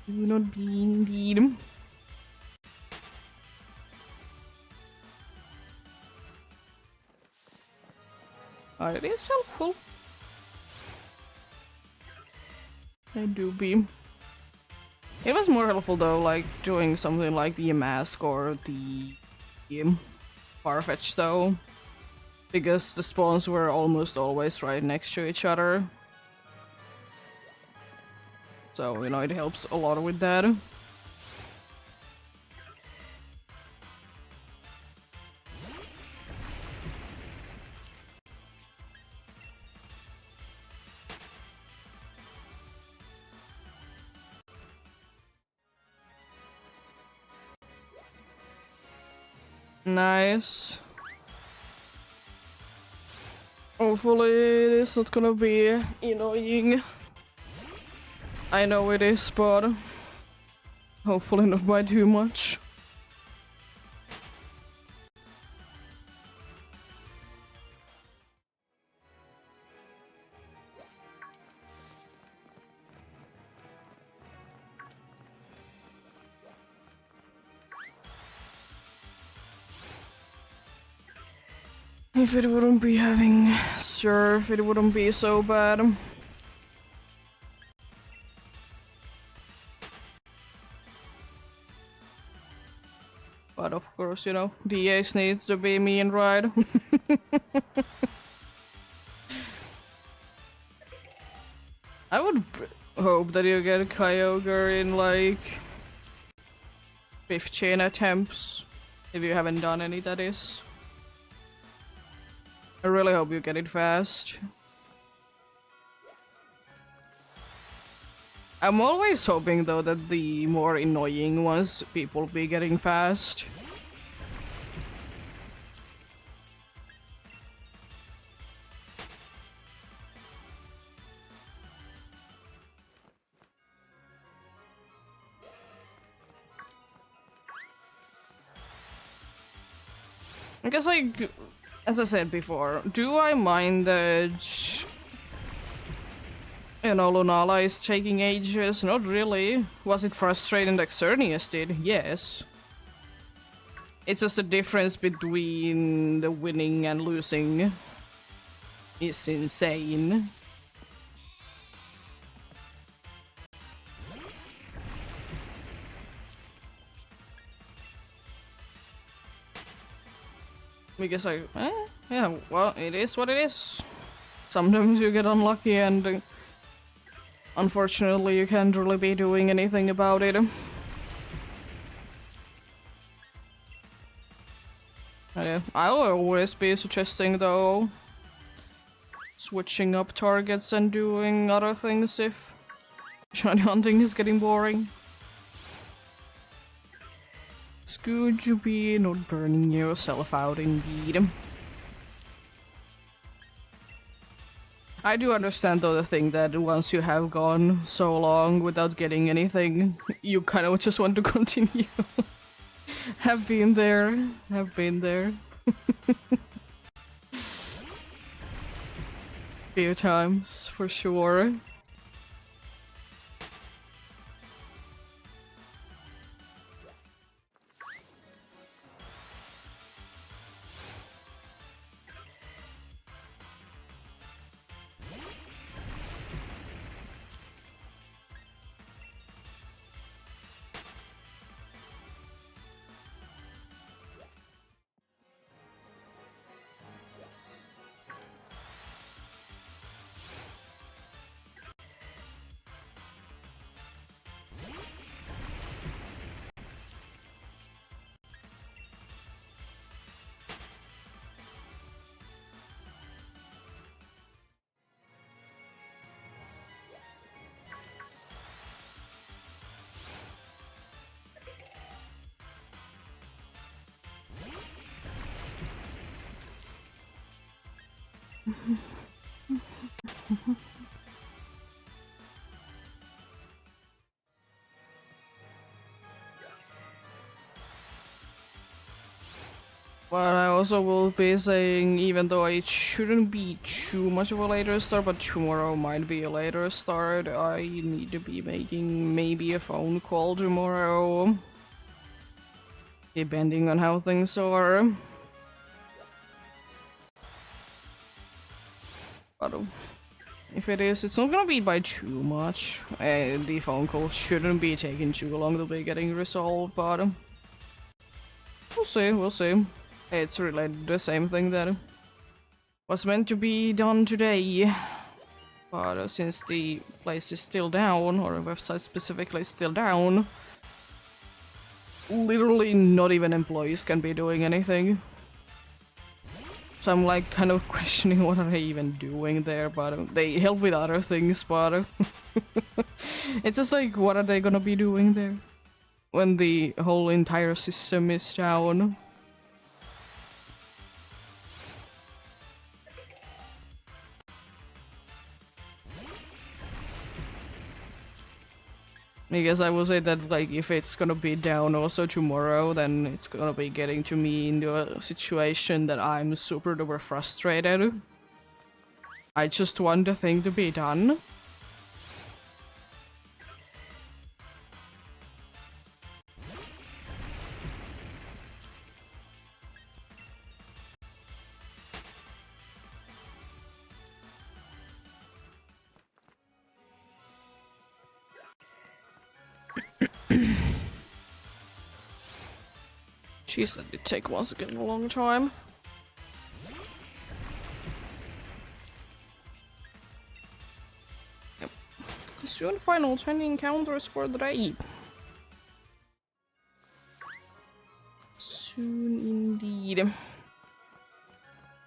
Do not be indeed. It is helpful. I do be. It was more helpful though, like doing something like the mask or the Farfetch though, because the spawns were almost always right next to each other. So, you know, it helps a lot with that. Nice. Hopefully it is not gonna be annoying. I know it is, but hopefully not by too much. If it wouldn't be having surf, it wouldn't be so bad. But of course, you know, the ace needs to be me and ride. I would hope that you get Kyogre in like 15 attempts, if you haven't done any, that is. I really hope you get it fast. I'm always hoping though that the more annoying ones people be getting fast. I guess, like, as I said before, do I mind that, you know, Lunala is taking ages? Not really. Was it frustrating like Xerneas did? Yes. It's just the difference between the winning and losing is insane. Because yeah, well, it is what it is. Sometimes you get unlucky and unfortunately you can't really be doing anything about it. And Yeah, I'll always be suggesting though switching up targets and doing other things if shiny hunting is getting boring. Could you be not burning yourself out indeed? I do understand though the thing that once you have gone so long without getting anything, you kind of just want to continue. Have been there, have been there. Few times, for sure. But I also will be saying, even though it shouldn't be too much of a later start, but tomorrow might be a later start, I need to be making maybe a phone call tomorrow. Depending on how things are. But if it is, it's not gonna be by too much. The phone call shouldn't be taking too long to be getting resolved, but we'll see, we'll see. It's related to the same thing that was meant to be done today. But since the place is still down, or the website specifically is still down, literally not even employees can be doing anything. So I'm like kind of questioning what are they even doing there, but they help with other things, but it's just like, what are they gonna be doing there when the whole entire system is down? I guess I will say that, like, if it's gonna be down also tomorrow, then it's gonna be getting to me into a situation that I'm super duper frustrated. I just want the thing to be done. Jeez, that did take once again a long time. Yep. Soon final 10 encounters for the day. Soon indeed.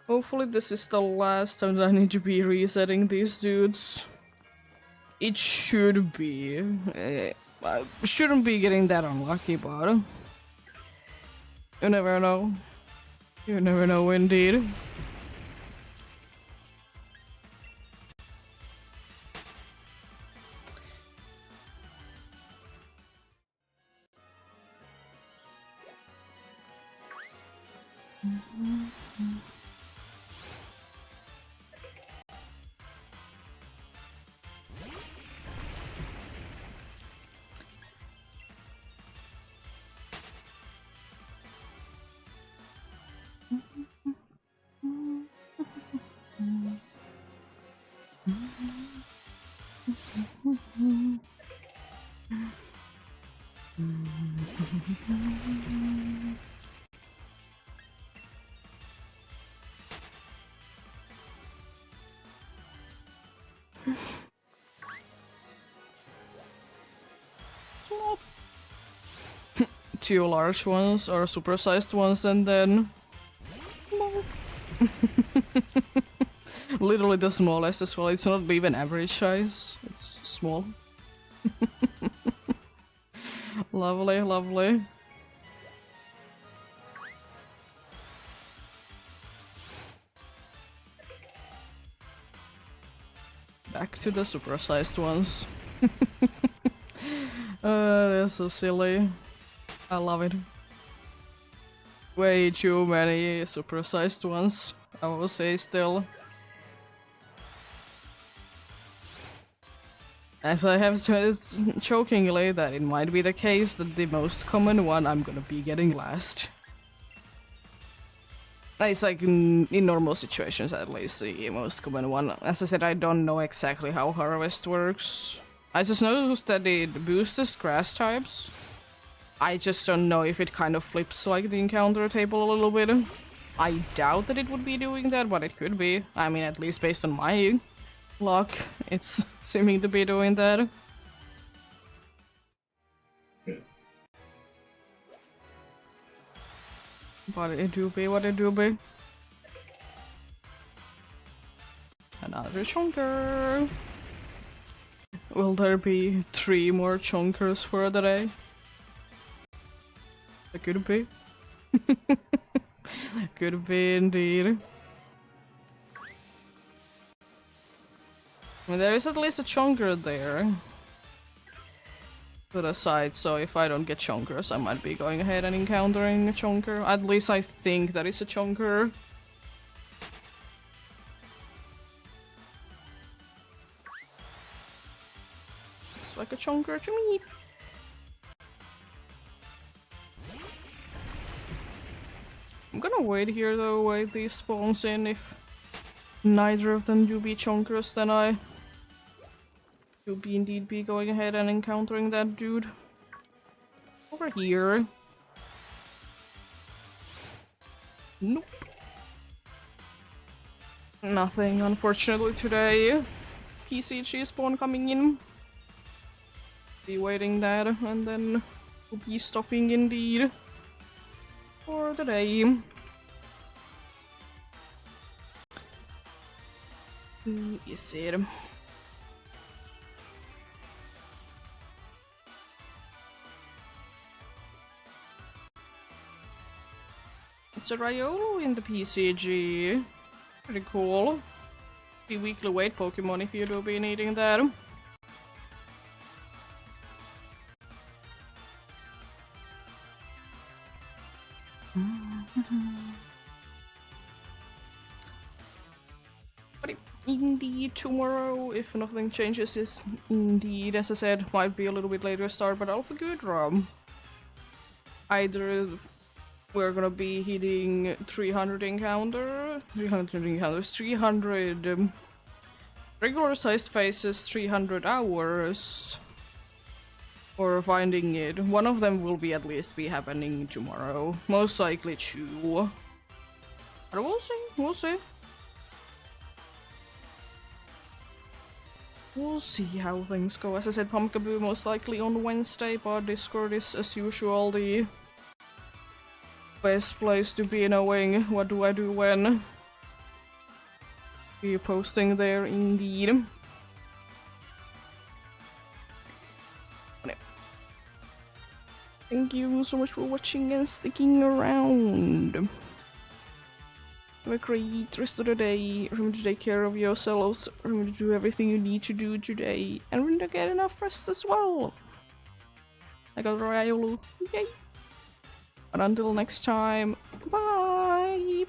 Hopefully this is the last time that I need to be resetting these dudes. It should be. I shouldn't be getting that unlucky, but you never know. You never know indeed. Two large ones or supersized ones, and then Literally the smallest as well. It's not even average size. It's small. Lovely, lovely. Back to the supersized ones. They're so silly. I love it. Way too many supersized ones, I will say still. As I have said jokingly that it might be the case that the most common one I'm gonna be getting last. It's like in normal situations at least, the most common one. As I said, I don't know exactly how Harvest works. I just noticed that it boosts grass types. I just don't know if it kind of flips like the encounter table a little bit. I doubt that it would be doing that, but it could be. I mean, at least based on my luck, it's seeming to be doing that. But it do be what it do be. Another chunker. Will there be 3 more chunkers for the day? It could be. Could be indeed. I mean, there is at least a chunker there to the side, so if I don't get chunkers, I might be going ahead and encountering a chunker. At least I think that is a chunker. Looks like a chunker to me. I'm gonna wait here though, wait these spawns in. If neither of them do be chunkers, then I will be indeed be going ahead and encountering that dude. Over here. Nope. Nothing, unfortunately, today. PCG spawn coming in. Be waiting that, and then we'll be stopping indeed for the day. Who is it? It's a Riolu in the PCG. Pretty cool. Be weekly weight Pokemon if you do be needing that. But indeed, tomorrow, if nothing changes, is indeed, as I said, might be a little bit later start, but Alpha Good ROM. Either we're gonna be hitting 300 encounters, 300 regular sized faces, 300 hours, or finding it. One of them will be at least be happening tomorrow. Most likely 2. But we'll see, we'll see. We'll see how things go. As I said, Pumpkaboo most likely on Wednesday, but Discord is as usual the best place to be knowing what do I do when. Be posting there indeed. Thank you so much for watching and sticking around. Have a great rest of the day. Remember to take care of yourselves. Remember to do everything you need to do today. And remember to get enough rest as well. I got Riolu. Yay! But until next time, bye!